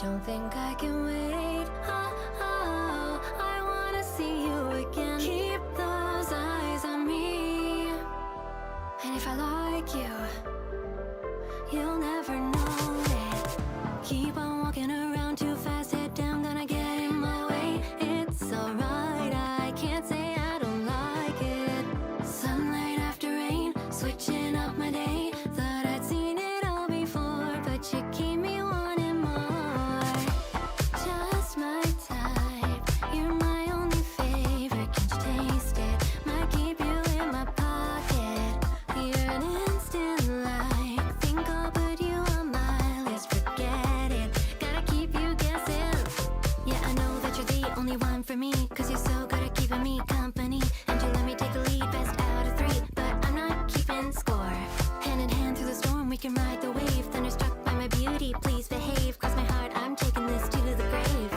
Don't think I can wait. I wanna see you again. Keep those eyes on me. And if I like you, you'll never know it. Keep on walking around too fast, head down, gonna get in my way. It's alright, I can't say I don't like it. Sunlight after rain, switching up my day. Thought I'd seen it all before, but you keep me wanting more. Just my type, you're my only favorite. Can't you taste it? Might keep you in my pocket. You're an instant light. Think I'll put you on my list. Forget it, gotta keep you guessing. Yeah, I know that you're the only one for me, 'cause you're so good at keeping me company. And you let me take the lead, best out of three, but I'm not keeping score. Hand in hand through the storm, we can ride the wave. Thunderstruck by my beauty, please behave. Cross my heart, I'm taking this to the grave.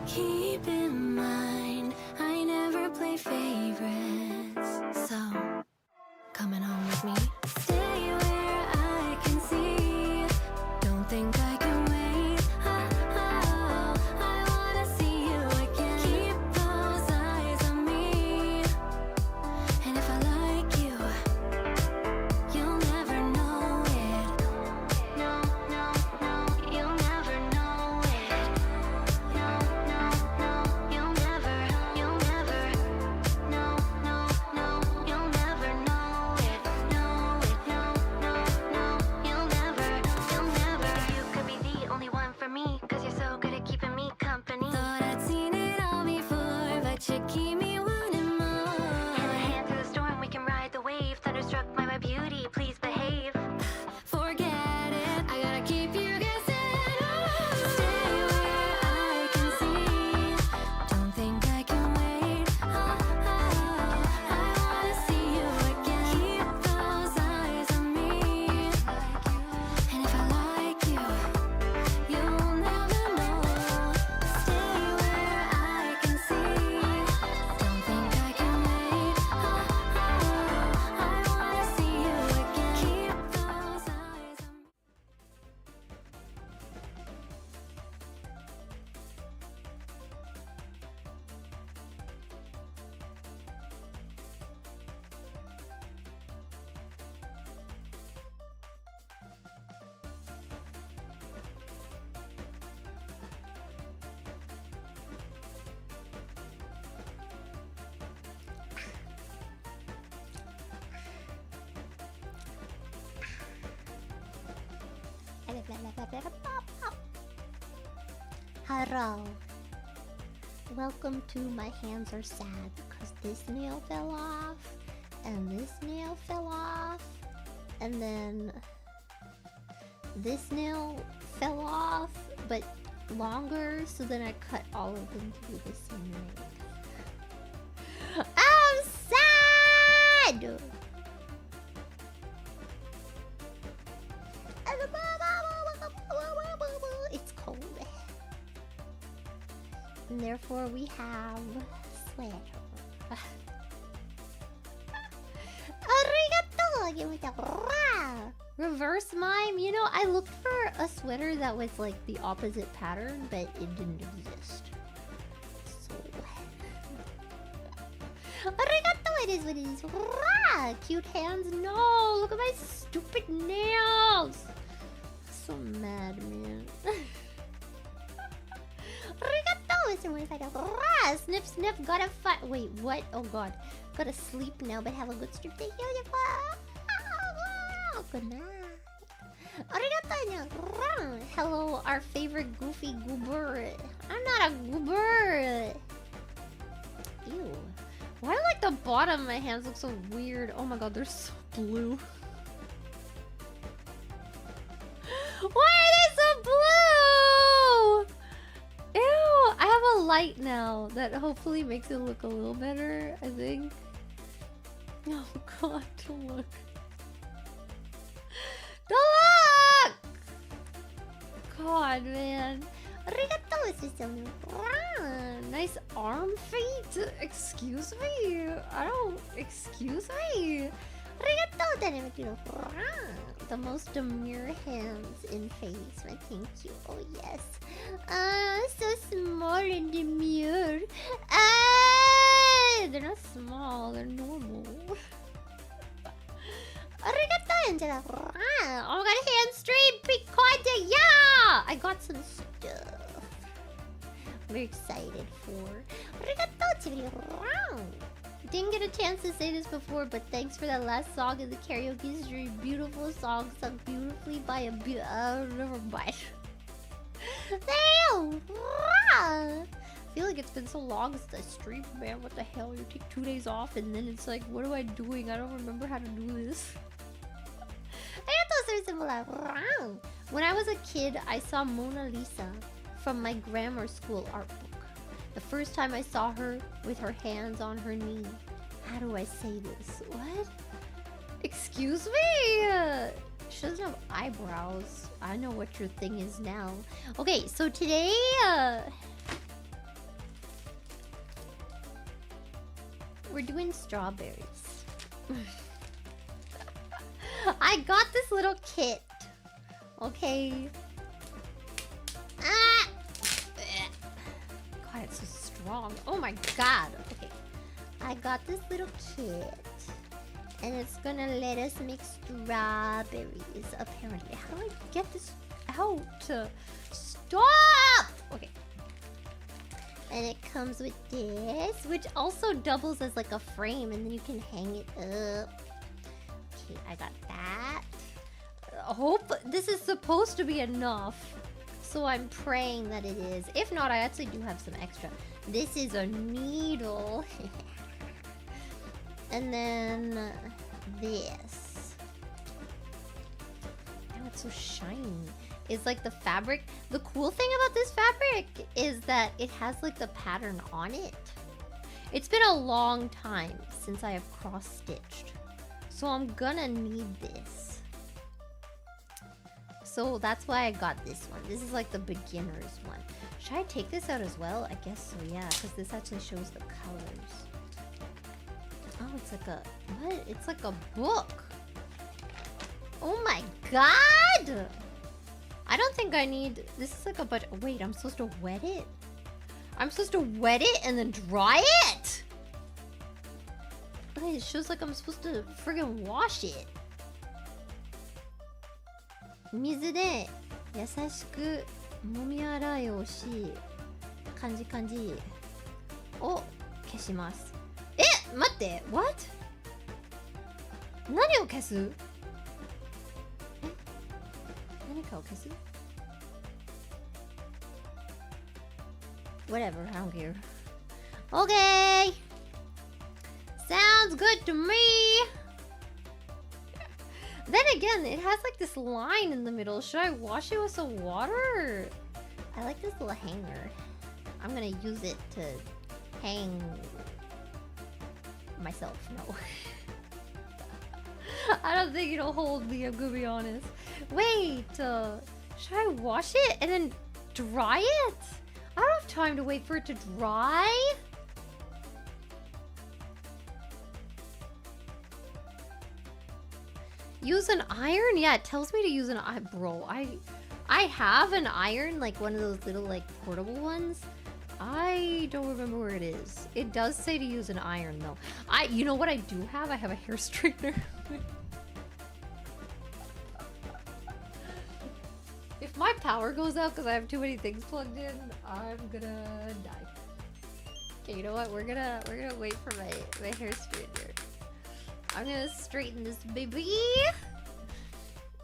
Keep in mind, I never play favorites. So, coming home with me. Stay where I can see. Don't think I can wait. I wanna see you again. Keep those eyes on me. And if I like you, you'll never know it. No, no, no, you'll never know it. No, no, no, you'll never, no, no, no, you'll never know it. Know it, no, no, no, you'll never. You could be the only one for me, 'cause you're so good at keeping me company. Thought I'd seen it all before, but you keep me wanting more. Hand in hand through the storm, we can ride the wave. Thunderstruck by my beauty, please behave. Forget it, I gotta keep you guessing. Stay where I can see. Don't think I can wait. I wanna see you again. Keep those eyes on me. And if I like you, you'll never know. Stay where I can see. Don't think I can wait. I wanna see you again. Keep those eyes on me. Hello. Welcome to My Hands Are Sad because this nail fell off, and this nail fell off, and then this nail fell off, but longer, so then I cut all of them to do the same length. I'm sad! It's cold. And therefore we have sweater. Arigato! Reverse mime. You know, I looked for a sweater that was like the opposite pattern, but it didn't exist. So arigato, it is what it is. Rah! Cute hands. No, look at my stupid nails. So mad, man. Arigato, it's a motherfucker. Rah! Snip, snip, gotta fight. Wait, what? Oh god. Gotta sleep now, but have a good stream. Thank you. Good night. Arigato. Hello, our favorite goofy goober. I'm not a goober. Ew. Why do like the bottom of my hands look so weird? Oh my god, they're so blue. Why are they so blue? Ew, I have a light now that hopefully makes it look a little better, I think. Oh god, don't look. Don't look! God, man. Nice arm feet. Excuse me. I don't. Excuse me. Arigato, dynamic doodle. The most demure hands in Phase. Why, thank you. Oh yes. So small and demure. They're not small. They're normal. Arigato, Angela. Oh my god, hand stream. Picote, yeah. I got some stuff. We're excited for. Arigato, Tiffany. Didn't get a chance to say this before, but thanks for that last song in the karaoke stream. Beautiful song sung beautifully by a never mind. Damn! I feel like it's been so long since I streamed, man. What the hell? You take 2 days off and then it's like, what am I doing? I don't remember how to do this. When I was a kid, I saw Mona Lisa from my grammar school art book. The first time I saw her with her hands on her knee. How do I say this? What? Excuse me? She doesn't have eyebrows. I know what your thing is now. Okay, so today, we're doing strawberries. I got this little kit. Okay. Ah! God, it's so strong. Oh my god. Okay. I got this little kit. And it's gonna let us make strawberries, apparently. How do I get this out? Stop! Okay. And it comes with this, which also doubles as like a frame, and then you can hang it up. Okay, I got that. I hope this is supposed to be enough. So I'm praying that it is. If not, I actually do have some extra. This is a needle. And then this. Oh, it's so shiny. It's like the fabric. The cool thing about this fabric is that it has like the pattern on it. It's been a long time since I have cross-stitched. So I'm gonna need this. So that's why I got this one. This is like the beginner's one. Should I take this out as well? I guess so, yeah, because this actually shows the colors. Oh, it's like a... What? It's like a book. Oh my god! I don't think I need... This is like a bunch... Wait, I'm supposed to wet it? I'm supposed to wet it and then dry it? Wait, it shows like I'm supposed to friggin' wash it. 水で優しく揉み洗いをし、感じを消します。え、待って、what？ 何を消す？え、何かを消す？ Whatever, I don't care. Okay! Sounds good to me! Then again, it has like this line in the middle. Should I wash it with some water? I like this little hanger. I'm gonna use it to hang myself. No. I don't think it'll hold me, I'm gonna be honest. Wait, should I wash it and then dry it? I don't have time to wait for it to dry. Use an iron? Yeah, it tells me to use an iron. Bro, I have an iron, like one of those little like portable ones. I don't remember where it is. It does say to use an iron though. You know what I do have? I have a hair straightener. If my power goes out because I have too many things plugged in, I'm gonna die. Okay, you know what? We're gonna wait for my hair straightener. I'm gonna straighten this baby.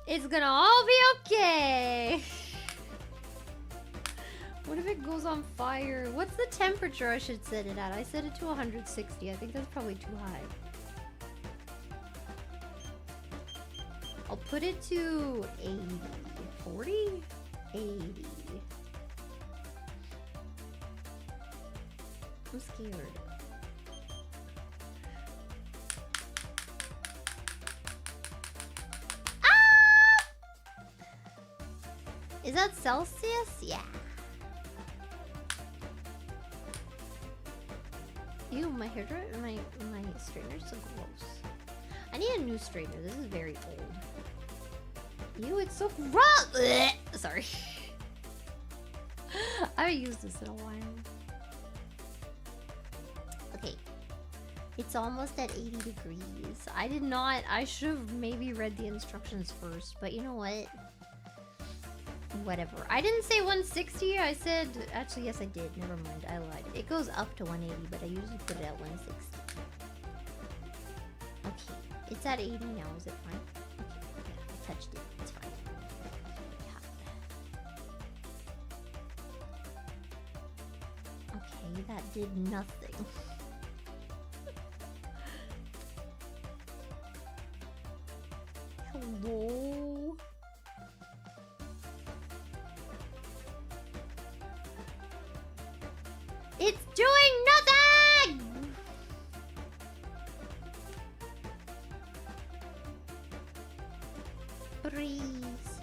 It's gonna all be okay. What if it goes on fire? What's the temperature I should set it at? I set it to 160. I think that's probably too high. I'll put it to 80. 40? 80. I'm scared. Is that Celsius? Yeah. Ew, my hair dryer, my straighter's so gross. I need a new straightener. This is very old. Ew, it's so gross! Blech. Sorry. I haven't used this in a while. Okay. It's almost at 80 degrees. I did not. I should have maybe read the instructions first, but you know what? Whatever. I didn't say 160. I said... Actually, yes, I did. Never mind. I lied. It goes up to 180, but I usually put it at 160. Okay. It's at 80 now. Is it fine? Okay. Yeah, I touched it. It's fine. Yeah. Okay, that did nothing. Hello? It's doing nothing! Breeze.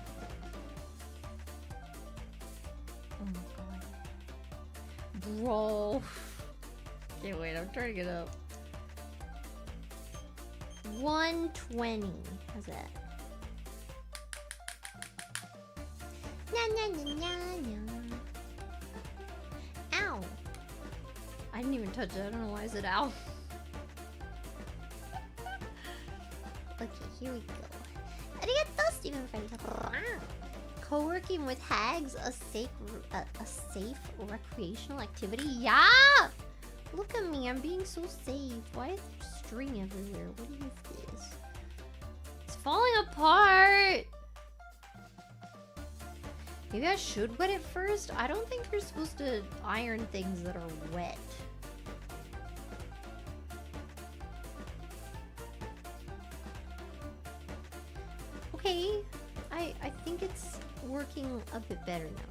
Oh my god. Bro. Okay, wait, I'm turning it up. 120. How's that? Nya, nya, nya, nya, nya. Ow. I didn't even touch it. I don't know why I said ow. Okay, here we go. Arigato, Stephen Freddy. Co-working with hags, a safe recreational activity? Yeah! Look at me, I'm being so safe. Why is there string everywhere? What is this? It's falling apart! Maybe I should wet it first? I don't think you're supposed to iron things that are wet. Okay, I think it's working a bit better now.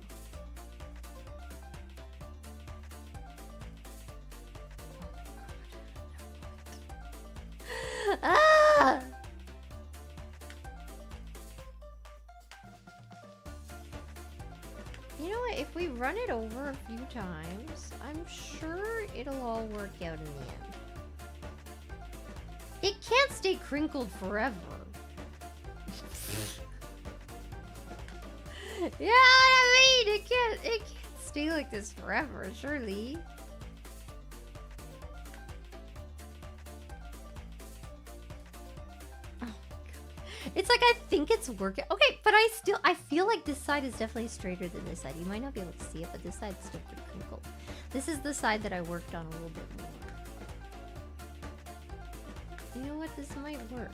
Ah! You know what? If we run it over a few times, I'm sure it'll all work out in the end. It can't stay crinkled forever. You know what I mean? It can't stay like this forever, surely. Oh my god. It's like I think it's working. Okay, but I feel like this side is definitely straighter than this side. You might not be able to see it, but this side's still pretty crinkled. This is the side that I worked on a little bit more. You know what? This might work.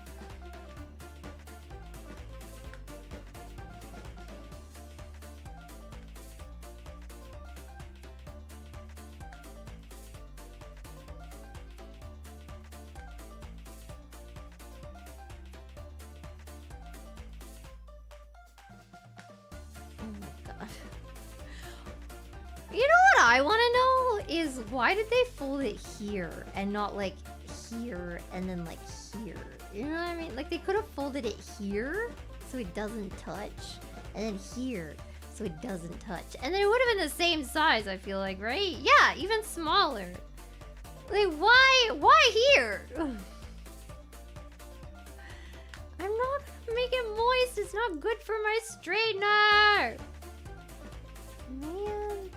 You know what I want to know is why did they fold it here and not like here and then like here? You know what I mean? Like they could have folded it here so it doesn't touch, and then here so it doesn't touch, and then it would have been the same size. I feel like, right? Yeah, even smaller. Like why here? I'm not gonna make it moist. It's not good for my straightener. Man.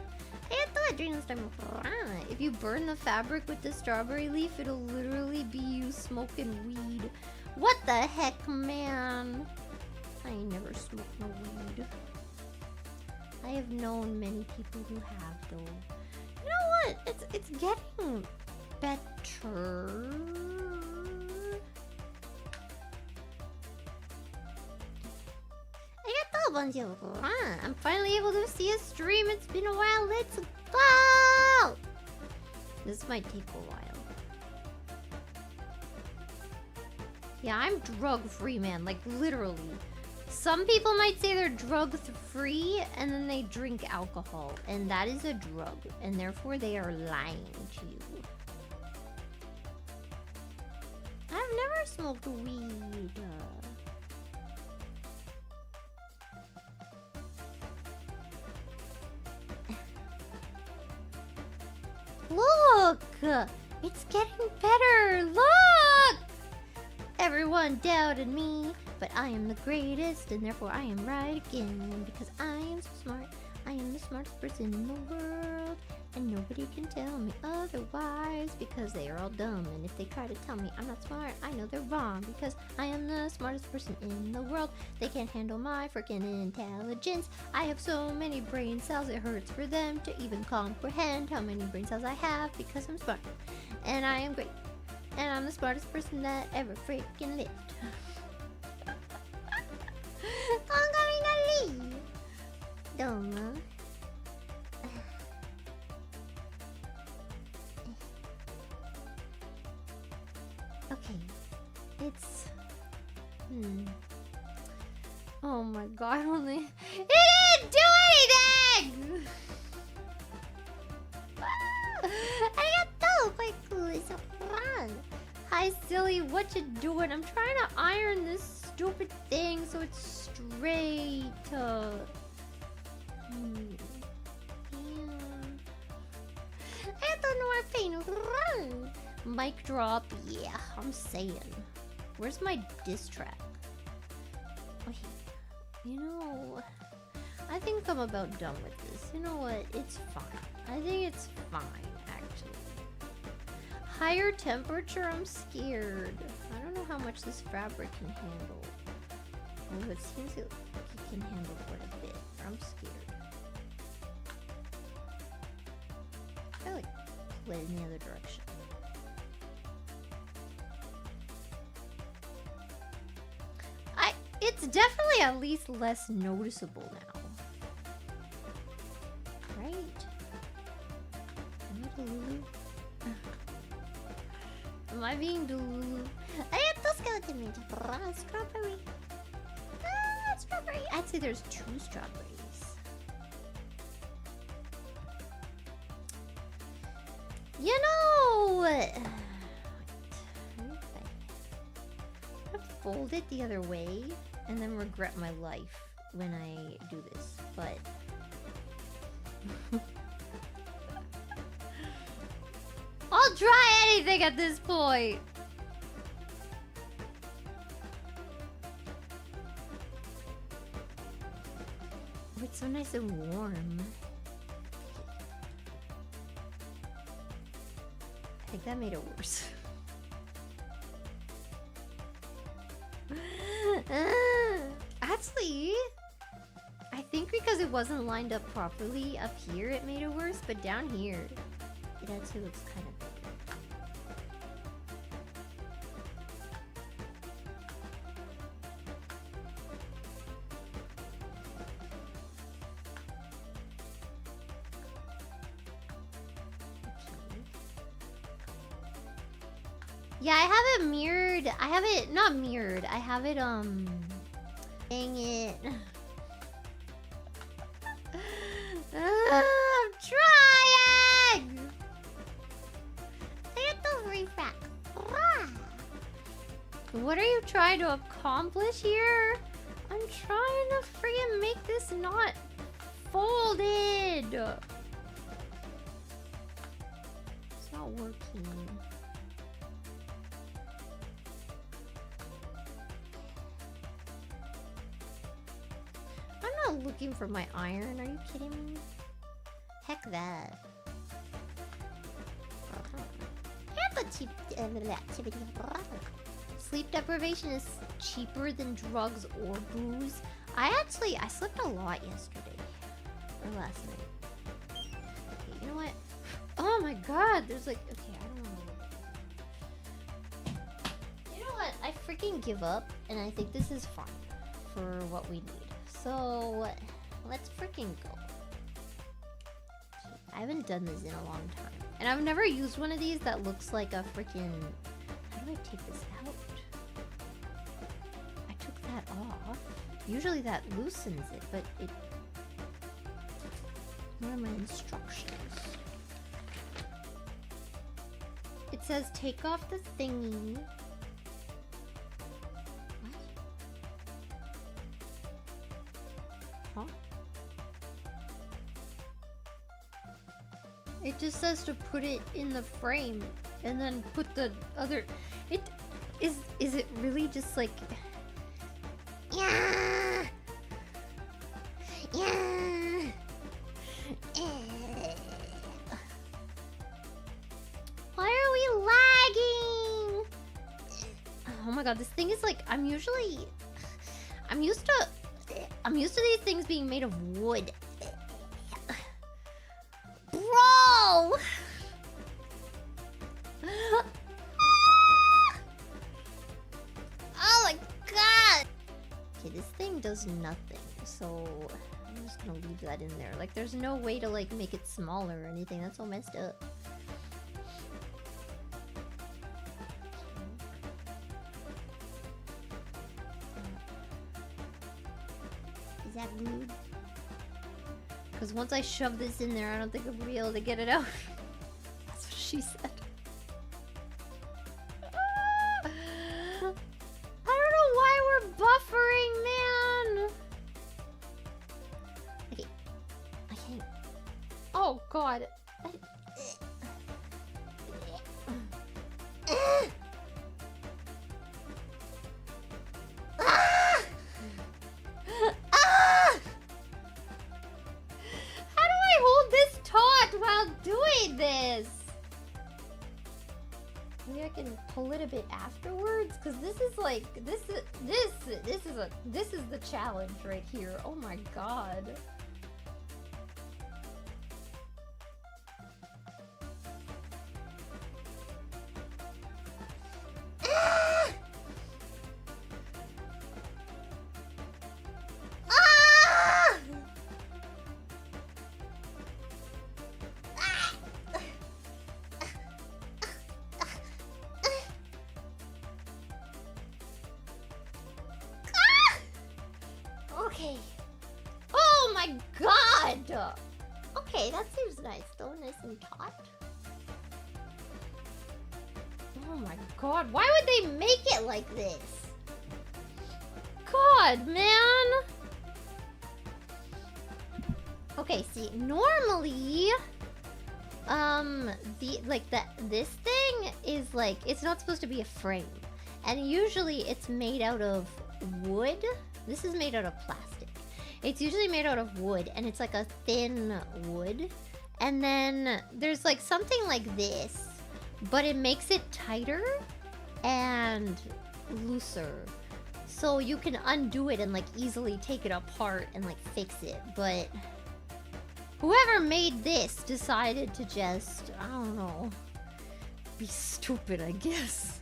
If you burn the fabric with the strawberry leaf, it'll literally be you smoking weed. What the heck, man? I ain't never smoked no weed. I have known many people who have, though. You know what? It's getting better. I'm finally able to see a stream. It's been a while. Let's go! This might take a while. Yeah, I'm drug-free, man. Like, literally. Some people might say they're drug-free, and then they drink alcohol. And that is a drug. And therefore, they are lying to you. I've never smoked weed. Look! It's getting better! Look! Everyone doubted me, but I am the greatest, and therefore I am right again. Because I am so smart, I am the smartest person in the world, and nobody can tell me otherwise, because they are all dumb. And if they try to tell me I'm not smart, I know they're wrong, because I am the smartest person in the world. They can't handle my freaking intelligence. I have so many brain cells, it hurts for them to even comprehend how many brain cells I have, because I'm smart, and I am great. And I'm the smartest person that ever freaking lived. Kaminari! Domo. Okay. It's... Oh my god, only... It didn't do anything! Arigato! Quite cool, it's so fun! Hi silly, what you doing? I'm trying to iron this stupid thing so it's straight. Yeah. I don't know what pain. Run! Mic drop, yeah, I'm saying. Where's my diss track? Okay. You know, I think I'm about done with this. You know what? It's fine. I think it's fine, actually. Higher temperature, I'm scared. I don't know how much this fabric can handle. Oh, it seems like it can handle quite a bit. I'm scared. I like play in the other direction. It's definitely at least less noticeable now. Right? Am I Delulu? Am I being Delulu? Arigato skeleton meat. Strawberry. Strawberry. I'd say there's 2 strawberries. You know... I'd fold it the other way and then regret my life when I do this, but... I'll try anything at this point! Oh, it's so nice and warm. I think that made it worse. Actually, I think because it wasn't lined up properly up here, it made it worse, but down here, it actually looks kind of better. Yeah, I have it mirrored. I have it not mirrored. I have it dang it. I'm trying. I have to refract. What are you trying to accomplish here? I'm trying to freaking make this not folded. It's not working. I'm not looking for my iron. Are you kidding me? Heck that. Sleep deprivation is cheaper than drugs or booze. I slept a lot yesterday. Or last night. Okay, you know what? Oh my god, there's like... Okay, I don't know. You know what? I freaking give up, and I think this is fine for what we need. So, let's freaking go. I haven't done this in a long time. And I've never used one of these that looks like a freaking... How do I take this out? I took that off. Usually that loosens it, but it... What are my instructions? It says take off the thingy. Huh? It just says to put it in the frame and then put the other... Is it really just like... Yeah! Yeah! Why are we lagging? Oh my god, this thing is like... I'm used to these things being made of wood. Bro! Oh my god! Okay, this thing does nothing, so I'm just gonna leave that in there. Like, there's no way to like make it smaller or anything. That's all messed up. Is that rude? Because once I shove this in there, I don't think I'll be able to get it out. That's what she said. I don't know why we're buffering, man. Okay. I can't. Oh, God. Doing this. Maybe I can pull it a bit afterwards, because this is like this is the challenge right here. Oh my god. Okay. Oh my god! Okay, that seems nice though, nice and taut. Oh my god, why would they make it like this? God, man! Okay, see, normally, this thing is like, it's not supposed to be a frame. And usually it's made out of wood. This is made out of plastic. It's usually made out of wood, and it's like a thin wood. And then there's like something like this, but it makes it tighter and looser. So you can undo it and like easily take it apart and like fix it. But whoever made this decided to just, I don't know, be stupid, I guess.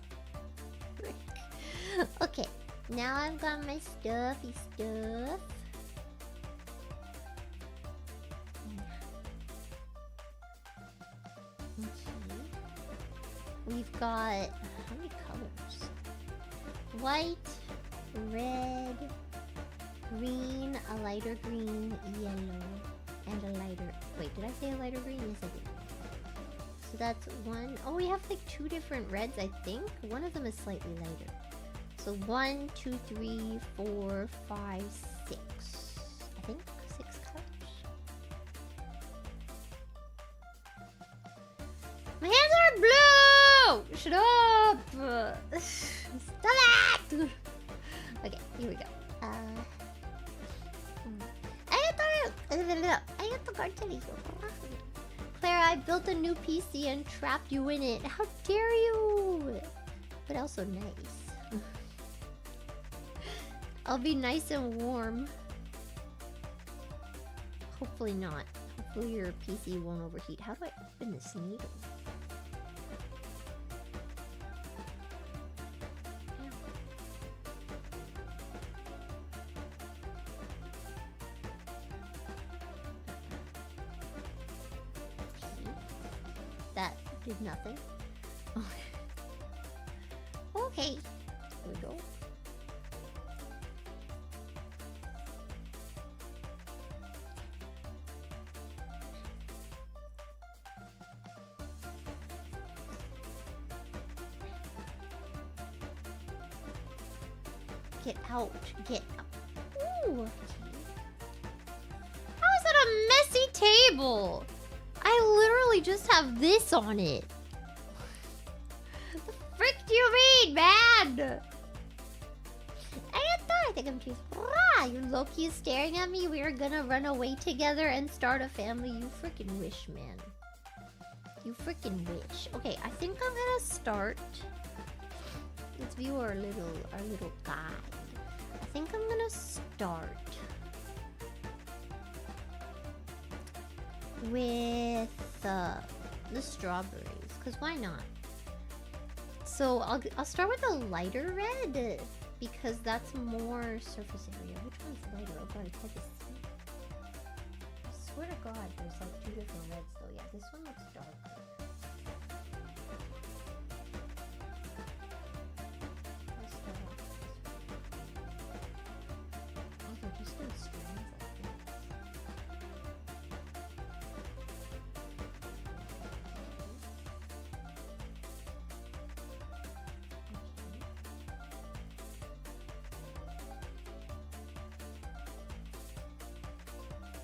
Okay. Now I've got my stuffy stuff. Okay. We've got how many colors? White, red, green, a lighter green, yellow, and a lighter... Wait, did I say a lighter green? Yes, I did. So that's one. Oh, we have like two different reds, I think. One of them is slightly lighter. So 1, 2, 3, 4, 5, 6. I think 6 colors. My hands are blue! Shut up! Stop it! Okay, here we go. Clara, I built a new PC and trapped you in it. How dare you! But also nice. I'll be nice and warm. Hopefully not. Hopefully your PC won't overheat. How do I open this needle? That did nothing. Okay. Here we go. Get out. Get out. Ooh. How is that a messy table? I literally just have this on it. The frick do you mean, man? I think I'm too. Your Loki is staring at me. We are gonna run away together and start a family. You freaking wish, man. You freaking wish. Okay, I think I'm gonna start. Let's view our little guide. I think I'm gonna start with the strawberries, cause why not? So I'll start with a lighter red because that's more surface area. Which one's lighter? Oh god, it's hard to see. I swear to god, there's like 2 different reds though. Yeah, this one looks darker. Let's start off this one. Oh, they're just in strands like this.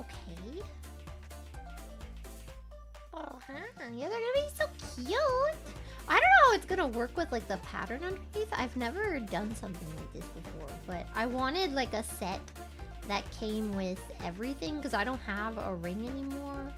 Okay. Oh, yeah, they're gonna be so cute. I don't know how it's gonna work with like the pattern underneath. I've never done something like this before, but I wanted like a set that came with everything because I don't have a ring anymore.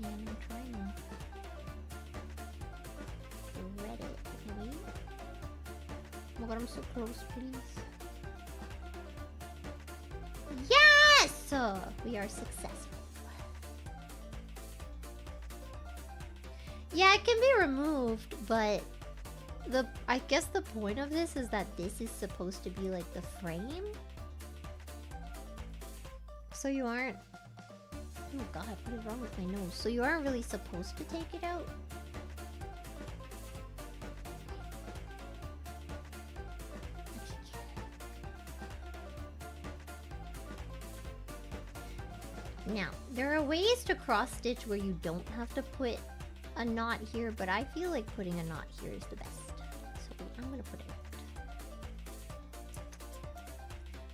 Man, I'm trying to thread it. Okay. Oh my god, I'm so close, please. Yes! We are successful. Yeah, it can be removed, but I guess the point of this is that this is supposed to be like the frame. So you aren't... Oh god, what is wrong with my nose? So you aren't really supposed to take it out? Now, there are ways to cross stitch where you don't have to put a knot here, but I feel like putting a knot here is the best. So I'm gonna put it out.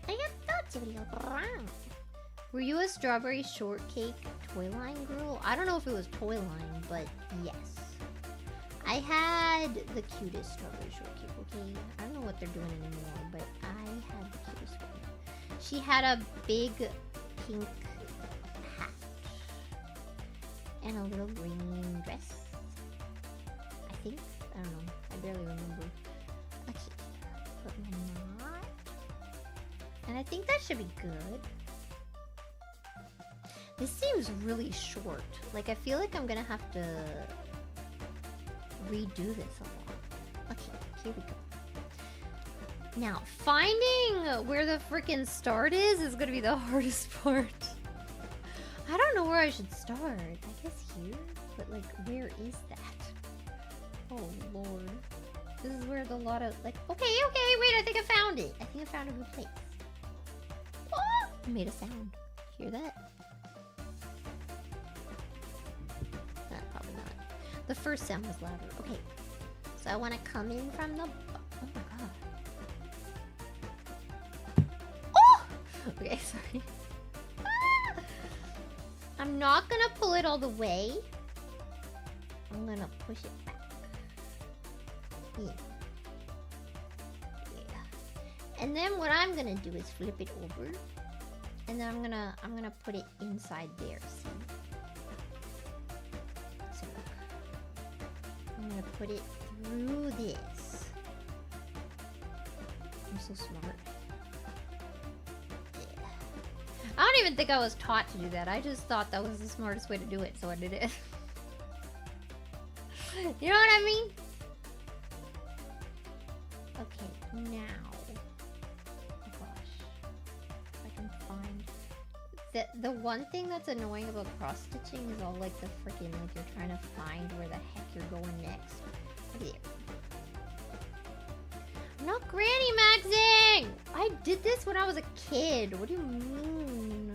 I got thoughts of you. Were you a strawberry shortcake toy line girl? I don't know if it was toy line, but yes. I had the cutest strawberry shortcake, okay? I don't know what they're doing anymore, but I had the cutest one. She had a big pink hat and a little green dress. I think. I don't know. I barely remember. Okay. Put my knot. And I think that should be good. This seems really short. Like, I feel like I'm gonna have to redo this a lot. Okay, here we go. Now, finding where the freaking start is gonna be the hardest part. I don't know where I should start. I guess here? But, like, where is that? Oh, Lord. This is where the lot of, like... Okay, wait, I think I found it. I think I found a good place. Oh! I made a sound. Hear that? Probably not. The first sound was louder. Okay. So I want to come in from the... Oh my god. Oh! Okay, sorry. I'm not gonna pull it all the way. I'm gonna push it back. Yeah. And then what I'm gonna do is flip it over. And then I'm gonna put it inside there, see? So I'm gonna put it through this. I'm so smart. Yeah. I don't even think I was taught to do that. I just thought that was the smartest way to do it, so I did it. You know what I mean? Okay, now. Oh gosh. If I can find... The one thing that's annoying about cross-stitching is all like the freaking, like you're trying to find where the heck you're going next. Look at there. I'm not granny maxing! I did this when I was a kid. What do you mean?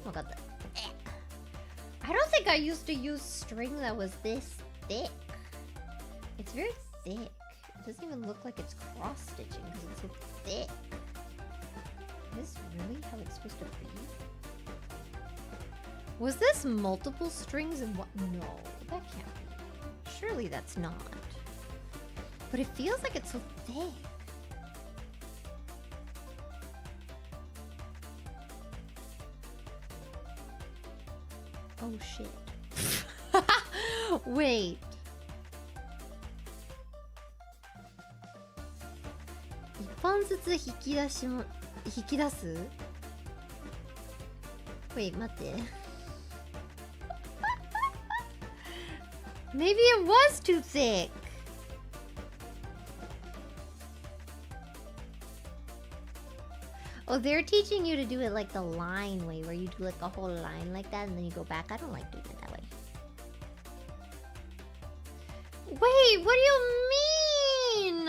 Oh god. I don't think I used to use string that was this thick. It's very thick. It doesn't even look like it's cross-stitching because it's so thick. Is this really how it's supposed to be? Was this multiple strings and what? No, that can't be. Surely that's not. But it feels like it's so thick. Oh shit. Wait. 一本ずつ引き出す Wait, 待って Maybe it was too thick. Oh, they're teaching you to do it like the line way, where you do like a whole line like that and then you go back. I don't like doing it that way. Wait, what do you mean?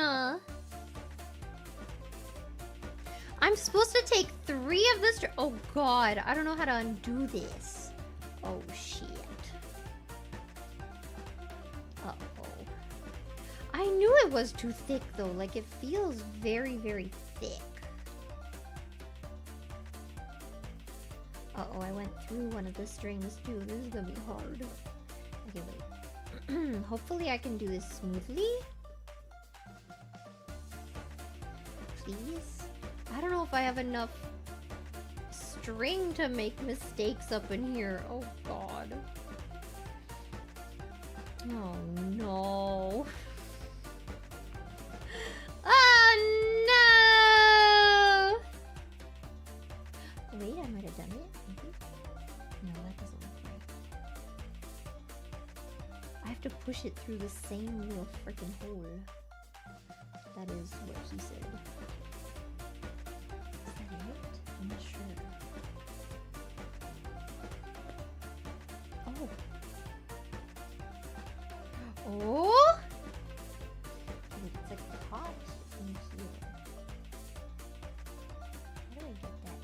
I'm supposed to take 3 of this. Oh god, I don't know how to undo this. Oh shit. Uh-oh. I knew it was too thick though. Like it feels very, very thick. Uh-oh, I went through one of the strings too. This is gonna be hard. Okay, wait. Hopefully I can do this smoothly. Please? I don't know if I have enough string to make mistakes up in here. Oh god. Oh no. Oh no! Wait, I might have done it. Maybe? No, that doesn't look right. I have to push it through the same little freaking hole. That is what he said. Is that it? I'm not sure. Oh. Oh! It's like the pot in here. How do I get that out?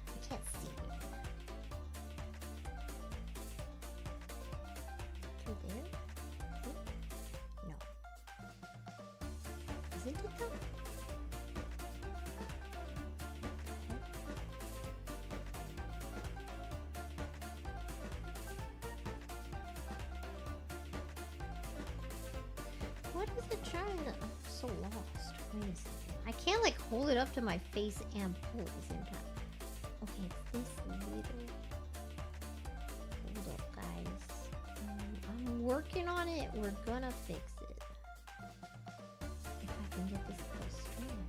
I can't see it. Through there? Oh. No. Isn't it though? What is it trying to... I'm so lost. Wait a second. I can't like hold it up to my face and pull at the same time. Okay, it's this little... Hold up, guys. I'm working on it. We're gonna fix it. If I can get this little string.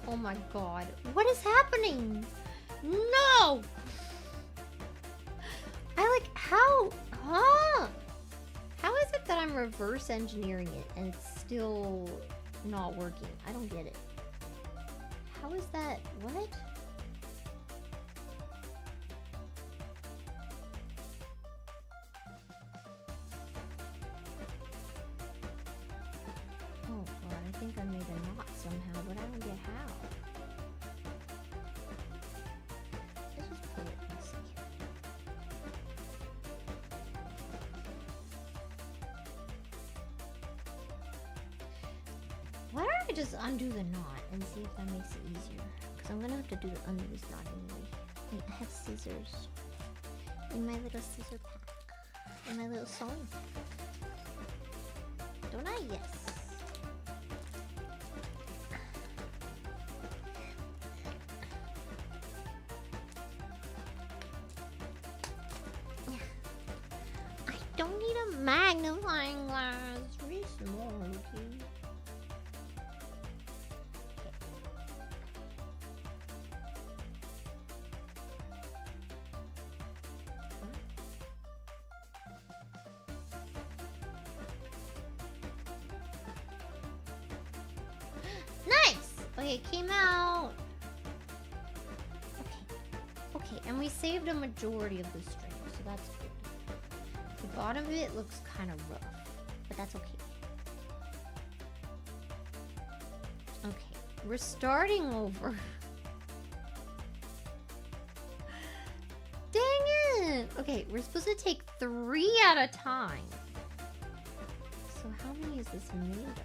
Oh my god. What is happening? No! How? Huh? How is it that I'm reverse engineering it and it's still not working? I don't get it. How is that? What? Oh god, I think I made a knot somehow, but I don't get how. Let's just pull it and see. Why don't I just undo the knot and see if that makes it easier? Because I'm gonna have to undo this knot anyway. Wait, I have scissors in my little scissor pack, in my little sewing pack. Don't I? Yes. I don't need a magnifying glass. Really small, okay? Nice! Okay, it came out. Okay, and we saved a majority of the string, so that's good. The bottom of it looks kind of rough, but that's okay. Okay, We're starting over. Dang it! Okay, we're supposed to take 3 at a time. So how many is this made of?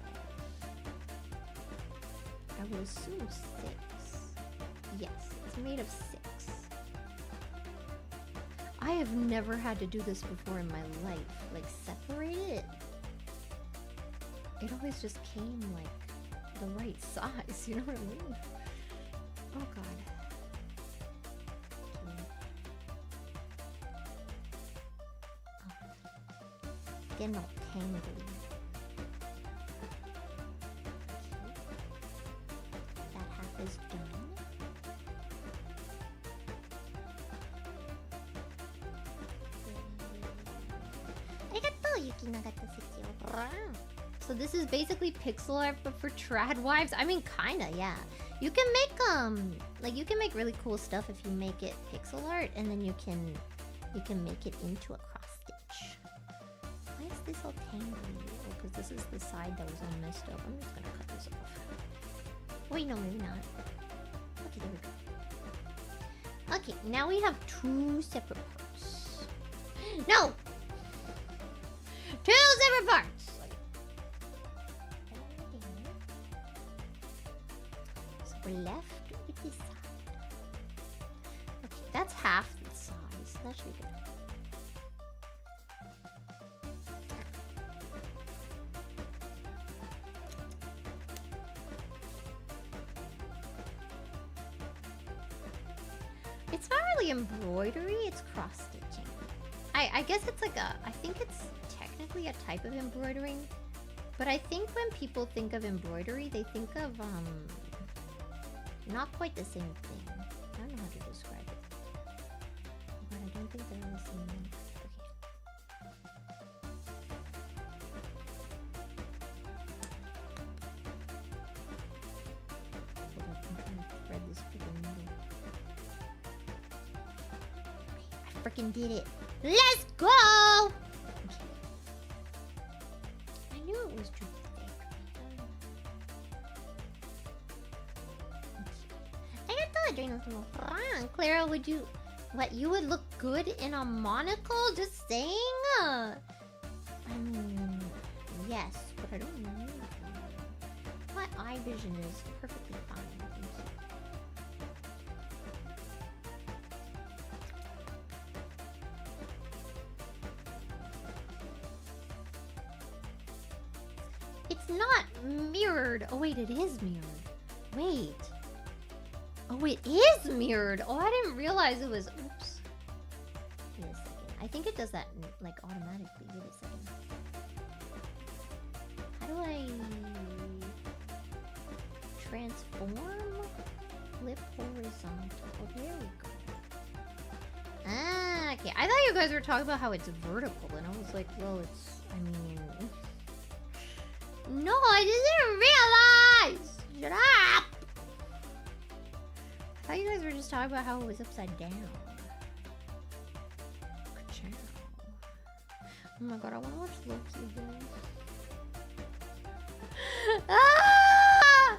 I would assume 6. Yes, it's made of 6. I have never had to do this before in my life. Like, separate it. It always just came like the right size, you know what I mean? Oh god. Getting all tangly. That half is done. So this is basically pixel art but for trad wives. I mean, kinda, yeah. You can make like you can make really cool stuff if you make it pixel art, and then you can make it into a cross stitch. Why is this all tangly? Oh, because this is the side that was all messed up. I'm just gonna cut this off. Wait, no, maybe not. Okay, there we go. Okay, now we have 2 separate parts. No! 2 separate parts! So we're left with this side. Okay, that's half the size. That should be good. It's not really embroidery, it's cross stitching. I guess it's like a, I think it's technically a type of embroidering, but I think when people think of embroidery, they think of, not quite the same thing. I don't know how to describe it, but I don't think they're all the same length. Okay. Hold up, I'm trying to thread this through the middle. Okay, I freaking did it. Let's go! Okay. I knew it was too thick. I got the adrenal. Clara, would you... What, you would look good in a monocle? Just saying? I mean... Yes, but I don't know. My eye vision is perfectly fine. It's not mirrored. Oh wait, it is mirrored. Wait. Oh, it is mirrored. Oh, I didn't realize it was. Oops. Wait a second. I think it does that like automatically. Wait a second. How do I transform? Flip horizontal. Oh, there we go. Ah, okay. I thought you guys were talking about how it's vertical, and I was like, well, it's. I mean. No, I didn't realize! Shut up! I thought you guys were just talking about how it was upside down. Ka-chow. Oh my god, I wanna watch Loki again. Ah!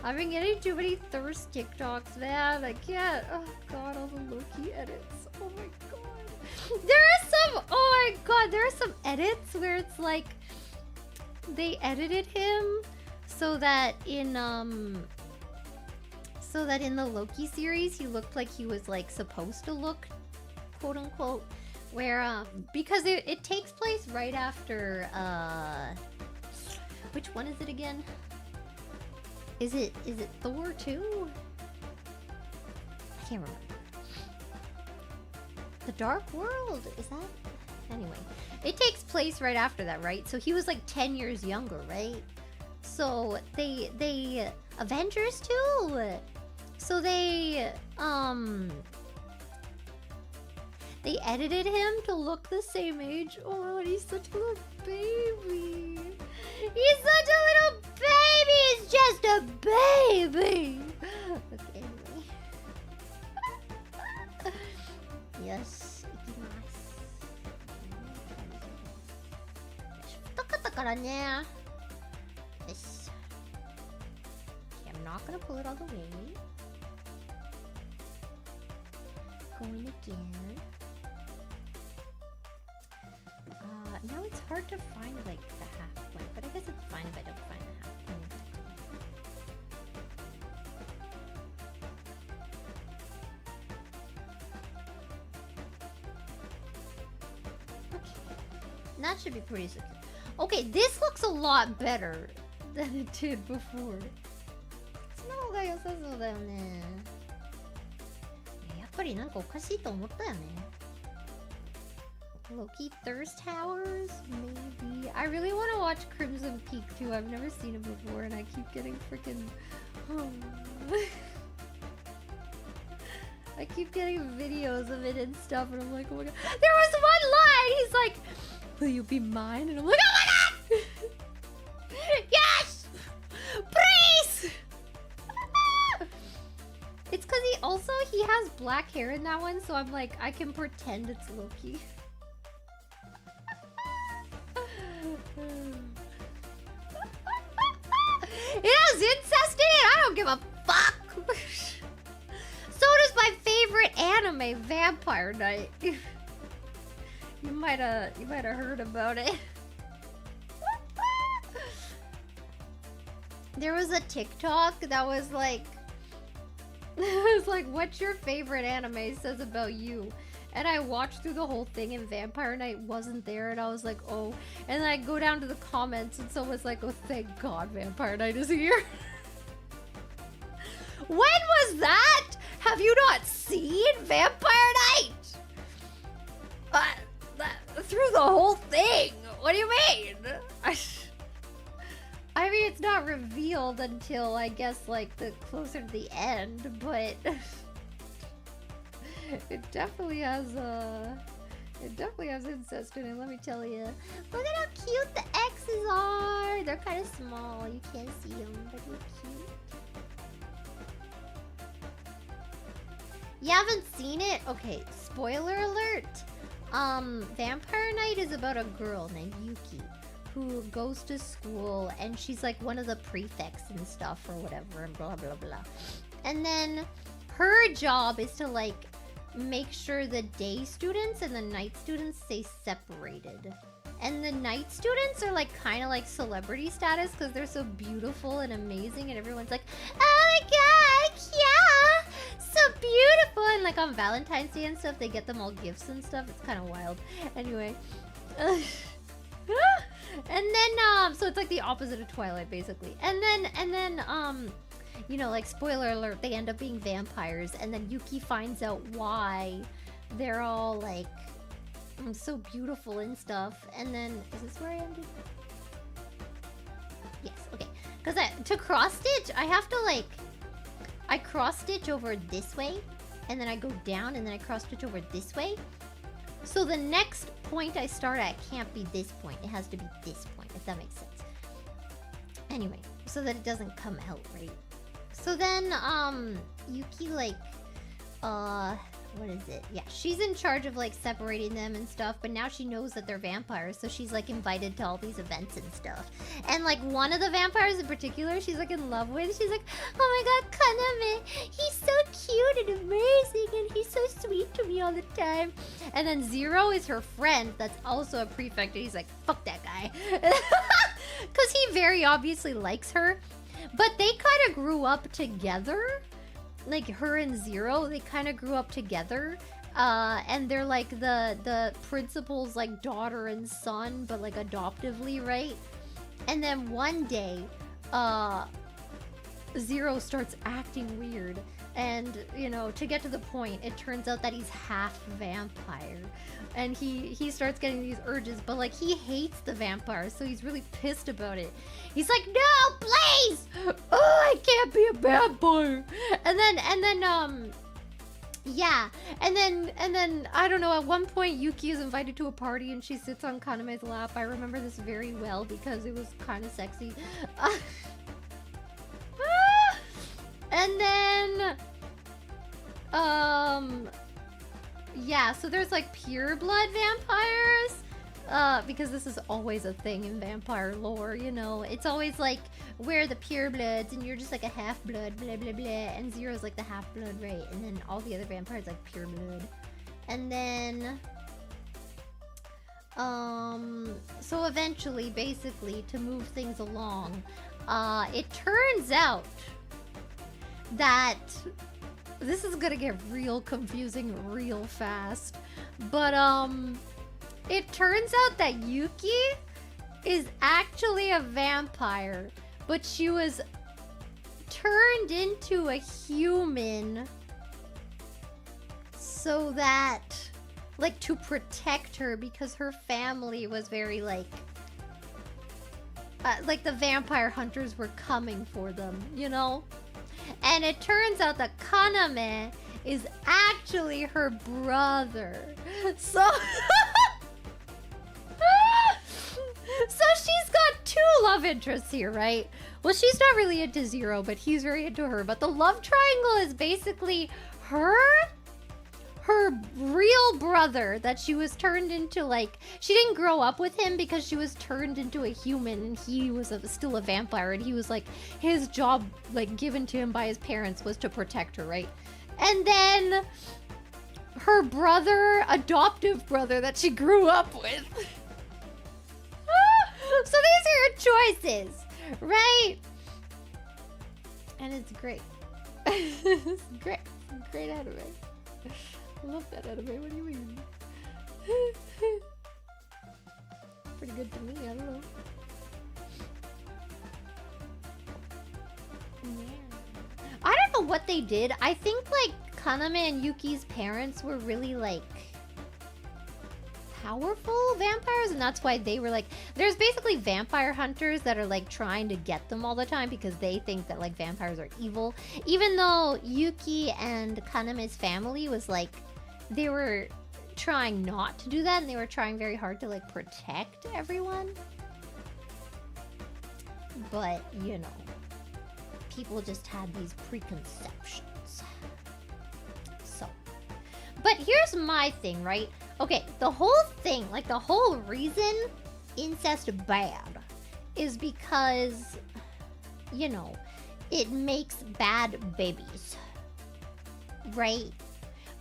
I've been getting too many thirst TikToks, man. I can't. Oh god, all the Loki edits. Oh my god. There are some. Oh my god, there are some edits where it's like. They edited him so that in the Loki series he looked like he was like supposed to look, quote unquote, where because it takes place right after which one is it again? Is it Thor 2? I can't remember. The Dark World? Is that? Anyway, it takes place right after that, right? So he was like 10 years younger, right? So they Avengers too. So they edited him to look the same age. Oh, and he's such a little baby. He's such a little baby. He's just a baby. Okay, anyway. Yes. 太かったからね。よし。Okay, I'm I'm not gonna pull it all the way. Going again. Now it's hard to find like the half point, but I guess it's fine if I don't find the half point. Okay, that should be pretty secure. Okay, this looks a lot better than it did before. その方が良さそうだよね。やっぱりなんかおかしいと思ったよね。Low-key Thirst Towers? Maybe. I really want to watch Crimson Peak too. I've never seen it before and I keep getting freaking... I keep getting videos of it and stuff and I'm like, oh my god. There was one line! He's like, will you be mine? And I'm like, oh my god! Yes! Please! It's because he has black hair in that one, so I'm like, I can pretend it's Loki. It has incest in it! I don't give a fuck! So does my favorite anime, Vampire Knight. You might have heard about it. There was a TikTok that was like, what's your favorite anime says about you? And I watched through the whole thing and Vampire Knight wasn't there and I was like, oh. And then I go down to the comments and someone's like, oh, thank God Vampire Knight is here. When was that? Have you not seen Vampire Knight? Through the whole thing. What do you mean? I mean, it's not revealed until, I guess, like, the closer to the end, but... It definitely has incest in it, let me tell you. Look at how cute the X's are! They're kind of small, you can't see them, but they're cute. You haven't seen it? Okay, spoiler alert. Vampire Knight is about a girl named Yuki who goes to school and she's like one of the prefects and stuff or whatever and blah blah blah. And then her job is to like make sure the day students and the night students stay separated. And the night students are like kind of like celebrity status because they're so beautiful and amazing and everyone's like, oh my god, yeah, so beautiful. And like on Valentine's Day and stuff, they get them all gifts and stuff. It's kind of wild. Anyway. And then, so it's like the opposite of Twilight basically. And then, you know, like spoiler alert, they end up being vampires and then Yuki finds out why they're all like so beautiful and stuff. And then is this where I ended? Yes, okay. Because to cross stitch I have to like I cross stitch over this way and then I go down and then I cross stitch over this way. So the next point I start at can't be this point, it has to be this point, if that makes sense. Anyway, so that it doesn't come out, right? So then, Yuki, like, what is it? Yeah, she's in charge of, like, separating them and stuff, but now she knows that they're vampires, so she's, like, invited to all these events and stuff. And, like, one of the vampires in particular, she's, like, in love with. She's like, oh my god, Kaname, he's so cute and amazing, and he's so sweet to me all the time. And then Zero is her friend that's also a prefect, and he's like, fuck that guy. Because he very obviously likes her. But they kind of grew up together. Like her and Zero, they kind of grew up together. And they're like the principal's like daughter and son, but like adoptively, right? And then one day, Zero starts acting weird. And, you know, to get to the point, it turns out that he's half vampire. And he starts getting these urges, but like he hates the vampires, so he's really pissed about it. He's like, no, please! Oh, I can't be a vampire! And then, yeah. And then, I don't know, at one point Yuki is invited to a party and she sits on Kaname's lap. I remember this very well because it was kind of sexy. And then, yeah, so there's like pure blood vampires, Because this is always a thing in vampire lore, you know? It's always like, we're the purebloods, and you're just like a half-blood, blah, blah, blah, and Zero's like the half-blood, right? And then all the other vampires like pureblood. And then... so eventually, basically, to move things along, it turns out that... This is gonna get real confusing real fast. But, it turns out that Yuki is actually a vampire, but she was turned into a human so that, like, to protect her because her family was very, like the vampire hunters were coming for them, you know? And it turns out that Kaname is actually her brother. So... So she's got two love interests here, right? Well, she's not really into Zero, but he's very into her. But the love triangle is basically her real brother that she was turned into, like... She didn't grow up with him because she was turned into a human and he was still a vampire. And he was, like, his job, like, given to him by his parents was to protect her, right? And then her brother, adoptive brother that she grew up with... So these are your choices, right? And it's great. It's great. It's great anime. I love that anime. What do you mean? Pretty good to me. I don't know. Yeah. I don't know what they did. I think like Kaname and Yuki's parents were really like powerful vampires, and that's why they were like, there's basically vampire hunters that are like trying to get them all the time because they think that like vampires are evil, even though Yuki and Kaname's family was like, they were trying not to do that and they were trying very hard to like protect everyone. But you know, people just had these preconceptions. So, but here's my thing, right? Okay, the whole thing, like the whole reason incest bad is because, you know, it makes bad babies, right?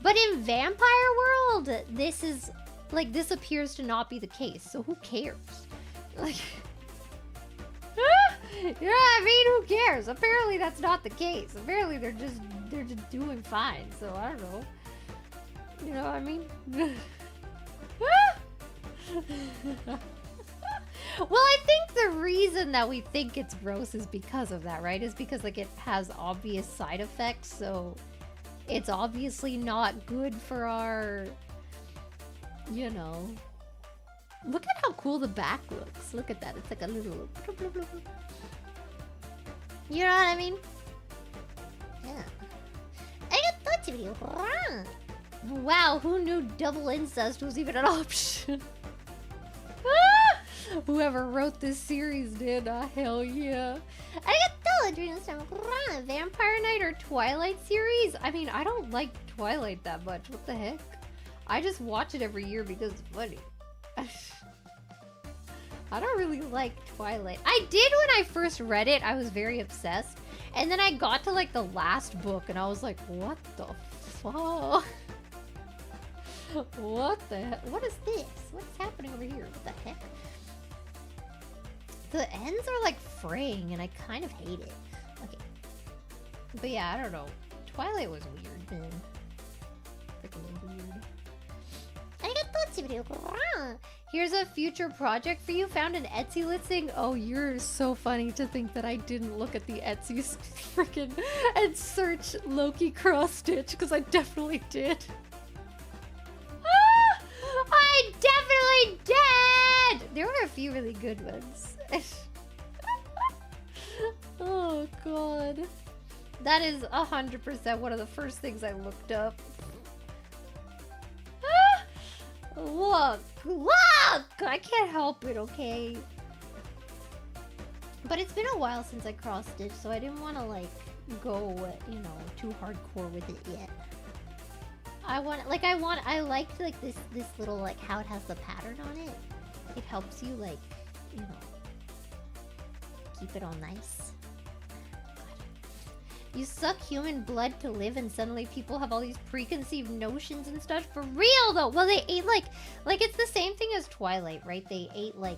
But in vampire world, this is, like, this appears to not be the case, so who cares? Like, yeah, I mean, who cares? Apparently that's not the case. Apparently they're just doing fine, so I don't know. You know what I mean? Well, I think the reason that we think it's gross is because of that, right? Is because like it has obvious side effects, so it's obviously not good for our, you know. Look at how cool the back looks. Look at that. It's like a little... You know what I mean? Yeah. Wow, who knew double incest was even an option? Whoever wrote this series did. Hell yeah. Vampire Night or Twilight series? I mean, I don't like Twilight that much. What the heck? I just watch it every year because it's funny. I don't really like Twilight. I did when I first read it. I was very obsessed. And then I got to like the last book and I was like, what the fuck? What the heck? What is this? What's happening over here? What the heck? The ends are like fraying and I kind of hate it. Okay. But yeah, I don't know. Twilight was weird, man. Freaking weird. Here's a future project for you. Found an Etsy listing. Oh, you're so funny to think that I didn't look at the Etsy freaking and search Loki cross stitch because I definitely did. I definitely did! There were a few really good ones. Oh god. That is 100% one of the first things I looked up. Look! Look! I can't help it, okay? But it's been a while since I cross-stitched, so I didn't want to, like, go, you know, too hardcore with it yet. I liked, like, this little, like, how it has the pattern on it. It helps you, like, you know, keep it all nice. You suck human blood to live, and suddenly people have all these preconceived notions and stuff. For real, though. Well, they ate, like it's the same thing as Twilight, right? They ate, like,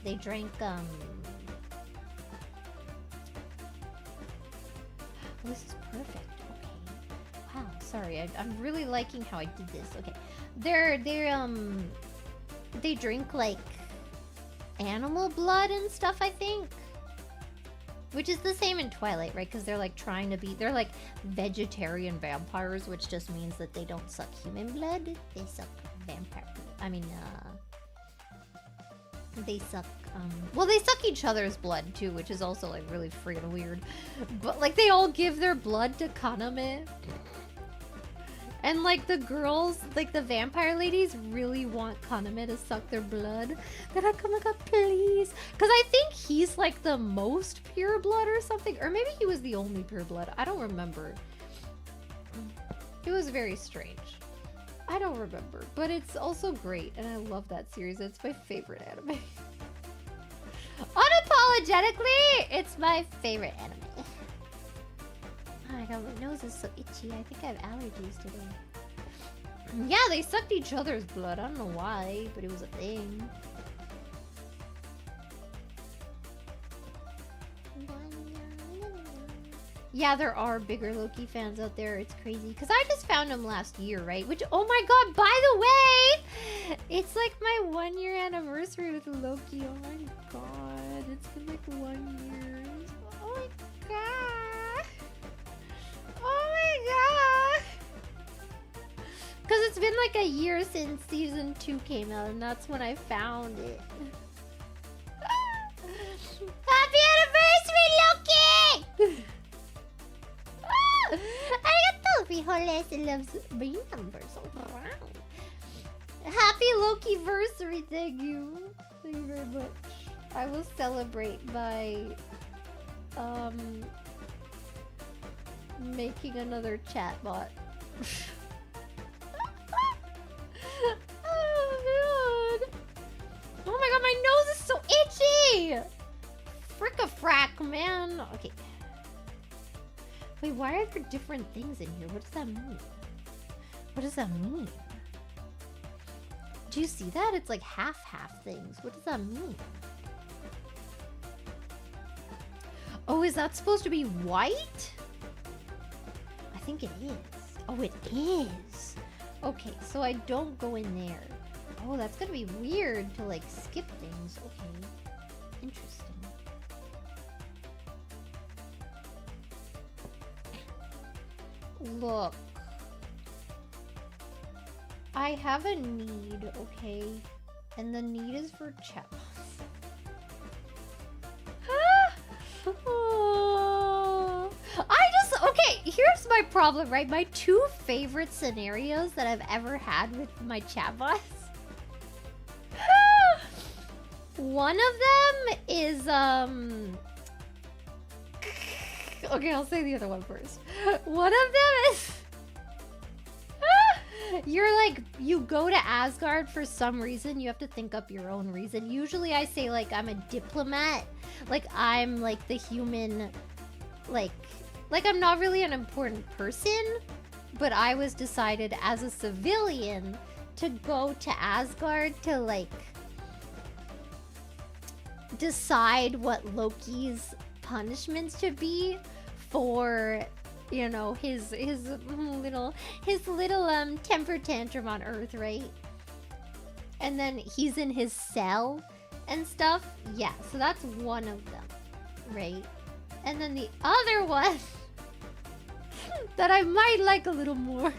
they drank, oh, this is perfect. Okay. Wow, sorry. I'm really liking how I did this. Okay. They drink, like, animal blood and stuff, I think. Which is the same in Twilight, right? Because they're, like, trying to be... They're, like, vegetarian vampires, which just means that they don't suck human blood. They suck vampire... I mean, they suck, well, they suck each other's blood, too, which is also, like, really freaking weird. But, like, they all give their blood to Kaname. And, like, the girls, like, the vampire ladies really want Kaname to suck their blood. They're like, oh my god, please. Because I think he's, like, the most pure blood or something. Or maybe he was the only pure blood. I don't remember. It was very strange. I don't remember. But it's also great. And I love that series. It's my favorite anime. Unapologetically, it's my favorite anime. Oh my god, my nose is so itchy. I think I have allergies today. Yeah, they sucked each other's blood. I don't know why, but it was a thing. Yeah, there are bigger Loki fans out there. It's crazy. Because I just found him last year, right? Which, oh my god, by the way, it's like my 1 year anniversary with Loki. Oh my god. It's been like 1 year. Oh my god. Oh my god! Because it's been like a year since season 2 came out, and that's when I found it. Happy anniversary, Loki! Arigato, frijoles loves bring numbers. Happy Loki-versary, thank you. Thank you very much. I will celebrate by making another chatbot. Oh god. Oh my god, my nose is so itchy! Frick-a-frack, man. Okay. Wait, why are there different things in here? What does that mean? What does that mean? Do you see that? It's like half things. What does that mean? Oh, is that supposed to be white? I think it is. Oh, it is. Okay, so I don't go in there. Oh, that's gonna be weird to, like, skip things. Okay. Interesting. Look. I have a need, okay? And the need is for chatbots. Okay, here's my problem, right? My 2 favorite scenarios that I've ever had with my chatbots. One of them is, okay, I'll say the other one first. One of them is... You're like, you go to Asgard for some reason. You have to think up your own reason. Usually I say, like, I'm a diplomat. Like, I'm, like, the human, like I'm not really an important person, but I was decided as a civilian to go to Asgard to, like, decide what Loki's punishments should be for, you know, his little temper tantrum on Earth, right? And then he's in his cell and stuff. Yeah, so that's one of them, right? And then the other one that I might like a little more.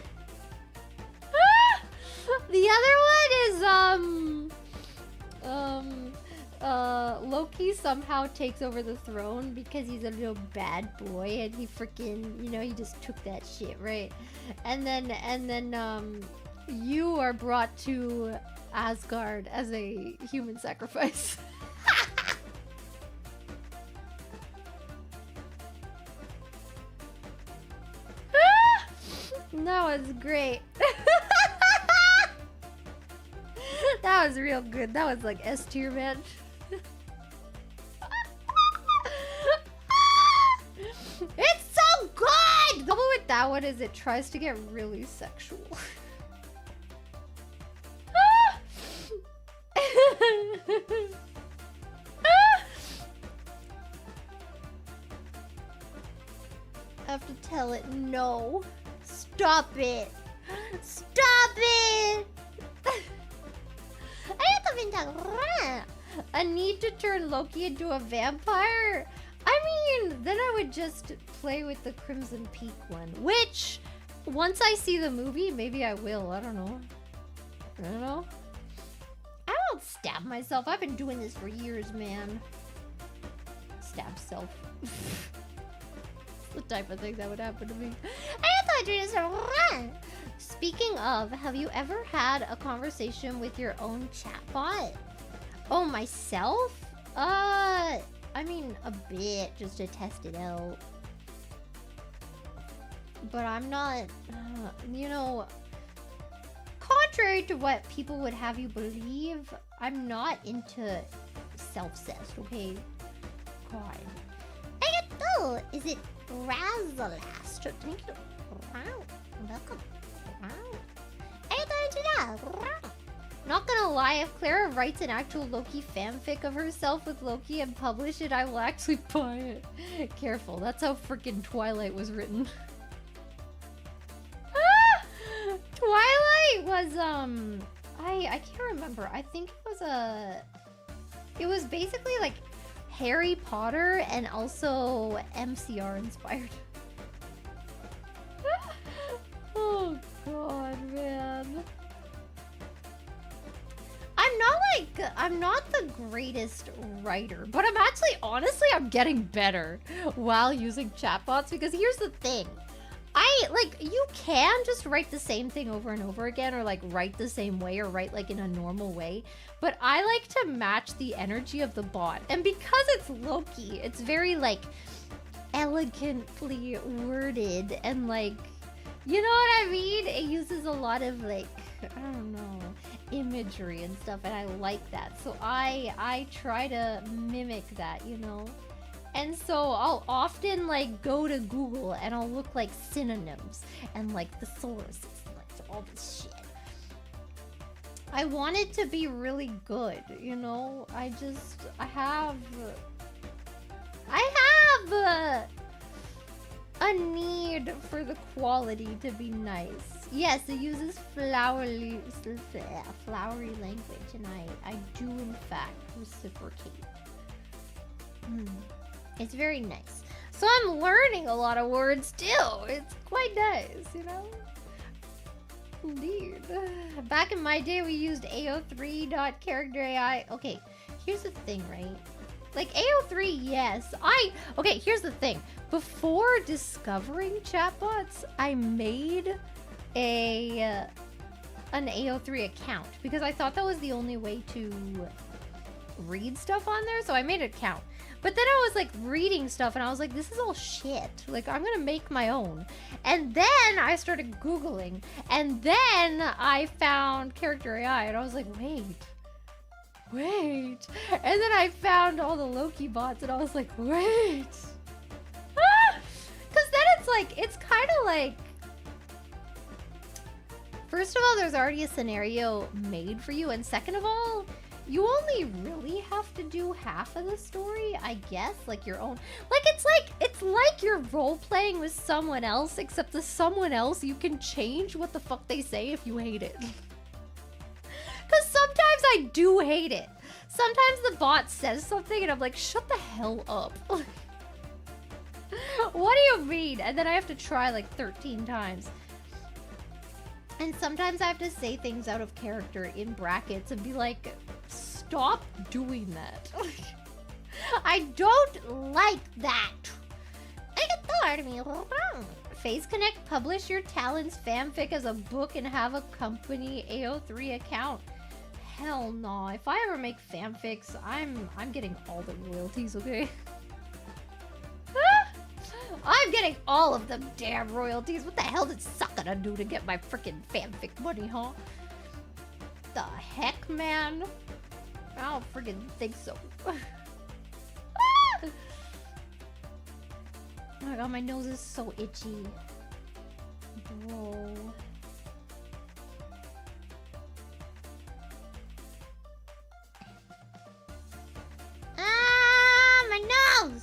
The other one is Loki somehow takes over the throne because he's a little bad boy and he freaking, you know, he just took that shit, right? And then you are brought to Asgard as a human sacrifice. That was great. That That was real good. That was like S tier, man. It's so good! The problem with that one is it tries to get really sexual. I have to tell it no. Stop it. Stop it! A need to turn Loki into a vampire? I mean, then I would just play with the Crimson Peak one. Which, once I see the movie, maybe I will. I don't know. I don't know. I don't stab myself. I've been doing this for years, man. Stab self. The type of thing that would happen to me. Speaking of, have you ever had a conversation with your own chatbot? Oh, myself? I mean, a bit, just to test it out. But I'm not, you know, contrary to what people would have you believe, I'm not into self-cessed, okay? God. Is it Razalast? Thank you. Wow. Welcome. Wow. Not gonna lie, if Clara writes an actual Loki fanfic of herself with Loki and publish it, I will actually buy it. Careful, that's how freaking Twilight was written. Twilight was, I can't remember. I think it was basically like Harry Potter and also MCR inspired. Oh god, man. I'm not the greatest writer, but honestly, I'm getting better while using chatbots, because here's the thing. You can just write the same thing over and over again, or like write the same way, or write like in a normal way. But I like to match the energy of the bot. And because it's Loki, it's very like elegantly worded and like, you know what I mean? It uses a lot of like, I don't know, imagery and stuff, and I like that. So I try to mimic that, you know? And so I'll often like go to Google and I'll look like synonyms and like thesauruses, like all this shit. I want it to be really good, you know? I have a need for the quality to be nice. Yes, it uses flowery language, and I do in fact reciprocate. It's very nice. So I'm learning a lot of words too. It's quite nice, you know? Indeed. Back in my day, we used AO3.CharacterAI. Okay, here's the thing, right? Like AO3, yes. Okay, here's the thing. Before discovering chatbots, I made an AO3 account because I thought that was the only way to read stuff on there, so I made an account. But then I was like reading stuff and I was like, this is all shit. Like, I'm gonna make my own. And then I started Googling, and then I found Character AI, and I was like, wait. And then I found all the Loki bots, and I was like, wait. Because then it's kind of like, first of all, there's already a scenario made for you, and second of all, you only really have to do half of the story, I guess, like your own. Like, it's like you're role-playing with someone else, except the someone else, you can change what the fuck they say if you hate it. Because sometimes I do hate it. Sometimes the bot says something and I'm like, shut the hell up. What do you mean? And then I have to try like 13 times. And sometimes I have to say things out of character in brackets and be like, stop doing that. I don't like that. Phase Connect, publish your Talons fanfic as a book and have a company AO3 account. Hell no. If I ever make fanfics, I'm getting all the royalties, okay? I'm getting all of them damn royalties. What the hell did Suck gonna do to get my freaking fanfic money, huh? the heck, man? I don't freaking think so. Oh my god, my nose is so itchy. Bro. Ah, my nose!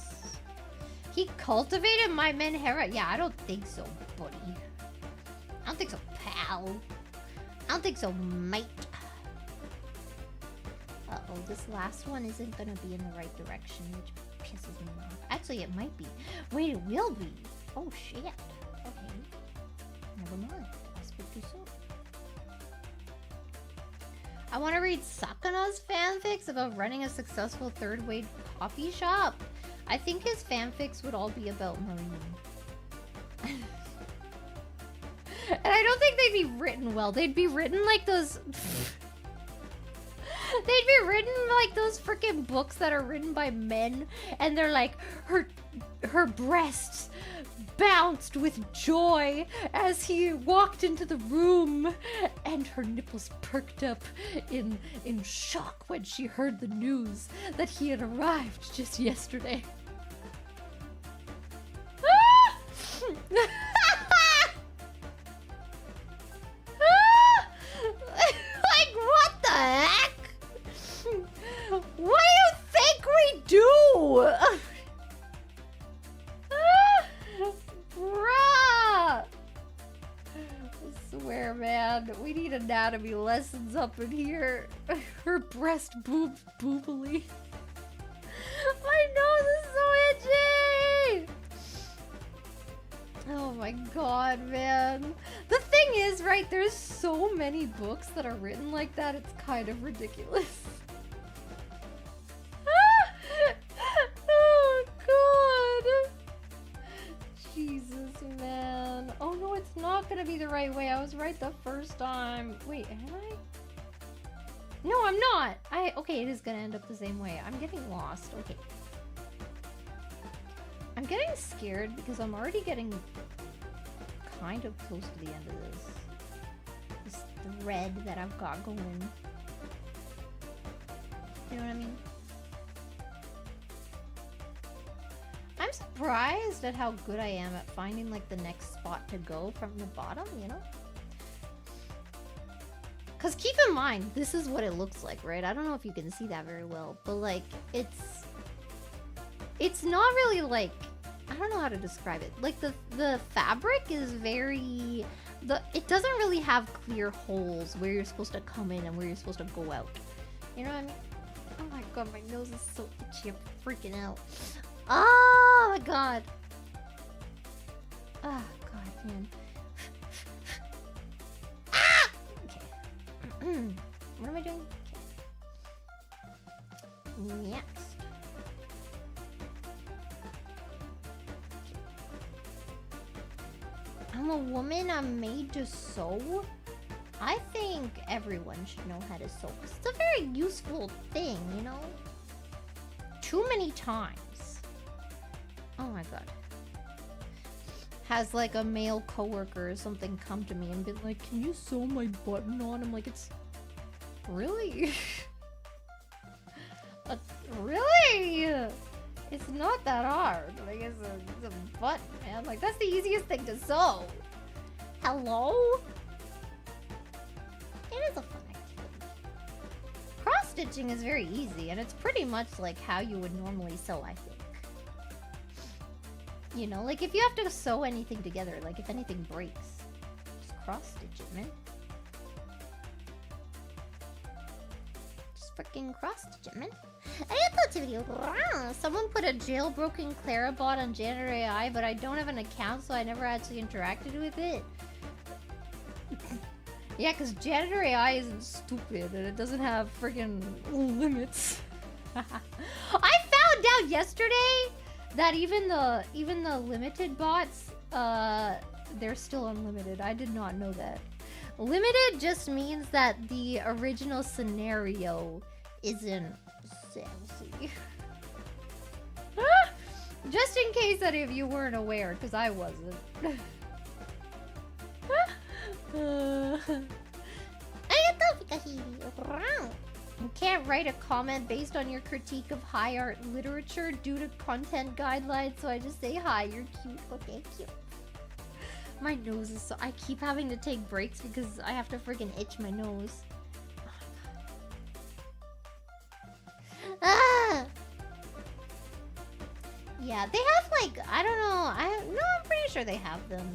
He cultivated my Menhera? Yeah, I don't think so, buddy. I don't think so, pal. I don't think so, mate. Uh-oh, this last one isn't gonna be in the right direction, which pisses me off. Actually, it might be. Wait, it will be. Oh, shit. Okay. Never mind. I spoke too soon. I want to read Sakana's fanfics about running a successful third-wave coffee shop. I think his fanfics would all be about Marine. And I don't think they'd be written well. They'd be written like those... They'd be written like those freaking books that are written by men, and they're like, her breasts bounced with joy as he walked into the room, and her nipples perked up in shock when she heard the news that he had arrived just yesterday. Like, what the heck? What do you think we do? Bruh! I swear, man, we need anatomy lessons up in here. Her breast boobs boobily. My nose is so itchy! Oh my god, man. The thing is, right, there's so many books that are written like that, it's kind of ridiculous. Oh god. Jesus, man. Oh no, it's not gonna be the right way. I was right the first time. Wait, am I? No, I'm not. Okay, it is gonna end up the same way. I'm getting lost. Okay. I'm getting scared because I'm already getting kind of close to the end of this thread that I've got going. You know what I mean? I'm surprised at how good I am at finding like the next spot to go from the bottom, you know? Because keep in mind, this is what it looks like, right? I don't know if you can see that very well, but like, it's not really like, I don't know how to describe it. Like the fabric is very, it doesn't really have clear holes where you're supposed to come in and where you're supposed to go out. You know what I mean? Oh my god, my nose is so itchy, I'm freaking out. Oh my god. Oh god, man. Ah! Okay. What am I doing? Okay. Next. I'm a woman, I'm made to sew. I think everyone should know how to sew. It's a very useful thing, you know? Too many times. Oh my god. Has like a male coworker or something come to me and been like, can you sew my button on? I'm like, it's... Really? Really? It's not that hard. Like, it's a button, man. Like, that's the easiest thing to sew. Hello? It is a fun activity. Cross-stitching is very easy, and it's pretty much like how you would normally sew, I think. You know, like if you have to sew anything together, like if anything breaks, just cross-stitch it, man. Just freaking cross-stitch it, man. I got that video. Someone put a jailbroken Clara bot on Janitor AI, but I don't have an account, so I never actually interacted with it. Yeah, because Janitor AI isn't stupid, and it doesn't have freaking limits. I found out yesterday that even the limited bots, they're still unlimited. I did not know that. Limited just means that the original scenario isn't sassy. Just in case that if you weren't aware, because I wasn't. You can't write a comment based on your critique of high art literature due to content guidelines, so I just say hi. You're cute. Okay, cute. My nose is so... I keep having to take breaks because I have to freaking itch my nose. Oh my god. Ah! Yeah, they have like... I don't know. I'm pretty sure they have them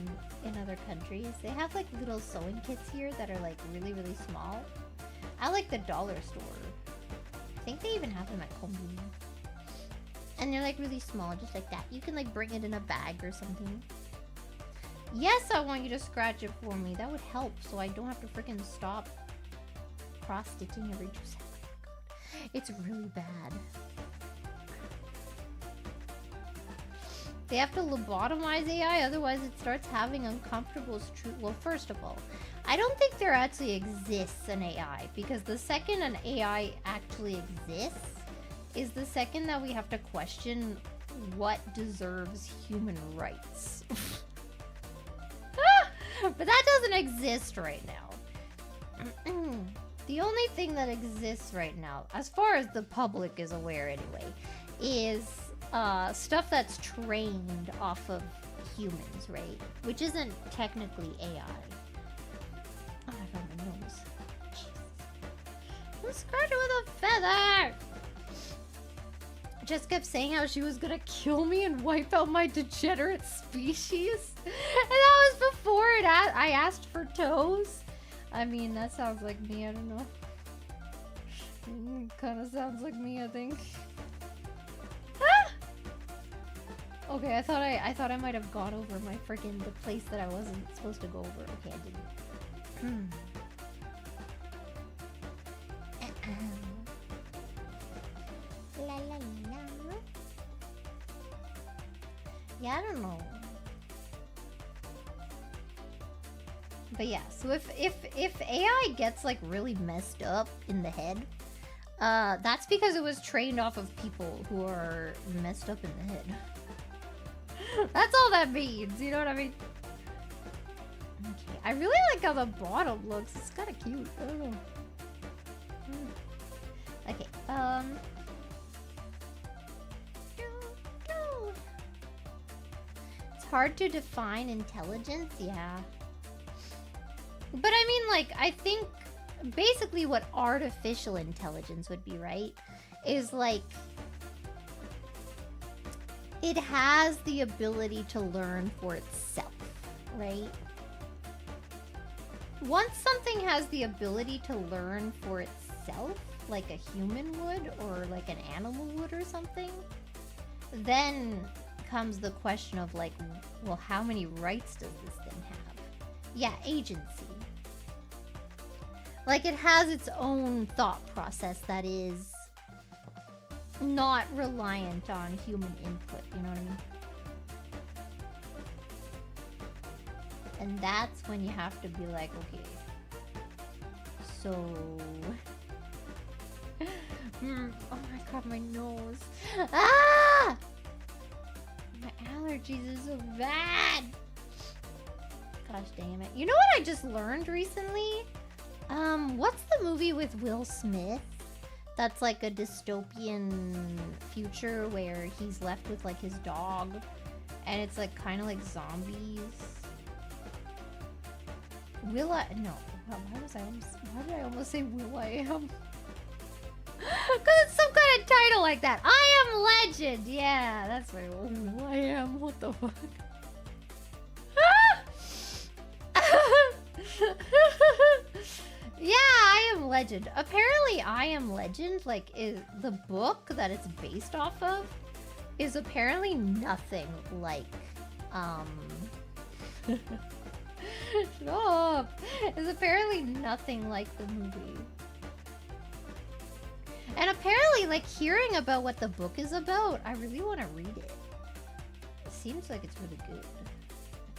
in other countries. They have like little sewing kits here that are like really, really small. I like the dollar store. I think they even have them at Combini. And they're like really small, just like that. You can like bring it in a bag or something. Yes, I want you to scratch it for me. That would help so I don't have to freaking stop cross-stitching every 2 seconds. Oh my god. It's really bad. They have to lobotomize AI, otherwise it starts having uncomfortable... Well, first of all, I don't think there actually exists an AI, because the second an AI actually exists is the second that we have to question what deserves human rights. But that doesn't exist right now. The only thing that exists right now, as far as the public is aware anyway, is stuff that's trained off of humans, right? Which isn't technically AI. Oh, I found my nose. Let's scratch it with a feather! Just kept saying how she was gonna kill me and wipe out my degenerate species. And that was before I asked for toes. I mean, that sounds like me, I don't know. Kind of sounds like me, I think. Ah! Okay, I thought I might have gone over my freaking the place that I wasn't supposed to go over. Okay, I didn't. La la la. Yeah, I don't know. But yeah, so if AI gets like really messed up in the head, that's because it was trained off of people who are messed up in the head. That's all that means, you know what I mean? Okay, I really like how the bottom looks. It's kind of cute. I don't know. Okay, it's hard to define intelligence, yeah. But I mean, like, I think basically what artificial intelligence would be, right? Is like, it has the ability to learn for itself, right? Once something has the ability to learn for itself, like a human would, or like an animal would or something, then comes the question of like, well, how many rights does this thing have? Yeah, agency. Like, it has its own thought process that is not reliant on human input, you know what I mean? And that's when you have to be like, okay, so... oh my god, my nose. Ah! My allergies are so bad. Gosh dang it. You know what I just learned recently? What's the movie with Will Smith? That's like a dystopian future where he's left with like his dog. And it's like kind of like zombies. Why did I almost say Will I Am? Because it's some kind of title like that. I Am Legend. Yeah, that's what Will I Am. What the fuck? Yeah, I Am Legend. Apparently, I Am Legend, like, is the book that it's based off of, is apparently nothing like, Shut up! It's apparently nothing like the movie. And apparently, like, hearing about what the book is about, I really want to read it. It seems like it's really good.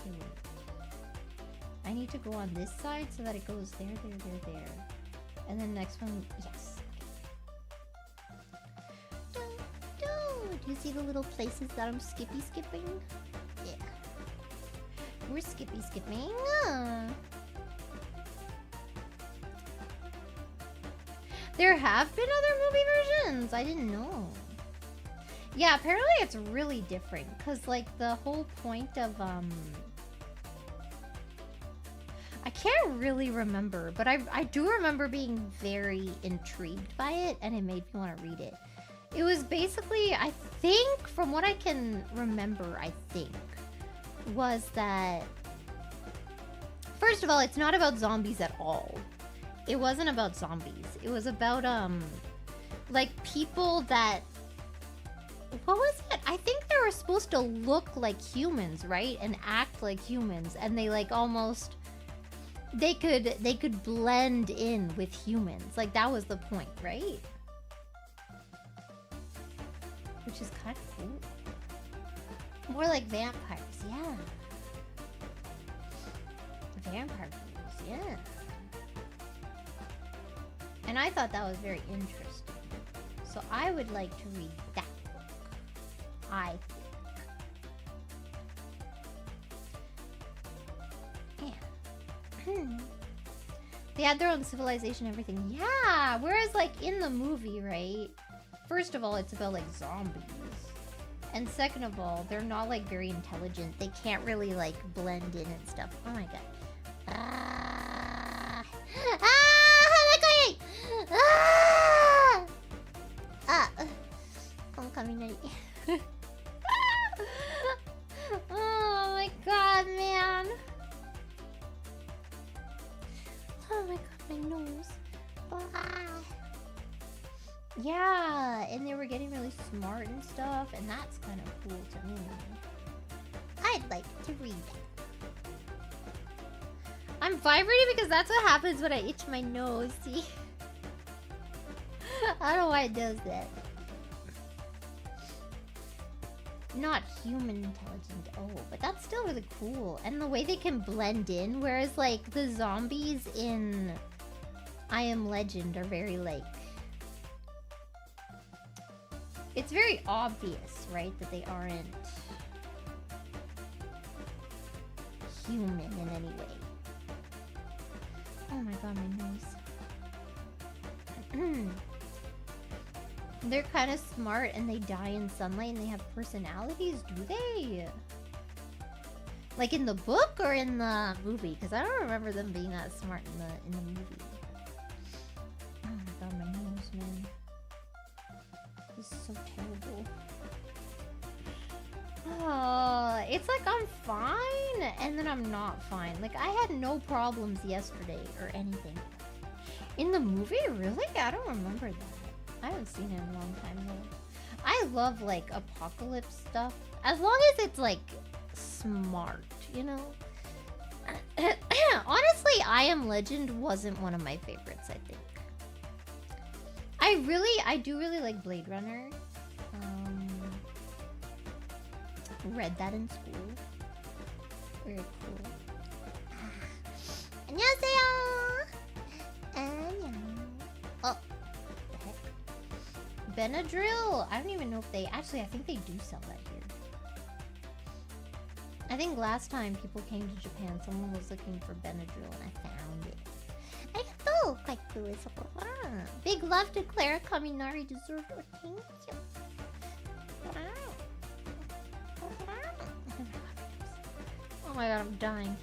Okay, wait. I need to go on this side so that it goes there. And then next one, yes. Do you see the little places that I'm skipping? Yeah. We're skipping. There have been other movie versions. I didn't know. Yeah, apparently it's really different. Because, like, the whole point of, I can't really remember. But I do remember being very intrigued by it. And it made me want to read it. It was basically, I think, from what I can remember, was that... First of all, it's not about zombies at all. It wasn't about zombies. It was about, like, people that... What was it? I think they were supposed to look like humans, right? And act like humans. And they, like, almost... They could blend in with humans. Like, that was the point, right? Which is kind of cool. More like vampires, yeah. Vampire movies, yeah. And I thought that was very interesting. So I would like to read that book. I think. Yeah. They had their own civilization and everything. Yeah! Whereas, like, in the movie, right? First of all, it's about, like, zombies. And second of all, they're not, like, very intelligent. They can't really, like, blend in and stuff. Oh my god. Kaminari. Oh my god, man. Oh my god, my nose. Yeah, and they were getting really smart and stuff, and that's kind of cool to me. I'd like to read it. I'm vibrating because that's what happens when I itch my nose, see? I don't know why it does that. Not human intelligent, oh, but that's still really cool. And the way they can blend in, whereas, like, the zombies in I Am Legend are very, like... It's very obvious, right, that they aren't human in any way. Oh my god, my nose. They're kind of smart and they die in sunlight and they have personalities, do they? Like in the book or in the movie? Because I don't remember them being that smart in the movie. Oh my god, my nose, man. This is so terrible. Oh, it's like I'm fine and then I'm not fine. Like I had no problems yesterday or anything. In the movie? Really? I don't remember that. I haven't seen it in a long time though. I love like apocalypse stuff. As long as it's like smart, you know? Honestly, I Am Legend wasn't one of my favorites, I think. I do really like Blade Runner. Read that in school. Very cool. 안녕하세요. 안녕. Oh. The heck? Benadryl? I don't even know if they... Actually, I think they do sell that here. I think last time people came to Japan, someone was looking for Benadryl and I found it. Big love to Clara Kaminari. Deserved it. Thank you. Oh my god, I'm dying.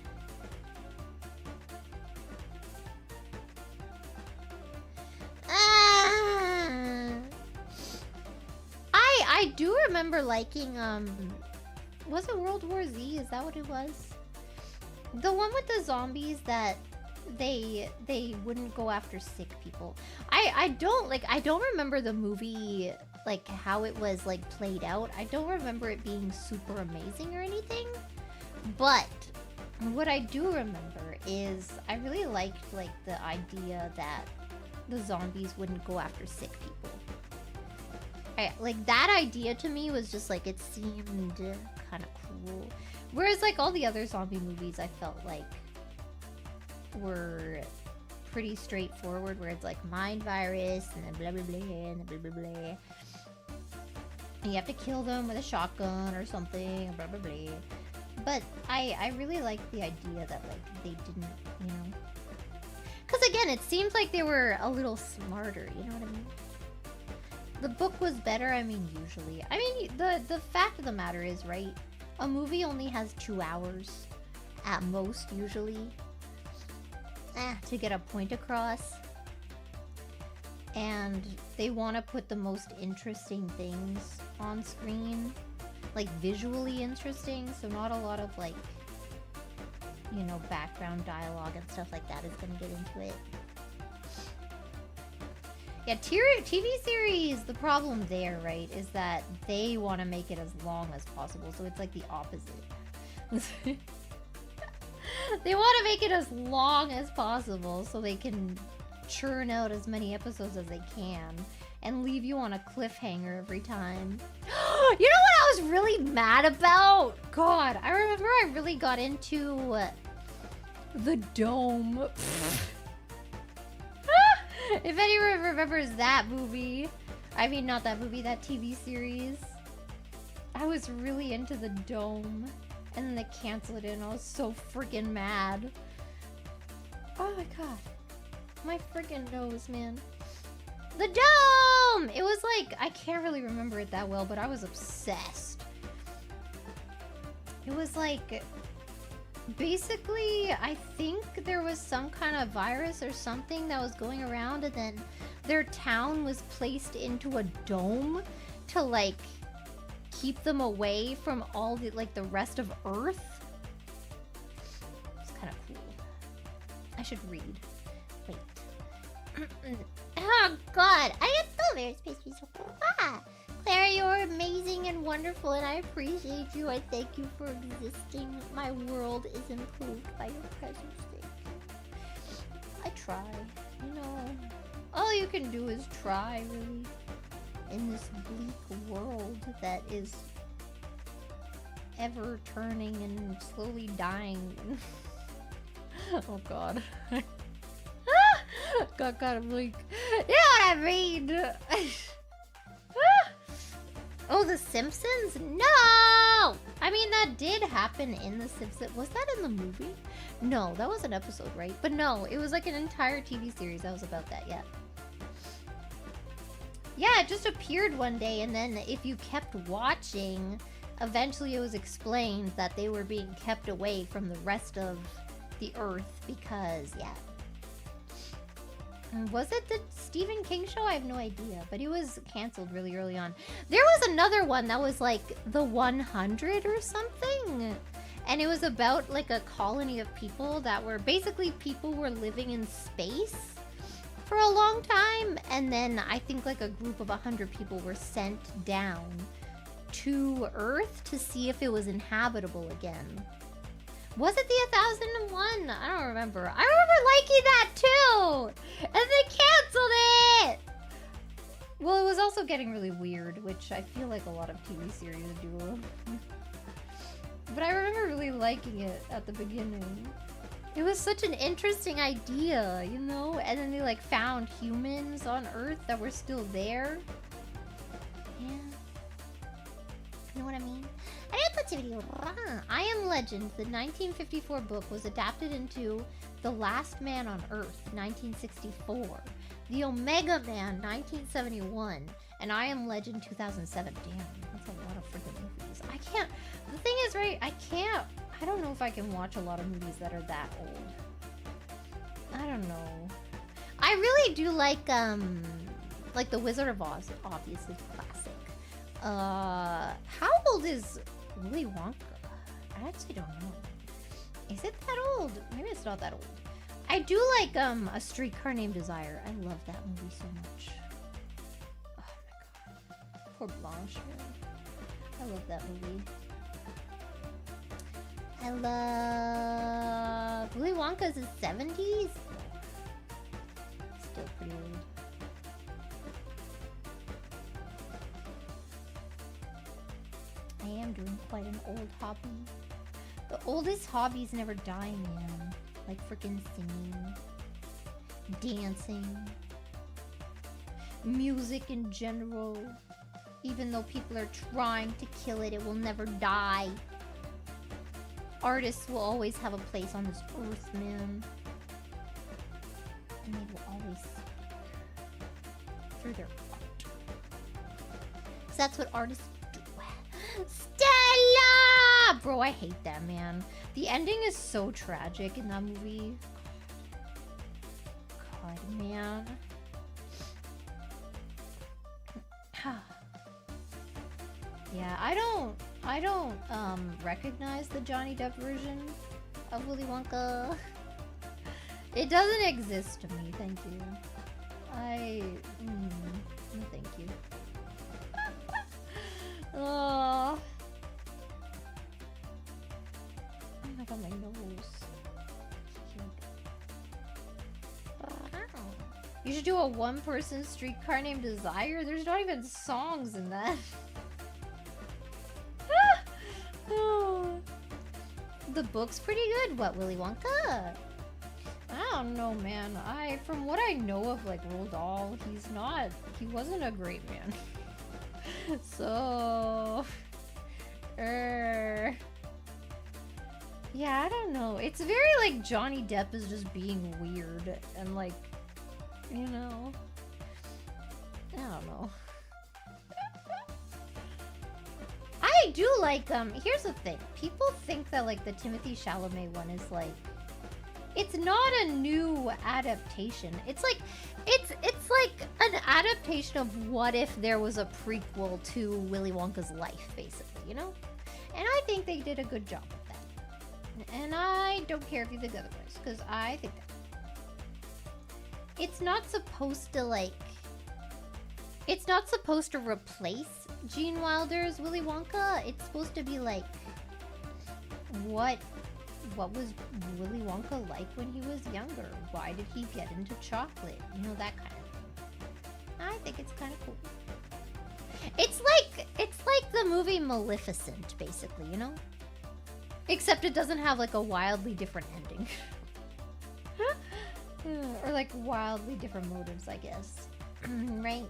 I do remember liking was it World War Z? Is that what it was? The one with the zombies that they wouldn't go after sick people. I don't remember the movie, like how it was like played out. I don't remember it being super amazing or anything. But what I do remember is I really liked like the idea that the zombies wouldn't go after sick people. Like that idea to me was just like, it seemed kind of cool. Whereas like all the other zombie movies I felt like were pretty straightforward, where it's like mind virus and then blah blah blah and blah blah blah. And you have to kill them with a shotgun or something, blah blah blah. But I really liked the idea that like they didn't, you know. Because again, again, it seems like they were a little smarter, you know what I mean? The book was better, I mean, usually. I mean, the fact of the matter is, right? A movie only has 2 hours at most, usually, to get a point across. And they want to put the most interesting things on screen. Like, visually interesting, so not a lot of, like, you know, background dialogue and stuff like that is gonna get into it. Yeah, TV series, the problem there, right, is that they want to make it as long as possible, so it's like the opposite. They want to make it as long as possible so they can churn out as many episodes as they can and leave you on a cliffhanger every time. You know what I was really mad about? God, I remember I really got into the Dome. If anyone remembers that movie, I mean, not that movie, that TV series. I was really into the Dome, and then they canceled it, and I was so freaking mad. Oh my god. My freaking nose, man. The Dome! It was like, I can't really remember it that well, but I was obsessed. It was like, basically, I think there was some kind of virus or something that was going around, and then their town was placed into a dome to, like, keep them away from all the, like, the rest of Earth. It's kind of cool. I should read. Wait. Oh, God. I am so very special. Clara, you're amazing and wonderful, and I appreciate you. I thank you for existing. My world is improved by your presence. I try, you know. All you can do is try, really. In this bleak world that is ever turning and slowly dying. Oh, God. God, I'm like, you know what I mean? Oh, The Simpsons? No! I mean, that did happen in The Simpsons. Was that in the movie? No, that was an episode, right? But no, it was like an entire TV series that was about that, yeah. Yeah, it just appeared one day, and then if you kept watching, eventually it was explained that they were being kept away from the rest of the Earth because, yeah. Was it the Stephen King show? I have no idea, but it was canceled really early on. There was another one that was like the 100 or something, and it was about like a colony of people that were basically people were living in space for a long time, and then I think like a group of 100 people were sent down to Earth to see if it was inhabitable again. Was it the 1001? I don't remember. I remember liking that too! And they canceled it! Well, it was also getting really weird, which I feel like a lot of TV series do. But I remember really liking it at the beginning. It was such an interesting idea, you know? And then they like found humans on Earth that were still there. Yeah. You know what I mean? I Am Legend, the 1954 book, was adapted into The Last Man on Earth, 1964, The Omega Man, 1971, and I Am Legend, 2007. Damn, that's a lot of freaking movies. I can't, the thing is, right, I don't know if I can watch a lot of movies that are that old. I don't know. I really do like The Wizard of Oz, obviously classic. How old is Willy Wonka? I actually don't know. Is it that old? Maybe it's not that old. I do like A Streetcar Named Desire. I love that movie so much. Oh my god. Poor Blanche, really. I love that movie. I love... Willy Wonka's the 70s? Still pretty old. I am doing quite an old hobby. The oldest hobbies never die, man. Like freaking singing, dancing, music in general. Even though people are trying to kill it, it will never die. Artists will always have a place on this earth, man. and they will always through their art. So that's what artists do. Stella! Bro, I hate that, man. The ending is so tragic in that movie. God, man. Yeah, I don't recognize the Johnny Depp version of Willy Wonka. It doesn't exist to me, thank you. No thank you. Oh my god, my nose. You should do a one-person streetcar named Desire. There's not even songs in that. The book's pretty good. What, Willy Wonka? I don't know, man. From what I know of, like, Roald Dahl, he wasn't a great man. So... yeah, I don't know. It's very, like, Johnny Depp is just being weird and, like, you know... I don't know. I do like, here's the thing. People think that, like, the Timothée Chalamet one is, like... It's not a new adaptation. It's like an adaptation of what if there was a prequel to Willy Wonka's life, basically, you know? And I think they did a good job with that. And I don't care if you think otherwise, because I think that. It's not supposed to, like... It's not supposed to replace Gene Wilder's Willy Wonka. It's supposed to be, like... What was Willy Wonka like when he was younger? Why did he get into chocolate? You know, that kind of thing. I think it's kind of cool. It's like the movie Maleficent, basically, you know? Except it doesn't have, like, a wildly different ending. Or, like, wildly different motives, I guess. Right?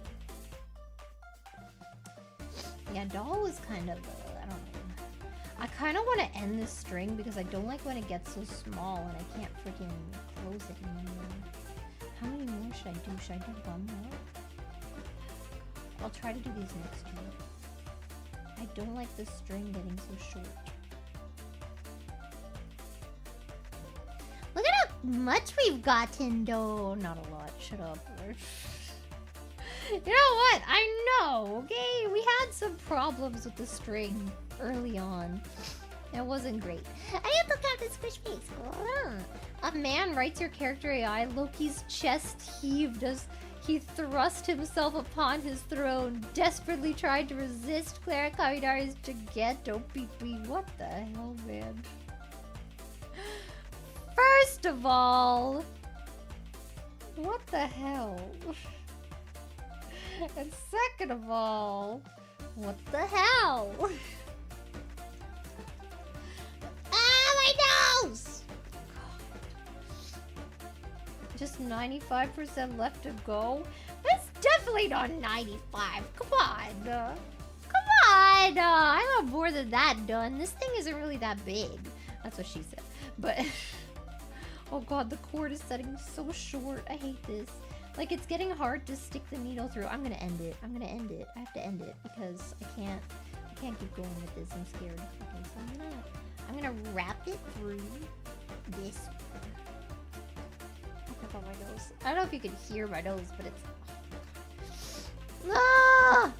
Yeah, Doll was kind of, I don't know. I kind of want to end this string because I don't like when it gets so small and I can't freaking close it anymore. How many more should I do? Should I do one more? I'll try to do these next two. I don't like this string getting so short. Look at how much we've gotten, though. Not a lot. Shut up. You know what? I know, okay? We had some problems with the string early on. It wasn't great. I have to count this squish face. A man writes your character AI. Loki's chest heaved as he thrust himself upon his throne, desperately tried to resist Clara Kaminari's Gigetto Pee-Pee. What the hell, man? First of all, what the hell? And second of all, what the hell? Ah, my nose! God. Just 95% left to go? That's definitely not 95. Come on. Come on. I have more than that done. This thing isn't really that big. That's what she said. But, oh god, the cord is setting so short. I hate this. Like, it's getting hard to stick the needle through. I'm gonna end it. I'm gonna end it. I have to end it because I can't keep going with this. I'm scared. Okay, so I'm gonna wrap it through this. Oh my nose. I don't know if you can hear my nose, but it's... Ah!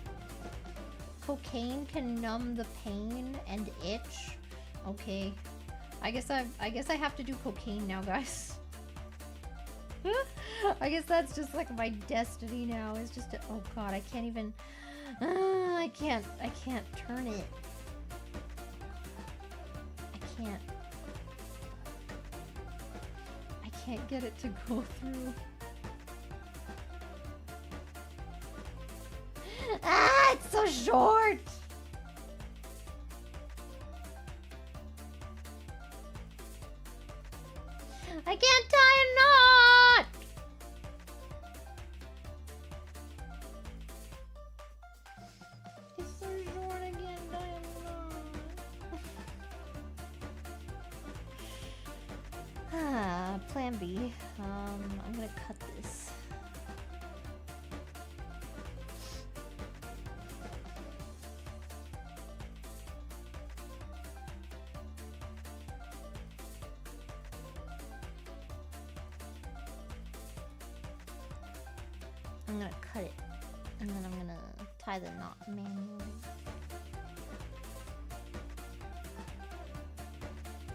Cocaine can numb the pain and itch. Okay. I guess I have to do cocaine now, guys. I guess that's just like my destiny now. It's just oh god, I can't even I can't turn it. I can't get it to go through. Ah, it's so short. I can't tie a knot! It's so short, I can't tie a knot. Plan B. I'm gonna cut this. I'm gonna cut it, and then I'm gonna tie the knot manually.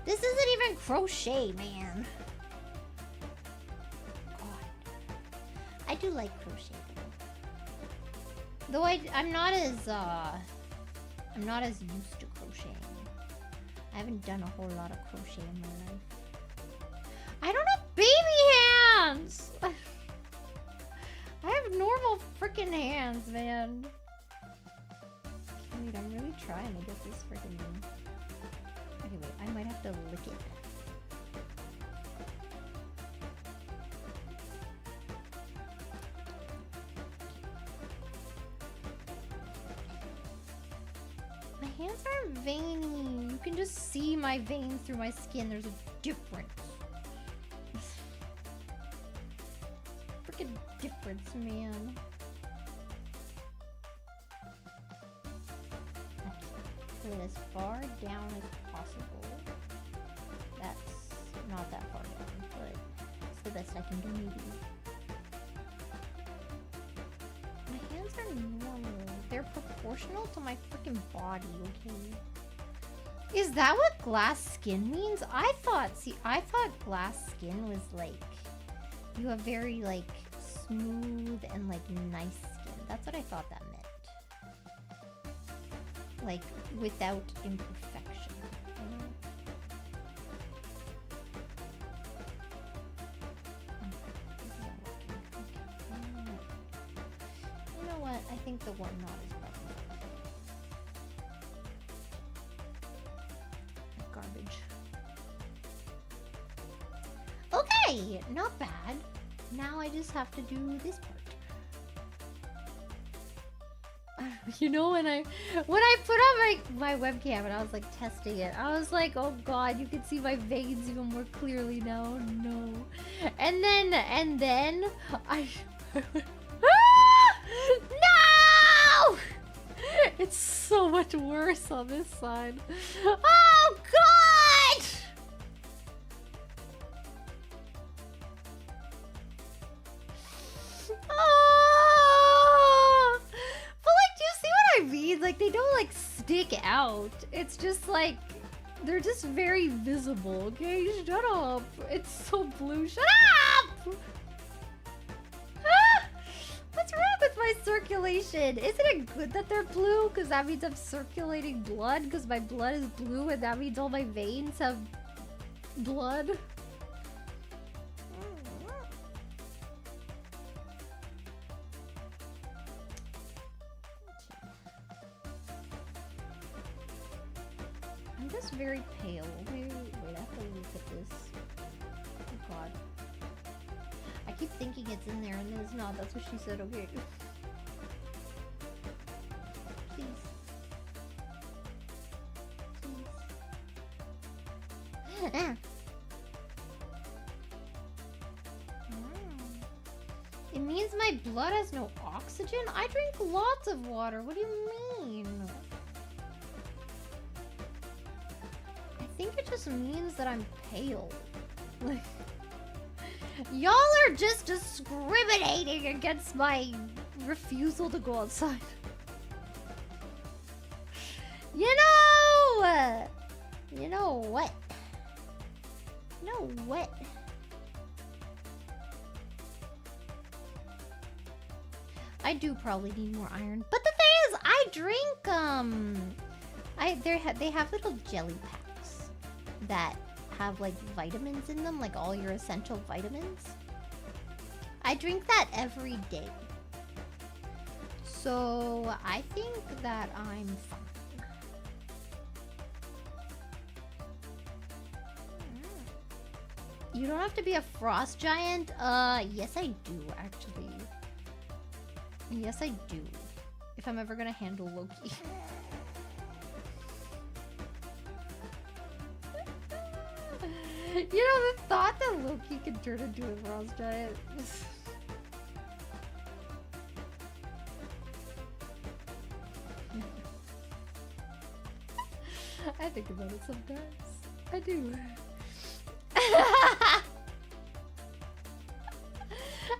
This isn't even crochet, man. God. I do like crochet though. I'm not as used to crocheting. I haven't done a whole lot of crochet in my life. I don't have baby hands! I have normal freaking hands, man. Wait, I'm really trying to get this freaking... Okay, wait, I might have to lick it. My hands are veiny. You can just see my veins through my skin. There's a difference. Freaking difference, man. Put it as far down as possible. That's not that far down, but it's the best I can do, maybe. My hands are normal. They're proportional to my freaking body, okay? Is that what glass skin means? I thought glass skin was like, you have very like smooth and like nice skin. That's what I thought that meant. Like without imperfection, you know? Okay. You know what? I think the one knot is probably garbage. Okay, not bad. Now I just have to do this part. You know, when I put on my webcam and I was like testing it, I was like, oh god, you can see my veins even more clearly now. No. And then I no! It's so much worse on this side. Oh god! Oh! But like, do you see what I mean? Like, they don't like stick out. It's just like, they're just very visible. Okay, shut up. It's so blue. Shut up! Ah! What's wrong with my circulation? Isn't it good that they're blue? Because that means I'm circulating blood. Because my blood is blue, and that means all my veins have blood. I'm just very pale. Wait, I have to look at this. Oh god. I keep thinking it's in there and it's not. That's what she said. Okay. Please. Please. It means my blood has no oxygen? I drink lots of water. What do you mean? I think it just means that I'm pale. Like, y'all are just discriminating against my refusal to go outside. You know what? You know what? I do probably need more iron. But the thing is, I drink, they have little jelly packs that have like vitamins in them, like all your essential vitamins. I drink that every day. So I think that I'm fine. You don't have to be a frost giant? Yes I do, actually. Yes I do. If I'm ever gonna handle Loki. You know, the thought that Loki could turn into a frost giant. I think about it sometimes. I do. I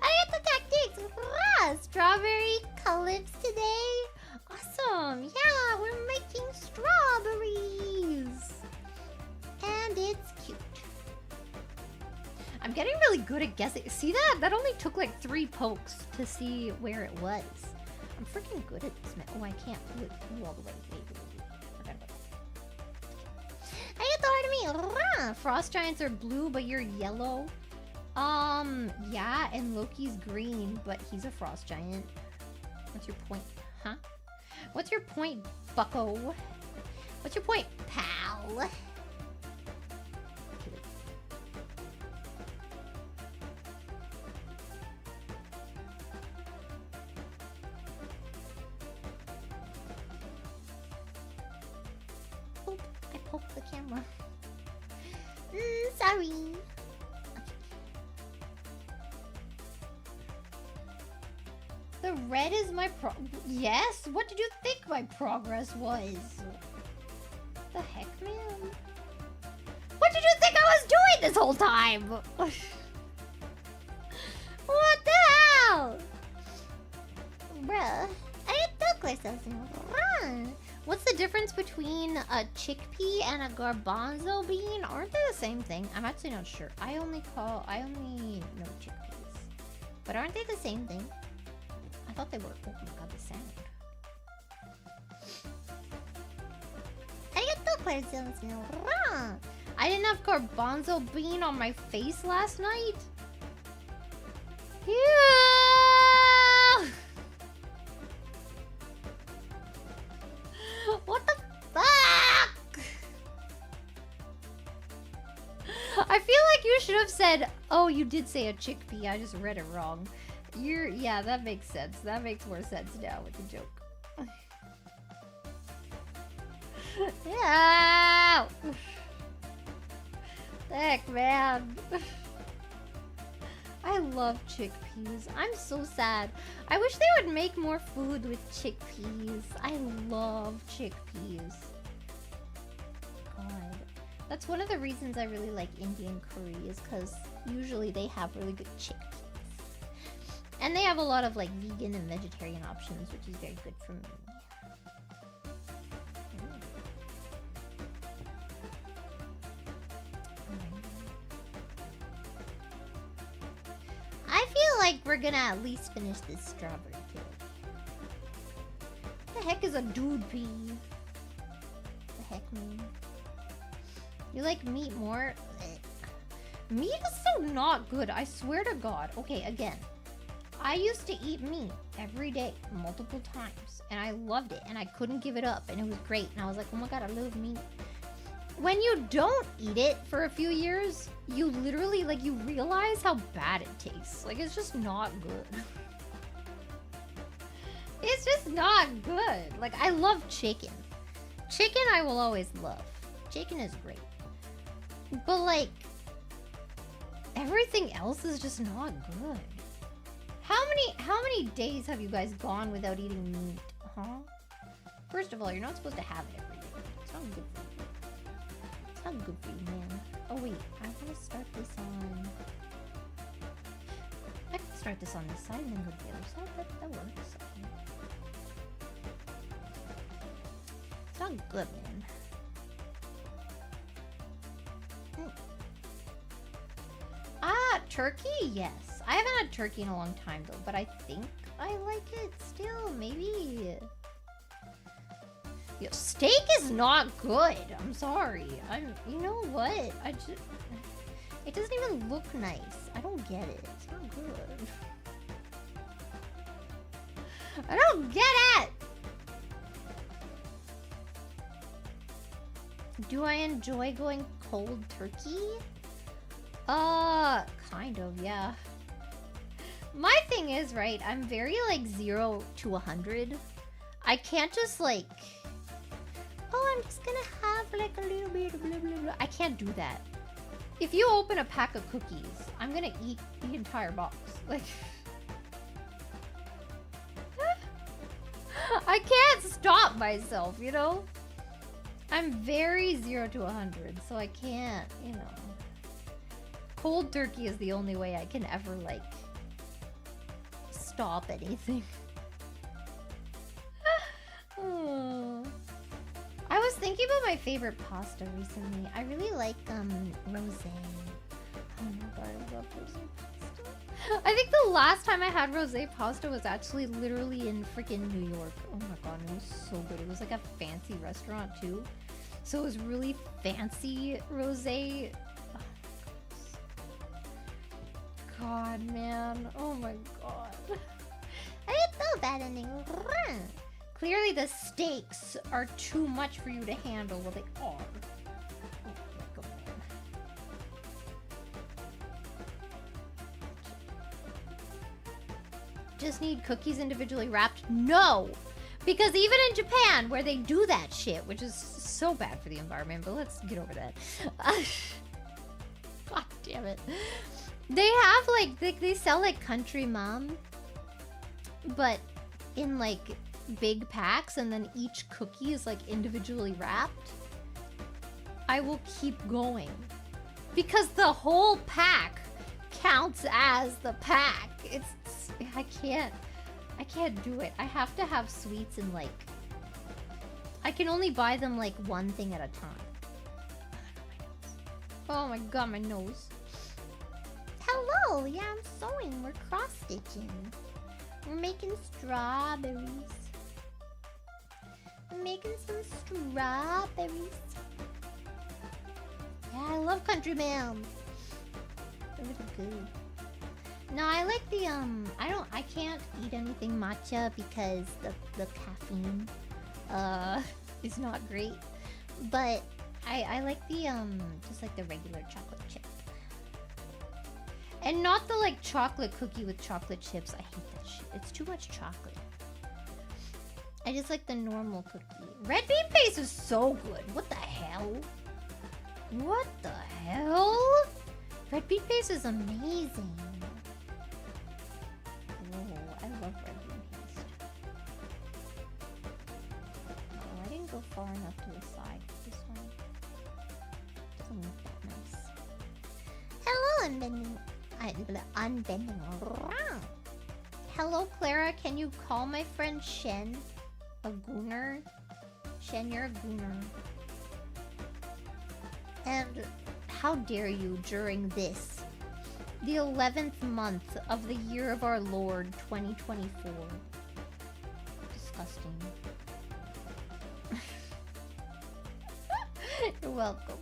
got the tactics! Hurrah! Strawberry calyps today? Awesome! Yeah, we're making strawberries! And it's cute. I'm getting really good at guessing. See that? That only took like 3 pokes to see where it was. I'm freaking good at this. Oh, I can't do it all the way. Wait. I forgot about that. I get the heart of me. Frost giants are blue, but you're yellow. Yeah, and Loki's green, but he's a frost giant. What's your point? Huh? What's your point, bucko? What's your point, pal? Oop, I poked the camera. Sorry. The red is my Yes? What did you think my progress was? The heck, man? What did you think I was doing this whole time? What the hell? Bruh. I took myself. What's the difference between a chickpea and a garbanzo bean? Aren't they the same thing? I'm actually not sure. I only know chickpeas. But aren't they the same thing? I thought they were. Oh my god, the sound. I didn't have garbanzo bean on my face last night. Yeah. What the fuck? I feel like you should have said, oh, you did say a chickpea. I just read it wrong. Yeah, that makes sense. That makes more sense now with the joke. Yeah. Heck, man. I love chickpeas. I'm so sad. I wish they would make more food with chickpeas. I love chickpeas. God. That's one of the reasons I really like Indian curry is because usually they have really good chickpeas. And they have a lot of like vegan and vegetarian options, which is very good for me. I feel like we're gonna at least finish this strawberry cake. The heck is a dude pea? The heck, man? You like meat more? Meat is so not good, I swear to God. Okay, again. I used to eat meat every day, multiple times, and I loved it, and I couldn't give it up, and it was great, and I was like, oh my god, I love meat. When you don't eat it for a few years, you literally, like, you realize how bad it tastes. Like, it's just not good. It's just not good. Like, I love chicken. Chicken I will always love. Chicken is great. But, like, everything else is just not good. How many days have you guys gone without eating meat? Huh? First of all, you're not supposed to have it every day. It's not good for you. It's not good for you, man. Oh wait, I want to start this on... I can start this on this side and then go to the other side. That works. It's not good, man. Turkey? Yes. I haven't had turkey in a long time though, but I think I like it still. Maybe. Yo, steak is not good. I'm sorry. You know what? It doesn't even look nice. I don't get it. It's not good. I don't get it. Do I enjoy going cold turkey? Kind of, yeah. My thing is, right, I'm very, like, 0 to 100. I can't just, like... Oh, I'm just gonna have, like, a little bit of blah, blah, blah. I can't do that. If you open a pack of cookies, I'm gonna eat the entire box. Like, I can't stop myself, you know? I'm very 0 to 100, so I can't, you know. Cold turkey is the only way I can ever, like, stop anything. I was thinking about my favorite pasta recently. I really like rosé. Oh my god, I love rosé pasta. I think the last time I had rosé pasta was actually literally in freaking New York. Oh my god, it was so good. It was like a fancy restaurant too. So it was really fancy rosé. Oh my god, man. Oh my god. I didn't know that ending. Clearly the stakes are too much for you to handle. Well, they are. Oh my god. Just need cookies individually wrapped? No! Because even in Japan, where they do that shit, which is so bad for the environment, but let's get over that. God damn it. They have, like, they sell, like, Country Mom, but in, like, big packs, and then each cookie is, like, individually wrapped. I will keep going. Because the whole pack counts as the pack. I can't do it. I have to have sweets and, like, I can only buy them, like, one thing at a time. Oh my god, my nose. Hello, yeah, I'm sewing. We're cross-stitching. We're making strawberries. I'm making some strawberries. Yeah, I love Country Ma'am. They're really good. No, I like the, I can't eat anything matcha because the caffeine, is not great. But I like the, just like the regular chocolate chip. And not the, like, chocolate cookie with chocolate chips. I hate that shit. It's too much chocolate. I just like the normal cookie. Red bean paste is so good. What the hell? What the hell? Red bean paste is amazing. Oh, I love red bean paste. Oh, I didn't go far enough to the side. This one doesn't look that nice. Hello, unbending around. Hello, Clara. Can you call my friend Shen a gooner? Shen, you're a gooner. And how dare you during this, the 11th month of the year of our Lord 2024. Disgusting. You're welcome.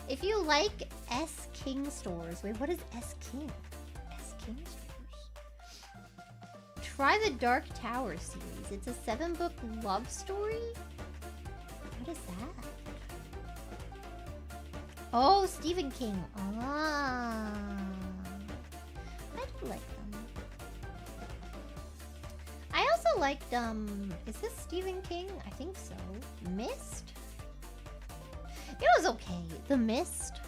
If you like S King stores, wait, what is S King? S King stores. Try the Dark Tower series. It's a 7-book love story. What is that? Oh, Stephen King. Ah, I do like them. I also liked is this Stephen King? I think so. Mist. It was okay. The Mist.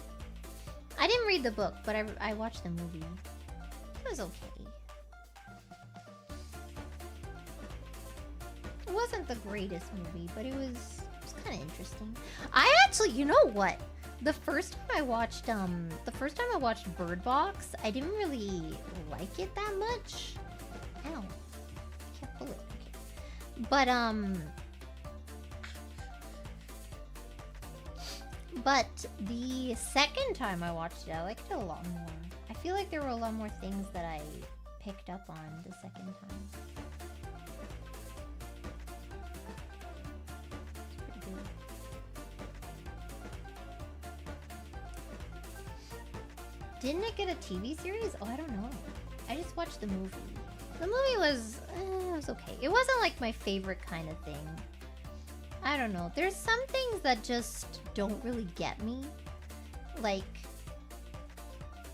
I didn't read the book, but I watched the movie. It was okay. It wasn't the greatest movie, but it was kind of interesting. I actually, you know what? The first time I watched Bird Box, I didn't really like it that much. Ow. I can't pull it. Okay. But the second time I watched it, I liked it a lot more. I feel like there were a lot more things that I picked up on the second time. It's pretty good. Didn't it get a TV series? Oh, I don't know. I just watched the movie. The movie was, it was okay. It wasn't like my favorite kind of thing. I don't know. There's some things that just don't really get me. Like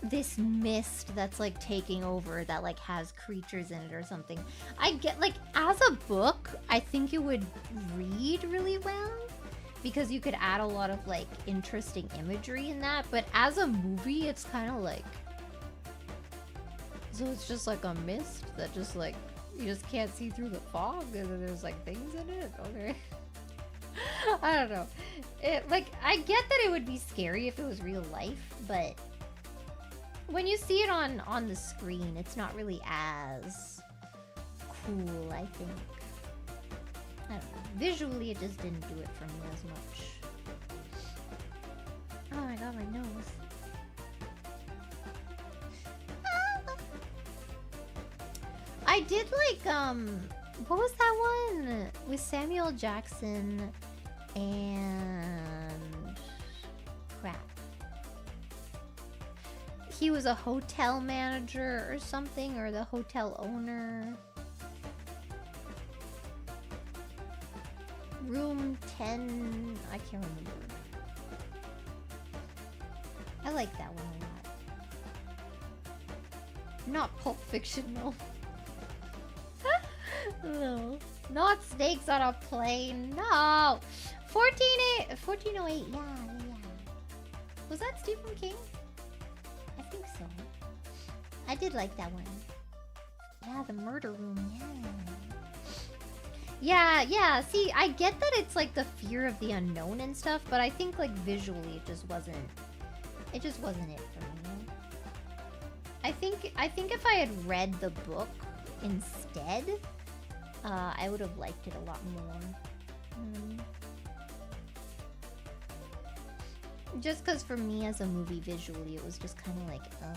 this mist that's like taking over that like has creatures in it or something. I get like as a book, I think it would read really well. because you could add a lot of like interesting imagery in that, but as a movie it's kind of like, so it's just like a mist that just like you just can't see through the fog and then there's like things in it. Okay. I don't know. It like, I get that it would be scary if it was real life, but when you see it on the screen, it's not really as cool, I think. I don't know. Visually, it just didn't do it for me as much. Oh my god, my nose. I did like, what was that one? With Samuel Jackson and... crap. He was a hotel manager or something, or the hotel owner. Room 10... I can't remember. I like that one a lot. Not Pulp Fiction, no. No. Not snakes on a plane, no! 1408, yeah. Was that Stephen King? I think so. I did like that one. Yeah, the murder room, yeah, see, I get that it's like the fear of the unknown and stuff, but I think like visually it just wasn't it for me. I think if I had read the book instead, I would have liked it a lot more. Just because for me as a movie visually, it was just kind of like, oh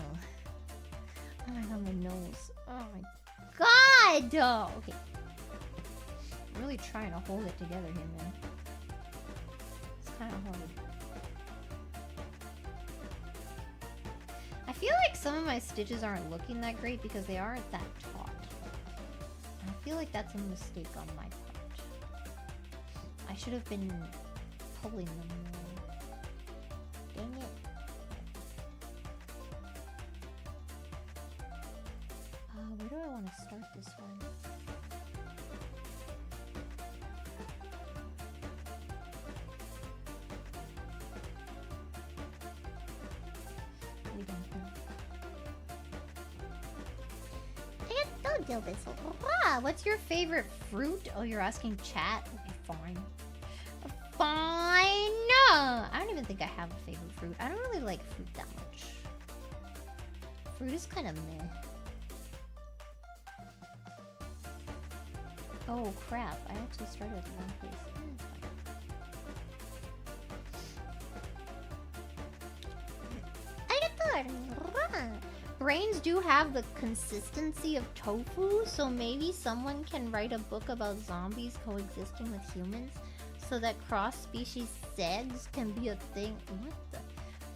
my god, my nose. Oh my god! Oh, okay. I'm really trying to hold it together here, man. It's kind of hard. I feel like some of my stitches aren't looking that great because they aren't that taut. I feel like that's a mistake on my part. I should have been pulling them more. Dang it. Where do I want to start this one? We don't know. What's your favorite fruit? Oh, you're asking chat? Okay, fine. Fine! I don't even think I have a favorite fruit. I don't really like fruit that much. Fruit is kind of meh. Oh crap, I actually started at the wrong place. Brains do have the consistency of tofu, so maybe someone can write a book about zombies coexisting with humans so that cross-species segs can be a thing. What the?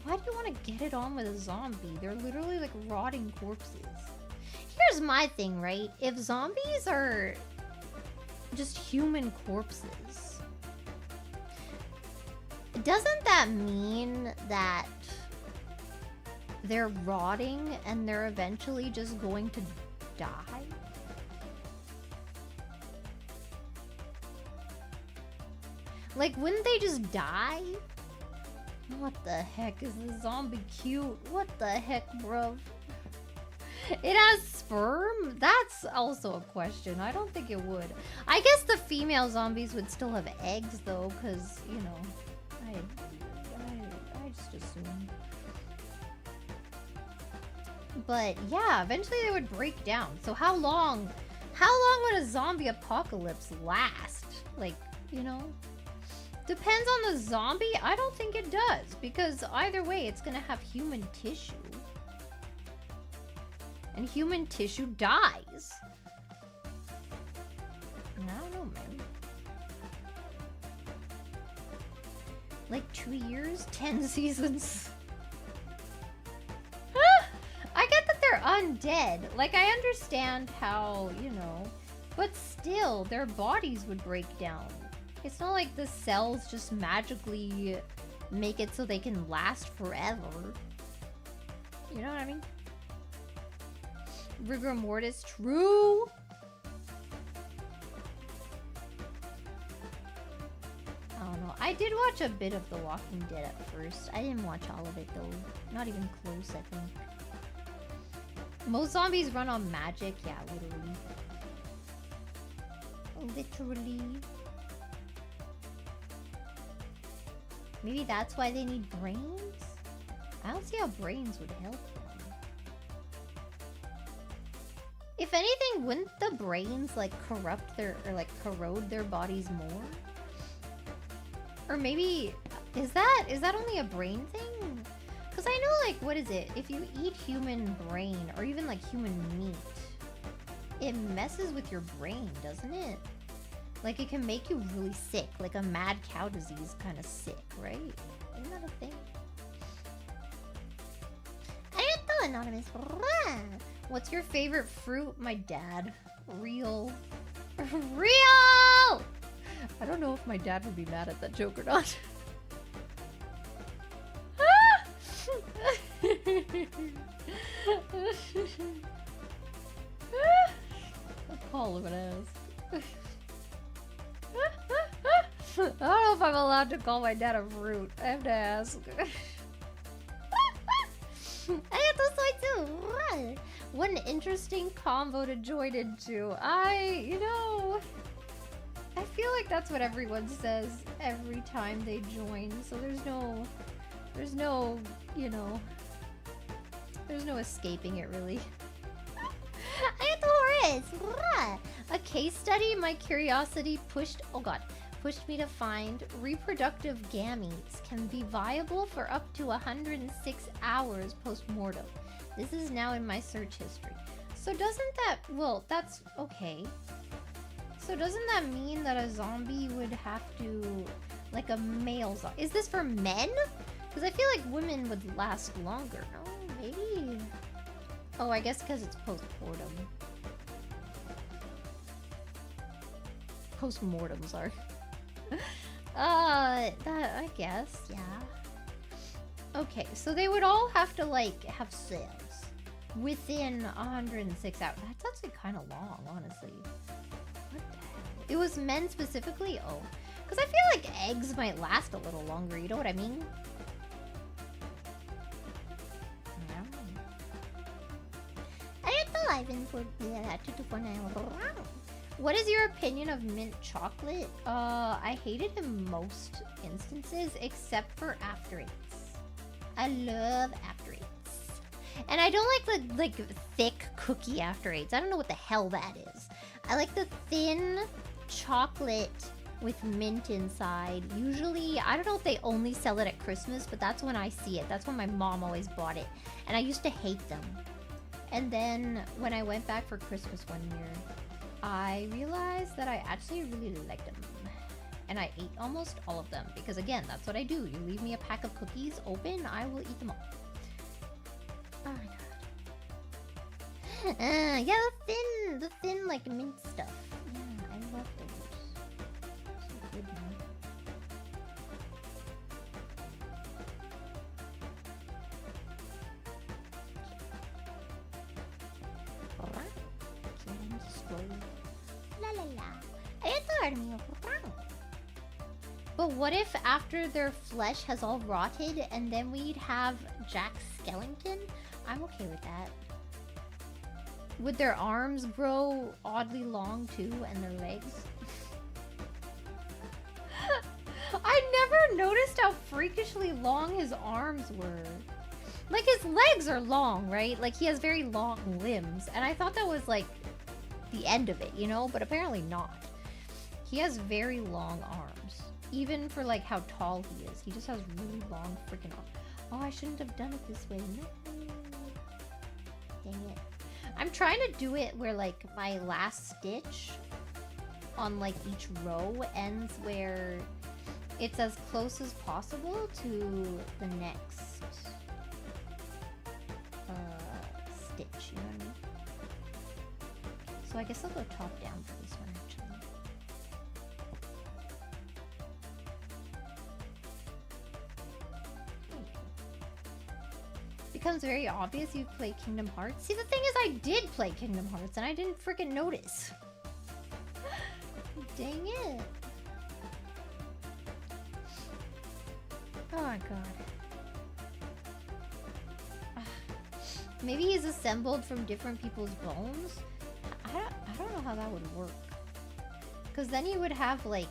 Why do you want to get it on with a zombie? They're literally like rotting corpses. Here's my thing, right? If zombies are just human corpses, doesn't that mean that they're rotting and they're eventually just going to die? Like, wouldn't they just die? What the heck? Is the zombie cute? What the heck, bruv? It has sperm? That's also a question. I don't think it would. I guess the female zombies would still have eggs, though, because, you know, I just assume. But yeah, eventually they would break down. So how long would a zombie apocalypse last? Like, you know? Depends on the zombie. I don't think it does, because either way it's gonna have human tissue. And human tissue dies. I don't know, man. Like 2 years? 10 seasons? I get that they're undead. Like, I understand how, you know, but still, their bodies would break down. It's not like the cells just magically make it so they can last forever. You know what I mean? Rigor mortis, true. I don't know. I I did watch a bit of The Walking Dead at first. I didn't watch all of it though. Not even close, I think. Most zombies run on magic. Yeah, literally. Literally. Maybe that's why they need brains? I don't see how brains would help them. If anything, wouldn't the brains like corrupt their or like corrode their bodies more? Or maybe is that only a brain thing? Because I know, like, what is it? If you eat human brain or even like human meat, it messes with your brain, doesn't it? Like, it can make you really sick, like a mad cow disease kind of sick, right? Isn't that a thing? Arigato, Anonymous. What's your favorite fruit? My dad. Real. Real! I don't know if my dad would be mad at that joke or not. I'll call him and ask. I don't know if I'm allowed to call my dad a fruit. I have to ask. What an interesting combo to join into. I feel like that's what everyone says every time they join. So there's no escaping it really. A case study, my curiosity pushed me to find reproductive gametes can be viable for up to 106 hours post-mortem. This is now in my search history. So doesn't that, well, that's okay. So doesn't that mean that a zombie would have to, like a male zombie? Is this for men? Because I feel like women would last longer. No, maybe. Oh, I guess because it's post-mortem. Post-mortem, sorry. I guess, yeah. Okay, so they would all have to, like, have cells within 106 hours. That's actually kind of long, honestly. What the hell? It was men specifically? Oh. Because I feel like eggs might last a little longer, you know what I mean? What is your opinion of mint chocolate? I hate it in most instances, except for After Eights. I love After Eights. And I don't like the thick cookie After Eights. I don't know what the hell that is. I like the thin chocolate with mint inside. Usually, I don't know if they only sell it at Christmas, but that's when I see it. That's when my mom always bought it. And I used to hate them. And then when I went back for Christmas one year, I realized that I actually really liked them. And I ate almost all of them. Because again, that's what I do. You leave me a pack of cookies open, I will eat them all. Oh my god. Yeah, the thin like mint stuff. Yeah, I love those. So good, man. But what if after their flesh has all rotted and then we'd have Jack Skellington? I'm okay with that. Would their arms grow oddly long too and their legs? I never noticed how freakishly long his arms were. Like his legs are long, right? Like he has very long limbs. And I thought that was like the end of it, you know? But apparently not. He has very long arms. Even for like how tall he is. He just has really long freaking arms. Oh, I shouldn't have done it this way. No. Dang it. I'm trying to do it where like my last stitch on like each row ends where it's as close as possible to the next stitch, you know what I mean? So I guess I'll go top down for this one actually. Becomes very obvious you play Kingdom Hearts. See, the thing is, I did play Kingdom Hearts and I didn't freaking notice. Dang it. Oh my god. Maybe he's assembled from different people's bones? I don't know how that would work. Because then you would have, like,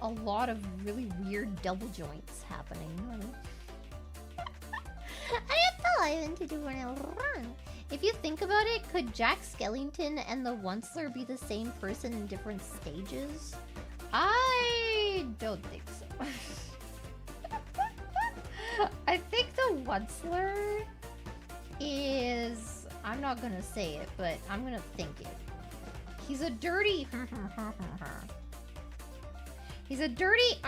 a lot of really weird double joints happening. If you think about it, could Jack Skellington and the Onceler be the same person in different stages? I don't think so. I think the Onceler is... I'm not gonna say it, but I'm gonna think it. He's a dirty... He's a dirty...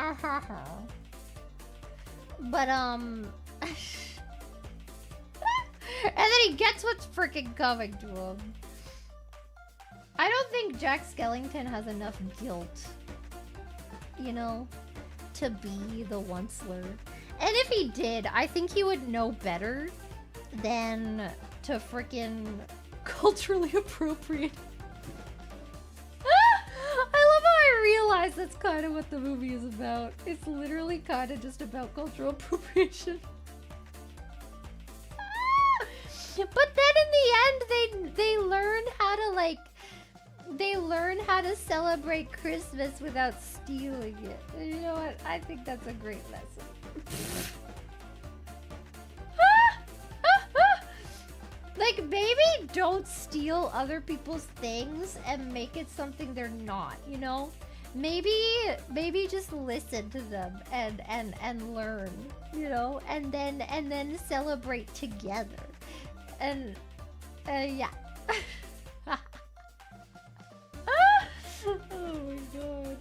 But, and then he gets what's freaking coming to him. I don't think Jack Skellington has enough guilt, you know, to be the Onceler. And if he did, I think he would know better than to freaking culturally appropriate. I love how I realize that's kind of what the movie is about. It's literally kind of just about cultural appropriation. But then in the end, they learn how to, like, they learn how to celebrate Christmas without stealing it. And you know what? I think that's a great lesson. Like, maybe don't steal other people's things and make it something they're not, you know? Maybe just listen to them and learn, you know? And then celebrate together. And yeah. Oh my god.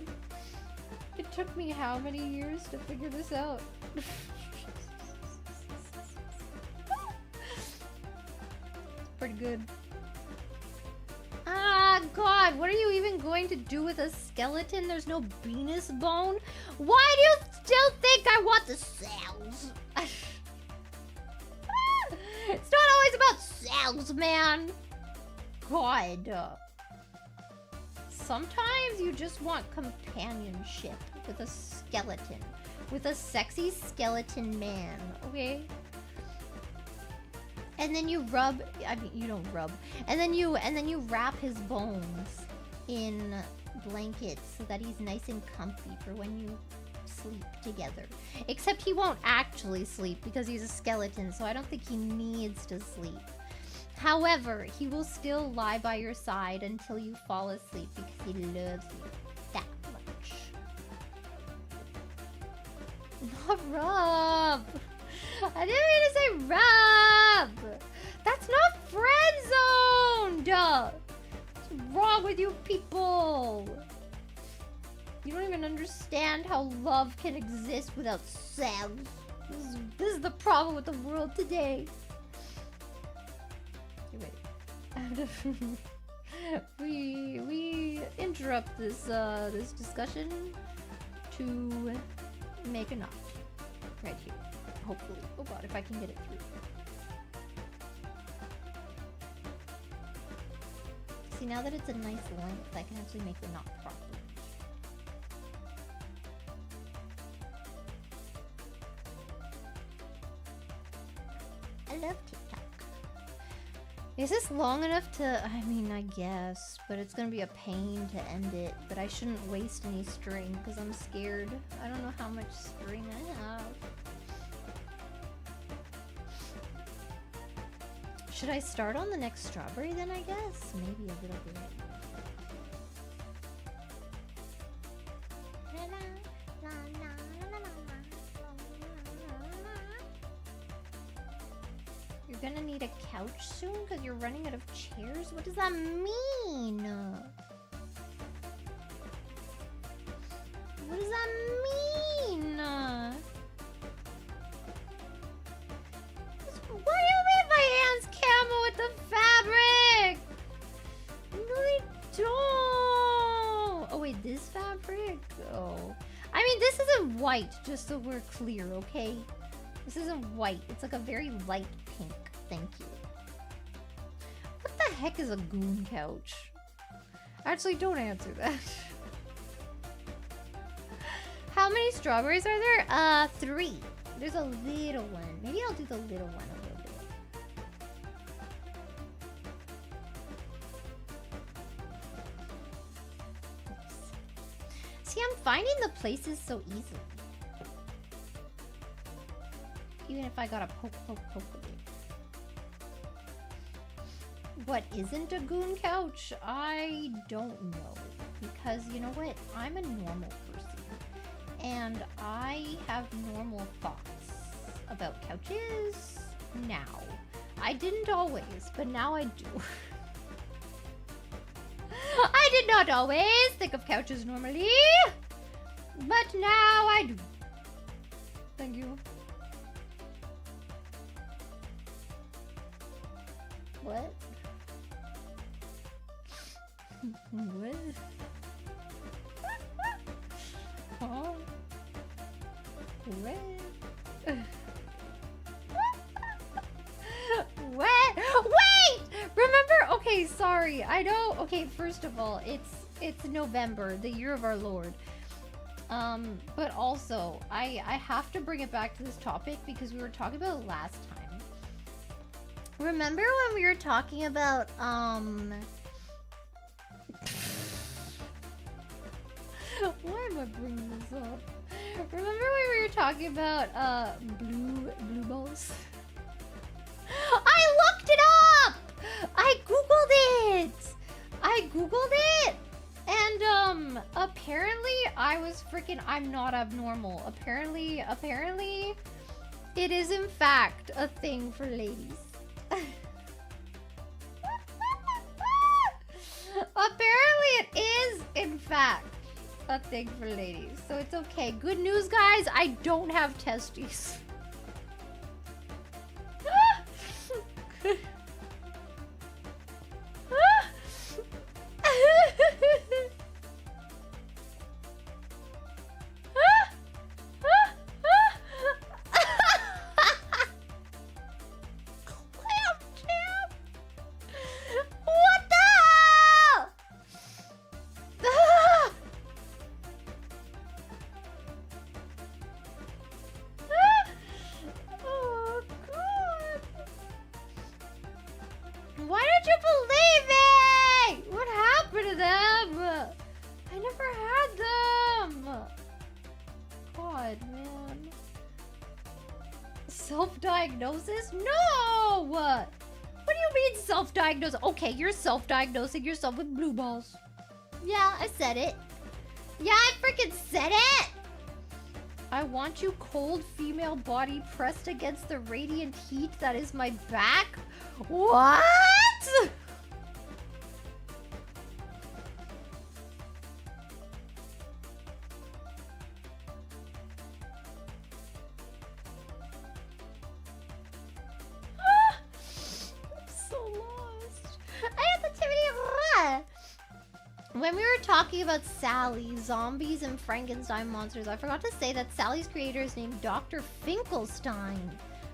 It took me how many years to figure this out? Pretty good. Ah, god, what are you even going to do with a skeleton? There's no penis bone? Why do you still think I want the cells? It's not always about cells, man. God. Sometimes you just want companionship with a skeleton. With a sexy skeleton man, okay? And then you rub, I mean, you don't rub. And then you wrap his bones in blankets so that he's nice and comfy for when you sleep together. Except he won't actually sleep because he's a skeleton, so I don't think he needs to sleep. However, he will still lie by your side until you fall asleep because he loves you that much. Not rub! I didn't mean to say rub! That's not friend zoned! What's wrong with you people? You don't even understand how love can exist without sex. This is the problem with the world today. We interrupt this this discussion to make a knot right here. Hopefully. Oh god, if I can get it through. See, now that it's a nice length, I can actually make the knot properly. I love TikTok. Is this long enough to... I mean, I guess, but it's gonna be a pain to end it. But I shouldn't waste any string because I'm scared. I don't know how much string I have. Should I start on the next strawberry then, I guess? Maybe a little bit. You're gonna need a couch soon because you're running out of chairs? What does that mean? What does that mean? What do you mean my hands camo with the fabric? No, they don't. Oh wait, this fabric? Oh. I mean, this isn't white, just so we're clear, okay? This isn't white. It's like a very light pink. Thank you. What the heck is a goon couch? Actually, don't answer that. How How many strawberries are there? 3. There's a little one. Maybe I'll do the little one a little bit. See, I'm finding the places so easily. Even if I gotta poke a bit. What isn't a goon couch? I don't know. Because you know what? I'm a normal person. And I have normal thoughts about couches now. I didn't always, but now I do. I did not always think of couches normally, but now I do. Thank you. What? What? Huh? What? What? Wait! Remember? Okay, sorry. I know. Okay, first of all, it's November, the year of our Lord. But also, I have to bring it back to this topic because we were talking about it last time. Remember when we were talking about why am I bringing this up? Remember when we were talking about blue balls? I looked it up! I googled it! And apparently I'm not abnormal. Apparently it is in fact a thing for ladies. Apparently it is in fact a thing for ladies. So it's okay. Good news, guys, I don't have testes. Self-diagnosis? No! What do you mean self-diagnosis? Okay, you're self-diagnosing yourself with blue balls. Yeah, I said it. Yeah, I freaking said it! I want you cold female body pressed against the radiant heat that is my back? What? When we were talking about Sally, zombies, and Frankenstein monsters, I forgot to say that Sally's creator is named Dr. Finkelstein.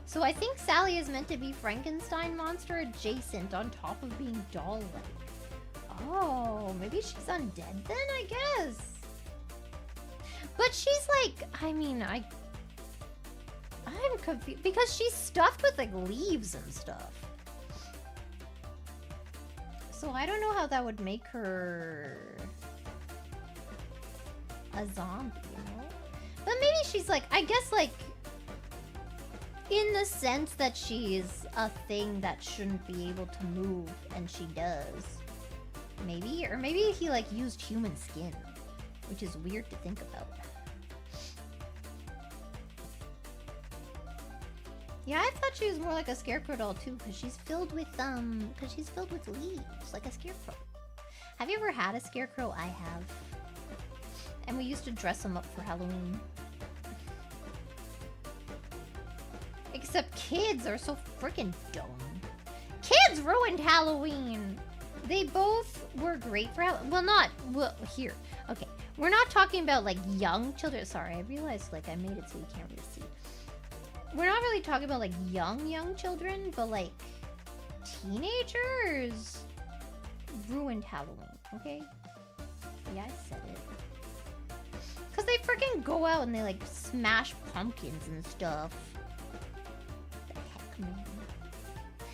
So I think Sally is meant to be Frankenstein monster adjacent on top of being doll-like. Oh, maybe she's undead then, I guess. But she's like, I'm confused because she's stuffed with like leaves and stuff. So I don't know how that would make her a zombie, you know? But maybe she's like, I guess like, in the sense that she's a thing that shouldn't be able to move, and she does. Maybe? Or maybe he like used human skin, which is weird to think about. Yeah, I thought she was more like a scarecrow doll too, because she's filled with leaves, like a scarecrow. Have you ever had a scarecrow? I have. And we used to dress them up for Halloween. Except kids are so freaking dumb. Kids ruined Halloween! They both were great for Halloween. Well, here. Okay, we're not talking about like young children. Sorry, I realized like I made it so you can't really see. We're not really talking about like young children, but like teenagers ruined Halloween, okay? Yeah, I said it. Because they they freaking go out and they like smash pumpkins and stuff. The heck, man.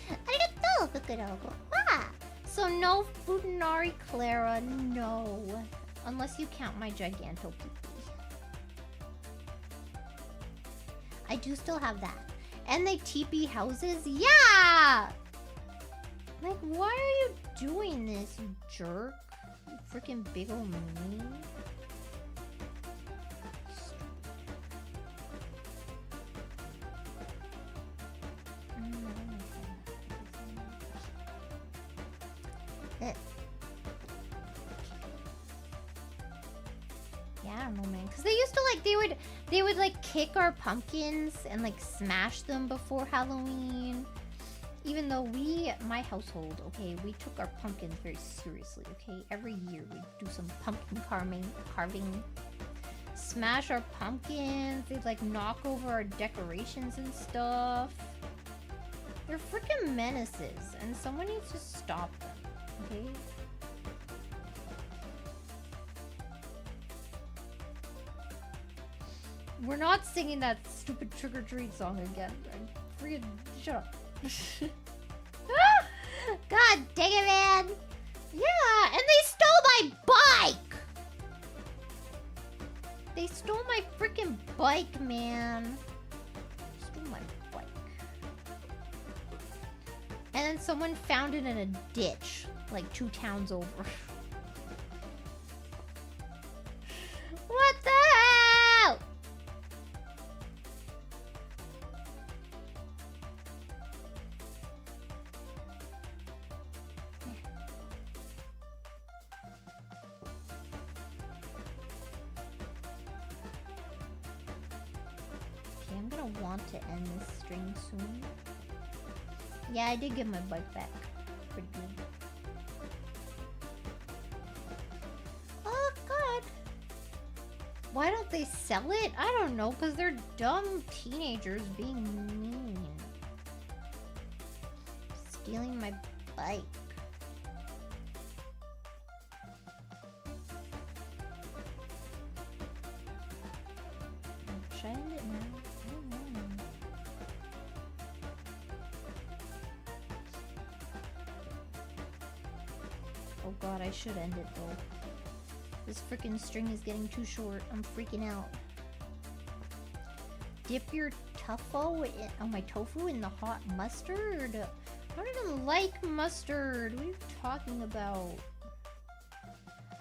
Arigatou, Fukurogo. Wow. So no Futanari Clara, no. Unless you count my giganto pee-pee. I do still have that. And they teepee houses? Yeah! Like, why are you doing this, you jerk? You freaking big ol' meanie. Yeah, I don't know, man. Cause they used to like they would like kick our pumpkins and like smash them before Halloween. Even though my household, okay, we took our pumpkins very seriously, okay? Every year we do some pumpkin carving. Smash our pumpkins. They'd like knock over our decorations and stuff. They're freaking menaces, and someone needs to stop them, okay? We're not singing that stupid trick or treat song again. Freaking shut up. God dang it, man! Yeah, and they stole my bike! They stole my freaking bike, man. Stole my bike. And then someone found it in a ditch, like 2 towns over. What the hell? Okay, I'm gonna want to end this stream soon. Yeah, I did get my bike back. Pretty good. Oh, God. Why don't they sell it? I don't know, because they're dumb teenagers being mean. Stealing my bike. Should I end it now? I don't know. Oh god, I should end it though. This freaking string is getting too short. I'm freaking out. Dip your my tofu in the hot mustard? I don't even like mustard. What are you talking about?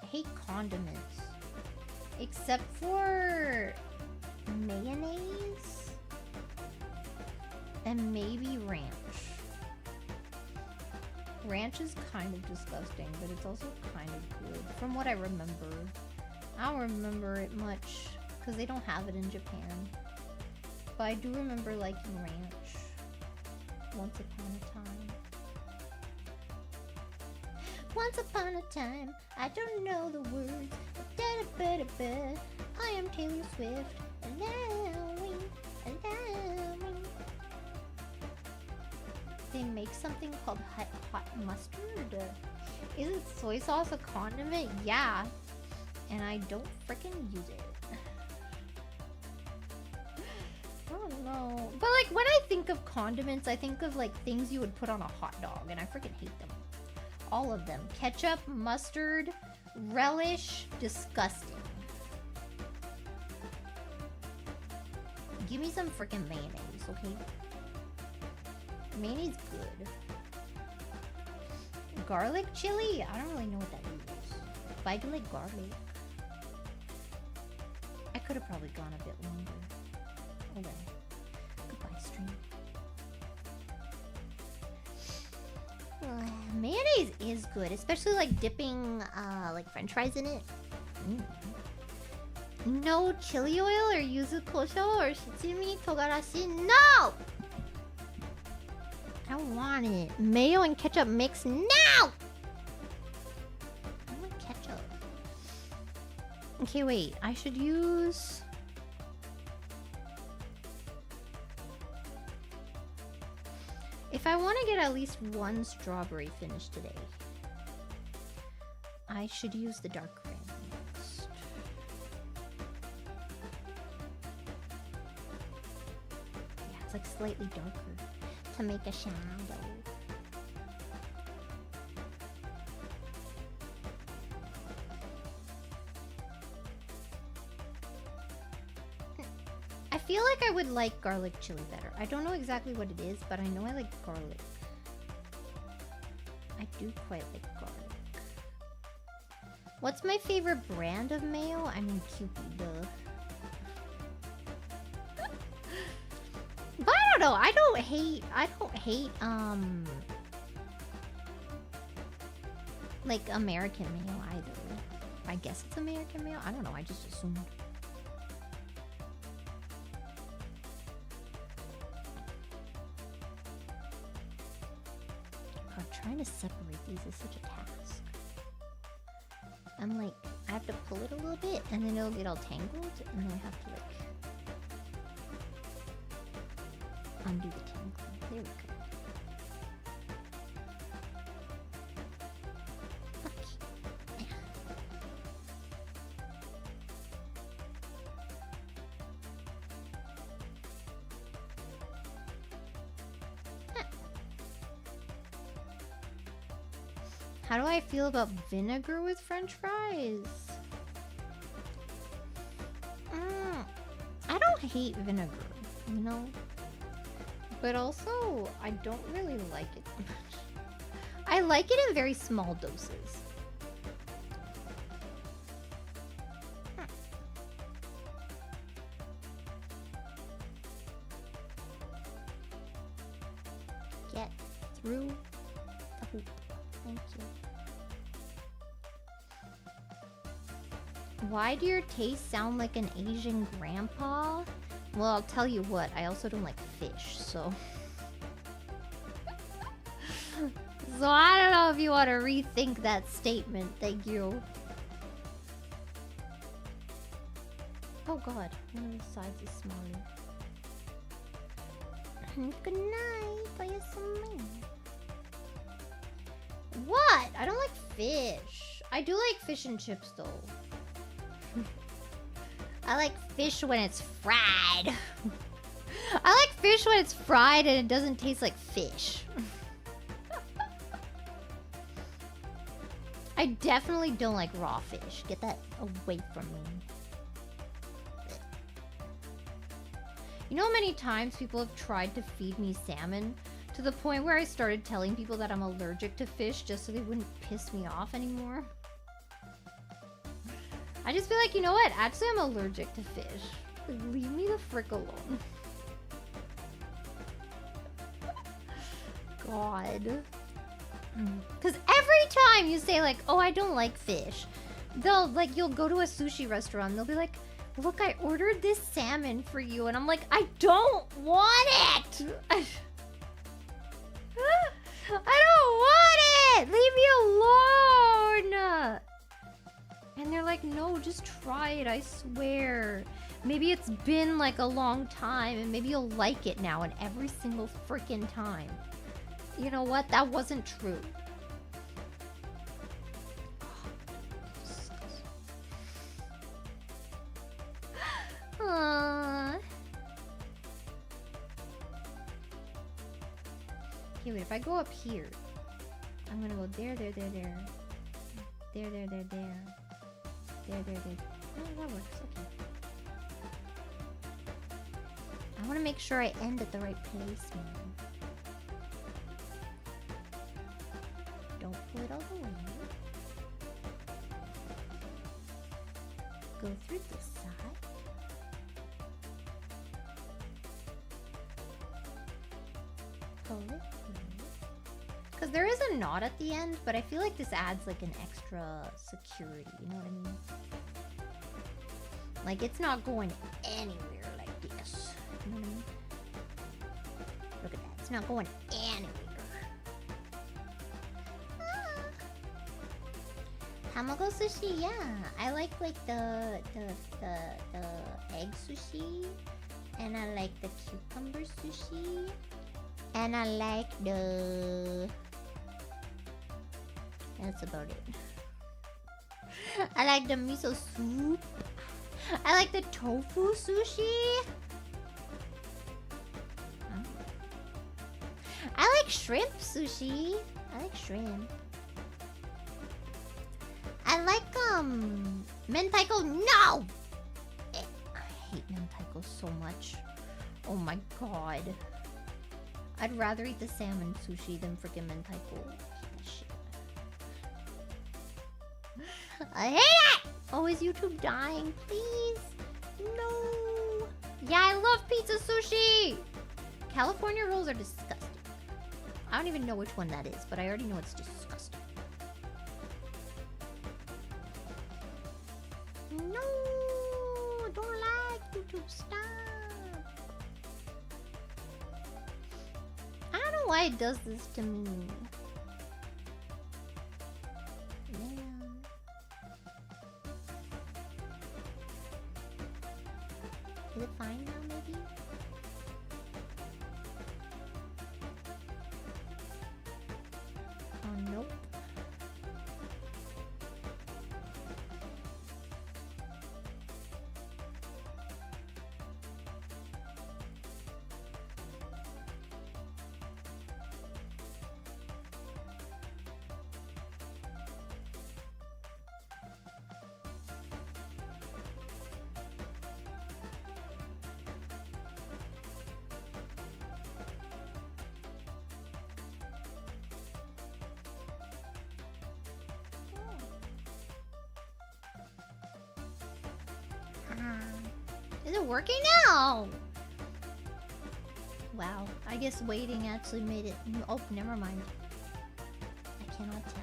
I hate condiments. Except for mayonnaise and maybe ranch. Ranch is kind of disgusting, but it's also kind of good from what I remember. I don't remember it much because they don't have it in Japan, but I do remember liking ranch once upon a time. Once upon a time, I don't know the words. Da-da-ba-da-ba. I am Taylor Swift. Allow me. They make something called hot mustard. Isn't soy sauce a condiment? Yeah. And I don't freaking use it. I don't know. But like when I think of condiments, I think of like things you would put on a hot dog, and I freaking hate them. All of them. Ketchup, mustard, relish, disgusting. Give me some freaking mayonnaise, okay? Mayonnaise good. Garlic chili? I don't really know what that is. But I do like garlic. I could have probably gone a bit longer. Oh well. Goodbye, stream. Mayonnaise is good, especially like dipping like french fries in it. No chili oil or yuzu kosho or shichimi togarashi? No! I don't want it. Mayo and ketchup mix now! I want ketchup. Okay, wait. I should use... If I want to get at least one strawberry finish today, I should use the dark red next. it's like slightly darker to make a shadow. I feel like I would like garlic chili better. I don't know exactly what it is, but I know I like garlic. I do quite like garlic. What's my favorite brand of mayo? I mean, Kewpie, duh. But I don't know. I don't hate, like American mayo either. I guess it's American mayo. I don't know. I just assumed. God, trying to separate these is such a task. I'm like, I have to pull it a little bit, and then it'll get all tangled, and then I have to like undo the tangling. There we go. How do I feel about vinegar with French fries? I don't hate vinegar, you know? But also, I don't really like it much. I like it in very small doses. Get through the hoop. Thank you. Why do your tastes sound like an Asian grandpa? Well, I'll tell you what, I also don't like fish, so... So I don't know if you want to rethink that statement, thank you. Oh god, one of the sides is smaller. Good night, Bayasumi. What? I don't like fish. I do like fish and chips though. I like fish when it's fried. I like fish when it's fried and it doesn't taste like fish. I definitely don't like raw fish. Get that away from me. You know how many times people have tried to feed me salmon? To the point where I started telling people that I'm allergic to fish just so they wouldn't piss me off anymore. I just feel like, you know what? Actually, I'm allergic to fish. Leave me the frick alone. God. Because every time you say like, oh, I don't like fish, they'll like, you'll go to a sushi restaurant, they'll be like, look, I ordered this salmon for you, and I'm like, I don't want it. I don't want it. Leave me alone. And they're like, no, just try it, I swear. Maybe it's been like a long time and maybe you'll like it now. And every single freaking time. You know what? That wasn't true. Aww. Okay, wait, if I go up here, I'm gonna go there, there, there, there. There, there, there, there. There, there, there. Oh, that works. Okay. I want to make sure I end at the right place, man. Don't pull it all the way. Go through this side. Pull it through. Because there is a knot at the end, but I feel like this adds like an extra security, you know what I mean? Like it's not going anywhere like this. You know what I mean? Look at that, it's not going anywhere. Tamago sushi, yeah. I like the egg sushi. And I like the cucumber sushi. And I like the... That's about it. I like the miso soup. I like the tofu sushi. I like shrimp sushi. I like shrimp. I like mentaiko. No! I hate mentaiko so much. Oh my god. I'd rather eat the salmon sushi than freaking mentaiko. I hate that shit. I hate it! Oh, is YouTube dying? Please? No. Yeah, I love pizza sushi! California rolls are disgusting. I don't even know which one that is, but I already know it's disgusting. No! I don't like YouTube. Stop! I don't know why it does this to me. Man. Is it fine now, maybe? Oh, nope. Is it working now? Wow, I guess waiting actually made it. Oh, never mind. I cannot tell.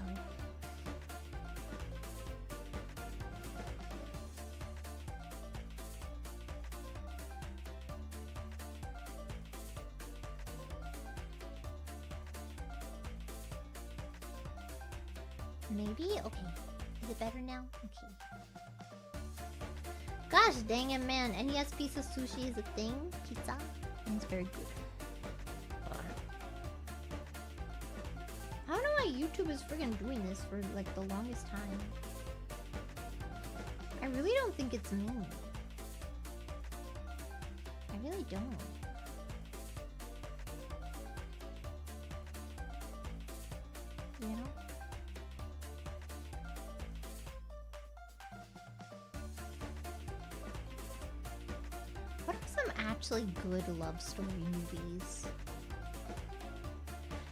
Maybe? Okay. Is it better now? Okay. Gosh dang it, man. NES pizza sushi is a thing. Pizza. And it's very good. I don't know why YouTube is friggin' doing this for like the longest time. I really don't think it's me. I really don't. You know? What are some actually good love story movies?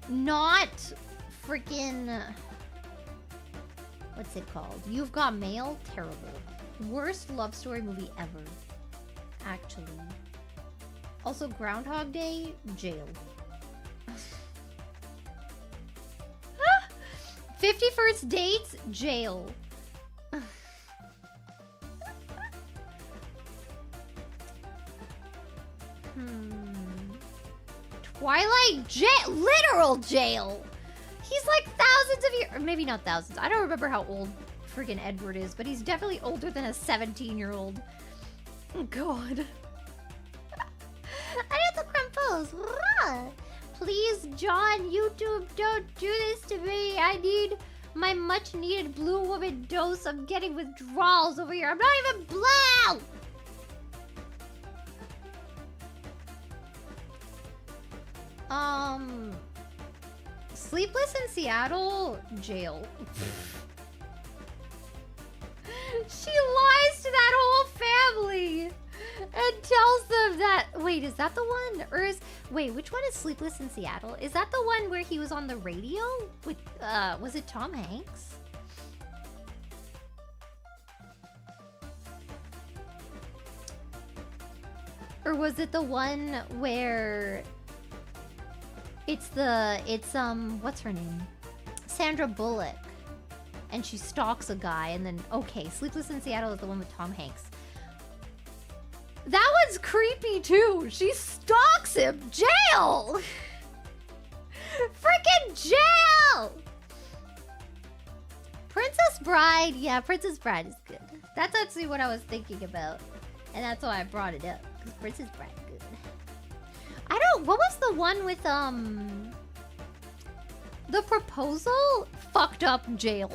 Not freaking... What's it called? You've Got Mail? Terrible. Worst love story movie ever. Actually. Also, Groundhog Day? Jail. 50 First Dates? Jail. Twilight jail, literal jail. He's like thousands of years, or maybe not thousands. I don't remember how old friggin' Edward is, but he's definitely older than a 17-year-old. God. I have the crumples. Please, John, YouTube, don't do this to me. I need my much-needed Blue Woman dose. I'm getting withdrawals over here. I'm not even blue. Sleepless in Seattle? Jail. She lies to that whole family and tells them that... Wait, is that the one? Or is... Wait, which one is Sleepless in Seattle? Is that the one where he was on the radio? With, was it Tom Hanks? Or was it the one where... It's what's her name? Sandra Bullock. And she stalks a guy and then, okay, Sleepless in Seattle is the one with Tom Hanks. That one's creepy too. She stalks him. Jail! Freaking jail! Princess Bride. Yeah, Princess Bride is good. That's actually what I was thinking about. And that's why I brought it up. Because Princess Bride is good. I don't... What was the one with, The Proposal? Fucked up jail.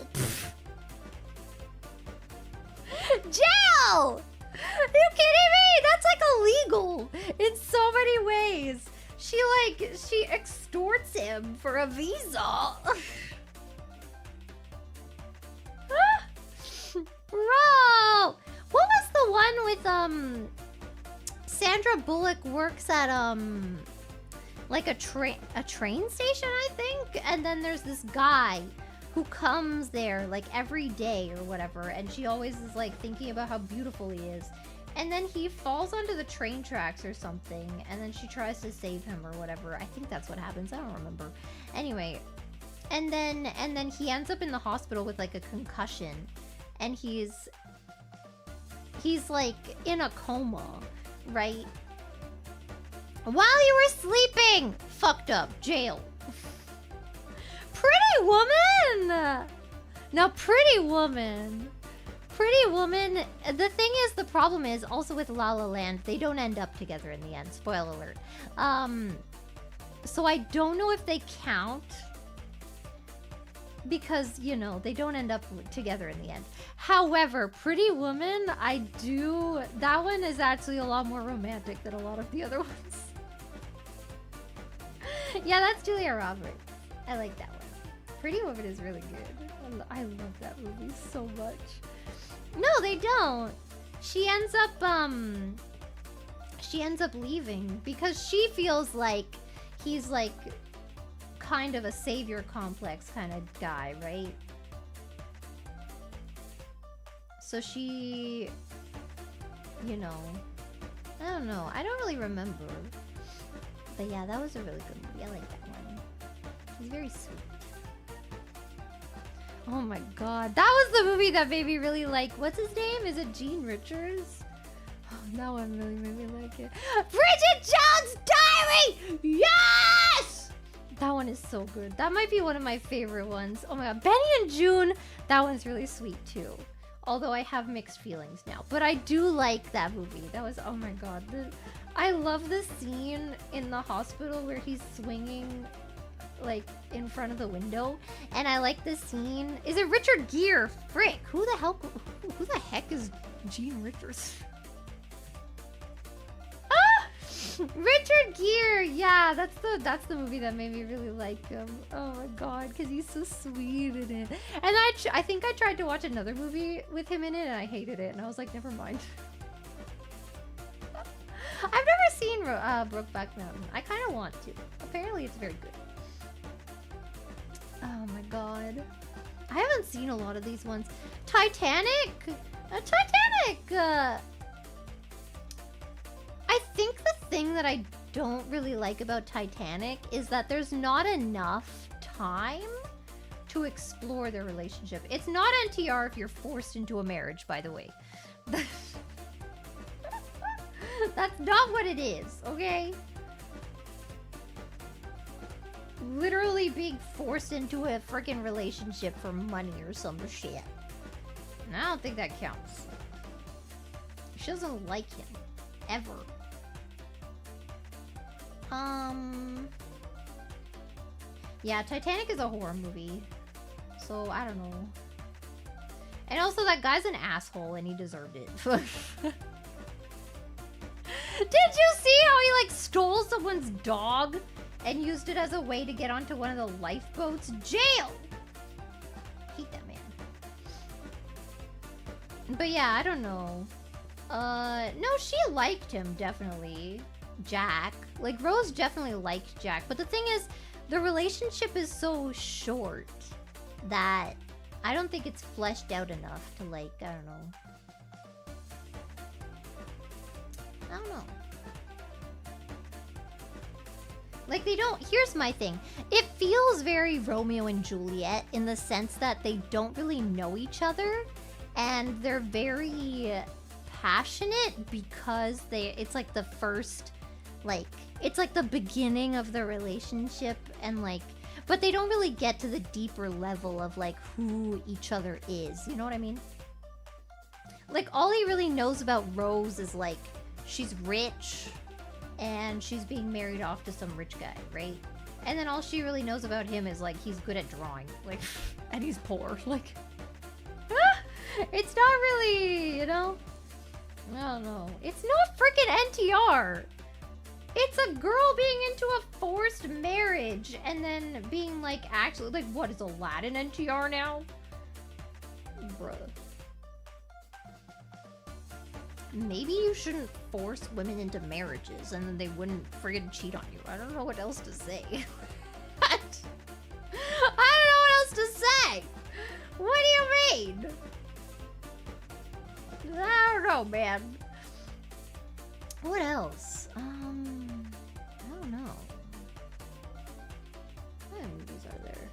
Jail! Are you kidding me? That's like illegal in so many ways. she extorts him for a visa. Bro, what was the one with Sandra Bullock works at like a train station, I think, and then there's this guy who comes there like every day or whatever, and she always is like thinking about how beautiful he is, and then he falls onto the train tracks or something, and then she tries to save him or whatever. I think that's what happens. I don't remember. Anyway, and then he ends up in the hospital with like a concussion, and he's like in a coma, right? While you were sleeping! Fucked up. Jail. Pretty Woman! Now, Pretty Woman. Pretty Woman. The thing is, the problem is, also with La La Land, they don't end up together in the end. Spoiler alert. So I don't know if they count. Because, you know, they don't end up together in the end. However, Pretty Woman, I do... That one is actually a lot more romantic than a lot of the other ones. Yeah, that's Julia Roberts. I like that one. Pretty Woman is really good. I love that movie so much. No, they don't. She ends up leaving because she feels like he's like kind of a savior complex kind of guy, right? So she, you know, I don't know. I don't really remember. But yeah, that was a really good movie. I like that one. He's very sweet. Oh my god. That was the movie that made me really like... What's his name? Is it Gene Richards? Oh, that one really made me like it. Bridget Jones' Diary! Yes! That one is so good. That might be one of my favorite ones. Oh my god. Benny and June. That one's really sweet too. Although I have mixed feelings now. But I do like that movie. That was... Oh my god. I love the scene in the hospital where he's swinging... like in front of the window, and I like this scene. Is it Richard Gere? Frick, who the heck is Gene Richards? Ah! Richard Gere, yeah, that's the movie that made me really like him. Oh my god, because he's so sweet in it. And I think I tried to watch another movie with him in it, and I hated it, and I was like, never mind. I've never seen Brokeback Mountain. I kind of want to. Apparently, it's very good. Oh my god. I haven't seen a lot of these ones. Titanic? Titanic! I think the thing that I don't really like about Titanic is that there's not enough time to explore their relationship. It's not NTR if you're forced into a marriage, by the way. That's not what it is, okay? Literally being forced into a freaking relationship for money or some shit. And I don't think that counts. She doesn't like him. Ever. Yeah, Titanic is a horror movie. So, I don't know. And also, that guy's an asshole and he deserved it. Did you see how he, like, stole someone's dog? And used it as a way to get onto one of the lifeboats. Jail! Hate that man. But yeah, I don't know. No, she liked him, definitely. Jack. Like, Rose definitely liked Jack. But the thing is, the relationship is so short that I don't think it's fleshed out enough to, like, I don't know. I don't know. Like, they don't... Here's my thing. It feels very Romeo and Juliet in the sense that they don't really know each other. And they're very passionate because it's like the first... Like, it's like the beginning of the relationship. And like... But they don't really get to the deeper level of like who each other is. You know what I mean? Like, all he really knows about Rose is like... She's rich... And she's being married off to some rich guy, right? And then all she really knows about him is, like, he's good at drawing. Like, and he's poor. Like, it's not really, you know? I don't know. It's not freaking NTR. It's a girl being into a forced marriage and then being like, actually, like, what is Aladdin NTR now? Bruh. Maybe you shouldn't force women into marriages and then they wouldn't friggin' cheat on you. I don't know what else to say. What? I don't know what else to say. What do you mean? I don't know, man. What else? I don't know. What other movies are there?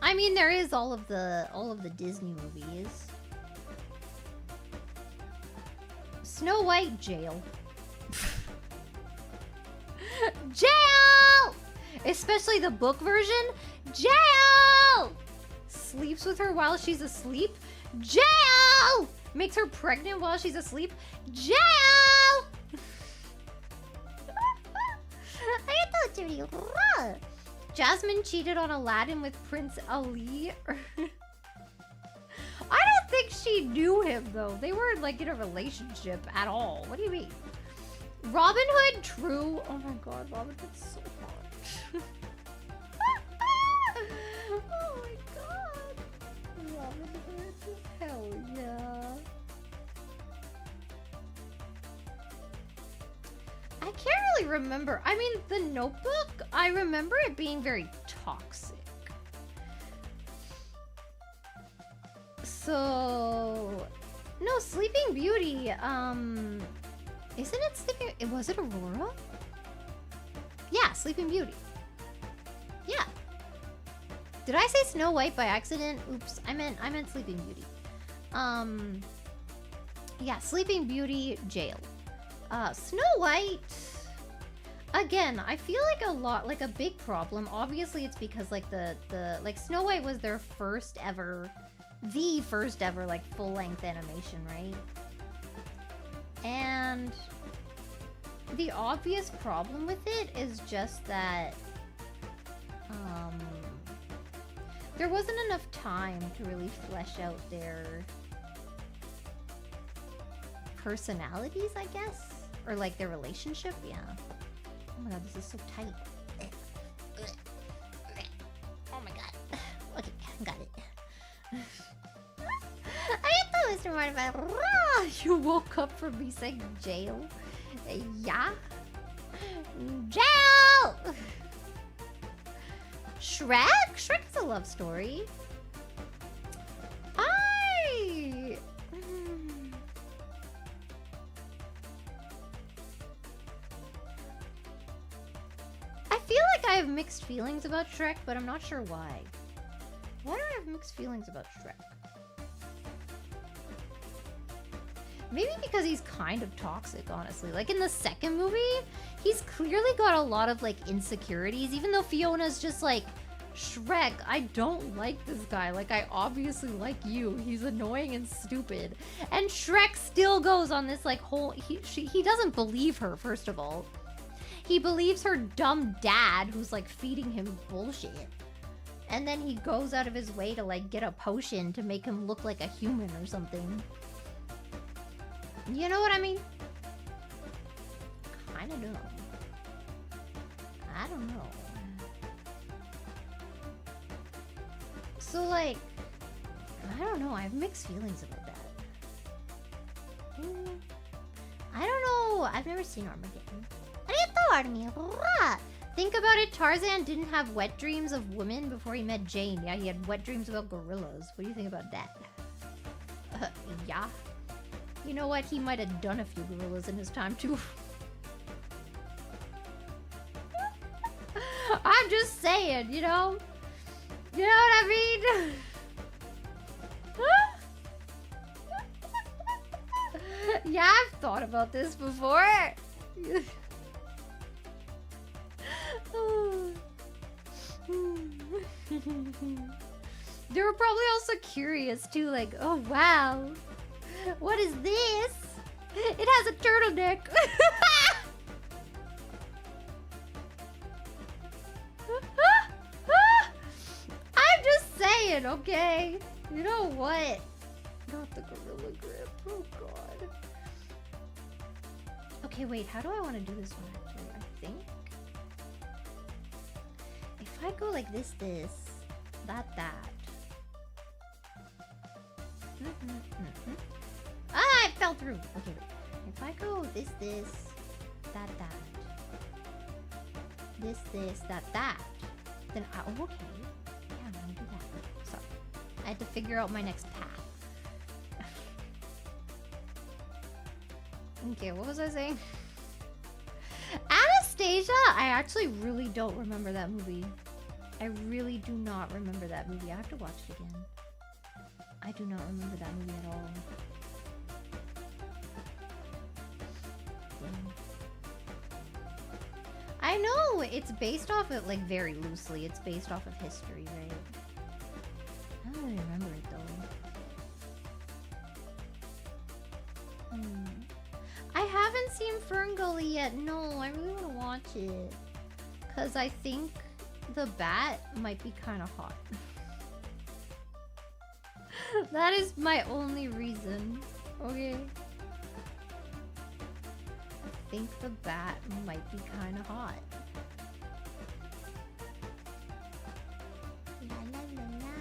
I mean, there is all of the Disney movies. Snow White, jail. Jail! Especially the book version. Jail! Sleeps with her while she's asleep. Jail! Makes her pregnant while she's asleep. Jail! Jasmine cheated on Aladdin with Prince Ali. I don't think she knew him though. They weren't like in a relationship at all. What do you mean? Robin Hood, true. Oh my god, Robin Hood's so hot. Oh my god. Robin Hood, hell yeah. I can't really remember. I mean, The Notebook, I remember it being very toxic. So, no, Sleeping Beauty, isn't it Sleeping, was it Aurora? Yeah, Sleeping Beauty. Yeah. Did I say Snow White by accident? Oops, I meant Sleeping Beauty. Yeah, Sleeping Beauty, jail. Snow White, again, I feel like a big problem. Obviously, it's because like like Snow White was their first ever like full-length animation, right? And the obvious problem with it is just that there wasn't enough time to really flesh out their personalities, I guess. Or like their relationship, yeah. Oh my god, this is so tight. Oh my god. Okay, got it. I thought Mr. Mortified. You woke up from me saying jail. Yeah. Jail! Shrek? Shrek is a love story. I feel like I have mixed feelings about Shrek, but I'm not sure why. Why do I have mixed feelings about Shrek? Maybe because he's kind of toxic, honestly. Like in the second movie, he's clearly got a lot of like insecurities, even though Fiona's just like, Shrek, I don't like this guy. Like, I obviously like you. He's annoying and stupid. And Shrek still goes on this like whole, he doesn't believe her, first of all. He believes her dumb dad who's like feeding him bullshit. And then he goes out of his way to like get a potion to make him look like a human or something. You know what I mean? Kinda do. I don't know. So like, I don't know. I have mixed feelings about that. I don't know. I've never seen Armageddon. Think about it, Tarzan didn't have wet dreams of women before he met Jane. Yeah, he had wet dreams about gorillas. What do you think about that? Yeah. You know what? He might have done a few gorillas in his time, too. I'm just saying, you know? You know what I mean? Yeah, I've thought about this before. They were probably also curious too, like, oh wow, what is this? It has a turtleneck. I'm just saying, okay? You know what? Not the gorilla grip. Oh god. Okay, wait, how do I want to do this one actually? I think if I go like this, that. Ah, I fell through. Okay, wait. If I go this, that. This, that. Then oh, okay. Yeah, I'm gonna do that. Sorry. I had to figure out my next path. Okay, what was I saying? Anastasia? I actually really don't remember that movie. I really do not remember that movie. I have to watch it again. I do not remember that movie at all. Yeah. I know it's based off of, like, very loosely. It's based off of history, right? I don't really remember it though. I haven't seen Ferngully yet. No, I really want to watch it. Because I think the bat might be kind of hot. That is my only reason. Okay. I think the bat might be kind of hot. La, la, la, la.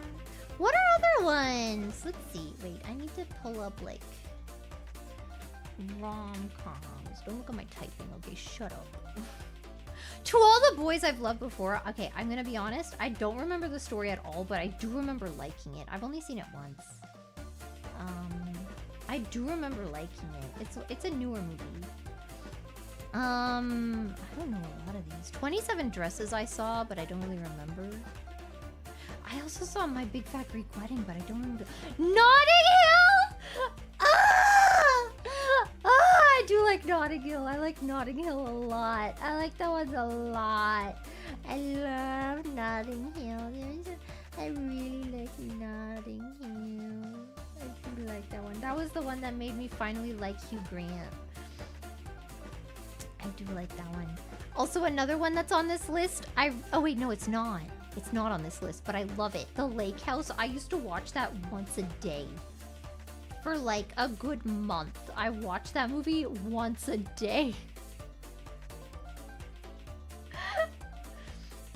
What are other ones? Let's see. Wait, I need to pull up like rom-coms. Don't look at my typing. Okay, shut up. To all the boys I've loved before. Okay, I'm gonna be honest. I don't remember the story at all, but I do remember liking it. I've only seen it once. I do remember liking it. It's a newer movie. I don't know a lot of these. 27 Dresses I saw, but I don't really remember. I also saw My Big Fat Greek Wedding, but I don't remember. Notting Hill! I do like Notting Hill. I like Notting Hill a lot. I like that one a lot. I love Notting Hill. I really like Notting Hill. I do like that one. That was the one that made me finally like Hugh Grant. I do like that one. Also, another one that's on this list. Oh wait, no, it's not. It's not on this list, but I love it. The Lake House. I used to watch that once a day. For like a good month. I watched that movie once a day.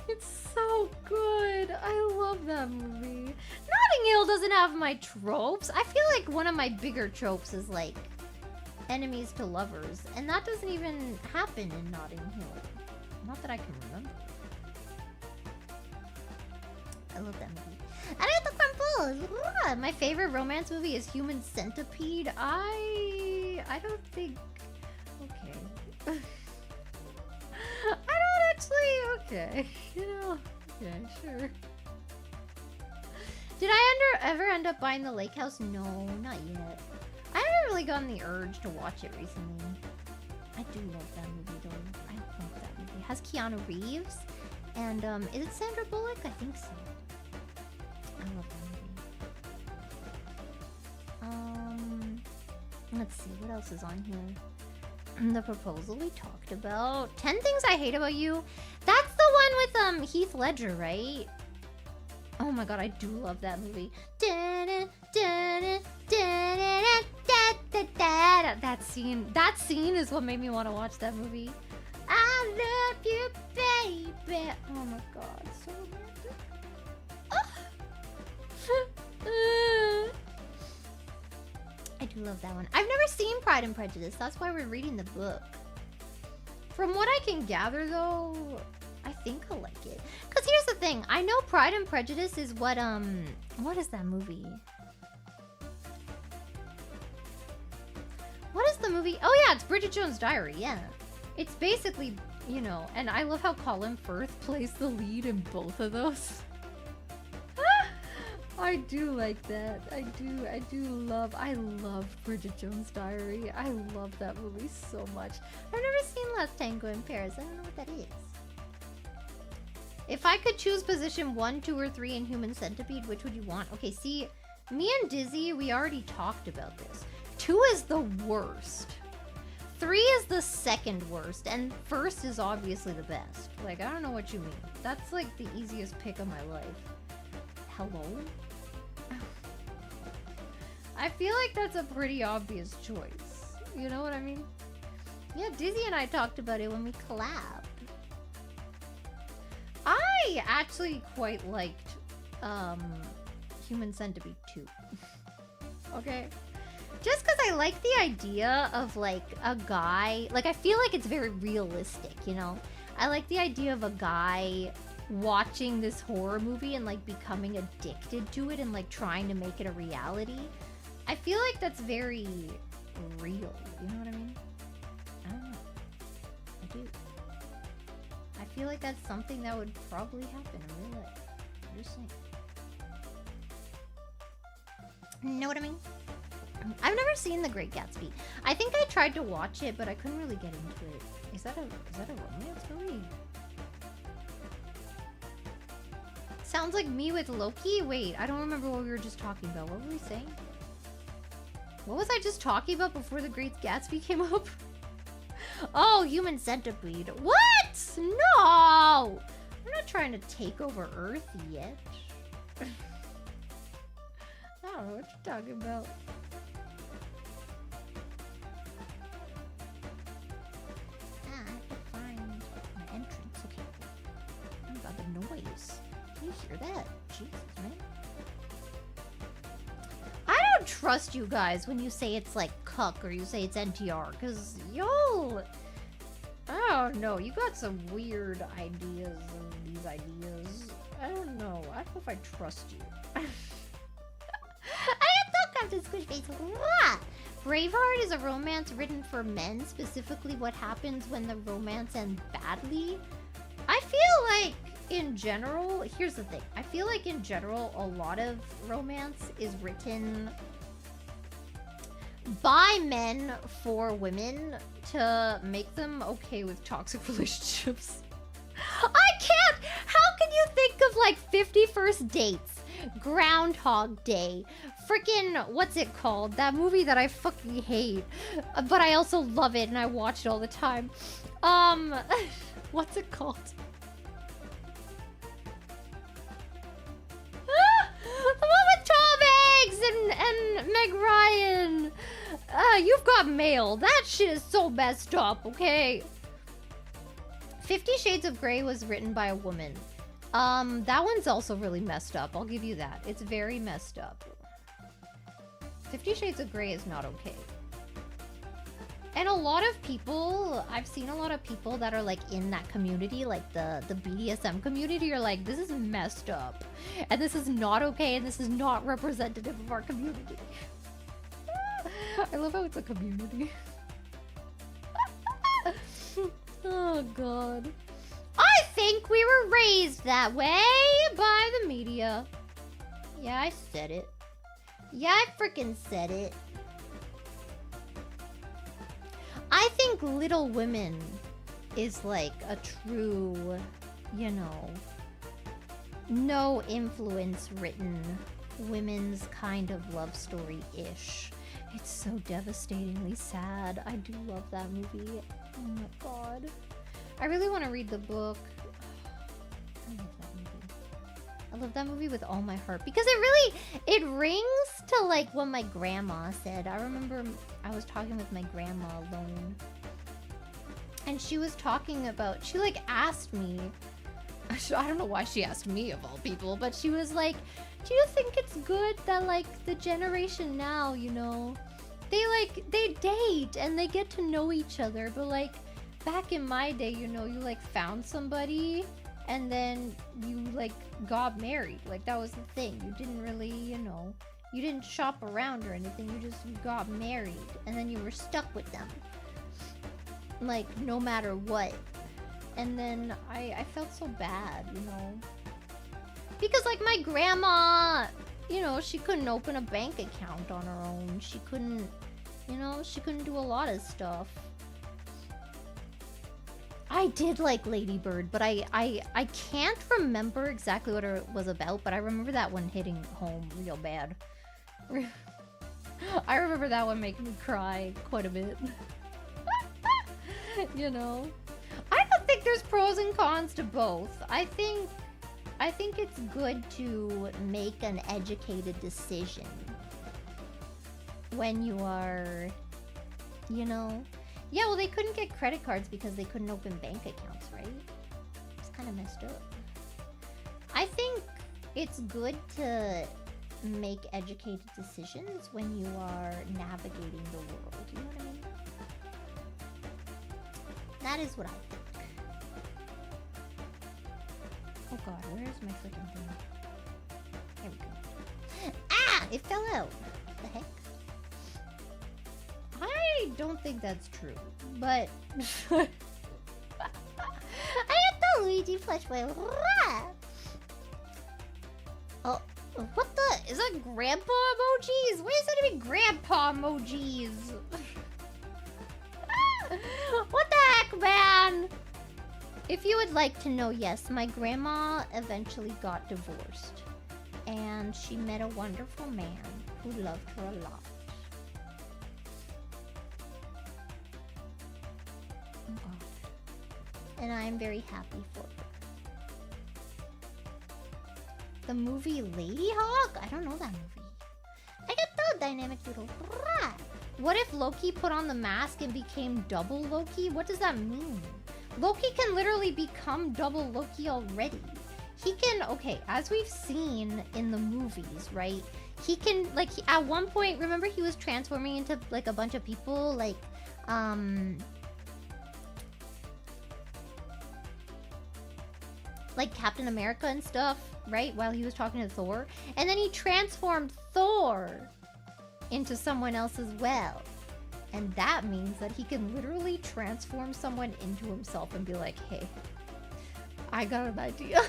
It's so good. I love that movie. Notting Hill doesn't have my tropes. I feel like one of my bigger tropes is like enemies to lovers. And that doesn't even happen in Notting Hill. Not that I can remember. I love that movie. I like the Crumbles. My favorite romance movie is Human Centipede. I don't think. Okay. I don't actually. Okay. You know. Okay, sure. Did I ever end up buying The Lake House? No, not yet. I haven't really gotten the urge to watch it recently. I do love that movie though. I love that movie. It has Keanu Reeves. And is it Sandra Bullock? I think so. I love that movie. Let's see, what else is on here? The Proposal we talked about. 10 Things I Hate About You. That's the one with Heath Ledger, right? Oh my god, I do love that movie. That scene is what made me want to watch that movie. I love you, baby. Oh my god, so romantic. I do love that one. I've never seen Pride and Prejudice. That's why we're reading the book. From what I can gather, though, I think I'll like it. Because here's the thing. I know Pride and Prejudice is what is that movie? What is the movie? Oh, yeah, it's Bridget Jones' Diary, yeah. It's basically, you know, and I love how Colin Firth plays the lead in both of those. I do like that. I love Bridget Jones' Diary. I love that movie so much. I've never seen Last Tango in Paris. I don't know what that is. If I could choose position 1, 2, or 3 in Human Centipede, which would you want? Okay, see, me and Dizzy, we already talked about this. 2 is the worst. 3 is the second worst, and first is obviously the best. Like, I don't know what you mean. That's like the easiest pick of my life. Hello? I feel like that's a pretty obvious choice. You know what I mean? Yeah, Dizzy and I talked about it when we collabed. I actually quite liked Human Centipede 2. Okay? Just because I like the idea of like a guy, like I feel like it's very realistic, you know? I like the idea of a guy watching this horror movie and like becoming addicted to it and like trying to make it a reality. I feel like that's very real, you know what I mean? I don't know. I do. I feel like that's something that would probably happen in real life. I'm just saying. Know what I mean? I've never seen The Great Gatsby. I think I tried to watch it, but I couldn't really get into it. Is that a romance movie? Sounds like me with Loki? Wait, I don't remember what we were just talking about. What were we saying? What was I just talking about before The Great Gatsby came up? Oh, Human Centipede. What? No! I'm not trying to take over Earth yet. I don't know what you're talking about. I have to find my entrance. Okay. What about the noise? Can you hear that? Jesus, man. I don't trust you guys when you say it's like cuck or you say it's NTR, because y'all, I don't know, you got some weird ideas and these ideas. I don't know. I don't know if I trust you. I thought Captain Squishface. What? Braveheart is a romance written for men, specifically what happens when the romance ends badly. I feel like in general, here's the thing. I feel like in general, a lot of romance is written by men for women to make them okay with toxic relationships. I can't! How can you think of like 50 First Dates, Groundhog Day, freaking, what's it called? That movie that I fucking hate, but I also love it and I watch it all the time. What's it called? The one with Tom Hanks and Meg Ryan. You've Got Mail. That shit is so messed up, okay? 50 Shades of Grey was written by a woman. That one's also really messed up. I'll give you that. It's very messed up. 50 Shades of Grey is not okay. And a lot of people, I've seen a lot of people that are like in that community, like the BDSM community, are like, this is messed up. And this is not okay, and this is not representative of our community. I love how it's a community. Oh god. I think we were raised that way by the media. Yeah, I said it. Yeah, I freaking said it. I think Little Women is like a true, you know, no influence written women's kind of love story-ish. It's so devastatingly sad. I do love that movie. Oh my god. I really want to read the book. I love that movie. I love that movie with all my heart because it rings to like what my grandma said. I remember I was talking with my grandma alone, and she was talking about, she like asked me, I don't know why she asked me of all people, but she was like, do you think it's good that like the generation now, you know, they date and they get to know each other, but like back in my day, you know, you like found somebody and then you like got married. Like that was the thing. You didn't really, you know, you didn't shop around or anything. You just got married and then you were stuck with them, like no matter what. And then I felt so bad, you know, because like my grandma, you know, she couldn't open a bank account on her own. She couldn't, you know, she couldn't do a lot of stuff. I did like Lady Bird, but I can't remember exactly what it was about, but I remember that one hitting home real bad. I remember that one making me cry quite a bit. You know? I don't think there's pros and cons to both. I think it's good to make an educated decision when you are, you know, Yeah, well, they couldn't get credit cards because they couldn't open bank accounts, right? It's kind of messed up. I think it's good to make educated decisions when you are navigating the world. You know what I mean? That is what I think. Oh god, where's my freaking thing? There we go. Ah! It fell out. What the heck? I don't think that's true, but I got the Luigi plush boy. Oh, what the? Is that grandpa emojis? Why is that even grandpa emojis? What the heck, man? If you would like to know, yes, my grandma eventually got divorced, and she met a wonderful man who loved her a lot. And I am very happy for her. The movie Lady Hawk? I don't know that movie. I got the dynamic doodle. What if Loki put on the mask and became double Loki? What does that mean? Loki can literally become double Loki already. He can, okay, as we've seen in the movies, right? He can, like, at one point, remember he was transforming into, like, a bunch of people, like Captain America and stuff, right? While he was talking to Thor. And then he transformed Thor into someone else as well. And that means that he can literally transform someone into himself and be like, hey, I got an idea.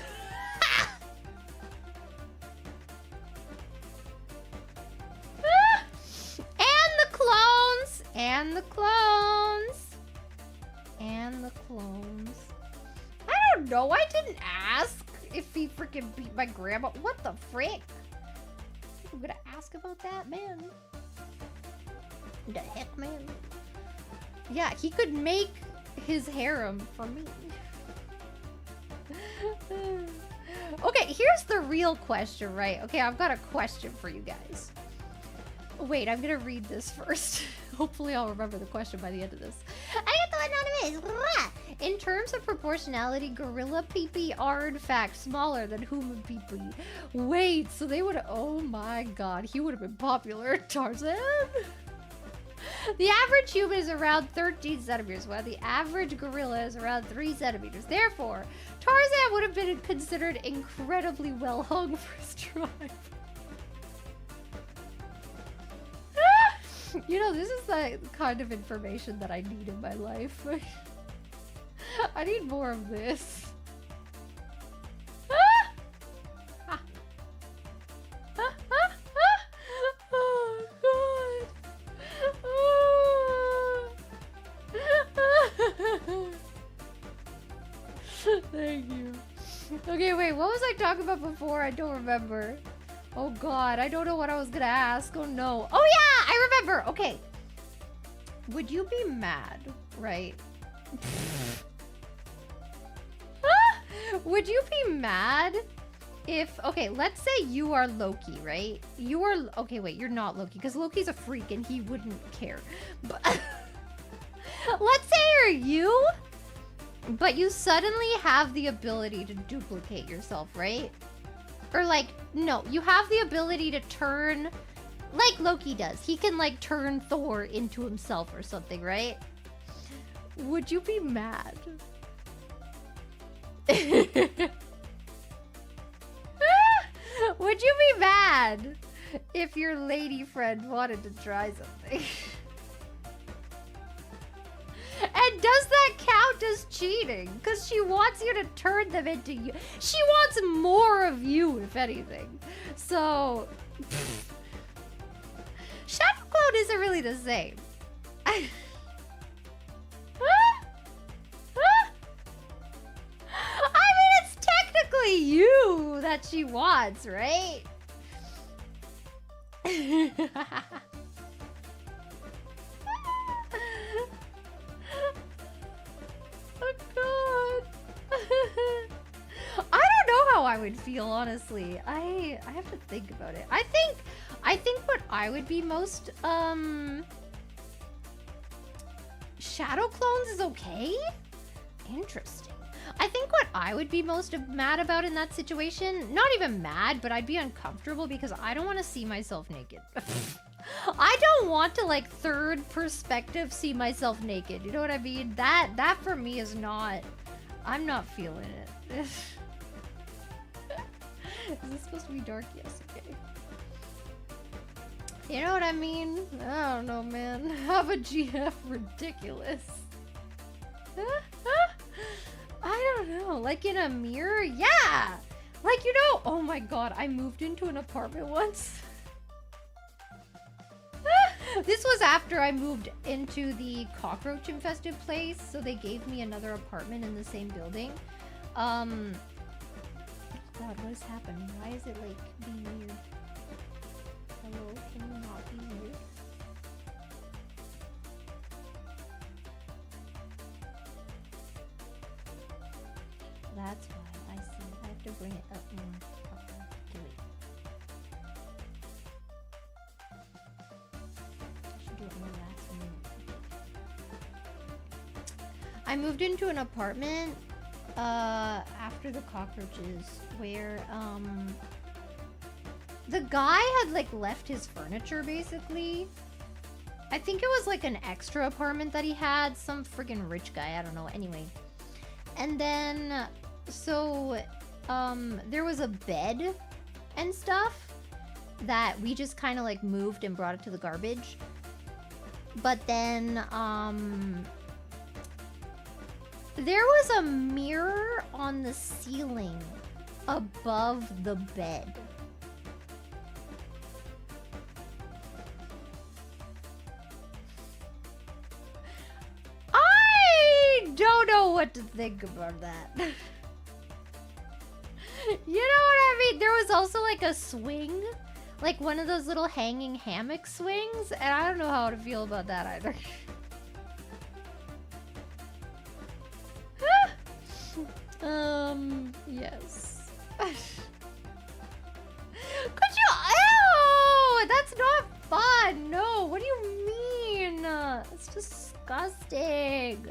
And the clones! And the clones! And the clones. I don't know. I didn't ask if he freaking beat my grandma. What the frick? I'm gonna ask about that, man. The heck, man? Yeah, he could make his harem for me. Okay, here's the real question, right? Okay, I've got a question for you guys. Wait, I'm gonna read this first. Hopefully I'll remember the question by the end of this. I got the anonymous. In terms of proportionality, gorilla pee-pee are in fact smaller than human pee-pee. Wait, so they would, oh my god, he would have been popular, Tarzan? The average human is around 13 centimeters, while the average gorilla is around 3 centimeters. Therefore, Tarzan would have been considered incredibly well hung for his tribe. You know, this is the kind of information that I need in my life. I need more of this. Oh, God. Thank you. Okay, wait, what was I talking about before? I don't remember. Oh god, I don't know what I was gonna ask. Oh no. Oh yeah, I remember. Okay. Would you be mad, right? Would you be mad if, okay, let's say you are Loki, right? You are, okay, wait, you're not Loki, because Loki's a freak and he wouldn't care. But let's say you're you, but you suddenly have the ability to duplicate yourself, right? Or like, no, you have the ability to turn, like Loki does. He can like turn Thor into himself or something, right? Would you be mad? Would you be mad if your lady friend wanted to try something? And does that count as cheating? Because she wants you to turn them into you. She wants more of you, if anything. So, Shadow Clone isn't really the same. I mean, it's technically you that she wants, right? Oh god. I don't know how I would feel, honestly. I have to think about it. I think what I would be most shadow clones is okay? Interesting. I think what I would be most mad about in that situation, not even mad, but I'd be uncomfortable because I don't want to see myself naked. I don't want to like third perspective see myself naked. You know what I mean? That for me is not, I'm not feeling it. Is this supposed to be dark? Yes, okay. You know what I mean? I don't know, man. Have a GF ridiculous. I don't know. Like in a mirror? Yeah! Like, you know, oh my god, I moved into an apartment once. This was after I moved into the cockroach infested place, so they gave me another apartment in the same building. God, what is happening? Why is it like being weird? Hello, can you not be weird? That's why, I see. I have to bring it up more. Okay, wait. I should do it more last minute. I moved into an apartment after the cockroaches where the guy had like left his furniture basically. I think it was like an extra apartment that he had, some friggin' rich guy, I don't know, anyway. And then so there was a bed and stuff that we just kind of like moved and brought it to the garbage. But then there was a mirror on the ceiling above the bed. I don't know what to think about that. You know what I mean? There was also like a swing, like one of those little hanging hammock swings, and I don't know how to feel about that either. Yes. Could you? Ew! That's not fun. No. What do you mean? It's disgusting.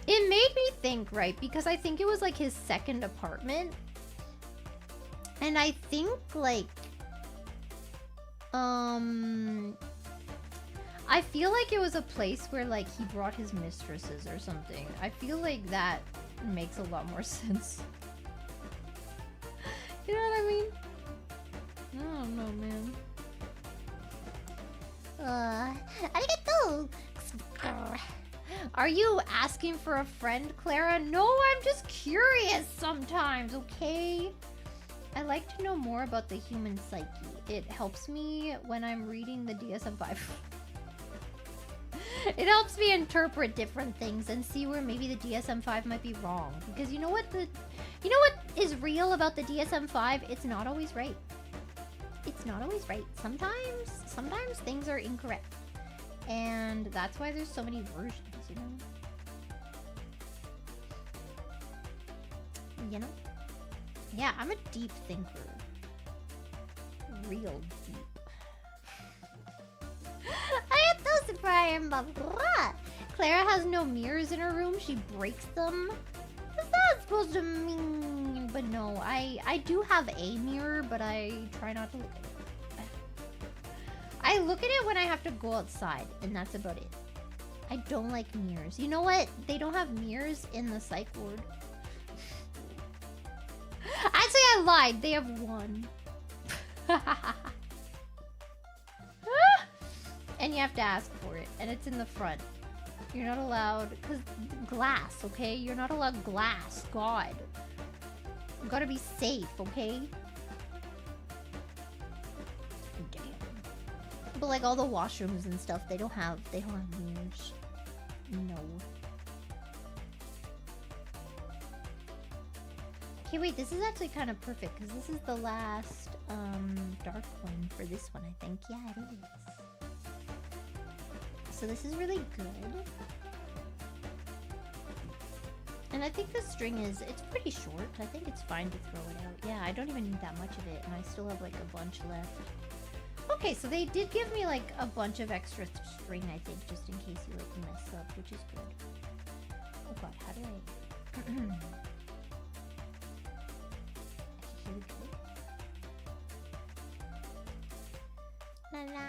It made me think, right? Because I think it was like his second apartment. And I think like I feel like it was a place where like he brought his mistresses or something. I feel like that makes a lot more sense. You know what I mean? I don't know, man. Arigato! Are you asking for a friend, Clara? No, I'm just curious sometimes, okay? I like to know more about the human psyche. It helps me when I'm reading the DSM-5. It helps me interpret different things and see where maybe the DSM-5 might be wrong. Because you know what is real about the DSM-5? It's not always right. It's not always right. Sometimes things are incorrect. And that's why there's so many versions, you know? You know? Yeah, I'm a deep thinker. Real deep. Arigato, Supreme! Clara has no mirrors in her room. She breaks them. What's that supposed to mean? But no, I do have a mirror, but I try not to look at it. I look at it when I have to go outside, and that's about it. I don't like mirrors. You know what? They don't have mirrors in the psych ward. Actually, I lied. They have one. And you have to ask for it, and it's in the front. You're not allowed, because glass, okay? You're not allowed glass. God. You gotta be safe, okay? Damn. But like all the washrooms and stuff, they don't have mirrors. No. Okay, wait, this is actually kind of perfect, because this is the last dark one for this one, I think. Yeah, it is. So this is really good. And I think the string it's pretty short. I think it's fine to throw it out. Yeah, I don't even need that much of it, and I still have like a bunch left. Okay, so they did give me like a bunch of extra string, I think, just in case you like mess up, which is good. Oh god, how do I... Here we go. La la.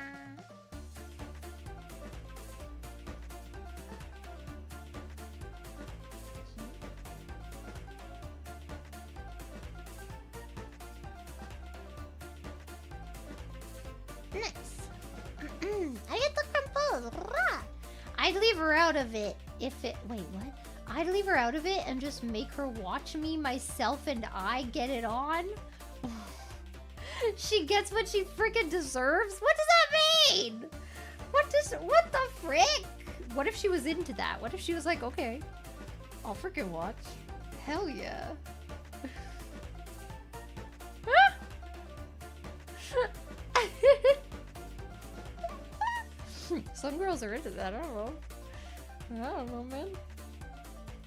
Nice. I get to compose. Rah! I'd leave her out of it if it... Wait, what? I'd leave her out of it and just make her watch me, myself, and I get it on? She gets what she freaking deserves? What does that mean? What the frick? What if she was into that? What if she was like, okay, I'll freaking watch. Hell yeah. Some girls are into that. I don't know, man.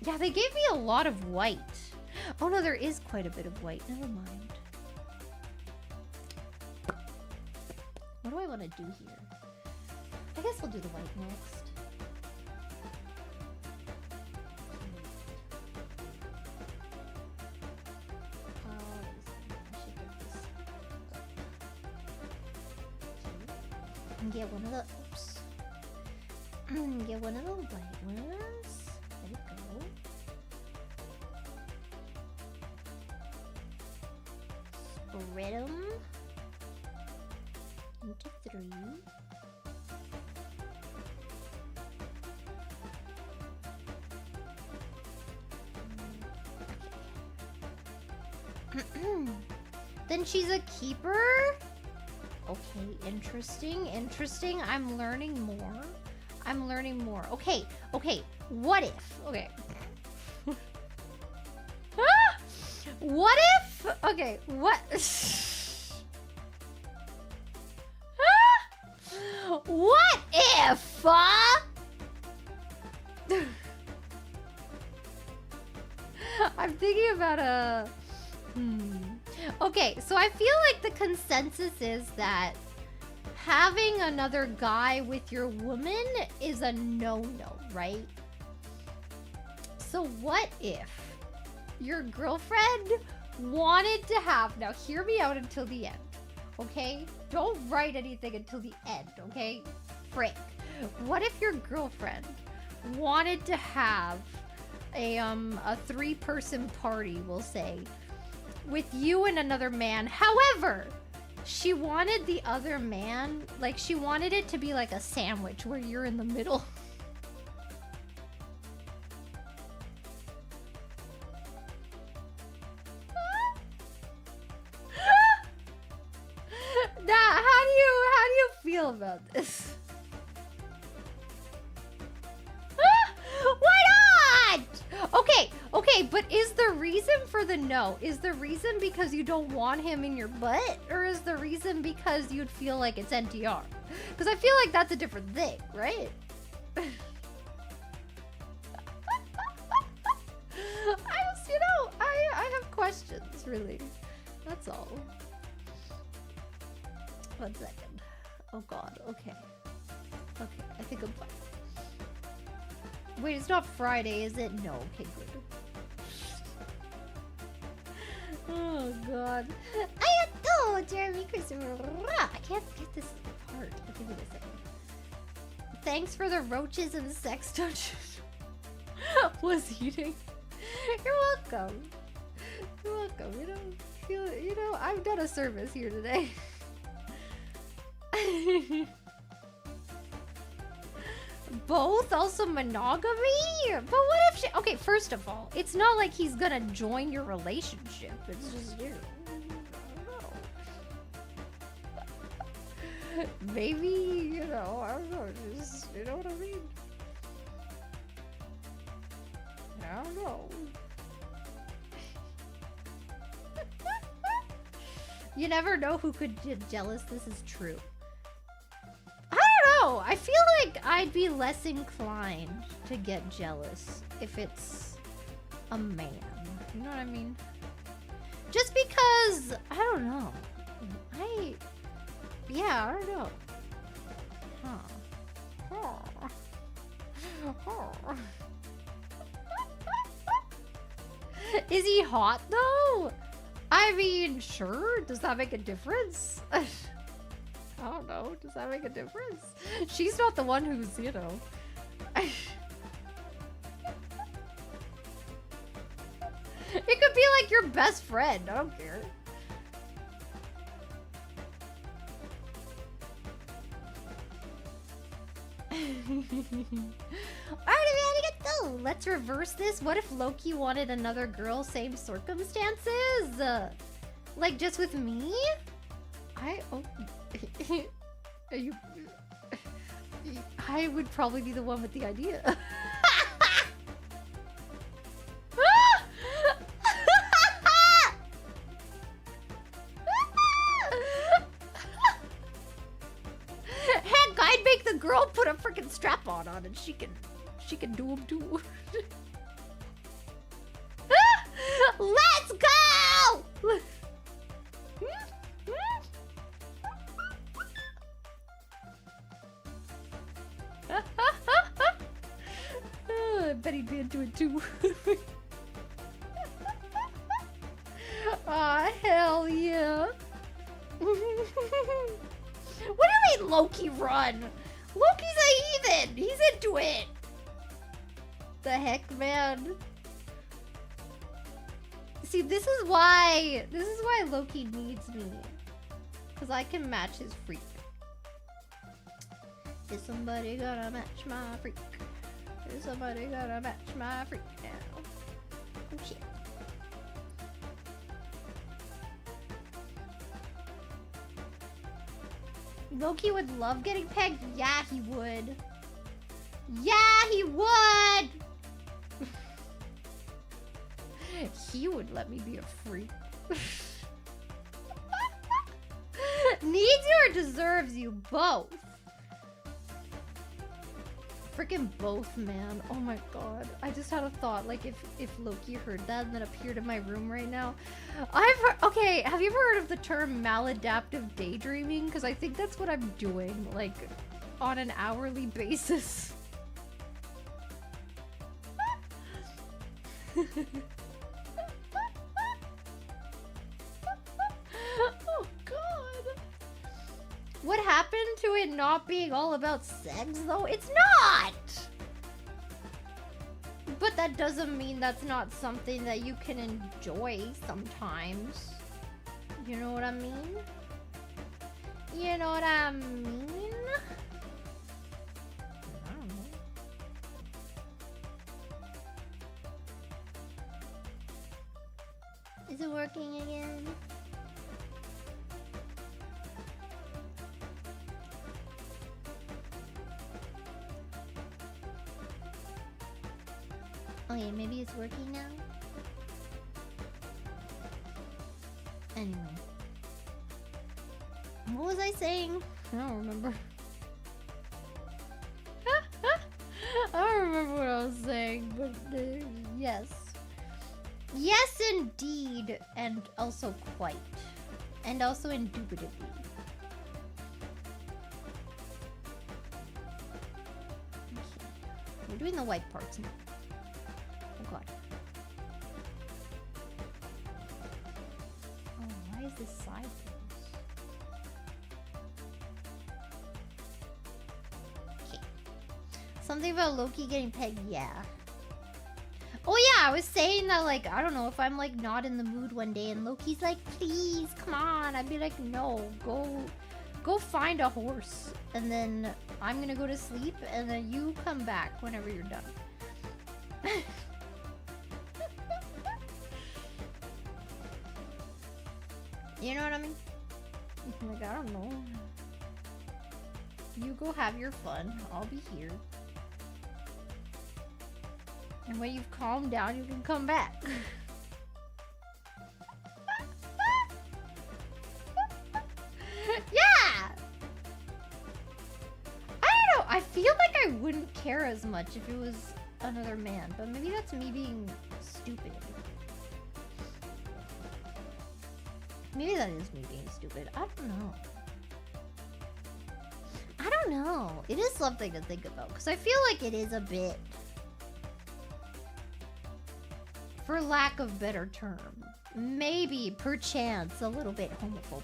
Yeah, they gave me a lot of white. Oh no, there is quite a bit of white. Never mind. What do I want to do here? I guess I'll do the white next. Get one of the... Oops. Get one of the white ones. There we go. Spread them into 3. Okay. Then she's a keeper? Okay, interesting. I'm learning more. Okay, what if? Okay. What if? Okay, what? What if? I'm thinking about a... Okay, so I feel like the consensus is that having another guy with your woman is a no-no, right? So what if your girlfriend wanted to have... Now, hear me out until the end, okay? Don't write anything until the end, okay? Frick. What if your girlfriend wanted to have a 3-person party, we'll say, with you and another man? However, she wanted the other man, like she wanted it to be like a sandwich where you're in the middle. Now, how do you feel about this? Why not? Okay, but is the reason for the no, is the reason because you don't want him in your butt, or is the reason because you'd feel like it's NTR? Because I feel like that's a different thing, right? I have questions, really. That's all. 1 second. Oh god, okay. Okay, I think I'm fine. Wait, it's not Friday, is it? No, okay, good. Oh god. Ayato, Jeremy Christopher. I can't get this part. Okay, wait a second. Thanks for the roaches and sex touch. Was eating. You're welcome. You're welcome. You know, I've done a service here today. Both? Also monogamy? But what if she... Okay, first of all, it's not like he's gonna join your relationship. It's just, you know, I don't know. Maybe, you know, I don't know. Just, you know what I mean? I don't know. You never know who could get jealous. This is true. I feel like I'd be less inclined to get jealous if it's a man. You know what I mean? Just because, I don't know. Yeah, I don't know. Is he hot though? I mean, sure. Does that make a difference? I don't know. Does that make a difference? She's not the one who's, you know. It could be like your best friend. I don't care. Alright, arigato! Let's reverse this. What if Loki wanted another girl, same circumstances? Like just with me? I would probably be the one with the idea. Heck, I'd make the girl put a freaking strap-on on and she can do them too. Let's go! I bet he'd be into it too. Aw, hell yeah. What do you mean Loki run? Loki's a heathen. He's into it. The heck, man. See, this is why Loki needs me. Cause I can match his freak. Is somebody gonna match my freak? Is somebody gonna match my freak now? Oh shit. Loki would love getting pegged? Yeah, he would. Yeah, he would! He would let me be a freak. Needs you or deserves you? Both. Freaking both, man. Oh my god. I just had a thought, like if Loki heard that and then appeared in my room right now. Okay, have you ever heard of the term maladaptive daydreaming? Because I think that's what I'm doing, like, on an hourly basis. Oh god. What happened to it not being all about sex though? It's not! But that doesn't mean that's not something that you can enjoy sometimes. You know what I mean? You know what I mean? I don't know. Is it working again? Okay, maybe it's working now? Anyway. What was I saying? I don't remember. I don't remember what I was saying, but yes. Yes, indeed, and also quite. And also indubitably. Okay. We're doing the white parts now. Oh god. Oh, why is this sideways? Okay. Something about Loki getting pegged, yeah. Oh yeah, I was saying that, like, I don't know, if I'm like not in the mood one day and Loki's like, please, come on. I'd be like, no, go find a horse. And then I'm gonna go to sleep and then you come back whenever you're done. You know what I mean? Like, I don't know. You go have your fun. I'll be here. And when you've calmed down, you can come back. Yeah! I don't know. I feel like I wouldn't care as much if it was another man. But maybe that's me being stupid. Maybe that is me being stupid. I don't know. don't know. It is something to think about because I feel like it is a bit, for lack of better term, maybe perchance a little bit homophobic.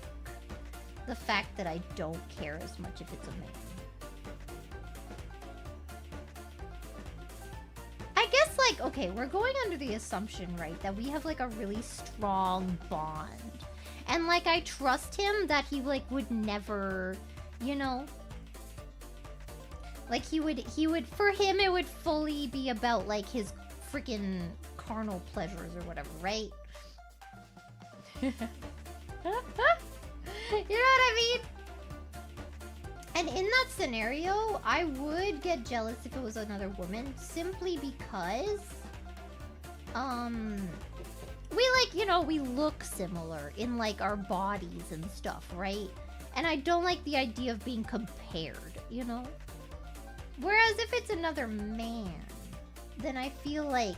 The fact that I don't care as much if it's a man. I guess, like, okay, we're going under the assumption, right, that we have, like, a really strong bond. And, like, I trust him that he, like, would never, you know? Like, he would, for him, it would fully be about, like, his freaking carnal pleasures or whatever, right? You know what I mean? And in that scenario, I would get jealous if it was another woman, simply because, we, like, you know, we look similar in, like, our bodies and stuff, right? And I don't like the idea of being compared, you know? Whereas if it's another man, then I feel like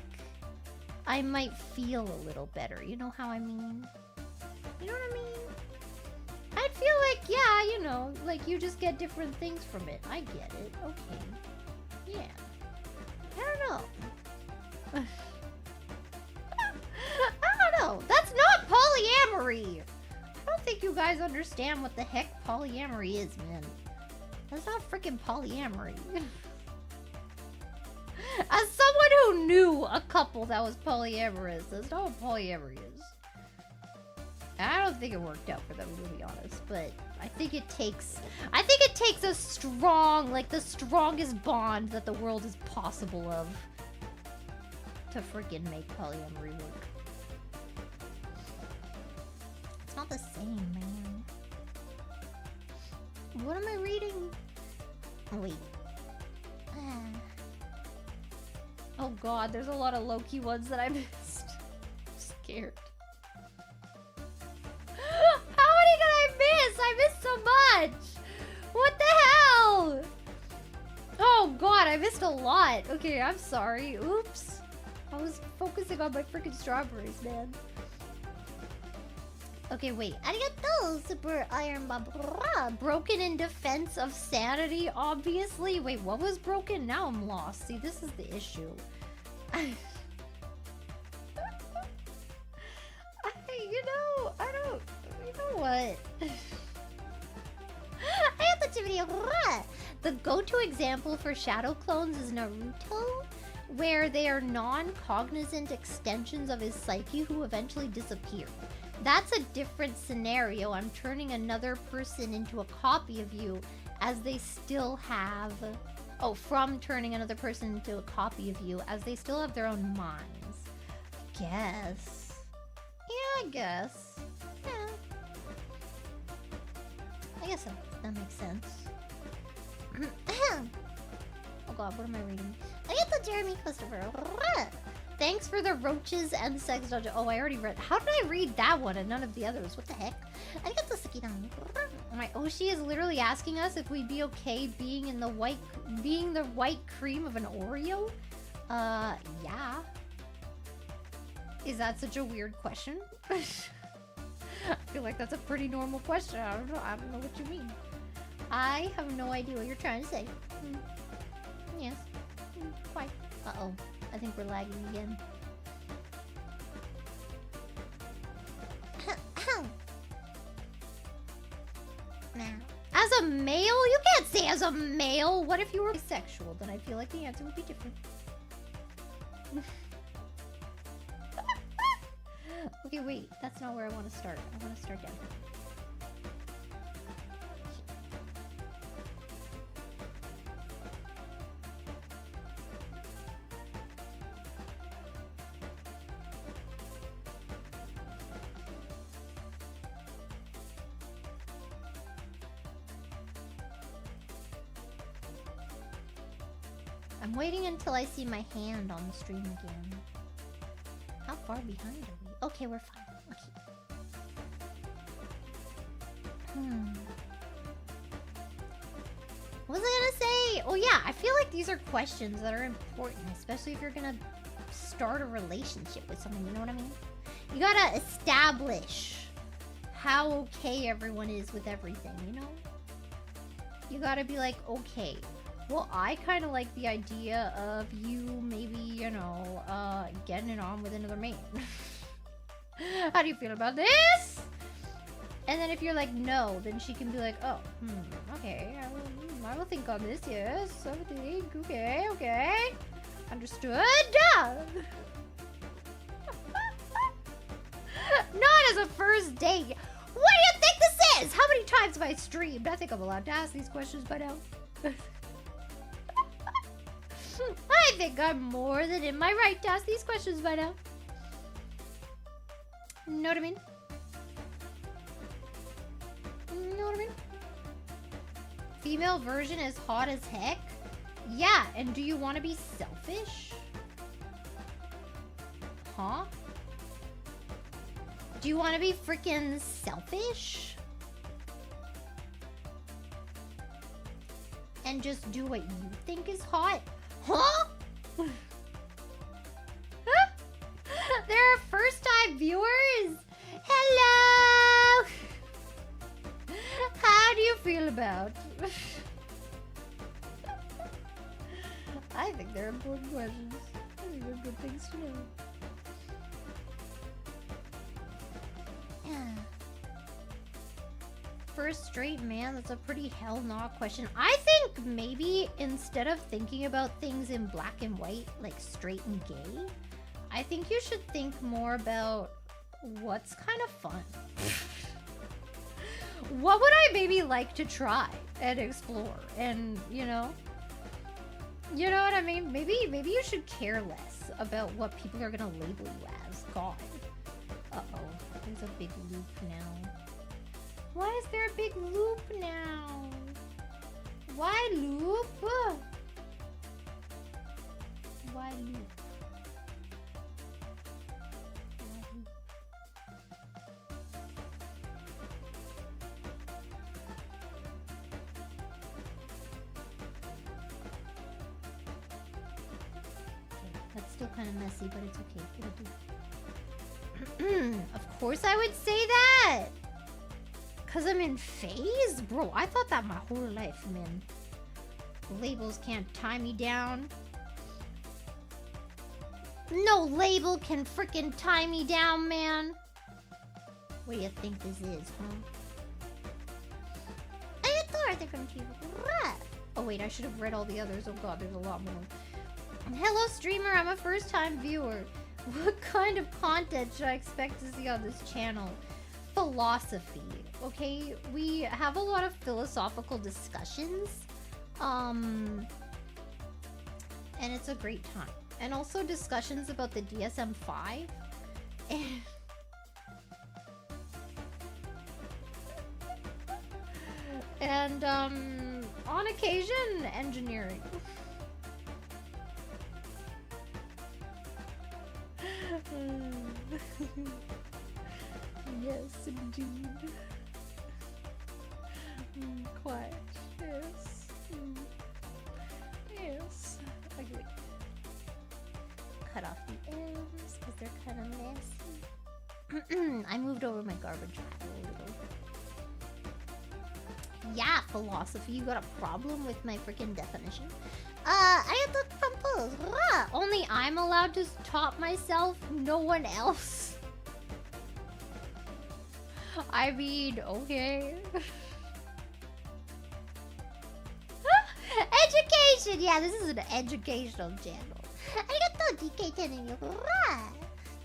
I might feel a little better, you know how I mean? You know what I mean? I'd feel like, yeah, you know, like you just get different things from it. I get it. Okay. Yeah. I don't know. I don't know. That's not polyamory. I don't think you guys understand what the heck polyamory is, man. That's not freaking polyamory. As someone who knew a couple that was polyamorous, that's not what polyamory is. I don't think it worked out for them, to be honest, but I think it takes a strong, like the strongest bond that the world is possible of to freaking make polyamory work. It's not the same, man. What am I reading? Oh, wait. Oh god, there's a lot of low-key ones that I missed. I'm scared. How many did I miss? I missed so much! What the hell? Oh god, I missed a lot. Okay, I'm sorry. Oops. I was focusing on my freaking strawberries, man. Okay, wait. Arigato, Super Iron Bob. Broken in defense of sanity, obviously. Wait, what was broken? Now I'm lost. See, this is the issue. You know what? I have the video. The go-to example for shadow clones is Naruto, where they are non-cognizant extensions of his psyche who eventually disappear. That's a different scenario. I'm turning another person into a copy of you as they still have... Oh, from turning another person into a copy of you as they still have their own minds. Guess. Yeah, I guess. Yeah. I guess that makes sense. Oh god, what am I reading? I get the Jeremy Christopher. Thanks for the roaches and sex dungeon. Oh, I already read. How did I read that one and none of the others? What the heck? I get the Sakidan. My Oshi is literally asking us if we'd be okay being the white cream of an Oreo. Yeah. Is that such a weird question? I feel like that's a pretty normal question. I don't know what you mean. I have no idea what you're trying to say. Yes. Quite. Uh-oh. I think we're lagging again. As a male? You can't say as a male. What if you were bisexual? Then I feel like the answer would be different. Okay, wait. That's not where I want to start. I want to start down here. I'm waiting until I see my hand on the stream again. How far behind are we? Okay, we're fine. Okay. What was I gonna say? Oh yeah, I feel like these are questions that are important, especially if you're gonna start a relationship with someone, you know what I mean? You gotta establish how okay everyone is with everything, you know? You gotta be like, okay, well, I kind of like the idea of you maybe, you know, getting it on with another man. How do you feel about this? And then if you're like, no, then she can be like, oh, okay, I will think on this, yes, I will think, okay, okay. Understood. Not as a first date. What do you think this is? How many times have I streamed? I think I'm allowed to ask these questions by now. I think I'm more than in my right to ask these questions by now. Know what I mean? Know what I mean? Female version is hot as heck? Yeah, and do you want to be selfish? Huh? Do you want to be freaking selfish? And just do what you think is hot? Huh? There are first-time viewers? Hello! How do you feel about? I think they're important questions. I think they're good things to know. Yeah. First straight man, that's a pretty hell no question. I think maybe instead of thinking about things in black and white, like straight and gay, I think you should think more about what's kind of fun. What would I maybe like to try and explore? And, you know what I mean? Maybe you should care less about what people are gonna label you as. God. Uh-oh. There's a big loop now. Why is there a big loop now? Why loop? Why loop? That's still kind of messy, but it's okay. It'll do. Of course I would say that! Cause I'm in phase? Bro, I thought that my whole life, man. Labels can't tie me down. No label can freaking tie me down, man. What do you think this is, huh? I thought they're gonna choose. Oh wait, I should have read all the others. Oh god, there's a lot more. Hello streamer, I'm a first time viewer. What kind of content should I expect to see on this channel? Philosophy, okay? We have a lot of philosophical discussions. And it's a great time. And also discussions about the DSM-5. And on occasion, engineering. Yes, indeed. Quiet. Yes. Yes. Okay. Cut off the ends because they're kind of messy. I moved over my garbage bag a little. Yeah, philosophy. You got a problem with my freaking definition? I took compose. Only I'm allowed to top myself, no one else. I mean, okay. Education! Yeah, this is an educational channel. Arigato, DK10.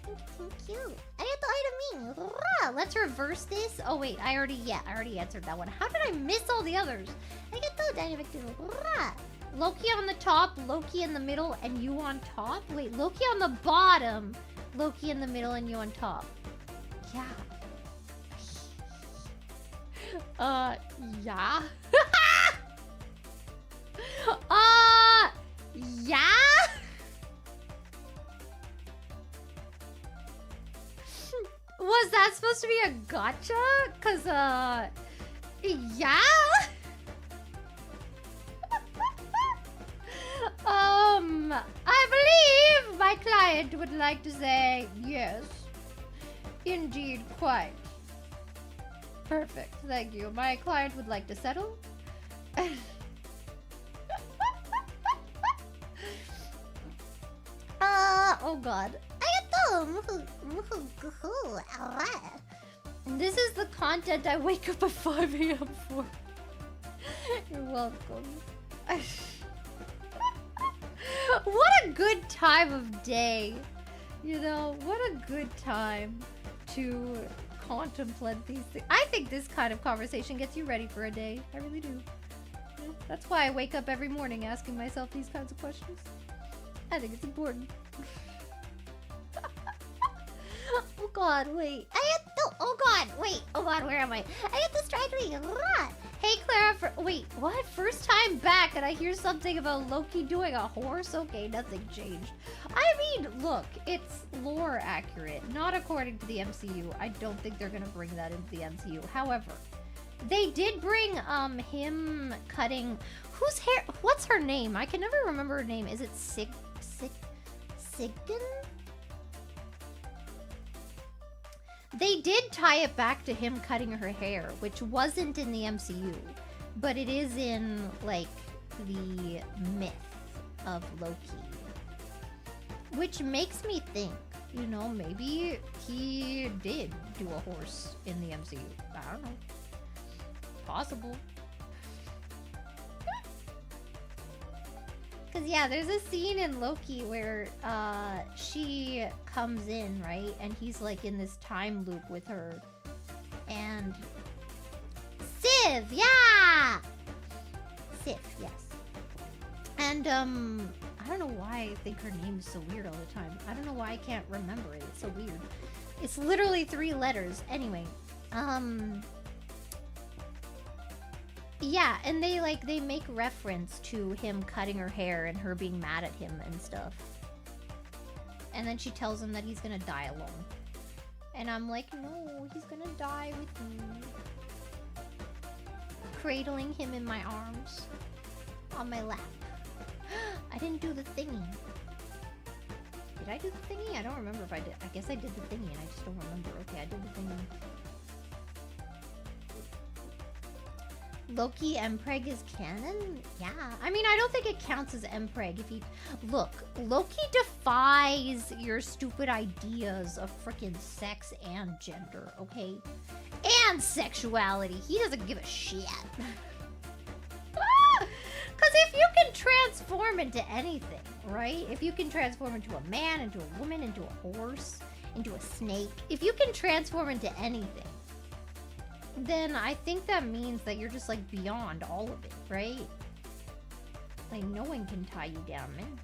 Thank you. Arigato, Itamine. Let's reverse this. Oh, wait, I already answered that one. How did I miss all the others? Arigato, Dynamic. Loki on the top, Loki in the middle, and you on top? Wait, Loki on the bottom, Loki in the middle, and you on top. Yeah. Yeah? Yeah? Was that supposed to be a gotcha? Cause, yeah? I believe my client would like to say yes. Indeed, quite. Perfect, thank you. My client would like to settle. Oh god. This is the content I wake up at 5 a.m. for. You're welcome. What a good time of day. You know, what a good time to contemplate these things. I think this kind of conversation gets you ready for a day. I really do. Yeah, that's why I wake up every morning asking myself these kinds of questions. I think it's important. Oh god, wait. Oh god, wait. Oh god, where am I? I get distracted. Hey Clara, wait, what? First time back and I hear something about Loki doing a horse? Okay, nothing changed. I mean, look, it's lore accurate. Not according to the MCU. I don't think they're gonna bring that into the MCU. However, they did bring him cutting whose hair, what's her name? I can never remember her name. Is it Sigyn? They did tie it back to him cutting her hair, which wasn't in the MCU, but it is in, like, the myth of Loki. Which makes me think, you know, maybe he did do a horse in the MCU. I don't know. Possible. Because, yeah, there's a scene in Loki where she comes in, right? And he's, like, in this time loop with her. And... Sif! Yeah! Sif, yes. And, I don't know why I think her name is so weird all the time. I don't know why I can't remember it. It's so weird. It's literally 3 letters. Anyway, yeah, and they make reference to him cutting her hair and her being mad at him and stuff. And then she tells him that he's gonna die alone. And I'm like, no, he's gonna die with me. Cradling him in my arms. On my lap. I didn't do the thingy. Did I do the thingy? I don't remember if I did. I guess I did the thingy and I just don't remember. Okay, I did the thingy. Loki Mpreg is canon? Yeah. I mean, I don't think it counts as Mpreg if he... Look, Loki defies your stupid ideas of frickin' sex and gender, okay? And sexuality. He doesn't give a shit. Because if you can transform into anything, right? If you can transform into a man, into a woman, into a horse, into a snake. If you can transform into anything, then I think that means that you're just, like, beyond all of it, right? Like, no one can tie you down, man.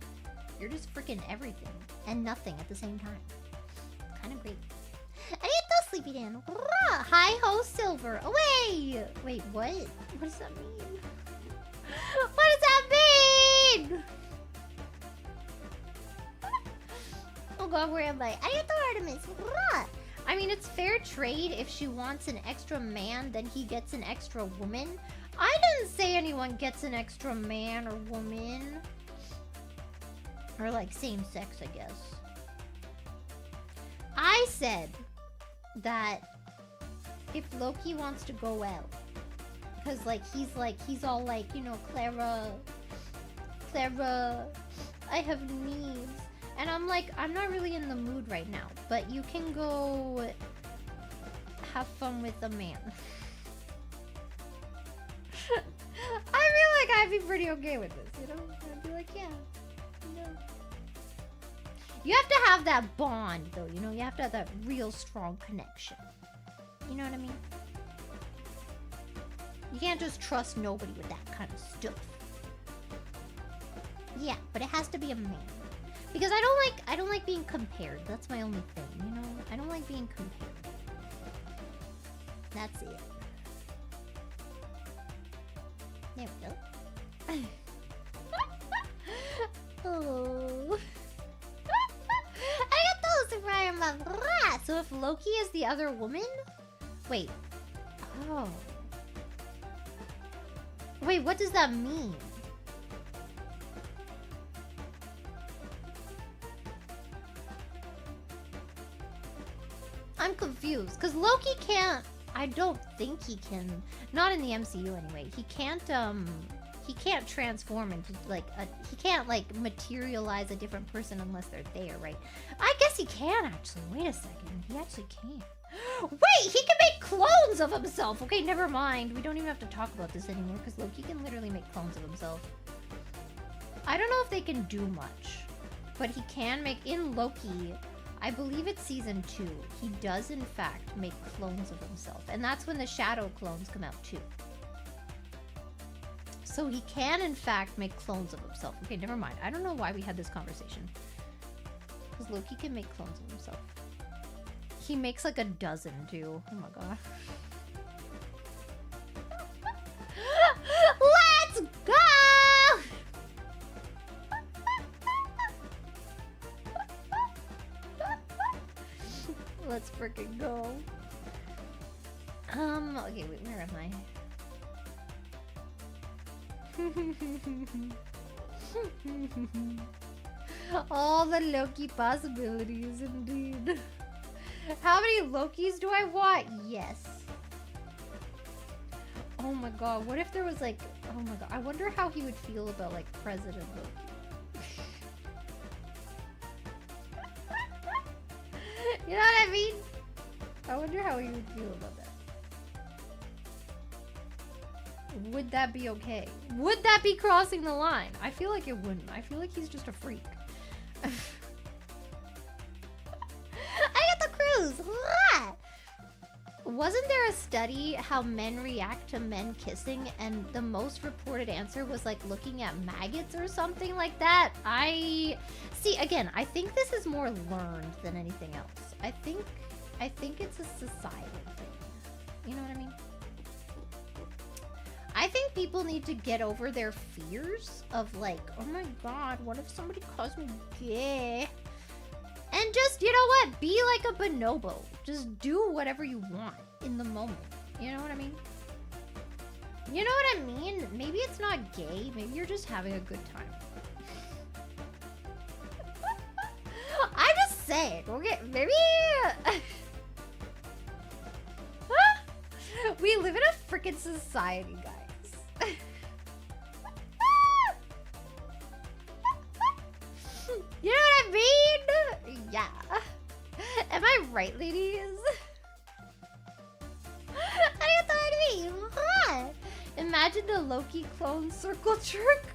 You're just freaking everything and nothing at the same time. It's kind of great. Arigato, Sleepy Dan. Hi ho, Silver. Away! Wait, what? What does that mean? What does that mean? Oh god, where am I? Arigato, Artemis. I mean, it's fair trade. If she wants an extra man, then he gets an extra woman. I didn't say anyone gets an extra man or woman. Or, like, same sex, I guess. I said that if Loki wants to go out, because, he's all like, you know, Clara, I have needs. And I'm like, I'm not really in the mood right now, but you can go have fun with a man. I feel like I'd be pretty okay with this, you know? I'd be like, yeah, you know. You have to have that bond, though, you know? You have to have that real strong connection. You know what I mean? You can't just trust nobody with that kind of stuff. Yeah, but it has to be a man. Because I don't like being compared. That's my only thing, you know? I don't like being compared. That's it. There we go. Oh. I got those right. So if Loki is the other woman? Wait. Oh. Wait, what does that mean? I'm confused, because Loki can't... I don't think he can Not in the MCU anyway. He can't transform into like he can't like materialize a different person unless they're there, right? I guess he can actually. Wait a second. He actually can. Wait, he can make clones of himself. Okay, never mind. We don't even have to talk about this anymore because Loki can literally make clones of himself. I don't know if they can do much, but he can make in Loki. I believe it's season 2. He does in fact make clones of himself, and that's when the shadow clones come out too. So he can, in fact, make clones of himself. Okay, never mind. I don't know why we had this conversation. Because Loki can make clones of himself. He makes like a dozen, too. Oh my god. Let's go! Let's freaking go. Okay, wait, where am I? All the Loki possibilities, indeed. How many Lokis do I want? Yes. Oh my god, what if there was like... Oh my god, I wonder how he would feel about like President Loki. You know what I mean? I wonder how he would feel about that. Would that be okay? Would that be crossing the line? I feel like it wouldn't. I feel like he's just a freak. I got the cruise! Wasn't there a study how men react to men kissing, and the most reported answer was like looking at maggots or something like that? See, again, I think this is more learned than anything else. I think it's a societal thing. You know what I mean? I think people need to get over their fears of like, oh my god, what if somebody calls me gay? And just, you know what? Be like a bonobo. Just do whatever you want in the moment. You know what I mean? You know what I mean? Maybe it's not gay. Maybe you're just having a good time. I'm just saying, okay? Maybe... We live in a freaking society, guys. You know what I mean? Yeah. Am I right, ladies? I thought it'd be hot. Imagine the Loki clone circle jerk.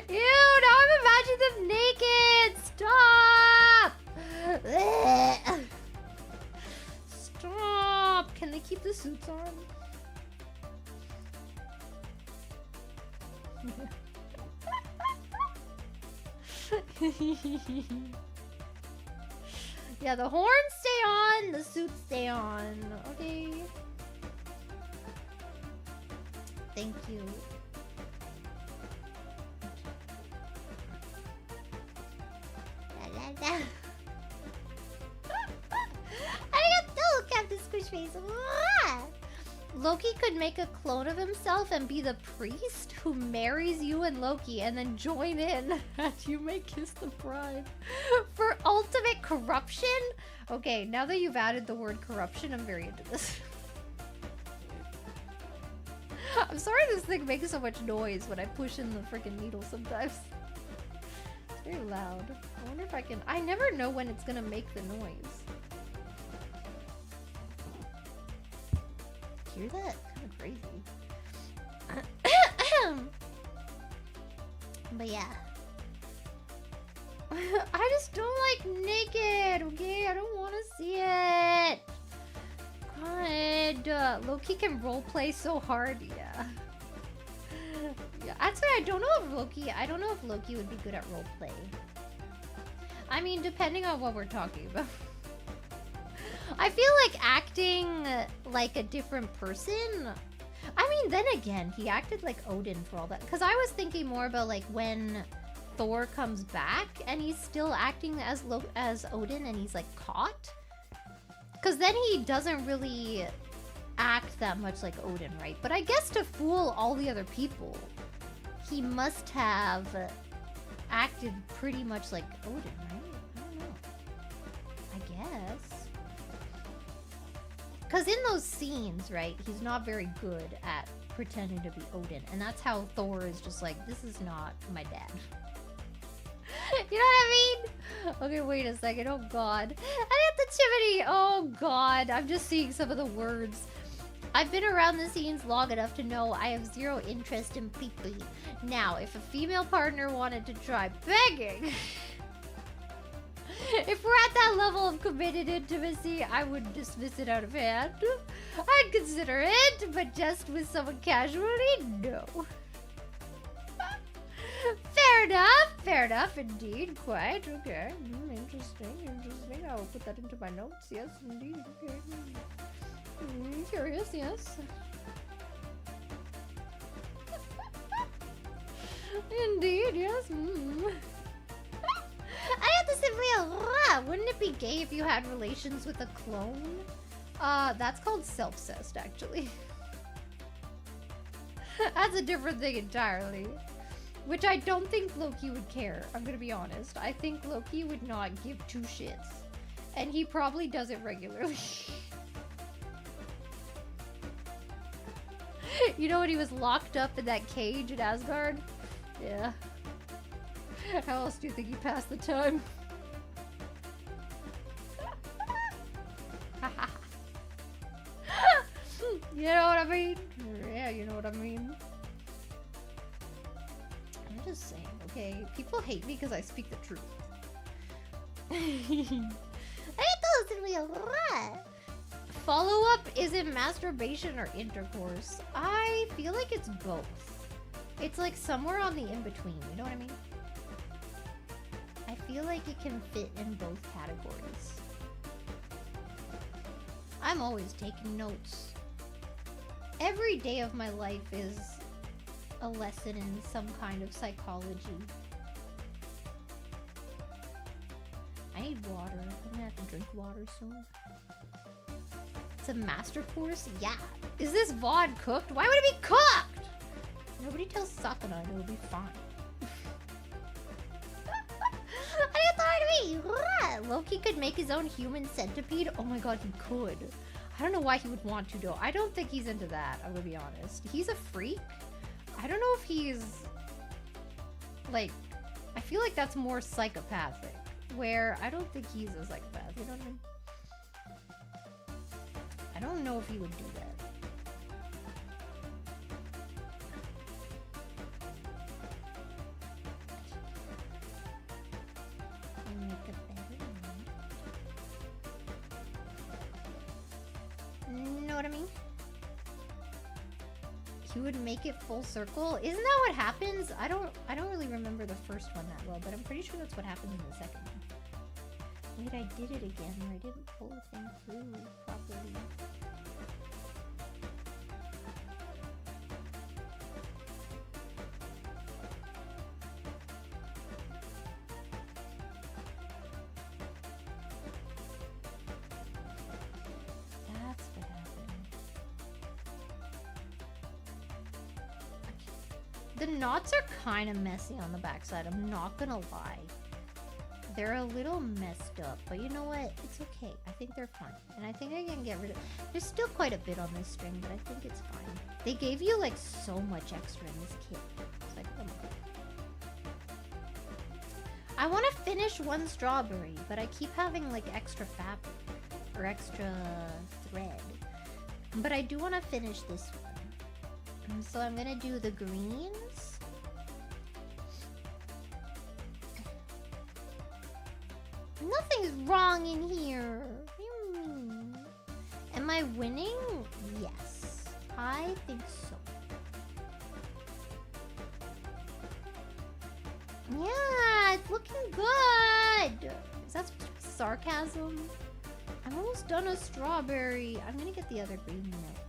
Ew, now I'm imagining them naked. Stop. Stop. Can they keep the suits on? Yeah, the horns stay on, the suits stay on. Okay. Thank you. Arigato, Captain Squishface. Loki could make a clone of himself and be the priest who marries you and Loki and then join in and you may kiss the bride. For ultimate corruption? Okay, now that you've added the word corruption, I'm very into this. I'm sorry this thing makes so much noise when I push in the freaking needle sometimes. It's very loud. I wonder if I can... I never know when it's gonna make the noise. Hear that? Kind of crazy. But yeah. I just don't like naked, okay? I don't want to see it. God. Loki can roleplay so hard, yeah. Yeah, actually, I don't know if Loki would be good at roleplay. I mean, depending on what we're talking about. I feel like acting like a different person. I mean, then again, he acted like Odin for all that. Because I was thinking more about like when Thor comes back and he's still acting as Odin and he's like caught. Because then he doesn't really act that much like Odin, right? But I guess to fool all the other people, he must have acted pretty much like Odin, right? I don't know. I guess. Because in those scenes, right, he's not very good at pretending to be Odin. And that's how Thor is just like, this is not my dad. You know what I mean? Okay, wait a second. Oh, God. Anonymity. Oh, God. I'm just seeing some of the words. I've been around the scenes long enough to know I have zero interest in pee-pee. Now, if a female partner wanted to try begging... If we're at that level of committed intimacy, I wouldn't dismiss it out of hand. I'd consider it, but just with someone casually, no. Fair enough indeed. Quite okay. Interesting. I will put that into my notes. Yes, indeed. Okay. Curious, yes. Indeed, yes. I have to say, wouldn't it be gay if you had relations with a clone? That's called self-cest, actually. That's a different thing entirely. Which I don't think Loki would care, I'm gonna be honest. I think Loki would not give two shits. And he probably does it regularly. You know when he was locked up in that cage in Asgard? Yeah. How else do you think he passed the time? You know what I mean? Yeah, you know what I mean. I'm just saying, okay? People hate me because I speak the truth. Follow-up isn't masturbation or intercourse. I feel like it's both. It's like somewhere on the in-between, you know what I mean? I feel like it can fit in both categories. I'm always taking notes. Every day of my life is a lesson in some kind of psychology. I need water. I'm gonna have to drink water soon. It's a master course? Yeah. Is this VOD cooked? Why would it be cooked? Nobody tells Sakuna and it'll be fine. Loki could make his own human centipede? Oh my god, he could. I don't know why he would want to, though. I don't think he's into that, I'm gonna be honest. He's a freak. I don't know if he's... like... I feel like that's more psychopathic. Where I don't think he's a psychopath, you know what I mean? I don't know if he would do that. Know what I mean? He would make it full circle. Isn't that what happens? I don't really remember the first one that well, but I'm pretty sure that's what happens in the second one. Wait, I did it again. I didn't pull the thing through properly. The knots are kind of messy on the backside, I'm not gonna lie. They're a little messed up, but you know what? It's okay. I think they're fine. And I think I can get rid of... There's still quite a bit on this string, but I think it's fine. They gave you, like, so much extra in this kit. It's like, come on. I want to finish one strawberry, but I keep having, like, extra fabric. Or extra thread. But I do want to finish this one. So I'm gonna do the greens. Nothing's wrong in here. Am I winning? Yes. I think so. Yeah, it's looking good. Is that sarcasm? I'm almost done a strawberry. I'm gonna get the other green note.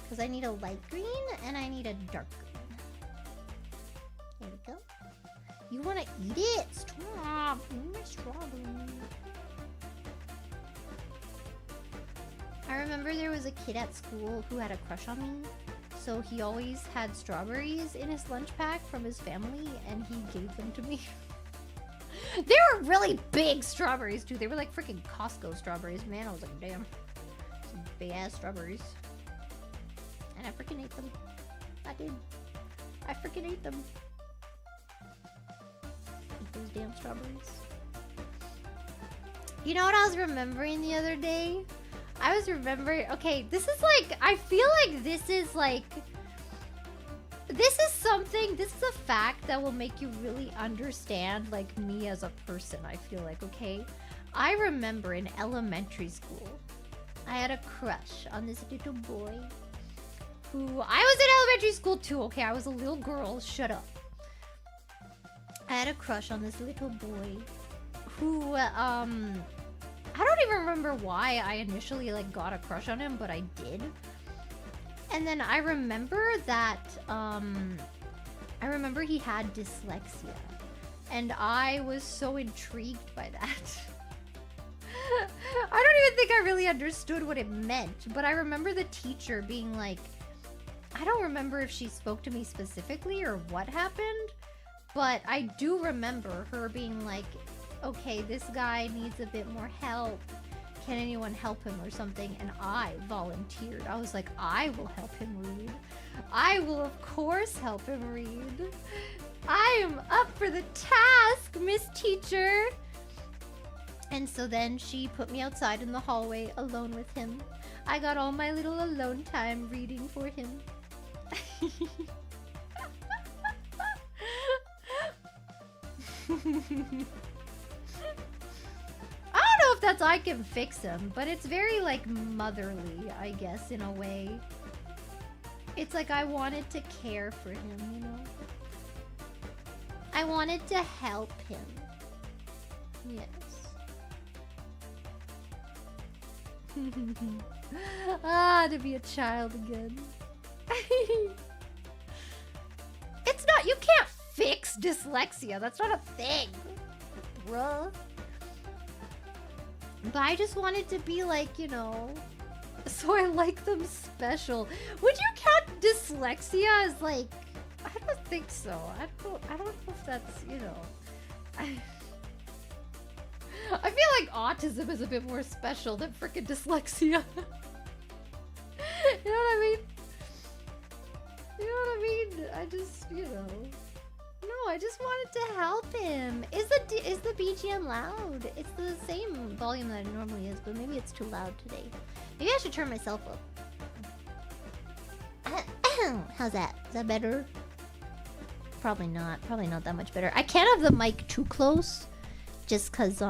Because I need a light green and I need a dark green. There we go. You want to eat it? Stop. Eat my strawberry. I remember there was a kid at school who had a crush on me. So he always had strawberries in his lunch pack from his family and he gave them to me. They were really big strawberries too. They were like freaking Costco strawberries, man. I was like, damn, some big ass strawberries. And I freaking ate them. I did. I freaking ate them. Eat those damn strawberries. You know what I was remembering the other day? I was remembering, okay, this is like, I feel like this is like, this is something, this is a fact that will make you really understand like me as a person, I feel like, okay? I remember in elementary school, I had a crush on this little boy who, I was in elementary school too, okay? I was a little girl, shut up. I had a crush on this little boy who, I don't even remember why I initially like got a crush on him, but I did. And then I remember that, I remember he had dyslexia. And I was so intrigued by that. I don't even think I really understood what it meant, but I remember the teacher being like, I don't remember if she spoke to me specifically or what happened, but I do remember her being like, okay, this guy needs a bit more help. Can anyone help him or something? And I volunteered. I was like, I will help him read. I will, of course, help him read. I am up for the task, Miss Teacher. And so then she put me outside in the hallway alone with him. I got all my little alone time reading for him. I don't know if that's I can fix him, but it's very like motherly, I guess, in a way. It's like I wanted to care for him, you know? I wanted to help him. Yes. Ah, to be a child again. It's not, you can't fix dyslexia. That's not a thing, bruh. But I just wanted to be like, you know, so I like them special. Would you count dyslexia as like, I don't think so. I don't know if that's, you know, I feel like autism is a bit more special than freaking dyslexia. You know what I mean? You know what I mean? I just, you know. No, I just wanted to help him. Is the BGM loud? It's the same volume that it normally is, but maybe it's too loud today. Maybe I should turn myself up. How's that? Is that better? Probably not. Probably not that much better. I can't have the mic too close. Just cause,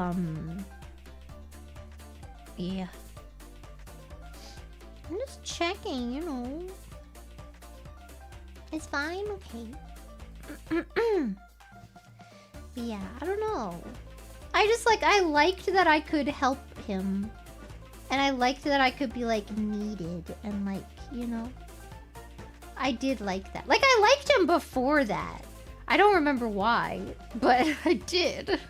yeah. I'm just checking, you know. It's fine? Okay. Yeah, I don't know. I just, like, I liked that I could help him. And I liked that I could be, like, needed. And, like, you know. I did like that. Like, I liked him before that. I don't remember why. But I did.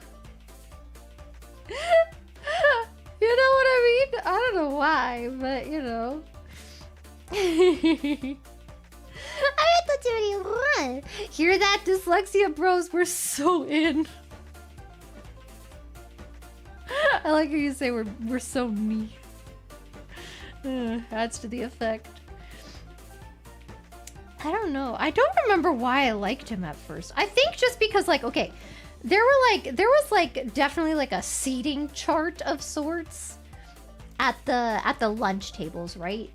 You know what I mean? I don't know why, but you know. I thought you already won. Hear that, dyslexia bros? We're so in. I like how you say we're so me. Adds to the effect. I don't know. I don't remember why I liked him at first. I think just because, like, okay, there was definitely like a seating chart of sorts at the lunch tables, right?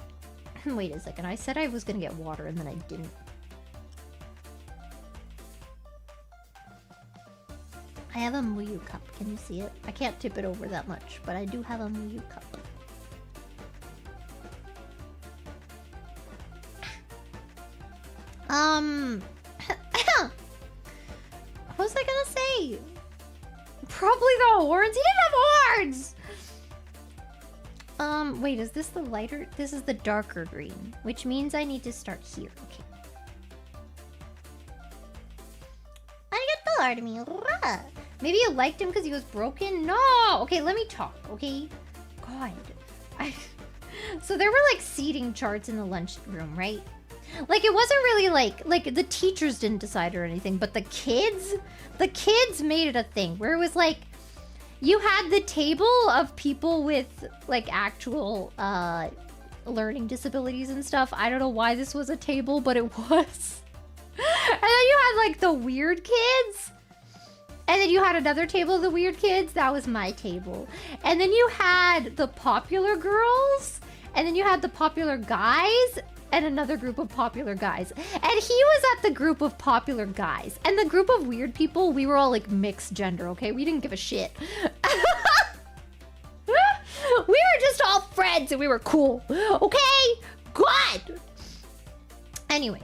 Wait a second. I said I was gonna get water and then I didn't. I have a Muyu cup. Can you see it? I can't tip it over that much, but I do have a Muyu cup. What was I gonna say? Probably the horns. He didn't have horns! Wait, is this the lighter? This is the darker green, which means I need to start here. Okay. Arigato. Maybe you liked him because he was broken? No! Okay, let me talk, okay? God. So there were like seating charts in the lunchroom, right? Like, it wasn't really like the teachers didn't decide or anything, but the kids made it a thing where it was like, you had the table of people with like actual learning disabilities and stuff. I don't know why this was a table, but it was. And then you had like the weird kids. And then you had another table of the weird kids. That was my table. And then you had the popular girls. And then you had the popular guys. And another group of popular guys. And he was at the group of popular guys. And the group of weird people, we were all like mixed gender, okay? We didn't give a shit. We were just all friends and we were cool. Okay? Good. Anyway.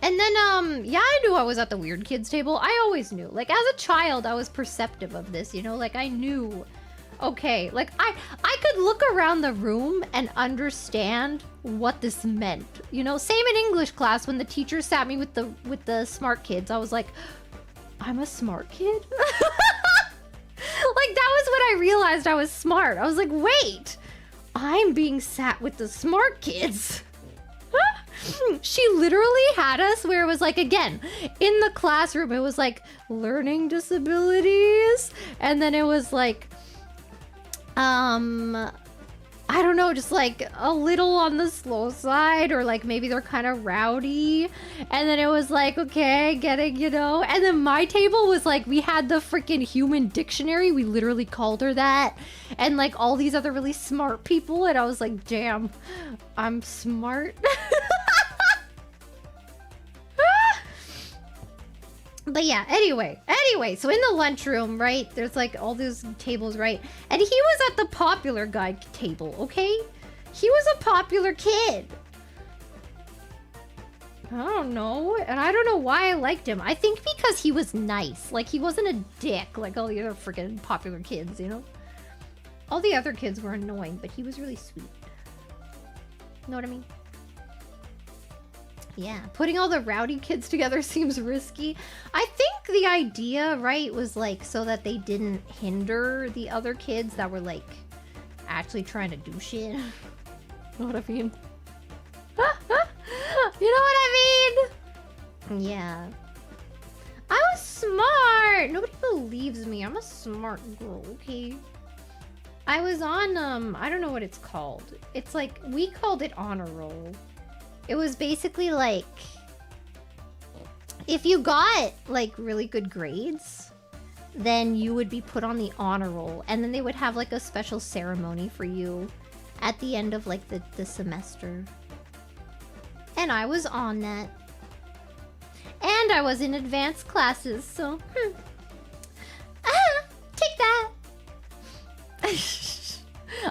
And then, yeah, I knew I was at the weird kids table. I always knew. Like, as a child, I was perceptive of this, you know? Like, I knew, okay, like, I could look around the room and understand what this meant. You know, same in English class when the teacher sat me with the smart kids. I was like, I'm a smart kid? Like, that was when I realized I was smart. I was like, wait, I'm being sat with the smart kids. She literally had us where it was like, again, in the classroom, it was like learning disabilities. And then it was like, I don't know, just like a little on the slow side, or like maybe they're kind of rowdy. And then it was like, okay, getting, you know. And then my table was like, we had the freaking human dictionary. We literally called her that. And like all these other really smart people. And I was like, damn, I'm smart. But yeah, anyway, so in the lunchroom, right, there's like all those tables, right? And he was at the popular guy table, okay? He was a popular kid. I don't know, and I don't know why I liked him. I think because he was nice. Like, he wasn't a dick like all the other freaking popular kids, you know? All the other kids were annoying, but he was really sweet. Know what I mean? Yeah, putting all the rowdy kids together seems risky. I think the idea, right, was like so that they didn't hinder the other kids that were like actually trying to do shit. Know what I mean? You know what I mean? Yeah. I was smart! Nobody believes me. I'm a smart girl, okay? I was on, I don't know what it's called. It's like, we called it honor roll. It was basically like, if you got like really good grades, then you would be put on the honor roll, and then they would have like a special ceremony for you at the end of like the semester. And I was on that. And I was in advanced classes, so take that.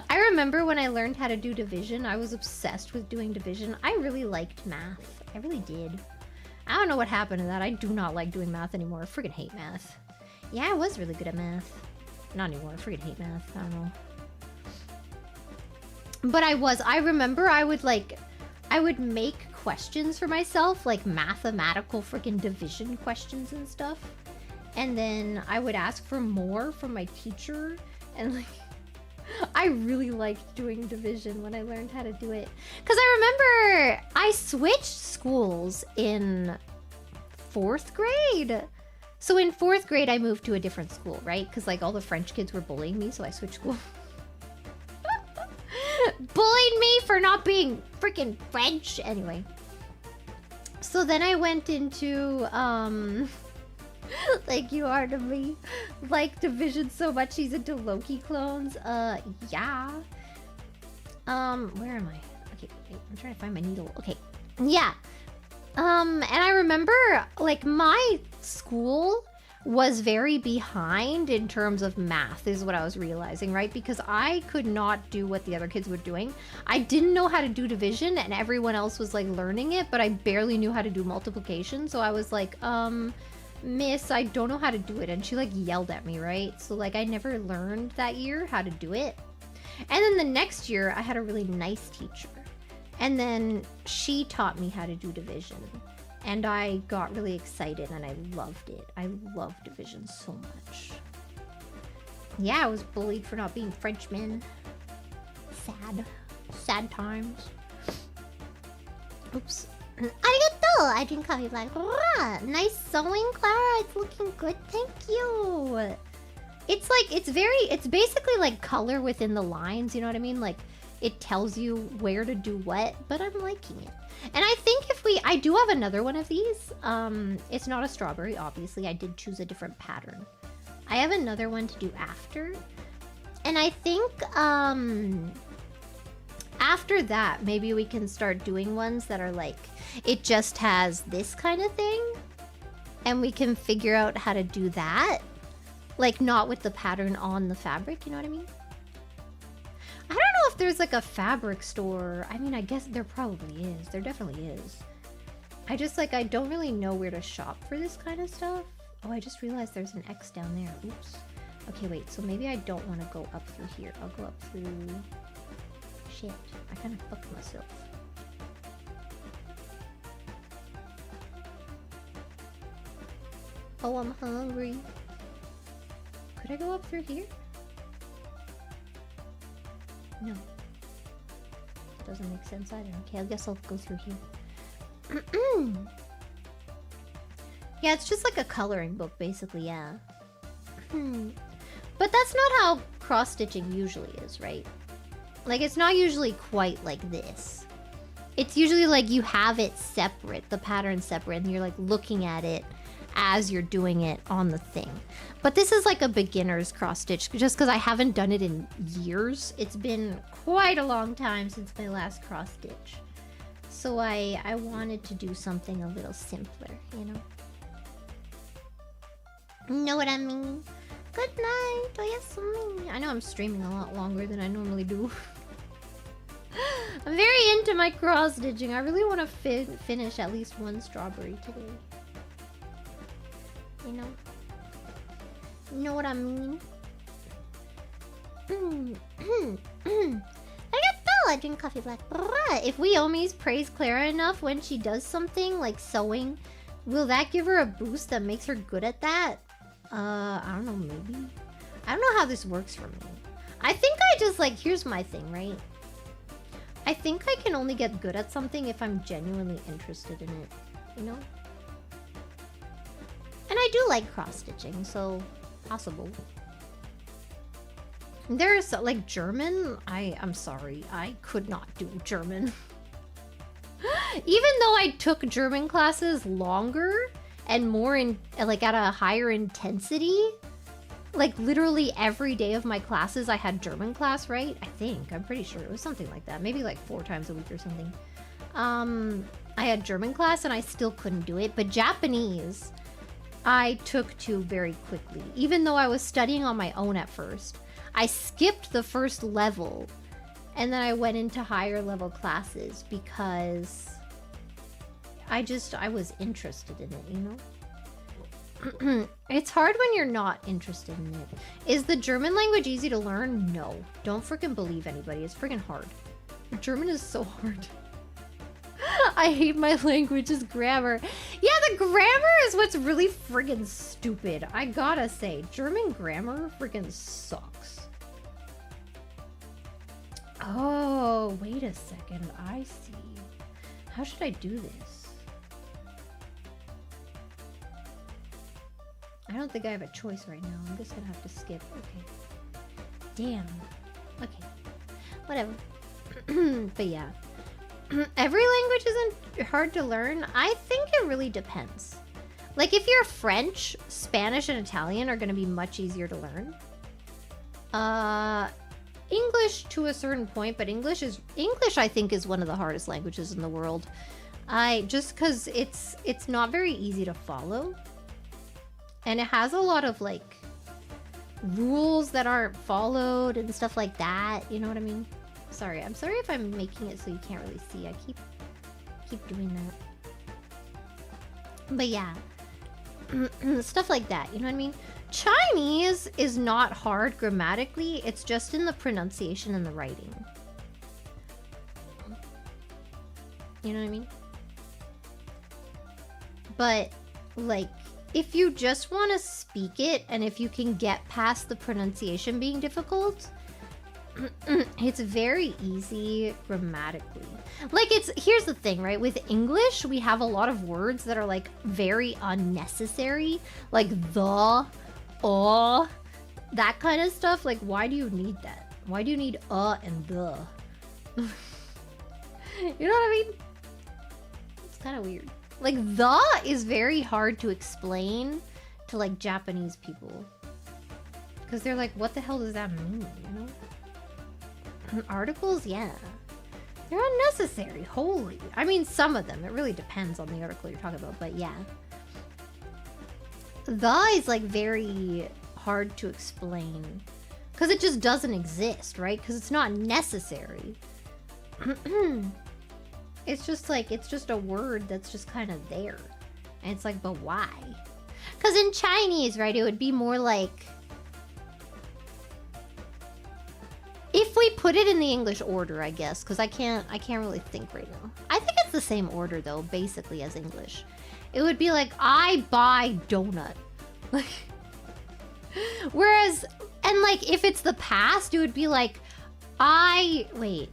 I remember when I learned how to do division, I was obsessed with doing division. I really liked math. I really did. I don't know what happened to that. I do not like doing math anymore. I freaking hate math. Yeah, I was really good at math. Not anymore. I freaking hate math. I don't know. But I remember I would make questions for myself, like mathematical freaking division questions and stuff. And then I would ask for more from my teacher, and like, I really liked doing division when I learned how to do it. Because I remember I switched schools in 4th grade. So in 4th grade, I moved to a different school, right? Because like all the French kids were bullying me, so I switched school. Bullied me for not being freaking French. Anyway. So then I went into, like you are to me, like division so much he's into Loki clones. Yeah. Where am I? Okay, I'm trying to find my needle. Okay, yeah. And I remember like my school was very behind in terms of math, is what I was realizing, right? Because I could not do what the other kids were doing. I didn't know how to do division, and everyone else was like learning it, but I barely knew how to do multiplication. So I was like, Miss, I don't know how to do it. And she like yelled at me, right? So like I never learned that year how to do it. And then the next year I had a really nice teacher, and then she taught me how to do division, and I got really excited and I loved it. I loved division so much. Yeah, I was bullied for not being Frenchman. Sad times. Oops. Arigato! I drink coffee black. Rah! Nice sewing, Clara. It's looking good. Thank you. It's like, it's basically like color within the lines, you know what I mean? Like, it tells you where to do what, but I'm liking it. And I think I do have another one of these. It's not a strawberry, obviously. I did choose a different pattern. I have another one to do after. And I think, after that, maybe we can start doing ones that are like, it just has this kind of thing. And we can figure out how to do that. Like, not with the pattern on the fabric, you know what I mean? I don't know if there's like a fabric store. I mean, I guess there probably is. There definitely is. I just like, I don't really know where to shop for this kind of stuff. Oh, I just realized there's an X down there. Oops. Okay, wait. So maybe I don't want to go up through here. I'll go up through... Shit. I kind of fucked myself. Oh, I'm hungry. Could I go up through here? No. Doesn't make sense either. Okay, I guess I'll go through here. Yeah, it's just like a coloring book, basically, yeah. But that's not how cross-stitching usually is, right? Like, it's not usually quite like this. It's usually like you have it separate, the pattern separate, and you're like looking at it as you're doing it on the thing. But this is like a beginner's cross-stitch, just because I haven't done it in years. It's been quite a long time since my last cross-stitch. So I wanted to do something a little simpler, you know? Know what I mean? Good night. Oyasumi. I know I'm streaming a lot longer than I normally do. I'm very into my cross-stitching. I really want to finish at least one strawberry today. You know? Know what I mean? I drink coffee black. If we Omis praise Clara enough when she does something like sewing, will that give her a boost that makes her good at that? I don't know, maybe. I don't know how this works for me. I think I just like, here's my thing, right? I think I can only get good at something if I'm genuinely interested in it, you know? And I do like cross-stitching, so possible. There's like German. I'm sorry, I could not do German. Even though I took German classes longer and more in like at a higher intensity, like literally every day of my classes I had German class, right? I'm pretty sure it was something like that. Maybe like 4 times a week or something. I had German class and I still couldn't do it, but Japanese I took to very quickly. Even though I was studying on my own at first, I skipped the first level and then I went into higher level classes because I was interested in it, you know? It's hard when you're not interested in it. Is the German language easy to learn? No. Don't freaking believe anybody. It's freaking hard. German is so hard. I hate my language's grammar. Yeah, the grammar is what's really friggin' stupid. I gotta say, German grammar friggin' sucks. Oh, wait a second. I see. How should I do this? I don't think I have a choice right now. I'm just gonna have to skip. Okay. Damn. Okay. Whatever. But yeah. Every language isn't hard to learn. I think it really depends. Like if you're French, Spanish, and Italian are going to be much easier to learn. English to a certain point, but English I think is one of the hardest languages in the world. Just because it's not very easy to follow. And it has a lot of like rules that aren't followed and stuff like that. You know what I mean? Sorry, I'm sorry if I'm making it so you can't really see. I keep doing that. But yeah. Stuff like that, you know what I mean? Chinese is not hard grammatically, it's just in the pronunciation and the writing. You know what I mean? But, like, if you just want to speak it, and if you can get past the pronunciation being difficult, It's very easy grammatically. Like here's the thing, right? With English, we have a lot of words that are like very unnecessary, like the, that kind of stuff. Like, why do you need that? Why do you need and the? You know what I mean? It's kind of weird. Like, the is very hard to explain to like Japanese people. Because they're like, what the hell does that mean, you know? Articles, yeah. They're unnecessary, holy. I mean, some of them. It really depends on the article you're talking about, but yeah. The is like very hard to explain. Because it just doesn't exist, right? Because it's not necessary. It's just like, it's just a word that's just kind of there. And it's like, but why? Because in Chinese, right, it would be more like... If we put it in the English order, I guess, because I can't really think right now. I think it's the same order, though, basically, as English. It would be like, I buy donut. Like... Whereas... And, like, if it's the past, it would be like, wait.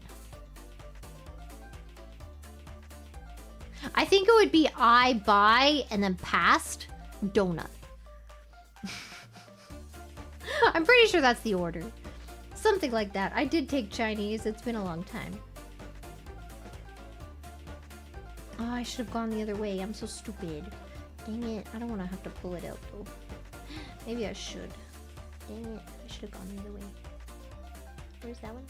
I think it would be I buy and then past donut. I'm pretty sure that's the order. Something like that. I did take Chinese. It's been a long time. Oh, I should have gone the other way. I'm so stupid. Dang it. I don't want to have to pull it out, though. Maybe I should. Dang it. I should have gone the other way. Where's that one?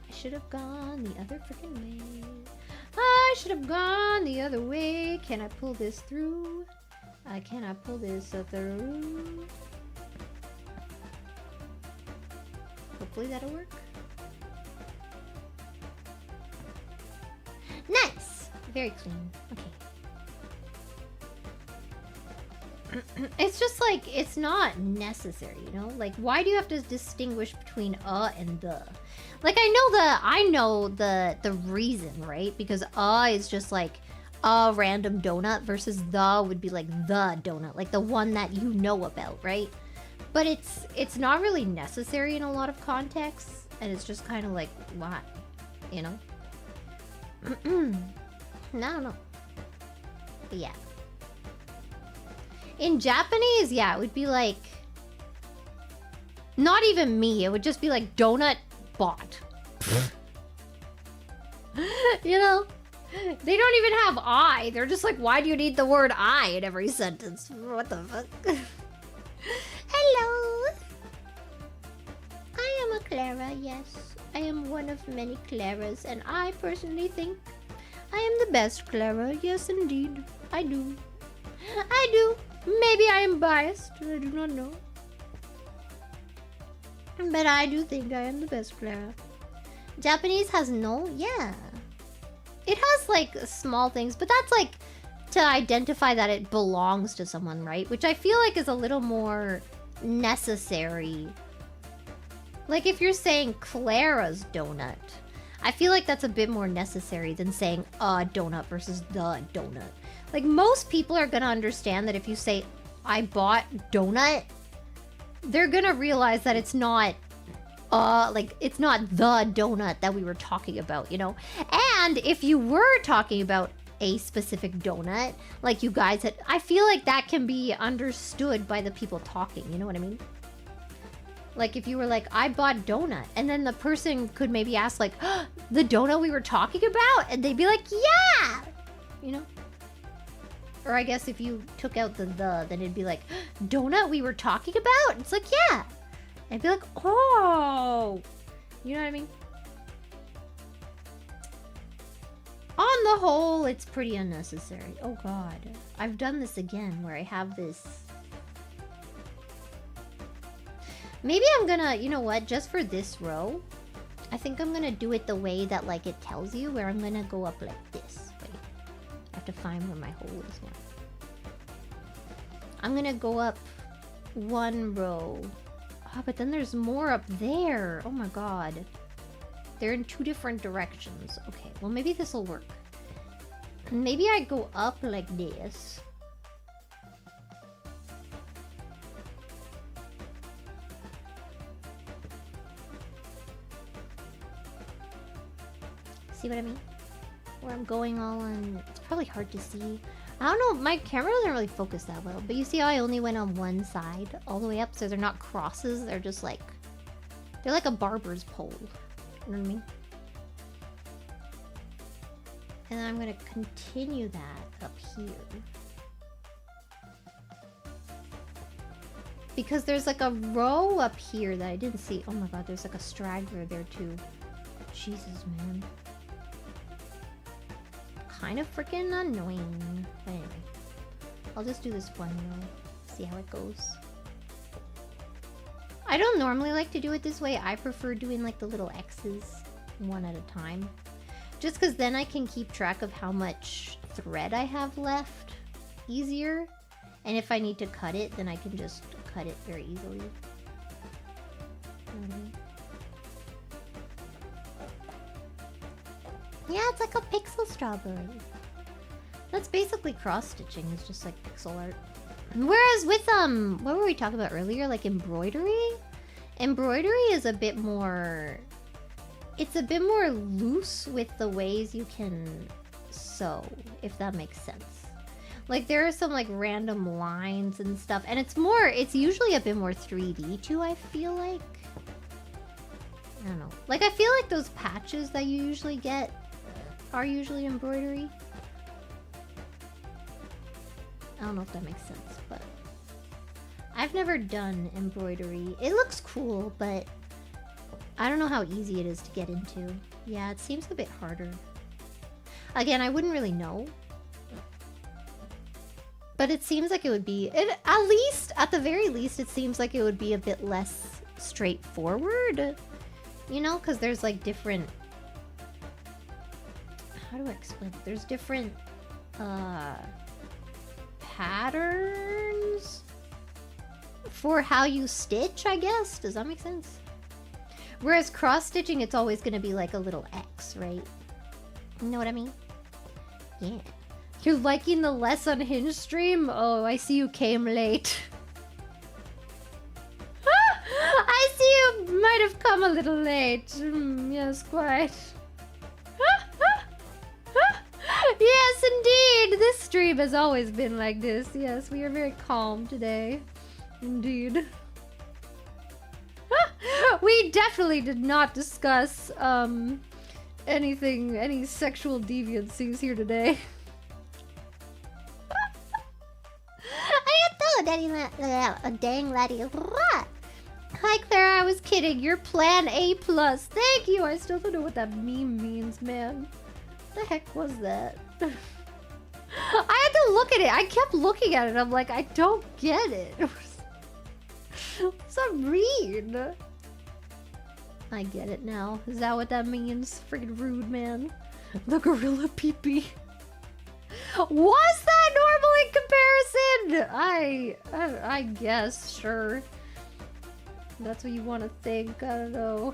I should have gone the other freaking way. I should have gone the other way. Can I pull this through? Can I pull this through? Hopefully that'll work. Nice! Very clean. Okay. It's just like, it's not necessary, you know? Like, why do you have to distinguish between and the? Like, I know the reason, right? Because is just like a random donut versus the would be like the donut, like the one that you know about, right? But it's not really necessary in a lot of contexts, and it's just kind of like, why? You know? No. But yeah. In Japanese, yeah, it would be like... Not even me, it would just be like, donut bought. You know? They don't even have I. They're just like, why do you need the word I in every sentence? What the fuck? Hello! I am a Clara, yes. I am one of many Claras, and I personally think I am the best Clara. Yes, indeed. I do. I do. Maybe I am biased. I do not know. But I do think I am the best Clara. Japanese has no? Yeah. It has, like, small things, but that's, like, to identify that it belongs to someone, right? Which I feel like is a little more necessary. Like, if you're saying Clara's donut, I feel like that's a bit more necessary than saying a donut versus the donut. Like, most people are gonna understand that if you say, I bought donut, they're gonna realize that it's not, like, it's not the donut that we were talking about, you know? And if you were talking about a specific donut, like you guys had, I feel like that can be understood by the people talking, you know what I mean? Like, if you were like, I bought donut, and then the person could maybe ask, like, oh, the donut we were talking about? And they'd be like, yeah! You know? Or I guess if you took out the, then it'd be like, donut we were talking about? It's like, yeah! And I'd be like, oh! You know what I mean? On the whole, it's pretty unnecessary. Oh god. I've done this again, where I have this... Maybe I'm gonna, you know what, just for this row, I think I'm gonna do it the way that, like, it tells you, where I'm gonna go up like this. Wait. I have to find where my hole is now. I'm gonna go up one row. Oh, but then there's more up there. Oh my god. They're in two different directions. Okay, well maybe this will work. Maybe I go up like this. See what I mean? Where I'm going all on... It's probably hard to see. I don't know, my camera doesn't really focus that well. But you see how I only went on one side all the way up? So they're not crosses, they're just like... They're like a barber's pole. You know what I mean? And then I'm gonna continue that up here. Because there's like a row up here that I didn't see. Oh my god, there's like a straggler there too. Jesus, man. Kind of freaking annoying. But anyway. I'll just do this one though. See how it goes. I don't normally like to do it this way. I prefer doing like the little X's one at a time. Just because then I can keep track of how much thread I have left easier. And if I need to cut it, then I can just cut it very easily. Yeah, it's like a pixel strawberry. That's basically cross-stitching. It's just like pixel art. Whereas with, what were we talking about earlier? Like embroidery? Embroidery is a bit more... It's a bit more loose with the ways you can sew, if that makes sense. Like there are some like random lines and stuff, and it's usually a bit more 3D too, I feel like. I don't know. Like I feel like those patches that you usually get are usually embroidery. I don't know if that makes sense, but I've never done embroidery. It looks cool, but I don't know how easy it is to get into. Yeah, it seems a bit harder. Again, I wouldn't really know. But it seems like it would be, at the very least, it seems like it would be a bit less straightforward. You know, because there's like different... How do I explain it? There's different patterns for how you stitch, I guess. Does that make sense? Whereas cross-stitching, it's always going to be like a little X, right? You know what I mean? Yeah. You're liking the less unhinged stream? Oh, I see you came late. I see you might have come a little late. Yes, quite. Yes, indeed. This stream has always been like this. Yes, we are very calm today. Indeed. We definitely did not discuss any sexual deviancies here today. Dang laddie. Hi Clara, I was kidding. You're plan A+. Thank you. I still don't know what that meme means, man. What the heck was that? I had to look at it. I kept looking at it. I'm like, I don't get it. What's that mean? I get it now. Is that what that means? Freaking rude, man. The gorilla pee-pee. Was that normal in comparison? I guess, sure. That's what you want to think. I don't know.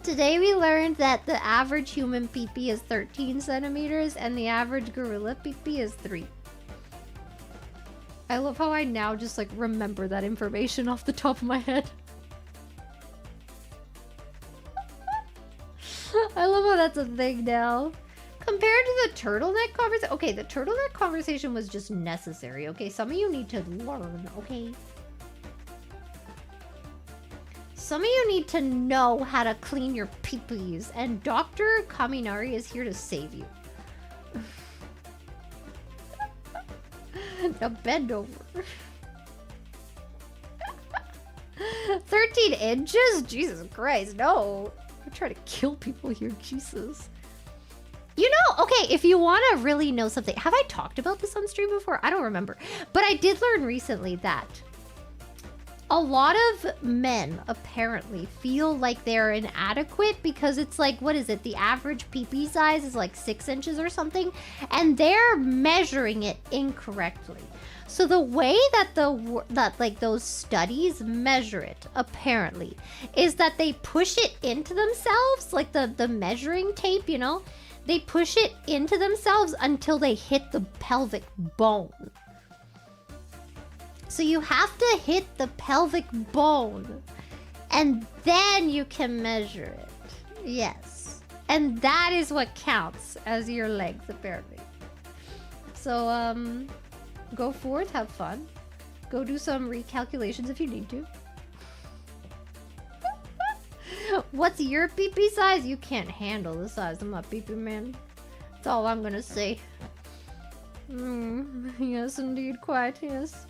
Today we learned that the average human pee-pee is 13 centimeters and the average gorilla pee-pee is 3. I love how I now just like remember that information off the top of my head. I love how that's a thing now. Compared to the turtleneck conversation... Okay, the turtleneck conversation was just necessary, okay? Some of you need to learn, okay? Some of you need to know how to clean your pee-pees, and Dr. Kaminari is here to save you. Now bend over. 13 inches? Jesus Christ, no. I'm trying to kill people here, Jesus. You know, okay, if you want to really know something... Have I talked about this on stream before? I don't remember. But I did learn recently that a lot of men apparently feel like they're inadequate because it's like, what is it? The average pee-pee size is like 6 inches or something. And they're measuring it incorrectly. So the way that like those studies measure it, apparently, is that they push it into themselves, like the measuring tape, you know? They push it into themselves until they hit the pelvic bone. So you have to hit the pelvic bone, and then you can measure it. Yes. And that is what counts as your legs, apparently. So, go forth, have fun. Go do some recalculations if you need to. What's your pee-pee size? You can't handle the size of my pee-pee, man. That's all I'm gonna say. Yes, indeed, quite, yes.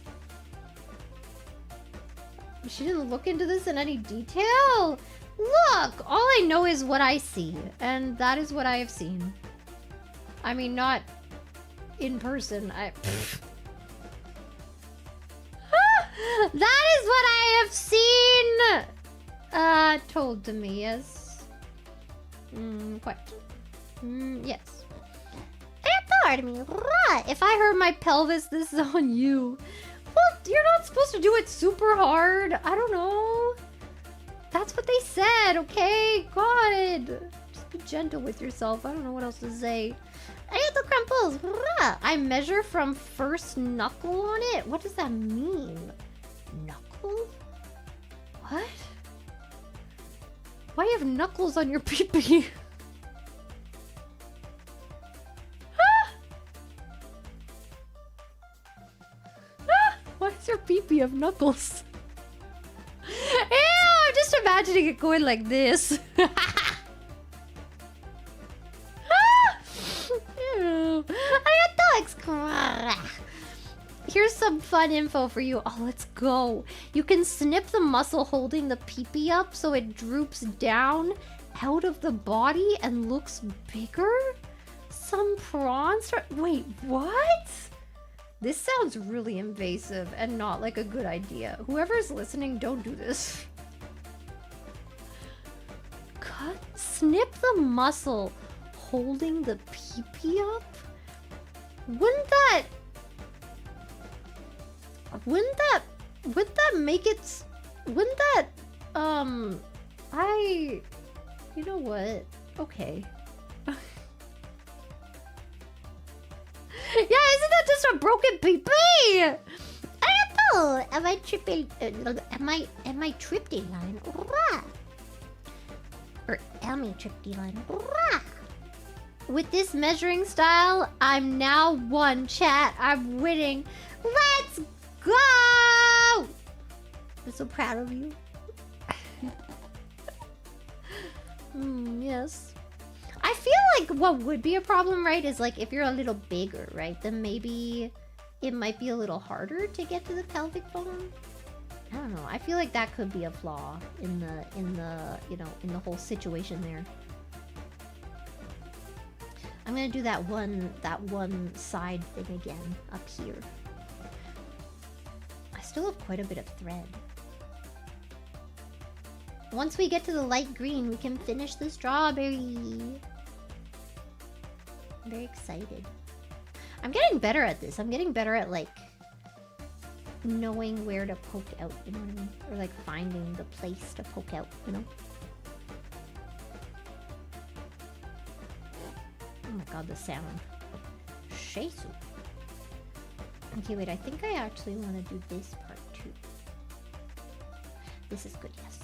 She didn't look into this in any detail. Look, all I know is what I see, and that is what I have seen. I mean, not in person. That is what I have seen. Told to me, yes. Quite. Yes. If I hurt my pelvis, this is on you. Well, you're not supposed to do it super hard. I don't know. That's what they said, okay? God. Just be gentle with yourself. I don't know what else to say. Crumples. I measure from first knuckle on it? What does that mean? Knuckle? What? Why do you have knuckles on your pee-pee? Why is your pee-pee have knuckles? Ew, I'm just imagining it going like this. Ew. Here's some fun info for you. Oh, let's go. You can snip the muscle holding the pee-pee up so it droops down out of the body and looks bigger? Some prawns? Wait, what? This sounds really invasive and not like a good idea. Whoever's listening, don't do this. Snip the muscle holding the pee-pee up? Wouldn't that make it, wouldn't that, you know what? Okay. Yeah, isn't that just a broken pee-pee? I don't know. Am I tripping? Am I tripped line? Or am I tripped line? With this measuring style, I'm now one, chat. I'm winning. Let's go! I'm so proud of you. Yes. I feel like what would be a problem, right, is like if you're a little bigger, right, then maybe it might be a little harder to get to the pelvic bone. I don't know. I feel like that could be a flaw in the you know, in the whole situation there. I'm gonna do that one side thing again up here. I still have quite a bit of thread. Once we get to the light green, we can finish the strawberry. I'm very excited. I'm getting better at this. I'm getting better at like knowing where to poke out, you know what I mean? Or like finding the place to poke out, you know? Oh my god, the sound. Shizu. Okay, wait, I think I actually want to do this part too. This is good, yes.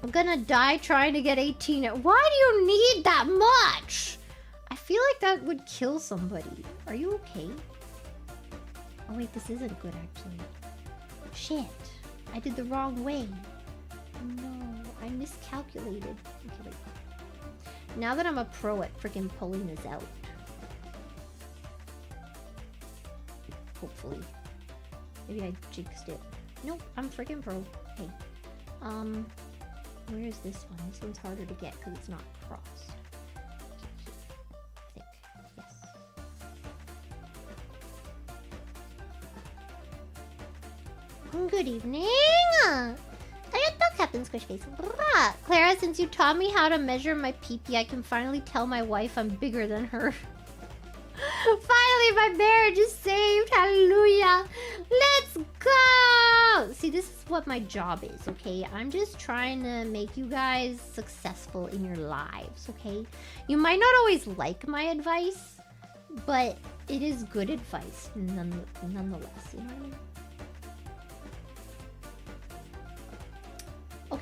I'm gonna die trying to get 18. Why do you need that much? I feel like that would kill somebody. Are you okay? Oh wait, this isn't good actually. Shit. I did the wrong way. No, I miscalculated. Okay, wait. Now that I'm a pro at freaking pulling this out. Hopefully. Maybe I jinxed it. Nope, I'm freaking pro. Hey. Where's this one? This one's harder to get because it's not crossed. I think. Yes. Good evening! Captain Squishface. Clara, since you taught me how to measure my pee-pee, I can finally tell my wife I'm bigger than her. Finally, my marriage is saved. Hallelujah. Let's go. See, this is what my job is, okay? I'm just trying to make you guys successful in your lives, okay? You might not always like my advice, but it is good advice nonetheless, you know what I mean?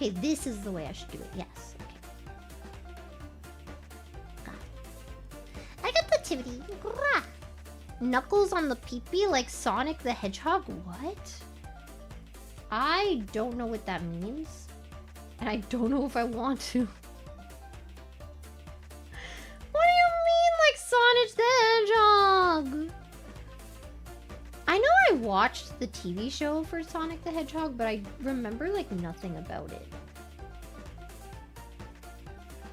Okay, this is the way I should do it. Yes. Okay. Got it. I got the activity. Grah. Knuckles on the peepee like Sonic the Hedgehog? What? I don't know what that means. And I don't know if I want to. What do you mean, like Sonic the Hedgehog? I know I watched the TV show for Sonic the Hedgehog, but I remember, like, nothing about it.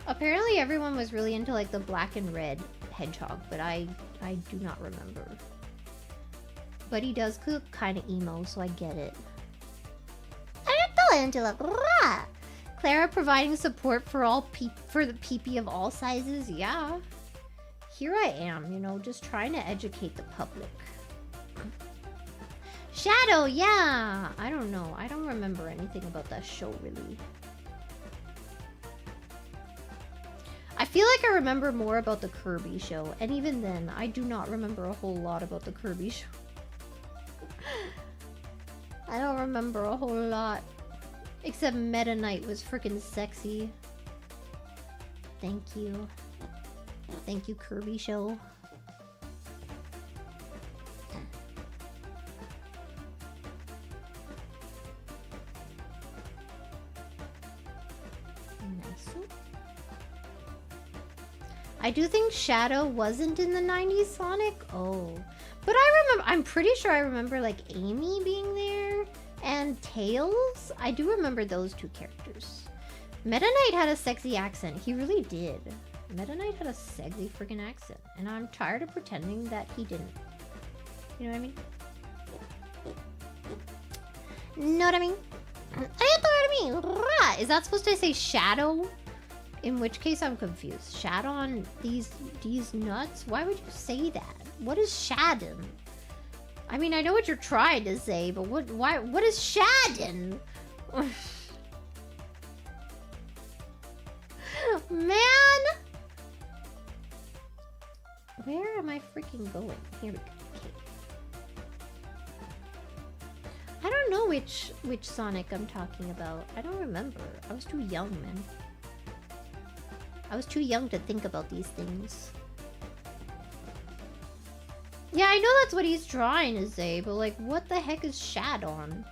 Apparently everyone was really into, like, the black and red hedgehog, but I do not remember. But he does look kind of emo, so I get it. Angela. Clara providing support for the PP of all sizes. Yeah. Here I am, you know, just trying to educate the public. Shadow, yeah. I don't know. I don't remember anything about that show, really. I feel like I remember more about the Kirby show, and even then, I do not remember a whole lot about the Kirby show. I don't remember a whole lot. Except Meta Knight was freaking sexy. Thank you. Thank you, Kirby show. Nice. I do think Shadow wasn't in the 90s Sonic. Oh. But I'm pretty sure I remember like Amy being there. And Tails? I do remember those two characters. Meta Knight had a sexy accent. He really did. Meta Knight had a sexy freaking accent. And I'm tired of pretending that he didn't. You know what I mean? Know what I mean? I know what I mean. Is that supposed to say shadow? In which case I'm confused. Shadow on these nuts? Why would you say that? What is shadow? I mean, I know what you're trying to say, but what is Shadden? Man! Where am I freaking going? Here we go. Okay. I don't know which Sonic I'm talking about. I don't remember. I was too young, man. I was too young to think about these things. Yeah, I know that's what he's trying to say, but like, what the heck is shad on?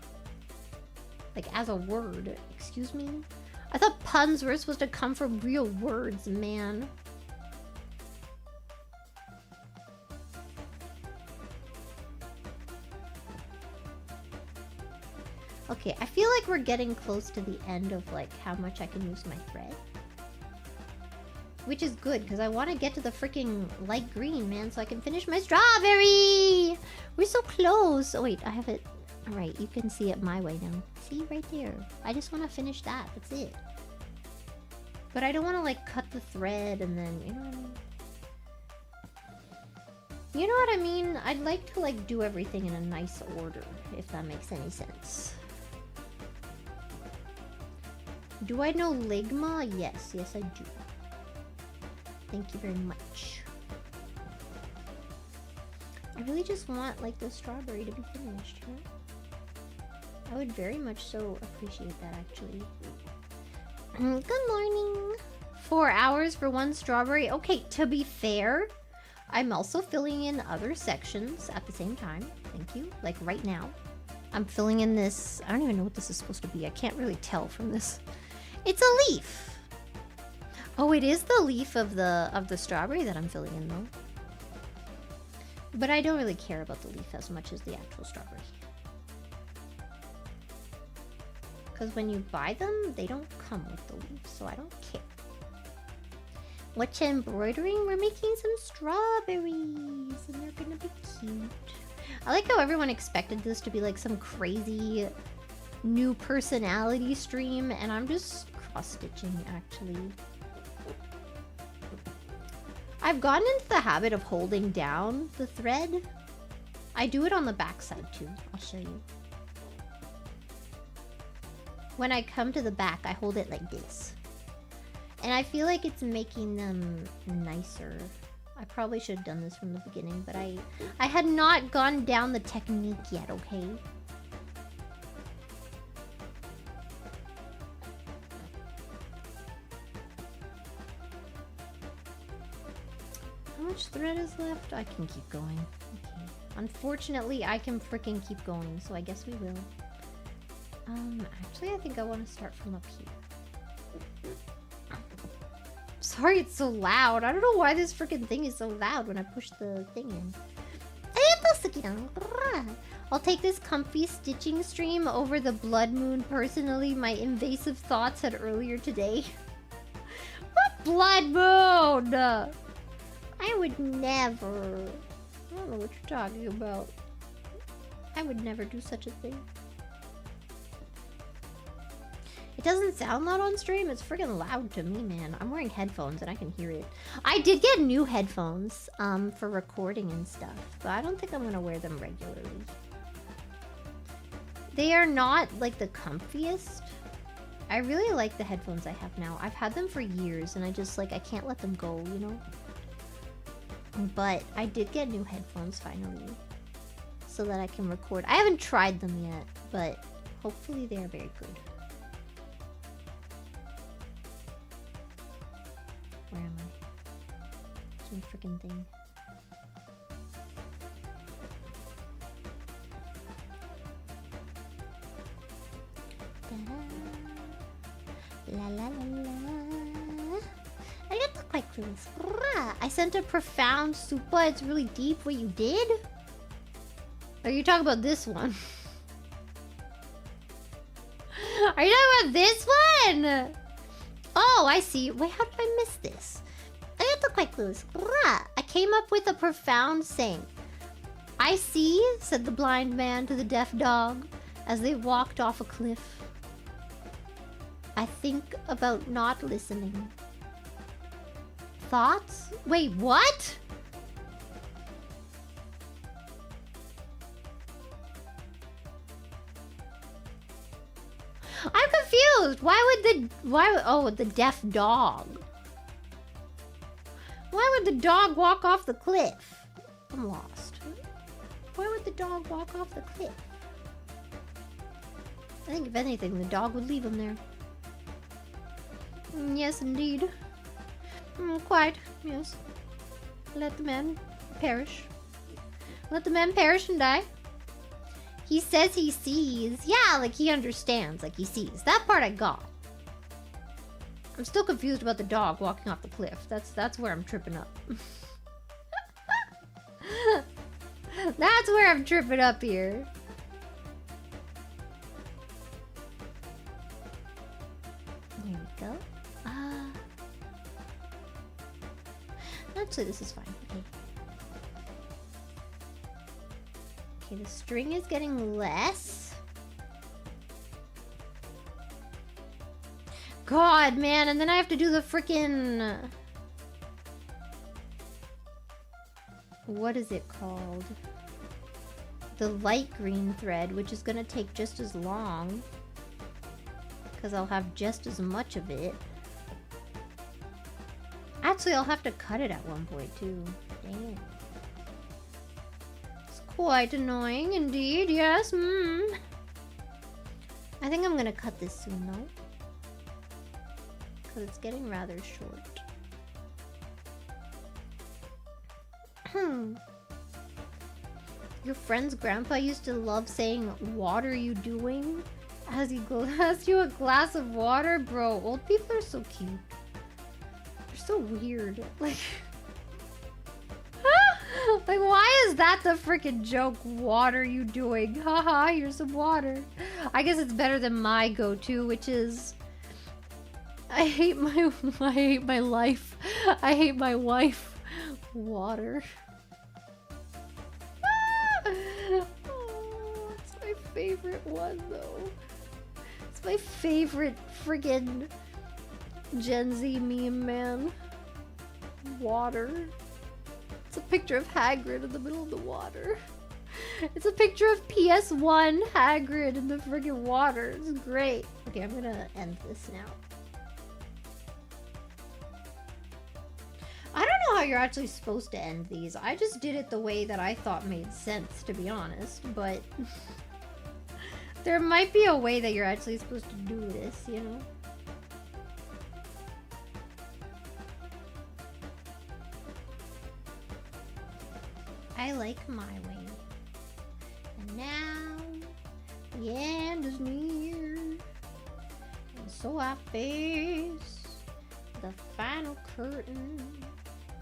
Like, as a word. Excuse me? I thought puns were supposed to come from real words, man. Okay, I feel like we're getting close to the end of like how much I can use my thread. Which is good, because I want to get to the freaking light green, man, so I can finish my strawberry! We're so close! Oh, wait, I have it... Alright, you can see it my way now. See, right there. I just want to finish that. That's it. But I don't want to, like, cut the thread and then... You know what I mean? You know what I mean? I'd like to, like, do everything in a nice order, if that makes any sense. Do I know Ligma? Yes. Yes, I do. Thank you very much. I really just want, like, the strawberry to be finished, you know? I would very much so appreciate that, actually. Good morning! 4 hours for one strawberry. Okay, to be fair, I'm also filling in other sections at the same time. Thank you. Like, right now. I'm filling in this... I don't even know what this is supposed to be. I can't really tell from this. It's a leaf! Oh, it is the leaf of the strawberry that I'm filling in, though. But I don't really care about the leaf as much as the actual strawberry. Because when you buy them, they don't come with the leaf, so I don't care. What's embroidering? We're making some strawberries, and they're gonna be cute. I like how everyone expected this to be like some crazy new personality stream, and I'm just cross-stitching, actually. I've gotten into the habit of holding down the thread. I do it on the back side too. I'll show you. When I come to the back, I hold it like this. And I feel like it's making them nicer. I probably should have done this from the beginning, but I had not gone down the technique yet, okay? much thread is left? I can keep going. Okay. Unfortunately, I can freaking keep going, so I guess we will. Actually, I think I want to start from up here. Sorry it's so loud. I don't know why this freaking thing is so loud when I push the thing in. I'll take this comfy stitching stream over the blood moon personally. My invasive thoughts had earlier today. What blood moon? I would never. I don't know what you're talking about. I would never do such a thing. It doesn't sound loud on stream. It's freaking loud to me, man. I'm wearing headphones and I can hear it. I did get new headphones for recording and stuff, but I don't think I'm gonna wear them regularly. They are not like the comfiest. I really like the headphones I have now. I've had them for years and I just like I can't let them go, you know? But I did get new headphones finally so that I can record. I haven't tried them yet, but hopefully they are very good. Where am I? It's my freaking thing. La la la la. I got the quite clues. I sent a profound super. It's really deep. What you did? Are you talking about this one? Are you talking about this one? Oh, I see. Wait, how did I miss this? I got the quite clues. I came up with a profound saying. I see, said the blind man to the deaf dog as they walked off a cliff. I think about not listening. Thoughts? Wait, what? I'm confused. Oh, the deaf dog. Why would the dog walk off the cliff? I'm lost. Why would the dog walk off the cliff? I think if anything, the dog would leave him there. Yes, indeed. Quite, yes. Let the man perish. Let the man perish and die. He says he sees. Yeah, like he understands, like he sees. That part I got. I'm still confused about the dog walking off the cliff. That's where I'm tripping up. That's where I'm tripping up here. There we go. Actually, this is fine. Okay. Okay, the string is getting less. God, man, and then I have to do the frickin'... What is it called? The light green thread, which is gonna take just as long. Because I'll have just as much of it. Actually, I'll have to cut it at one point, too. Dang it. It's quite annoying, indeed, yes. I think I'm gonna cut this soon, though. Because it's getting rather short. Your friend's grandpa used to love saying, "What are you doing?" as he glass you a glass of water. Bro, old people are so cute. They're so weird. Like, like, why is that the freaking joke? What are you doing? Haha, here's some water. I guess it's better than my go-to, which is, I hate my life. I hate my wife. Water. Oh, it's my favorite one, though. It's my favorite friggin' Gen Z meme, man. Water. It's a picture of Hagrid in the middle of the water. It's a picture of PS1 Hagrid in the friggin' water. It's great. Okay, I'm gonna end this now. I don't know how you're actually supposed to end these. I just did it the way that I thought made sense, to be honest, but there might be a way that you're actually supposed to do this, you know? I like my way. And now the end is near. And so I face the final curtain.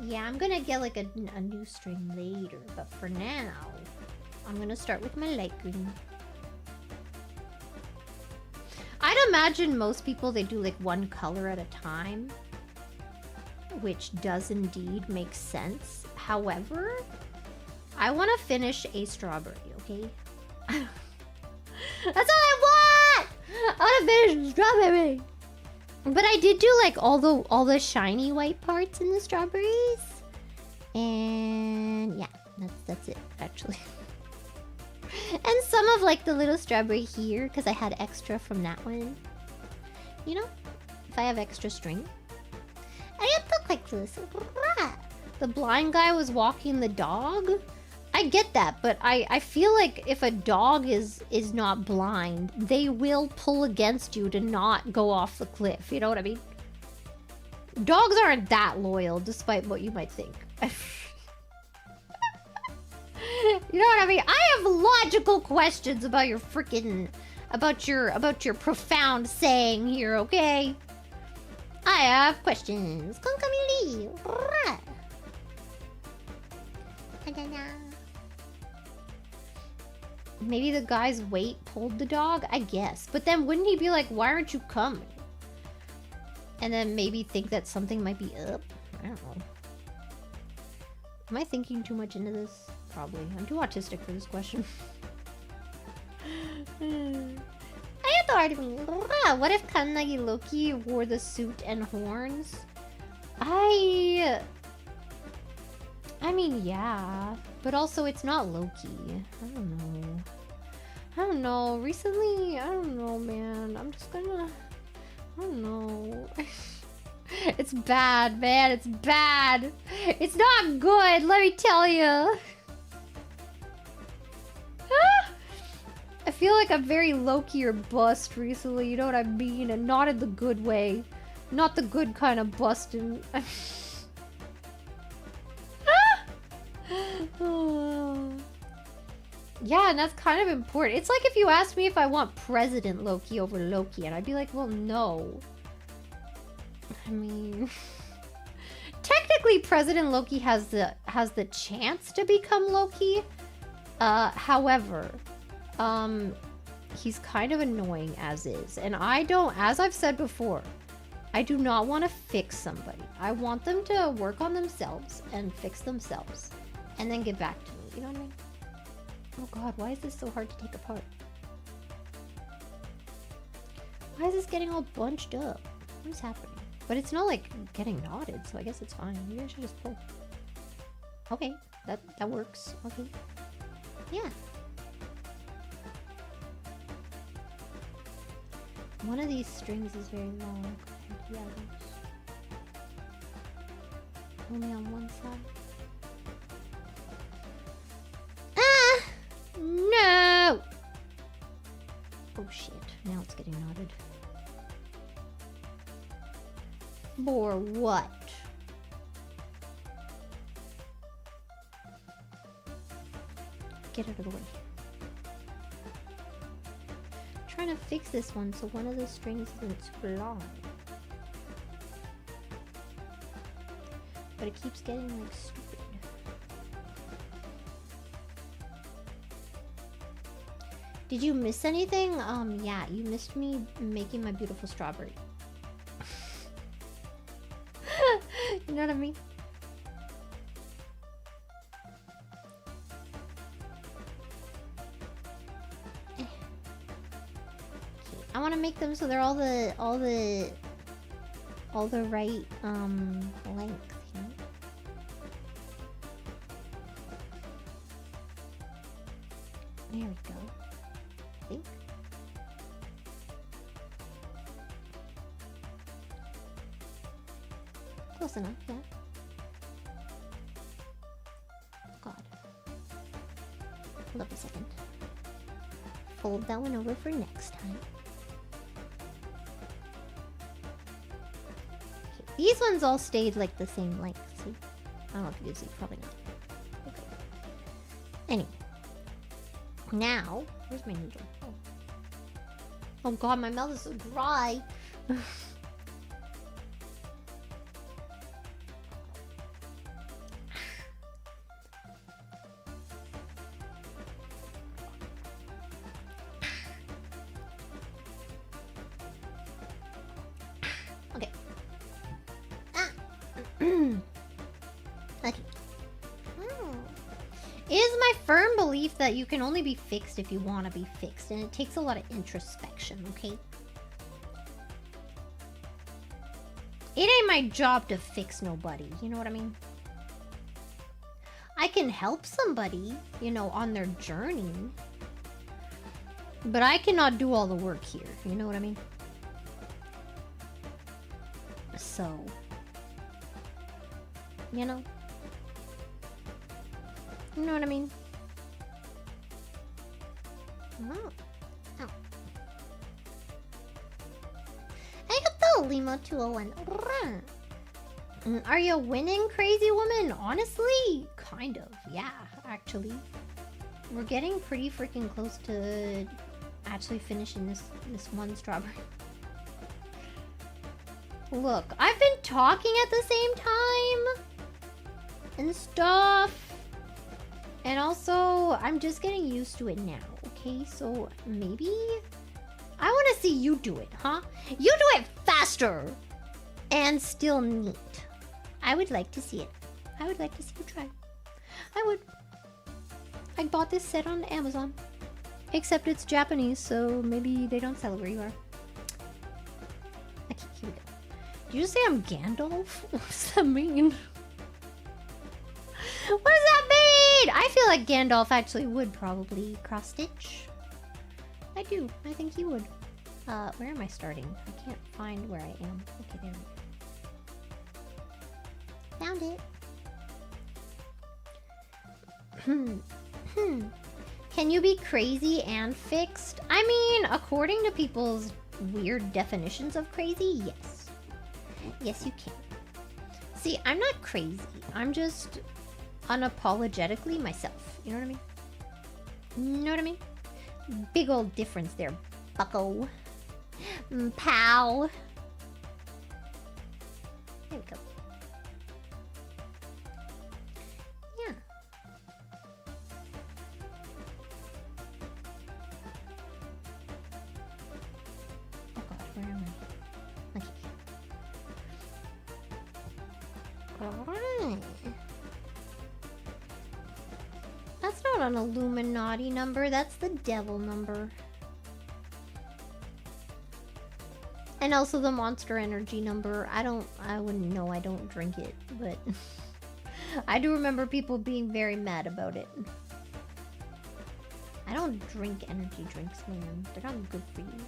Yeah, I'm gonna get like a new string later, but for now, I'm gonna start with my light green. I'd imagine most people, they do like one color at a time, which does indeed make sense. However, I want to finish a strawberry, okay? That's all I want! I want to finish a strawberry! But I did do like all the shiny white parts in the strawberries. And yeah, that's it, actually. And some of like the little strawberry here, because I had extra from that one. You know, if I have extra string. I have to look like this. The blind guy was walking the dog. I get that, but I feel like if a dog is not blind, they will pull against you to not go off the cliff. You know what I mean? Dogs aren't that loyal, despite what you might think. You know what I mean? I have logical questions about your freaking... About your profound saying here, okay? I have questions. Maybe the guy's weight pulled the dog? I guess. But then wouldn't he be like, why aren't you coming? And then maybe think that something might be up? I don't know. Am I thinking too much into this? Probably. I'm too autistic for this question. I thought of me. What if Kaminari Loki wore the suit and horns? I mean, yeah. But also, it's not Loki. I don't know. Recently, I don't know, man. I'm just gonna... I don't know. It's bad, man. It's bad. It's not good, let me tell you. I feel like I'm very Loki or bust recently, you know what I mean? And not in the good way. Not the good kind of busting. Yeah, and that's kind of important. It's like if you asked me if I want President Loki over Loki, and I'd be like, well, no. I mean... Technically, President Loki has the chance to become Loki. However... he's kind of annoying as is. And I don't, as I've said before, I do not want to fix somebody. I want them to work on themselves and fix themselves. And then get back to me. You know what I mean? Oh god, why is this so hard to take apart? Why is this getting all bunched up? What is happening? But it's not like getting knotted, so I guess it's fine. Maybe I should just pull. Okay, that works. Okay. Yeah. One of these strings is very long compared to the others. Only on one side. Ah! No! Oh shit, now it's getting knotted. For what? Get out of the way. Trying to fix this one so one of the strings isn't super long. But it keeps getting like stupid. Did you miss anything? Yeah, you missed me making my beautiful strawberry. You know what I mean? I want to make them so they're all the right length, you know? There we go. I think. Close enough, yeah. God. Hold up a second. Fold that one over for next time. These ones all stayed like the same length, see? I don't know if you can see, probably not. Okay. Anyway. Now, where's my needle? Oh god, my mouth is so dry. Okay. Okay. It is my firm belief that you can only be fixed if you want to be fixed, and it takes a lot of introspection, okay? It ain't my job to fix nobody, you know what I mean? I can help somebody, you know, on their journey, but I cannot do all the work here, you know what I mean? So, you know? You know what I mean? Oh. Oh. Arigatou, Limo201. Are you winning, crazy woman? Honestly, kind of. Yeah, actually. We're getting pretty freaking close to actually finishing this one strawberry. Look, I've been talking at the same time and stuff. And also, I'm just getting used to it now, okay? So maybe I want to see you do it, huh? You do it faster and still neat. I would like to see it. I would like to see you try. I would. I bought this set on Amazon. Except it's Japanese, so maybe they don't sell it where you are. Okay, here we go. Did you just say I'm Gandalf? What does that mean? What does that mean? I feel like Gandalf actually would probably cross-stitch. I do. I think he would. Where am I starting? I can't find where I am. Okay, there we go. Found it. Can you be crazy and fixed? I mean, according to people's weird definitions of crazy, yes. Yes, you can. See, I'm not crazy. I'm just unapologetically myself. You know what I mean? You know what I mean? Big old difference there, bucko. Pow. There we go. Yeah. Oh god, where am I? Okay. Alright. That's not an Illuminati number, that's the devil number. And also the Monster Energy number. I wouldn't know, I don't drink it, but I do remember people being very mad about it. I don't drink energy drinks, man. They're not good for you.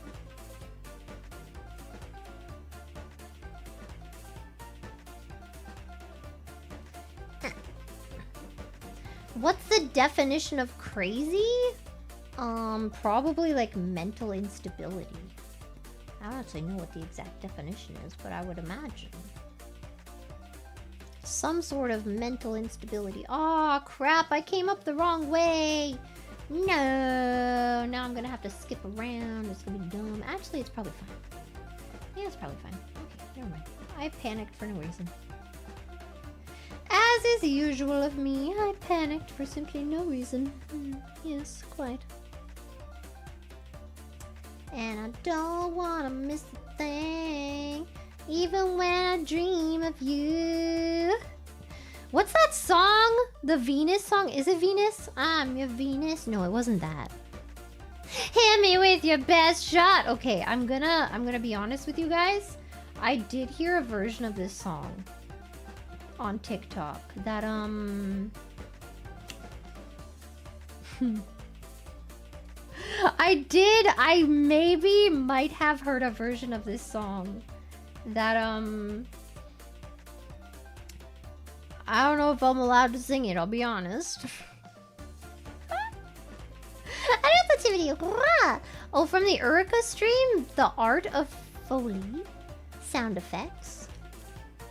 What's the definition of crazy? Probably like mental instability. I don't actually know what the exact definition is, but I would imagine. Some sort of mental instability. Oh crap, I came up the wrong way! No! Now I'm gonna have to skip around. It's gonna be dumb. Actually, it's probably fine. Yeah, it's probably fine. Okay, never mind. I panicked for no reason. As is usual of me, I panicked for simply no reason. Yes, quite. And I don't wanna miss a thing, even when I dream of you. What's that song? The Venus song? Is it Venus? I'm your Venus. No, it wasn't that. Hit me with your best shot. Okay, I'm gonna be honest with you guys. I did hear a version of this song on TikTok that I maybe might have heard a version of this song that I don't know if I'm allowed to sing it, I'll be honest. Oh, from the Urika stream, the art of Foley sound effects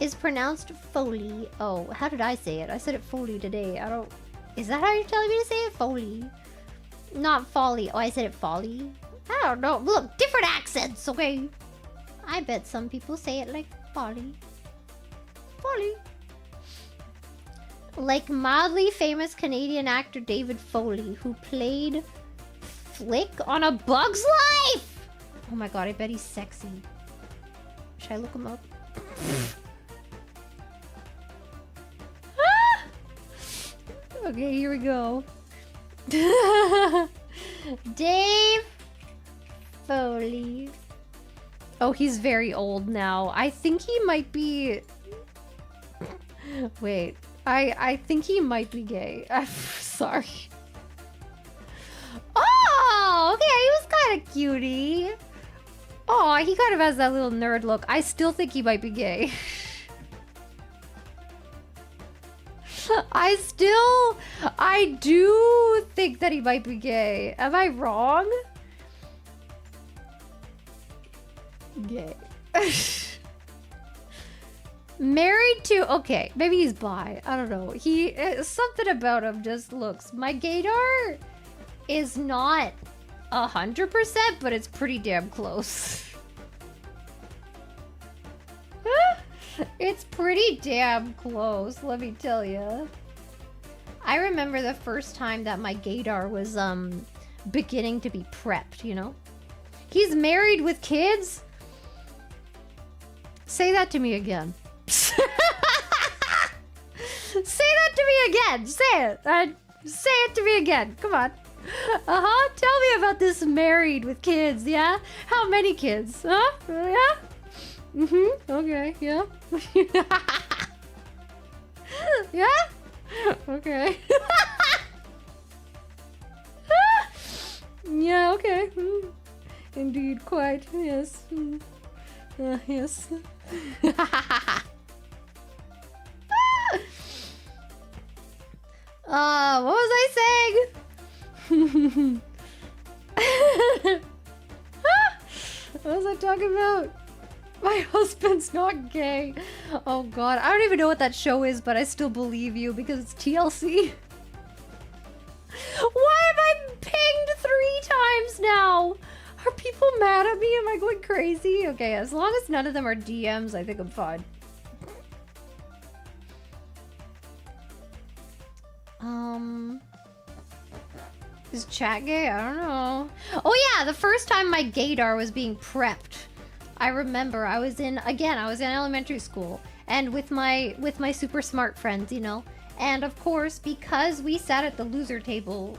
is pronounced Foley. Oh, how did I say it? I said it Foley today. I don't Is that how you're telling me to say it? Foley. Not folly. Oh, I said it folly. I don't know. Look, different accents, okay? I bet some people say it like folly. Folly. Like mildly famous Canadian actor David Foley, who played Flick on A Bug's Life! Oh my god, I bet he's sexy. Should I look him up? Okay, here we go. Dave Foley. Oh, he's very old now. I think he might be... Wait. I think he might be gay. I'm sorry. Oh, okay. He was kind of cutie. Oh, he kind of has that little nerd look. I still think he might be gay. I do think that he might be gay. Am I wrong? Gay. Married to, okay, maybe he's bi. I don't know. Something about him just looks. My gaydar is not 100%, but it's pretty damn close. It's pretty damn close, let me tell you. I remember the first time that my gaydar was beginning to be prepped, you know? He's married with kids? Say that to me again. Say that to me again. Say it. Say it to me again. Come on. Uh-huh. Tell me about this married with kids, yeah? How many kids? Huh? Yeah? Mm-hmm. Okay. Yeah. Yeah? Okay. Yeah, okay. Indeed, quite. Yes. Yes. What was I saying? What was I talking about? My husband's not gay. Oh god, I don't even know what that show is, but I still believe you because it's TLC. Why am I pinged 3 times now? Are people mad at me? Am I going crazy? Okay, as long as none of them are DMs, I think I'm fine. Is chat gay? I don't know. Oh yeah, the first time my gaydar was being prepped. I remember I was in elementary school and with my super smart friends, you know. And of course, because we sat at the loser table,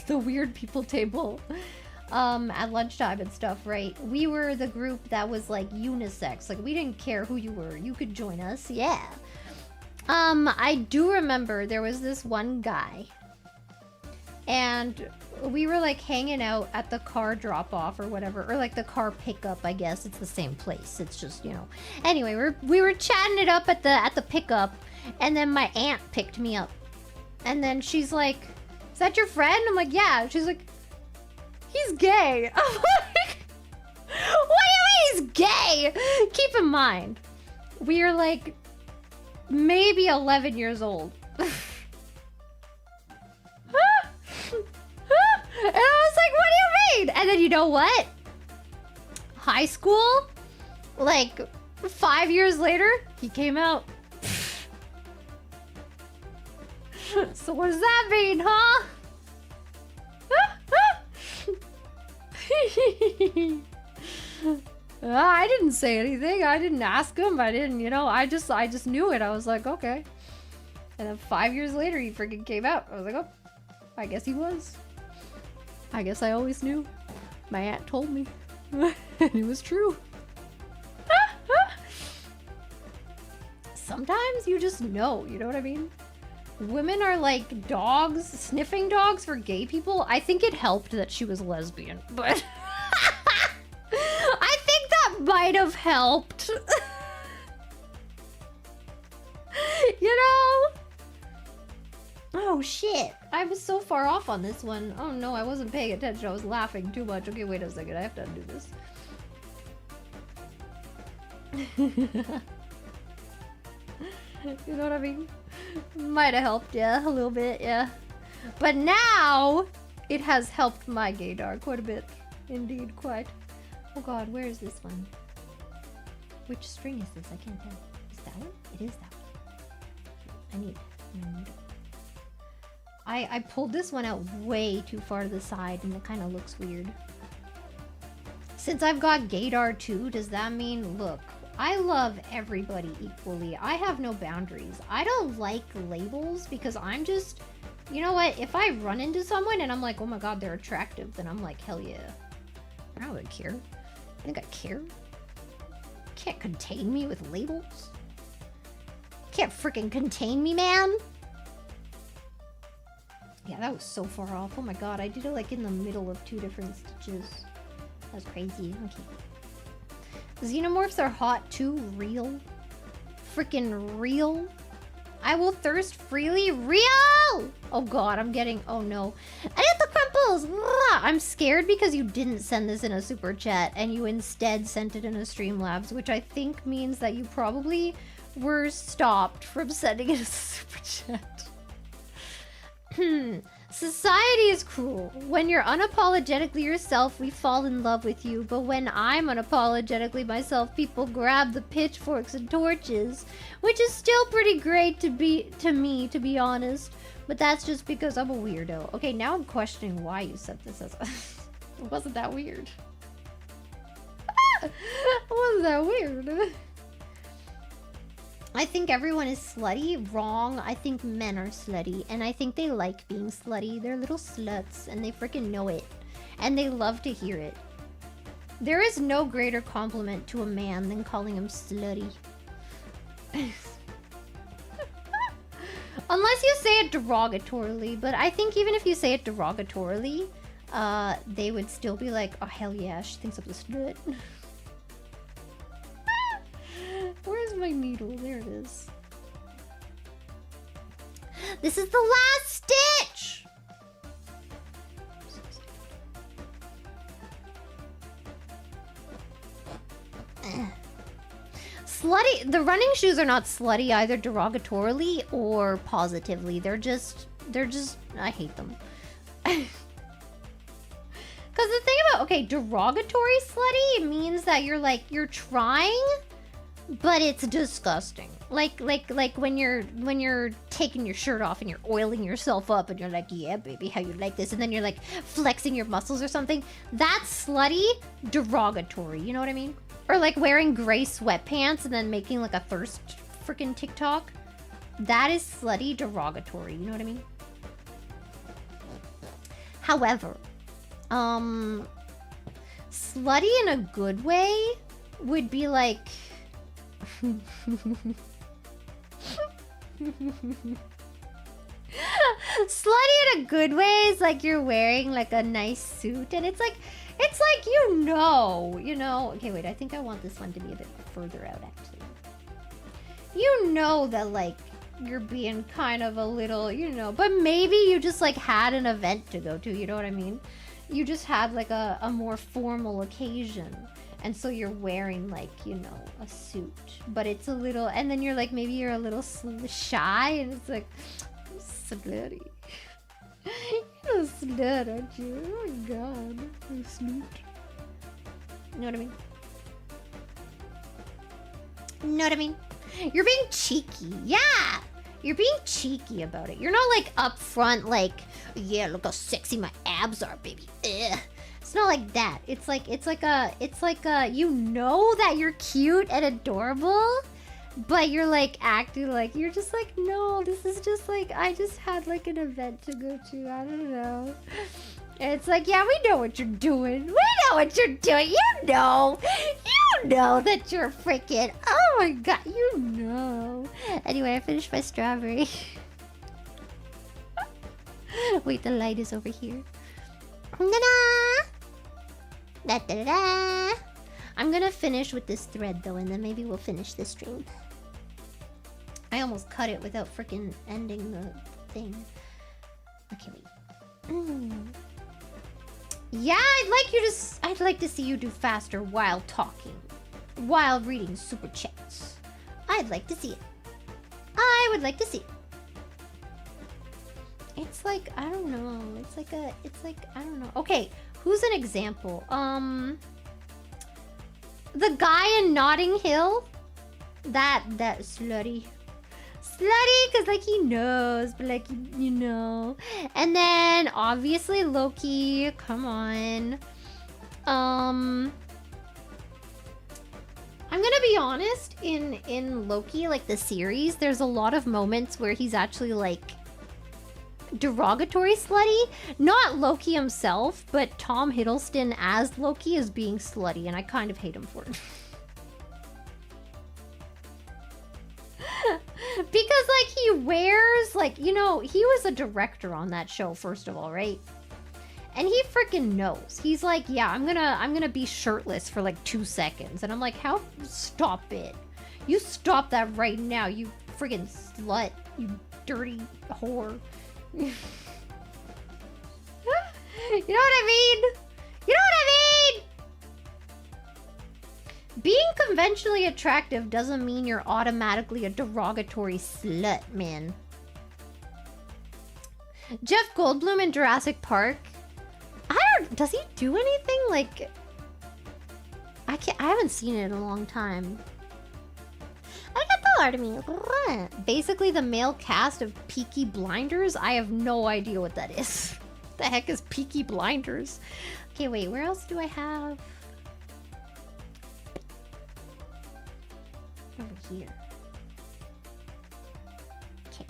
the weird people table, at lunchtime and stuff, right? We were the group that was like unisex. Like we didn't care who you were. You could join us. Yeah. I do remember there was this one guy and we were like hanging out at the car drop off or whatever, or like the car pickup, I guess. It's the same place. It's just, you know. Anyway, we were chatting it up at the pickup, and then my aunt picked me up. And then she's like, "Is that your friend?" I'm like, "Yeah." She's like, "He's gay." I'm like, "What do you mean he's gay?" Keep in mind, we are like maybe 11 years old. And I was like, "What do you mean?" And then you know what? High school, like 5 years later, he came out. So what does that mean, huh? I didn't say anything. I didn't ask him. I didn't, you know, I just knew it. I was like, okay. And then 5 years later, he freaking came out. I was like, oh, I guess he was. I guess I always knew. My aunt told me. And it was true. Sometimes you just know, you know what I mean? Women are like dogs, sniffing dogs for gay people. I think it helped that she was lesbian, but I think that might have helped. You know? Oh shit, I was so far off on this one. Oh no, I wasn't paying attention. I was laughing too much. Okay, wait a second. I have to undo this. You know what I mean? Might have helped, yeah, a little bit, yeah. But now it has helped my gaydar quite a bit. Indeed, quite. Oh god, where is this one? Which string is this? I can't tell. Is that one? It is that one. I need it. I pulled this one out way too far to the side and it kind of looks weird. Since I've got gaydar too, does that mean, look, I love everybody equally. I have no boundaries. I don't like labels because I'm just, you know what? If I run into someone and I'm like, oh my god, they're attractive, then I'm like, hell yeah. I don't really care. I think I care. Can't contain me with labels. Can't freaking contain me, man. Yeah, that was so far off. Oh my god, I did it like in the middle of 2 different stitches. That was crazy. Okay. Xenomorphs are hot too. Real. Freaking real. I will thirst freely. Real! Oh god, I'm getting... Oh no. I get the crumples! I'm scared because you didn't send this in a super chat and you instead sent it in a Streamlabs, which I think means that you probably were stopped from sending it as a super chat. Society is cruel. When you're unapologetically yourself, we fall in love with you. But when I'm unapologetically myself, people grab the pitchforks and torches. Which is still pretty great to me, to be honest. But that's just because I'm a weirdo. Okay, now I'm questioning why you said this as It wasn't that weird. It wasn't that weird. I think everyone is slutty. Wrong. I think men are slutty. And I think they like being slutty. They're little sluts. And they freaking know it. And they love to hear it. There is no greater compliment to a man than calling him slutty. Unless you say it derogatorily. But I think even if you say it derogatorily, they would still be like, oh hell yeah, she thinks I'm a slut. Where's my needle? There it is. This is the last stitch! Slutty. The running shoes are not slutty either derogatorily or positively. They're just, I hate them. Because the thing about, okay, derogatory slutty means that you're trying, but it's disgusting. Like when you're taking your shirt off and you're oiling yourself up and you're like, yeah, baby, how you like this? And then you're like flexing your muscles or something. That's slutty derogatory. You know what I mean? Or like wearing gray sweatpants and then making like a thirst freaking TikTok. That is slutty derogatory. You know what I mean? However, slutty in a good way would be like... Slutty in a good way is like you're wearing like a nice suit and it's like you know. Okay, wait, I think I want this one to be a bit further out actually. You know that like you're being kind of a little, you know, but maybe you just like had an event to go to, you know what I mean? You just had like a more formal occasion. And so you're wearing like, you know, a suit, but it's a little, and then you're like, maybe you're a little shy and it's like, slutty. You're a slut, aren't you? Oh my god, you're a slut. You know what I mean? You know what I mean? You're being cheeky, yeah! You're being cheeky about it. You're not like up front like, yeah, look how sexy my abs are, baby. Ugh. It's not like that. It's like you know that you're cute and adorable, but you're like acting like you're just like, no, this is just like, I just had like an event to go to. I don't know. And it's like, yeah, we know what you're doing. We know what you're doing. You know that you're freaking, oh my god, you know. Anyway, I finished my strawberry. Wait, the light is over here. Da-da-da. I'm gonna finish with this thread though, and then maybe we'll finish this stream. I almost cut it without freaking ending the thing. Okay, wait. Yeah, I'd like to see you do faster while talking, while reading super chats. I'd like to see it. I would like to see it. It's like, I don't know. It's like, I don't know. Okay, who's an example? The guy in Notting Hill? That slutty. Slutty, because, like, he knows, but, like, you know. And then, obviously, Loki. Come on. I'm gonna be honest, in Loki, like, the series, there's a lot of moments where he's actually, like, derogatory slutty. Not Loki himself, but Tom Hiddleston as Loki is being slutty, and I kind of hate him for it. Because, like, he wears, like, you know, he was a director on that show, first of all, right? And he freaking knows. He's like, yeah, I'm gonna be shirtless for like 2 seconds. And I'm like, how? Stop it. You stop that right now, you friggin' slut. You dirty whore. You know what I mean? You know what I mean? Being conventionally attractive doesn't mean you're automatically a derogatory slut, man. Jeff Goldblum in Jurassic Park. Does he do anything? Like, I haven't seen it in a long time. I got the art of me. Basically the male cast of Peaky Blinders. I have no idea what that is. The heck is Peaky Blinders? Okay, wait, where else do I have? Over here. Okay.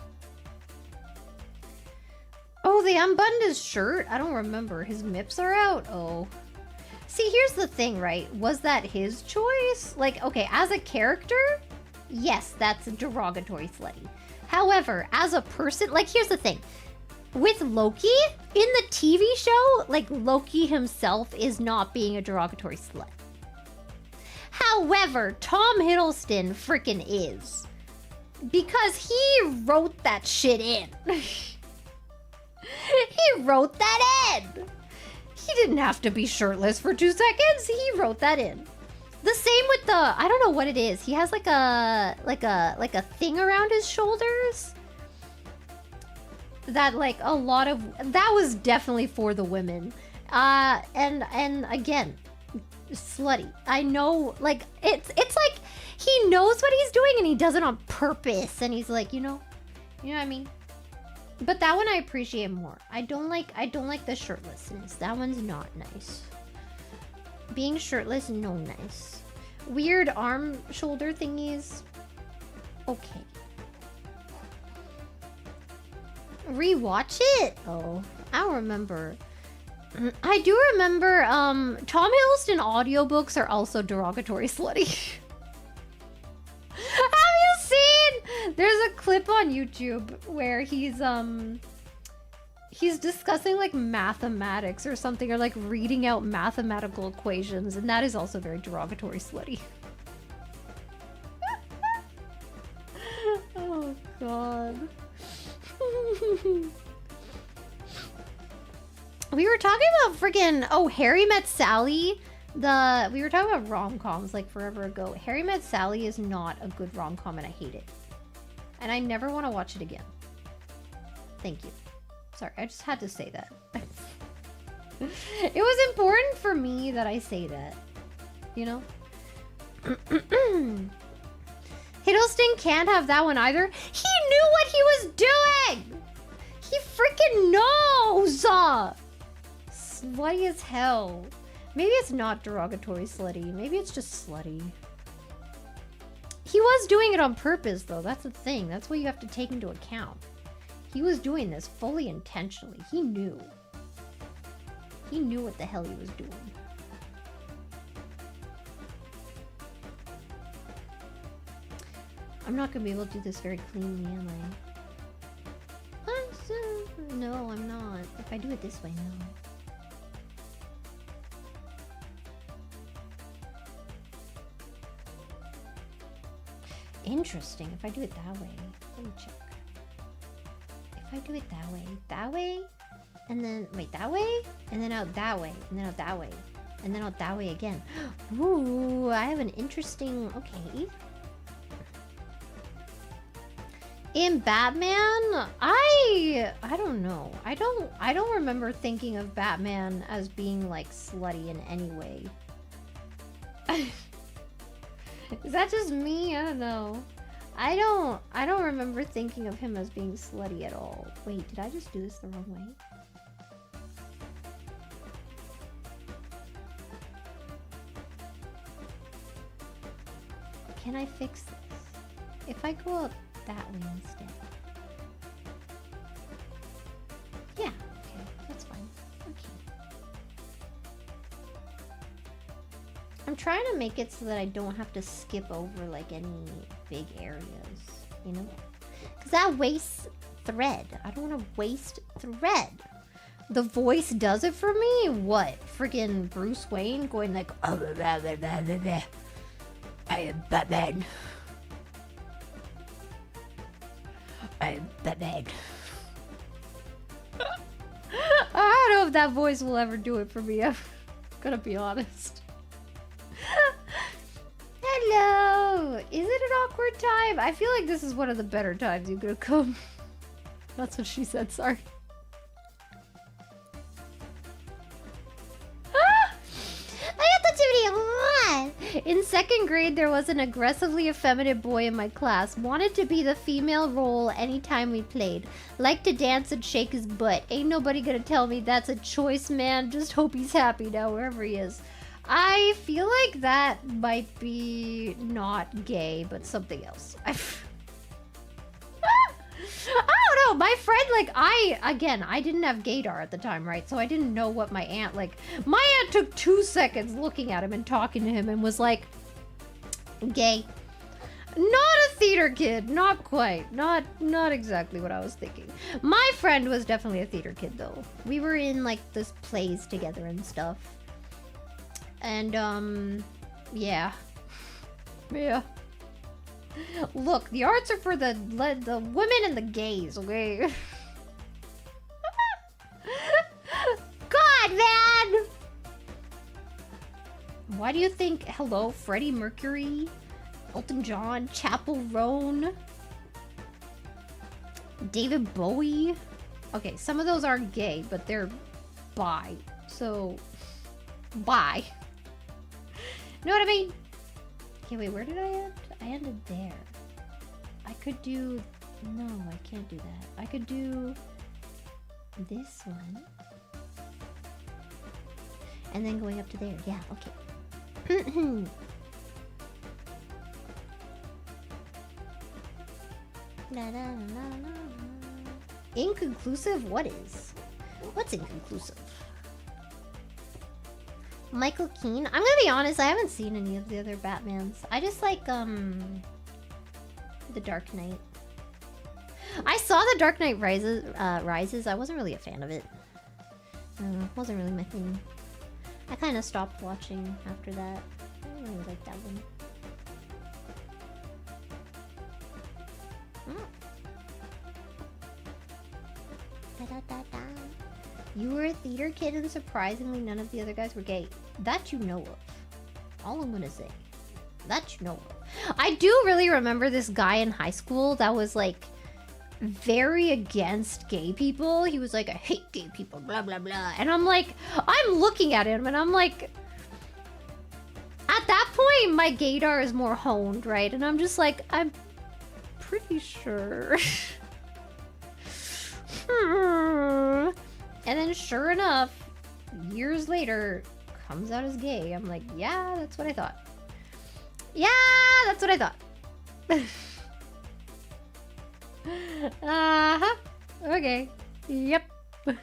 Oh, they unbuttoned his shirt? I don't remember. His mips are out? Oh. See, here's the thing, right? Was that his choice? Like, okay, as a character, yes, that's derogatory slutty. However, as a person, like, here's the thing. With Loki, in the TV show, like, Loki himself is not being a derogatory slut. However, Tom Hiddleston frickin' is. Because he wrote that shit in. He wrote that in. He didn't have to be shirtless for 2 seconds. He wrote that in. The same with the, I don't know what it is. He has like a thing around his shoulders. That like a lot of, that was definitely for the women. And again, slutty. I know, like, it's like he knows what he's doing and he does it on purpose. And he's like, you know what I mean? But that one I appreciate more. I don't like the shirtlessness. That one's not nice. Being shirtless, no nice. Weird arm shoulder thingies. Okay. Rewatch it? Oh, I don't remember. I do remember Tom Hiddleston audiobooks are also derogatory slutty. Have you seen? There's a clip on YouTube where he's discussing like mathematics or something, or like reading out mathematical equations, and that is also very derogatory slutty. Oh god. We were talking about freaking Harry Met Sally. We were talking about rom-coms like forever ago. Harry Met Sally is not a good rom-com and I hate it. And I never want to watch it again. Thank you. Sorry, I just had to say that. It was important for me that I say that. You know? Hiddleston can't have that one either. He knew what he was doing! He freaking knows! Slutty as hell. Maybe it's not derogatory slutty. Maybe it's just slutty. He was doing it on purpose, though. That's the thing. That's what you have to take into account. He was doing this fully intentionally. He knew. He knew what the hell he was doing. I'm not going to be able to do this very cleanly, am I? No, I'm not. If I do it this way, no. Interesting. If I do it that way, let me check. If I do it that way, and then wait, that way, and then out that way, and then out that way, and then out that way again. Ooh, I have an interesting. Okay. In Batman, I don't know. I don't remember thinking of Batman as being like slutty in any way. Is that just me? I don't know. I don't remember thinking of him as being slutty at all. Wait, did I just do this the wrong way? Can I fix this? If I go up that way instead. Yeah, okay, that's fine. Okay. I'm trying to make it so that I don't have to skip over like any big areas, you know? Because that wastes thread. I don't want to waste thread. The voice does it for me? What? Freaking Bruce Wayne going like, oh, blah, blah, blah, blah, blah. I am Batman. I am Batman. I don't know if that voice will ever do it for me. I'm gonna be honest. Hello! Is it an awkward time? I feel like this is one of the better times you could have come. That's what she said, sorry. In second grade, there was an aggressively effeminate boy in my class. Wanted to be the female role anytime we played. Liked to dance and shake his butt. Ain't nobody gonna tell me that's a choice, man. Just hope he's happy now, wherever he is. I feel like that might be not gay, but something else. I don't know. My friend, like, I didn't have gaydar at the time, right? So I didn't know what my aunt, like, my aunt took 2 seconds looking at him and talking to him and was like, gay. Not a theater kid. Not quite. Not exactly what I was thinking. My friend was definitely a theater kid, though. We were in, like, this plays together and stuff. And, yeah. Yeah. Look, the arts are for the women and the gays, okay? God, man! Why do you think, hello, Freddie Mercury, Elton John, Chappell Roan, David Bowie? Okay, some of those aren't gay, but they're bi. So, bi. Know what I mean? Okay, wait, where did I end? I ended there. I could do... No, I can't do that. I could do... this one. And then going up to there. Yeah, okay. Inconclusive? What is? What's inconclusive? Michael Keane? I'm gonna be honest, I haven't seen any of the other Batmans. I just like, The Dark Knight. I saw The Dark Knight Rises. I wasn't really a fan of it. Wasn't really my thing. I kind of stopped watching after that. I didn't really like that one. You were a theater kid and surprisingly none of the other guys were gay. That you know of. All I'm gonna say. That you know of. I do really remember this guy in high school that was like very against gay people. He was like, I hate gay people, blah, blah, blah. And I'm like, I'm looking at him and I'm like, at that point, my gaydar is more honed, right? And I'm just like, I'm pretty sure. And then sure enough, years later, comes out as gay. I'm like, yeah, that's what I thought. Yeah, that's what I thought. Uh-huh. Okay. Yep. You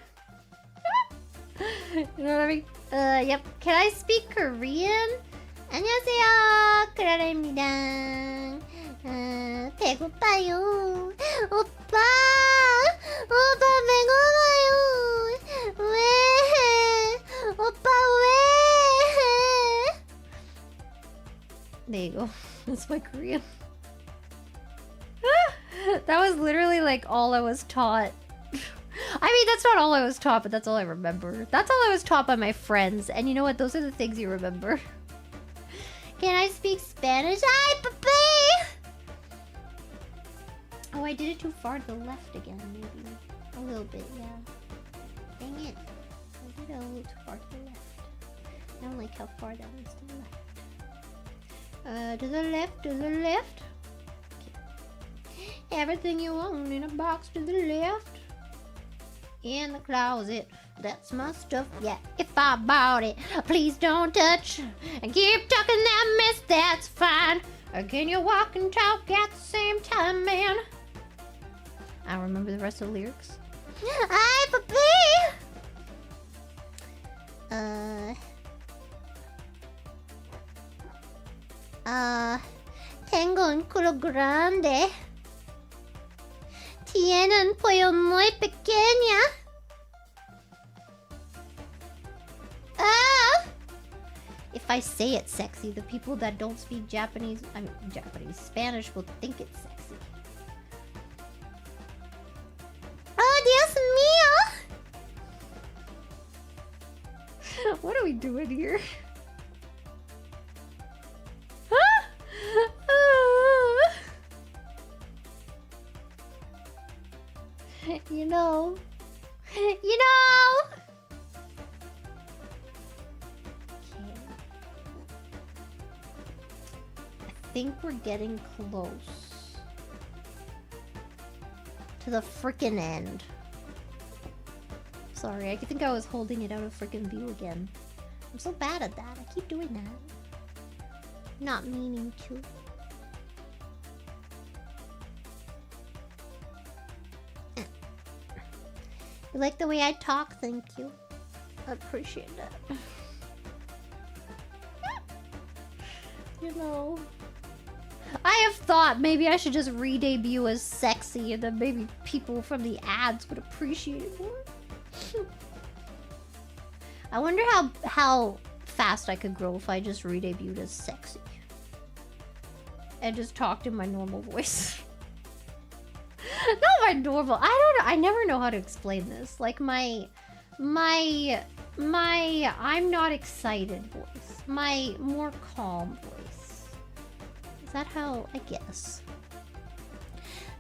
know what I mean? Yep. Can I speak Korean? 안녕하세요. 클라라입니다. 배고파요. 오빠! 오빠 배고파요. 왜? 오빠 왜? There you go. That's my Korean. That was literally like all I was taught. I mean, that's not all I was taught, but that's all I remember. That's all I was taught by my friends. And you know what? Those are the things you remember. Can I speak Spanish? Hi, papi! Oh, I did it too far to the left again, maybe. A little bit, yeah. Dang it. I did it a little too far to the left. I don't like how far that was to the left. To the left, to the left. Okay. Everything you want in a box to the left. In the closet, that's my stuff. Yeah, if I bought it, please don't touch. And keep talking that mess, that's fine. Or can you walk and talk at the same time, man? I don't remember the rest of the lyrics. Ay, papi! Tengo un culo grande. Tiene un pollo muy pequeña. If I say it sexy, the people that don't speak Spanish will think it's sexy. Oh, Dios mío! What are we doing here? You know. Okay. I think we're getting close to the frickin' end. Sorry, I think I was holding it out of frickin' view again. I'm so bad at that. I keep doing that. Not meaning to. You like the way I talk? Thank you. I appreciate that. You know. I have thought maybe I should just re-debut as sexy and then maybe people from the ads would appreciate it more. I wonder how fast I could grow if I just re-debuted as sexy. And just talked in my normal voice. Not my normal. I never know how to explain this. Like my I'm not excited voice. My more calm voice. Is that how I guess?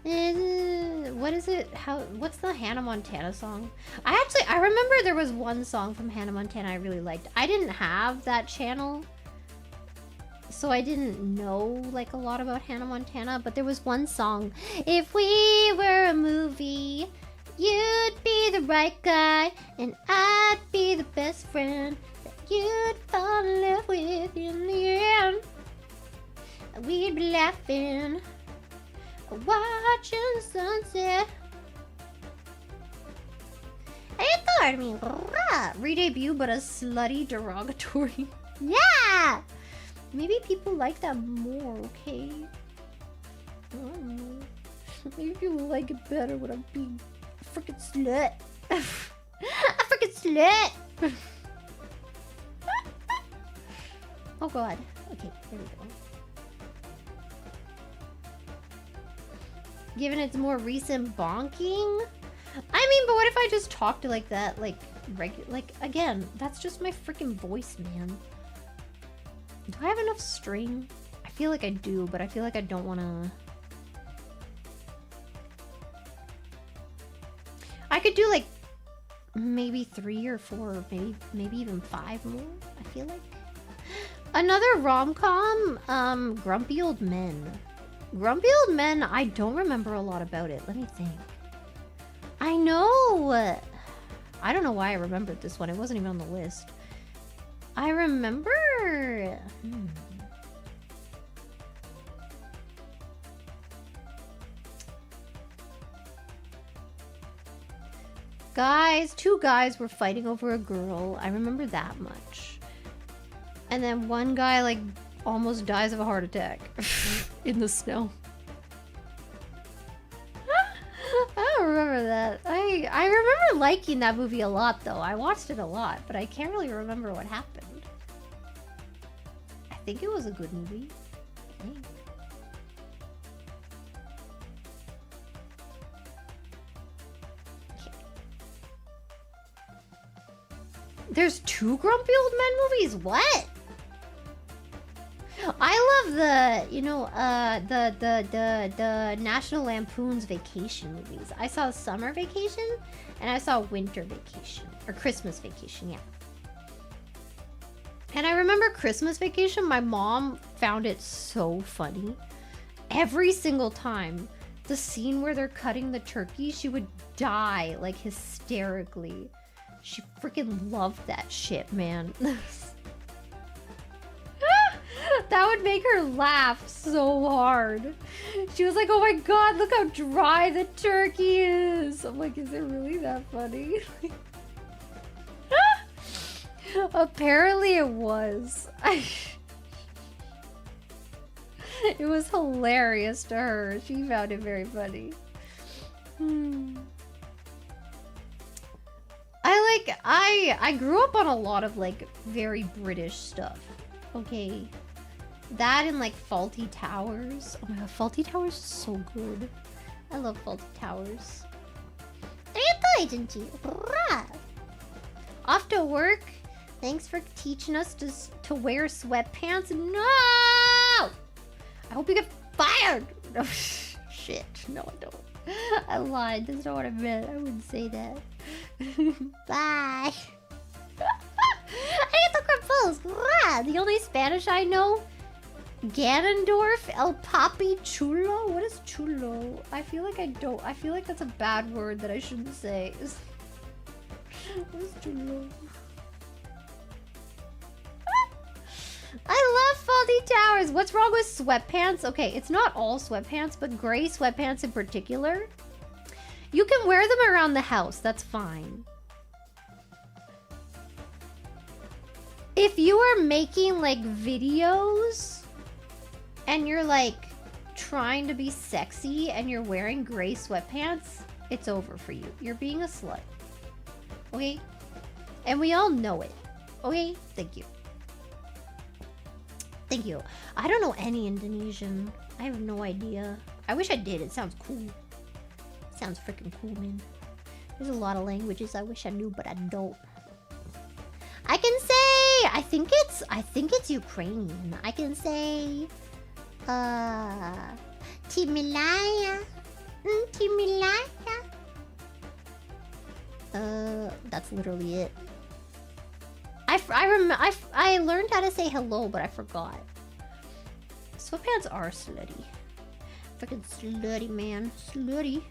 What is it? What's the Hannah Montana song? I remember there was one song from Hannah Montana I really liked. I didn't have that channel, so I didn't know like a lot about Hannah Montana, but there was one song. If we were a movie, you'd be the right guy, and I'd be the best friend that you'd fall in love with in the end. We'd be laughing, watching the sunset. I thought, re-debut, but a slutty derogatory. Yeah! Maybe people like that more, okay? I don't know. Maybe people like it better when I'm being a freaking slut. A freaking slut! Oh god. Okay, there we go. Given its more recent bonking? I mean, but what if I just talked like that, like, again, that's just my freaking voice, man. Do I have enough string? I feel like I do, but I feel like I don't want to... I could do, like, maybe 3 or 4, maybe even 5 more, I feel like. Another rom-com, Grumpy Old Men. Grumpy Old Men, I don't remember a lot about it. Let me think. I know! I don't know why I remembered this one. It wasn't even on the list. I remember... Guys, 2 guys were fighting over a girl. I remember that much. And then one guy, like, almost dies of a heart attack in the snow. I don't remember that. I remember liking that movie a lot, though. I watched it a lot, but I can't really remember what happened. I think it was a good movie. I think. Okay. There's 2 Grumpy Old Men movies? What? I love the, you know, the National Lampoon's Vacation movies. I saw Summer Vacation and I saw Winter Vacation or Christmas Vacation, yeah. And I remember Christmas Vacation, my mom found it so funny. Every single time, the scene where they're cutting the turkey, she would die like hysterically. She freaking loved that shit, man. That would make her laugh so hard. She was like, oh my god, look how dry the turkey is. I'm like, is it really that funny? Apparently it was. It was hilarious to her. She found it very funny. I grew up on a lot of like very British stuff. Okay. That and like Faulty Towers. Oh my god, Faulty Towers is so good. I love Faulty Towers. Off to work. Thanks for teaching us to wear sweatpants. No! I hope you get fired. No, shit. No, I don't. I lied. That's not what I meant. I wouldn't say that. Bye. The only Spanish I know, Ganondorf, El Papi Chulo. What is chulo? I feel like I don't. I feel like that's a bad word that I shouldn't say. What is chulo? I love Faulty Towers. What's wrong with sweatpants? Okay, it's not all sweatpants, but gray sweatpants in particular. You can wear them around the house. That's fine. If you are making like videos and you're like trying to be sexy and you're wearing gray sweatpants, it's over for you. You're being a slut. Okay? And we all know it. Okay? Thank you. Thank you. I don't know any Indonesian. I have no idea. I wish I did. It sounds cool. Sounds freaking cool, man. There's a lot of languages I wish I knew, but I don't. I can say, I think it's Ukrainian. I can say, Timilaya. Timilaya. That's literally it. I learned how to say hello, but I forgot. Sweatpants are slutty. Freaking slutty, man. Slutty.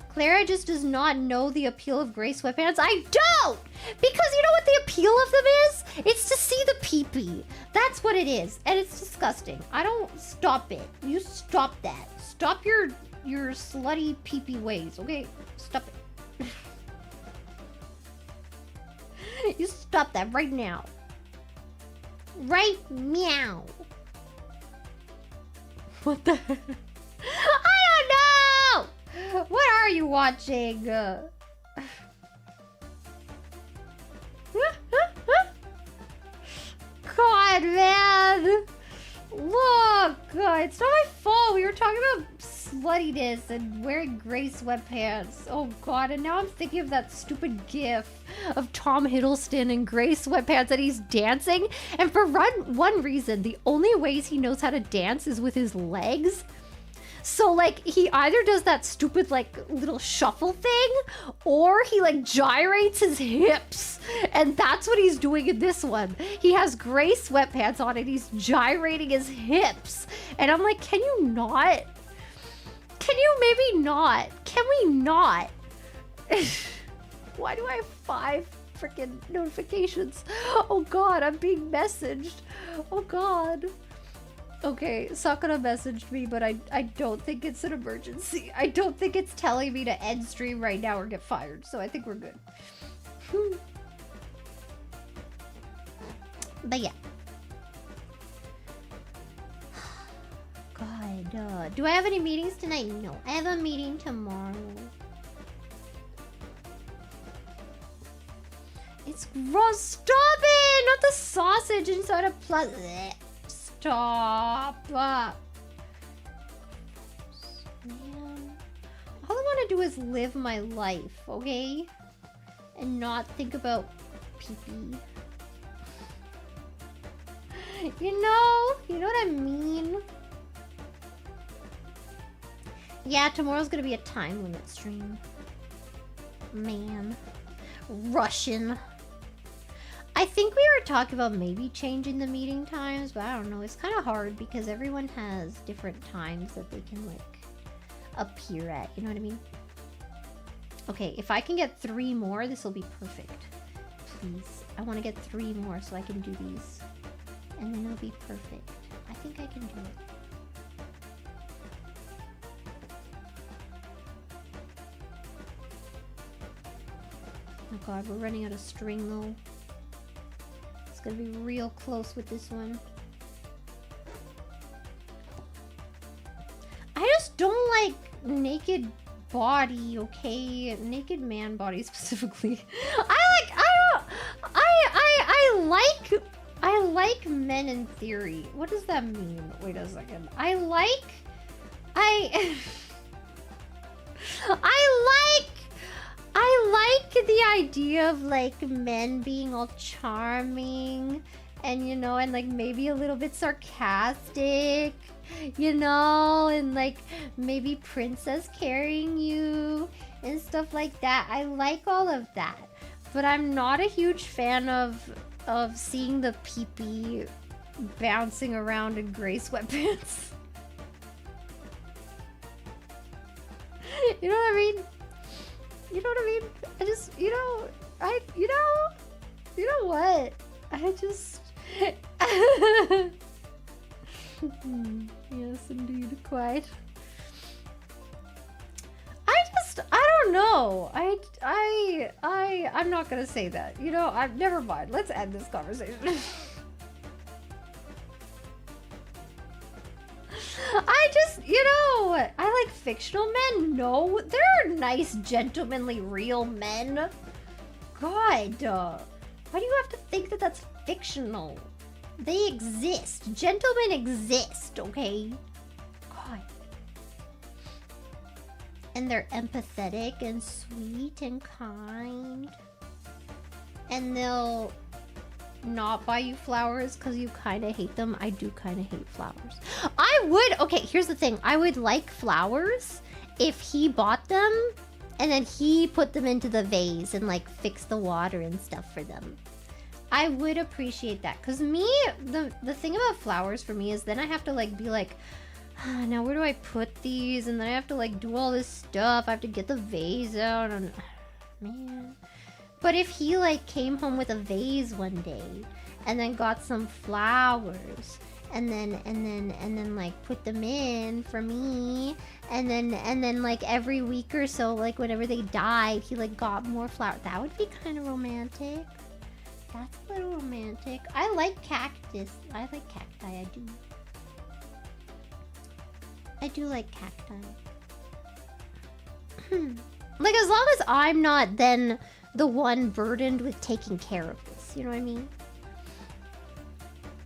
Clara just does not know the appeal of gray sweatpants. I don't! Because you know what the appeal of them is? It's to see the pee-pee. That's what it is. And it's disgusting. I don't... Stop it. You stop that. Stop your slutty pee-pee ways, okay? Stop it. You stop that right now. Right meow. What the heck? I don't know! What are you watching? God, man! Look! It's not my fault. We were talking about sluttiness and wearing gray sweatpants. Oh god, and now I'm thinking of that stupid gif of Tom Hiddleston in gray sweatpants and he's dancing. And for one reason, the only ways he knows how to dance is with his legs. So like he either does that stupid like little shuffle thing or he like gyrates his hips. And that's what he's doing in this one. He has gray sweatpants on and he's gyrating his hips. And I'm like, can you not? Can you maybe not? Can we not? Why do I have 5 freaking notifications? Oh god, I'm being messaged. Oh god. Okay, Sakura messaged me, but I don't think it's an emergency. I don't think it's telling me to end stream right now or get fired, so I think we're good. But yeah. God, do I have any meetings tonight? No, I have a meeting tomorrow. It's gross. Stop it! Not the sausage inside a plus. Stop. Man. All I want to do is live my life, okay? And not think about pee-pee. You know what I mean? Yeah, tomorrow's gonna be a time limit stream. Man. Russian. I think we were talking about maybe changing the meeting times, but I don't know. It's kind of hard because everyone has different times that they can, like, appear at. You know what I mean? Okay, if I can get 3 more, this will be perfect. Please. I want to get 3 more so I can do these. And then it'll be perfect. I think I can do it. Oh god, we're running out of string though. It's gonna be real close with this one. I just don't like naked body, okay? Naked man body specifically. I like men in theory. What does that mean? Wait a second. I like the idea of like men being all charming and and like maybe a little bit sarcastic, and like maybe princess carrying you and stuff like that. I like all of that, but I'm not a huge fan of seeing the pee-pee bouncing around in gray sweatpants. You know what I mean? You know what I mean? I just, you know what? I just... Yes, indeed, quite. I don't know. I'm not gonna say that. Never mind. Let's end this conversation. I like fictional men. No, there are nice, gentlemanly, real men. God, why do you have to think that that's fictional? They exist. Gentlemen exist, okay? God. And they're empathetic and sweet and kind. And they'll not buy you flowers because you kind of hate them. I do kind of hate flowers. Okay, here's the thing. I would like flowers if he bought them and then he put them into the vase and like fix the water and stuff for them. I would appreciate that. Because the thing about flowers for me is then I have to like be like, now where do I put these? And then I have to like do all this stuff. I have to get the vase out and man. But if he like came home with a vase one day and then got some flowers and then like put them in for me and then like every week or so, like whenever they died, he like got more flowers. That would be kind of romantic. That's a little romantic. I like cactus. I like cacti. I do like cacti. Like as long as I'm not then the one burdened with taking care of this. You know what I mean?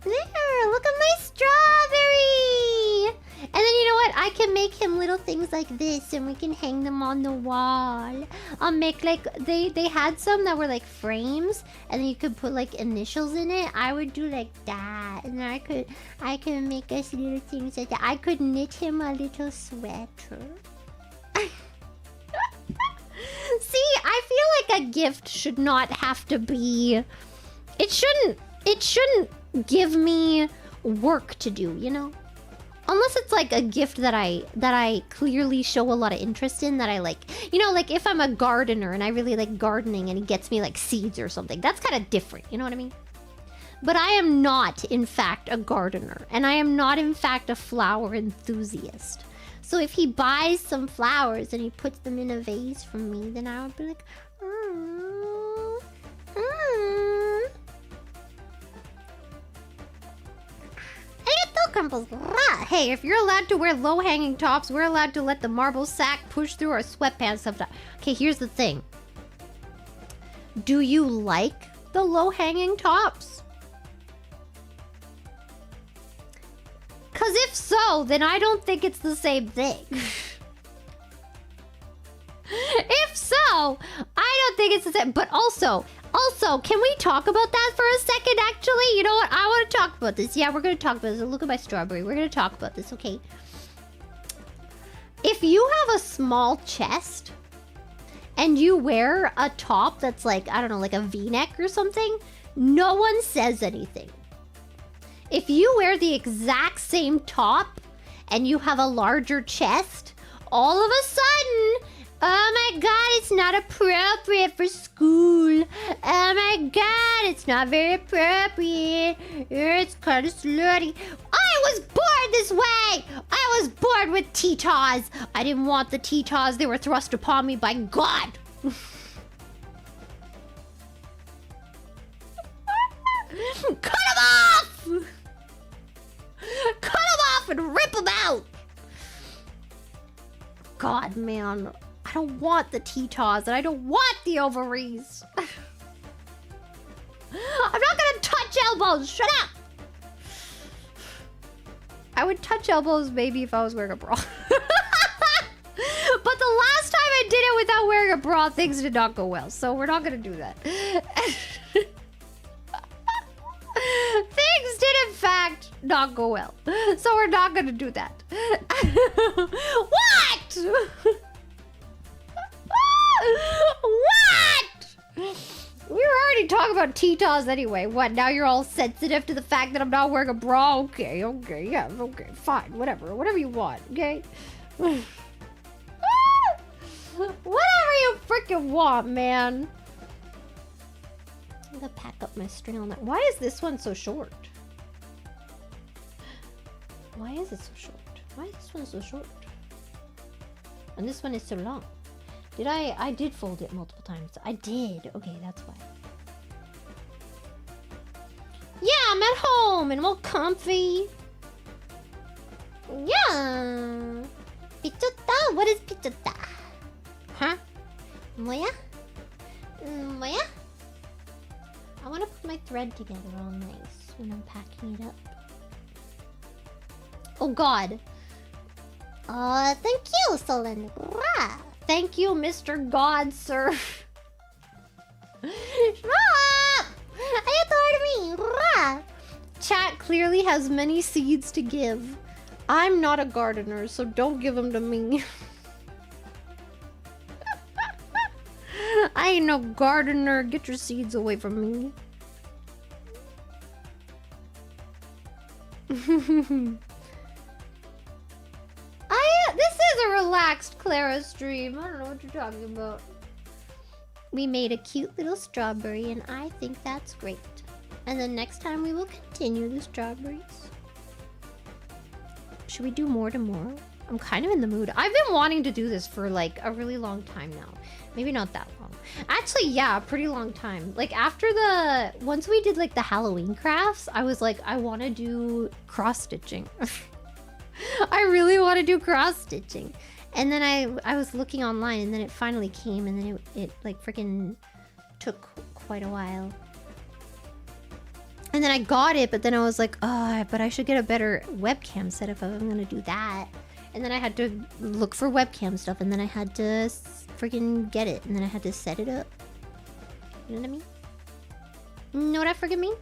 There, look at my strawberry! And then you know what? I can make him little things like this and we can hang them on the wall. I'll make like, they had some that were like frames and then you could put like initials in it. I would do like that. And then I could make us little things like that. I could knit him a little sweater. See, I feel like a gift should not have to be... It shouldn't give me work to do, Unless it's like a gift that I clearly show a lot of interest in, that I like. Like if I'm a gardener and I really like gardening and he gets me like seeds or something, that's kind of different, you know what I mean? But I am not, in fact, a gardener. And I am not, in fact, a flower enthusiast. So if he buys some flowers and he puts them in a vase for me, then I would be like, Hey, if you're allowed to wear low-hanging tops, we're allowed to let the marble sack push through our sweatpants sometimes. Okay, here's the thing. Do you like the low-hanging tops? Because if so, then I don't think it's the same thing. If so, I one thing is to say, but also, can we talk about that for a second, actually? You know what? I want to talk about this. Yeah, we're going to talk about this. Look at my strawberry. We're going to talk about this, okay? If you have a small chest and you wear a top that's like, I don't know, like a V-neck or something, no one says anything. If you wear the exact same top and you have a larger chest, all of a sudden, oh my god, it's not appropriate for school. Oh my god, it's not very appropriate. It's kind of slutty. I was born this way. I was born with T-Taws. I didn't want the T-Taws. They were thrust upon me by God. Cut them off! Cut them off and rip them out! God, man. I don't want the T-Taws and I don't want the ovaries. I'm not gonna touch elbows! Shut up! I would touch elbows maybe if I was wearing a bra. But the last time I did it without wearing a bra, things did not go well. So we're not gonna do that. Things did in fact not go well. So we're not gonna do that. What? What? We were already talking about T-Taws anyway. What, now you're all sensitive to the fact that I'm not wearing a bra? Okay, yeah, okay, fine, whatever you want, okay? Whatever you freaking want, man. I'm gonna pack up my string on that. Why is this one so short? Why is it so short? Why is this one so short? And this one is so long. I did fold it multiple times. I did. Okay, that's why. Yeah, I'm at home and I'm all comfy. Yeah. Pichuta? What is pichuta? Huh? Moya? Moya? I want to put my thread together all nice when I'm packing it up. Oh God. Thank you, SlMqdYiJxUg. Thank you, Mr. God, sir. Shut up! Chat clearly has many seeds to give. I'm not a gardener, so don't give them to me. I ain't no gardener. Get your seeds away from me. This is a relaxed Clara stream. I don't know what you're talking about. We made a cute little strawberry and I think that's great. And then next time we will continue the strawberries. Should we do more tomorrow? I'm kind of in the mood. I've been wanting to do this for like a really long time now. Maybe not that long. Actually, yeah, a pretty long time. Like after once we did like the Halloween crafts, I was like, I want to do cross stitching. I really want to do cross stitching. And then I was looking online and then it finally came and then it like freaking took quite a while. And then I got it, but then I was like, oh, but I should get a better webcam set if I'm gonna do that. And then I had to look for webcam stuff and then I had to freaking get it and then I had to set it up. You know what I mean? Know what I freaking mean?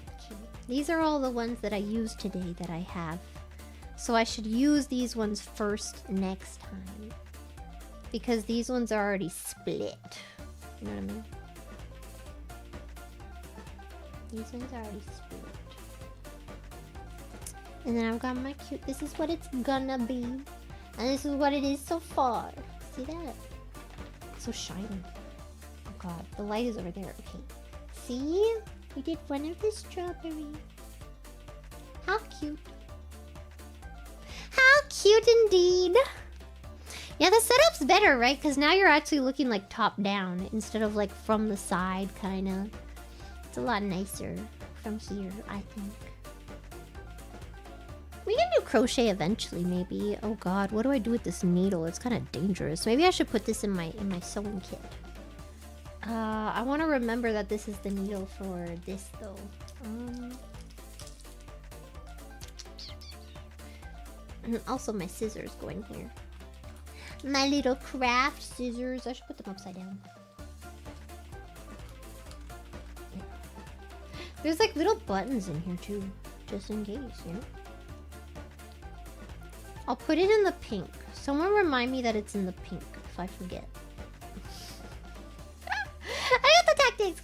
Okay. These are all the ones that I used today that I have. So I should use these ones first next time. Because these ones are already split. You know what I mean? These ones are already split. And then I've got my cute... This is what it's gonna be. And this is what it is so far. See that? It's so shiny. Oh god, the light is over there. Okay. See? We did one of the strawberry. How cute. How cute indeed. Yeah, the setup's better, right? Because now you're actually looking like top down instead of like from the side, kind of. It's a lot nicer from here, I think. We can do crochet eventually, maybe. Oh god, what do I do with this needle? It's kind of dangerous. Maybe I should put this in my sewing kit. I want to remember that this is the needle for this, though. And also my scissors go in here. My little craft scissors. I should put them upside down. There's like little buttons in here too, just in case, you know? I'll put it in the pink. Someone remind me that it's in the pink if I forget. I got the tactics.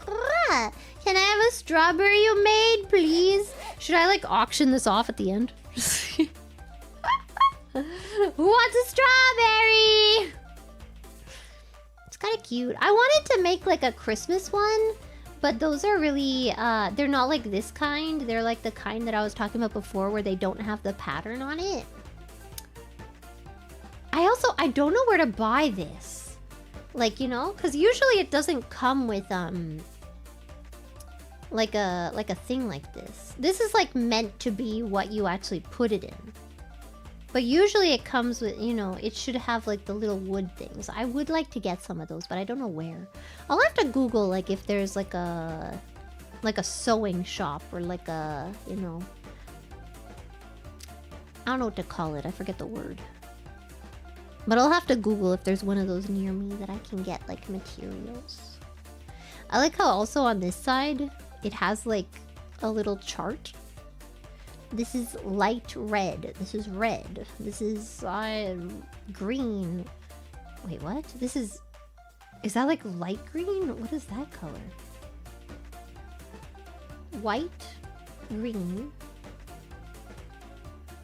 Can I have a strawberry you made, please? Should I like auction this off at the end? Who wants a strawberry? It's kind of cute. I wanted to make like a Christmas one, but those are really, they're not like this kind. They're like the kind that I was talking about before where they don't have the pattern on it. I don't know where to buy this. Like, you know, because usually it doesn't come with, like a thing like this. This is like meant to be what you actually put it in. But usually it comes with, you know, it should have like the little wood things. I would like to get some of those, but I don't know where. I'll have to Google like if there's like a sewing shop or like a, you know, I don't know what to call it. I forget the word. But I'll have to Google if there's one of those near me that I can get like materials. I like how also on this side it has like a little chart. This is light red. This is red. This is green. Wait, what? This is that like light green? What is that color? White, green.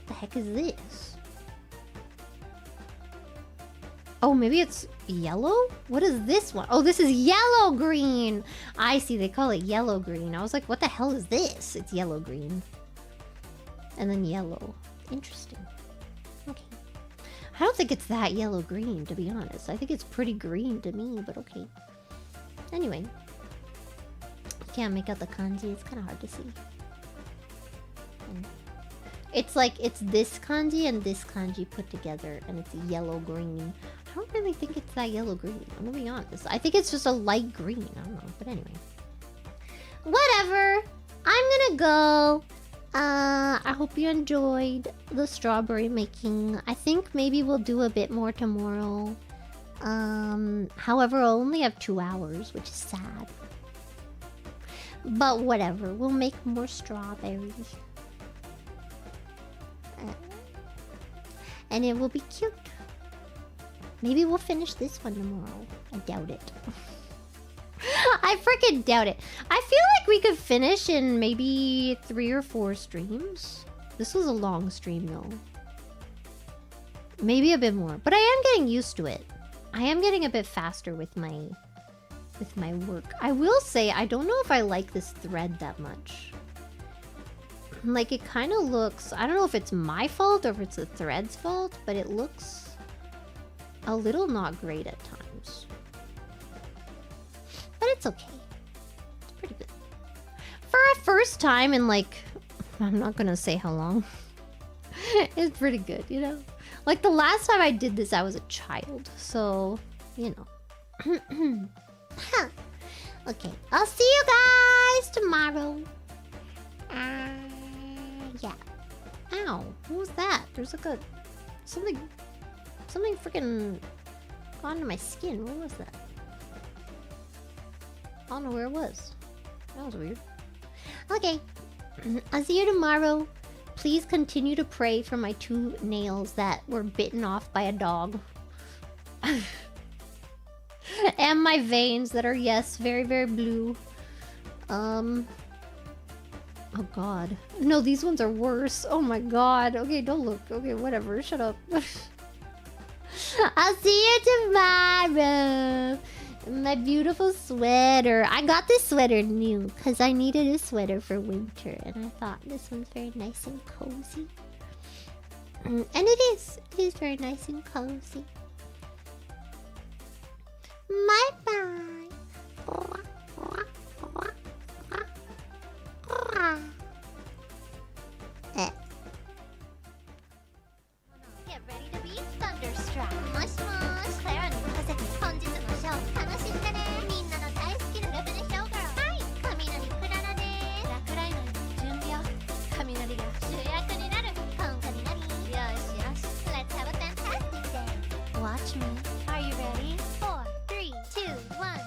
The heck is this? Oh, maybe it's yellow? What is this one? Oh, this is yellow green. I see, they call it yellow green. I was like, what the hell is this? It's yellow green. And then yellow. Interesting. Okay. I don't think it's that yellow green, to be honest. I think it's pretty green to me, but okay. Anyway. You can't make out the kanji. It's kind of hard to see. It's like, it's this kanji and this kanji put together, and it's yellow green. I don't really think it's that yellow green. I'm gonna be honest. I think it's just a light green. I don't know. But anyway. Whatever. I'm gonna go. I hope you enjoyed the strawberry making. I think maybe we'll do a bit more tomorrow. However, I'll only have 2 hours, which is sad. But whatever. We'll make more strawberries. And it will be cute. Maybe we'll finish this one tomorrow. I doubt it. I freaking doubt it. I feel like we could finish in maybe 3 or 4 streams. This was a long stream though. Maybe a bit more. But I am getting used to it. I am getting a bit faster with my work. I will say, I don't know if I like this thread that much. Like, it kind of looks... I don't know if it's my fault or if it's the thread's fault, but it looks a little not great at times. But it's okay. It's pretty good. For a first time in, like... I'm not gonna say how long. It's pretty good, you know? Like, the last time I did this, I was a child. So, you know. Okay. I'll see you guys tomorrow. Yeah. Ow. What was that? There's like a... Something freaking got onto my skin. What was that? I don't know where it was. That was weird. Okay. I'll see you tomorrow. Please continue to pray for my 2 nails that were bitten off by a dog. And my veins that are, yes, very, very blue. Oh god. No, these ones are worse. Oh my god. Okay, don't look. Okay, whatever. Shut up. I'll see you tomorrow. My beautiful sweater. I got this sweater new because I needed a sweater for winter. And I thought this one's very nice and cozy. And it is. It is very nice and cozy. Bye-bye. Get ready to be thunderstruck. Moshi moshi. Claraの風に本日のショー楽しんでね。みんなの大好きなラブネショーガール。はい、雷クララです。落雷の準備を。雷が主役になる。今回になり。よしよし。Let's have a fantastic day. Watch touch me.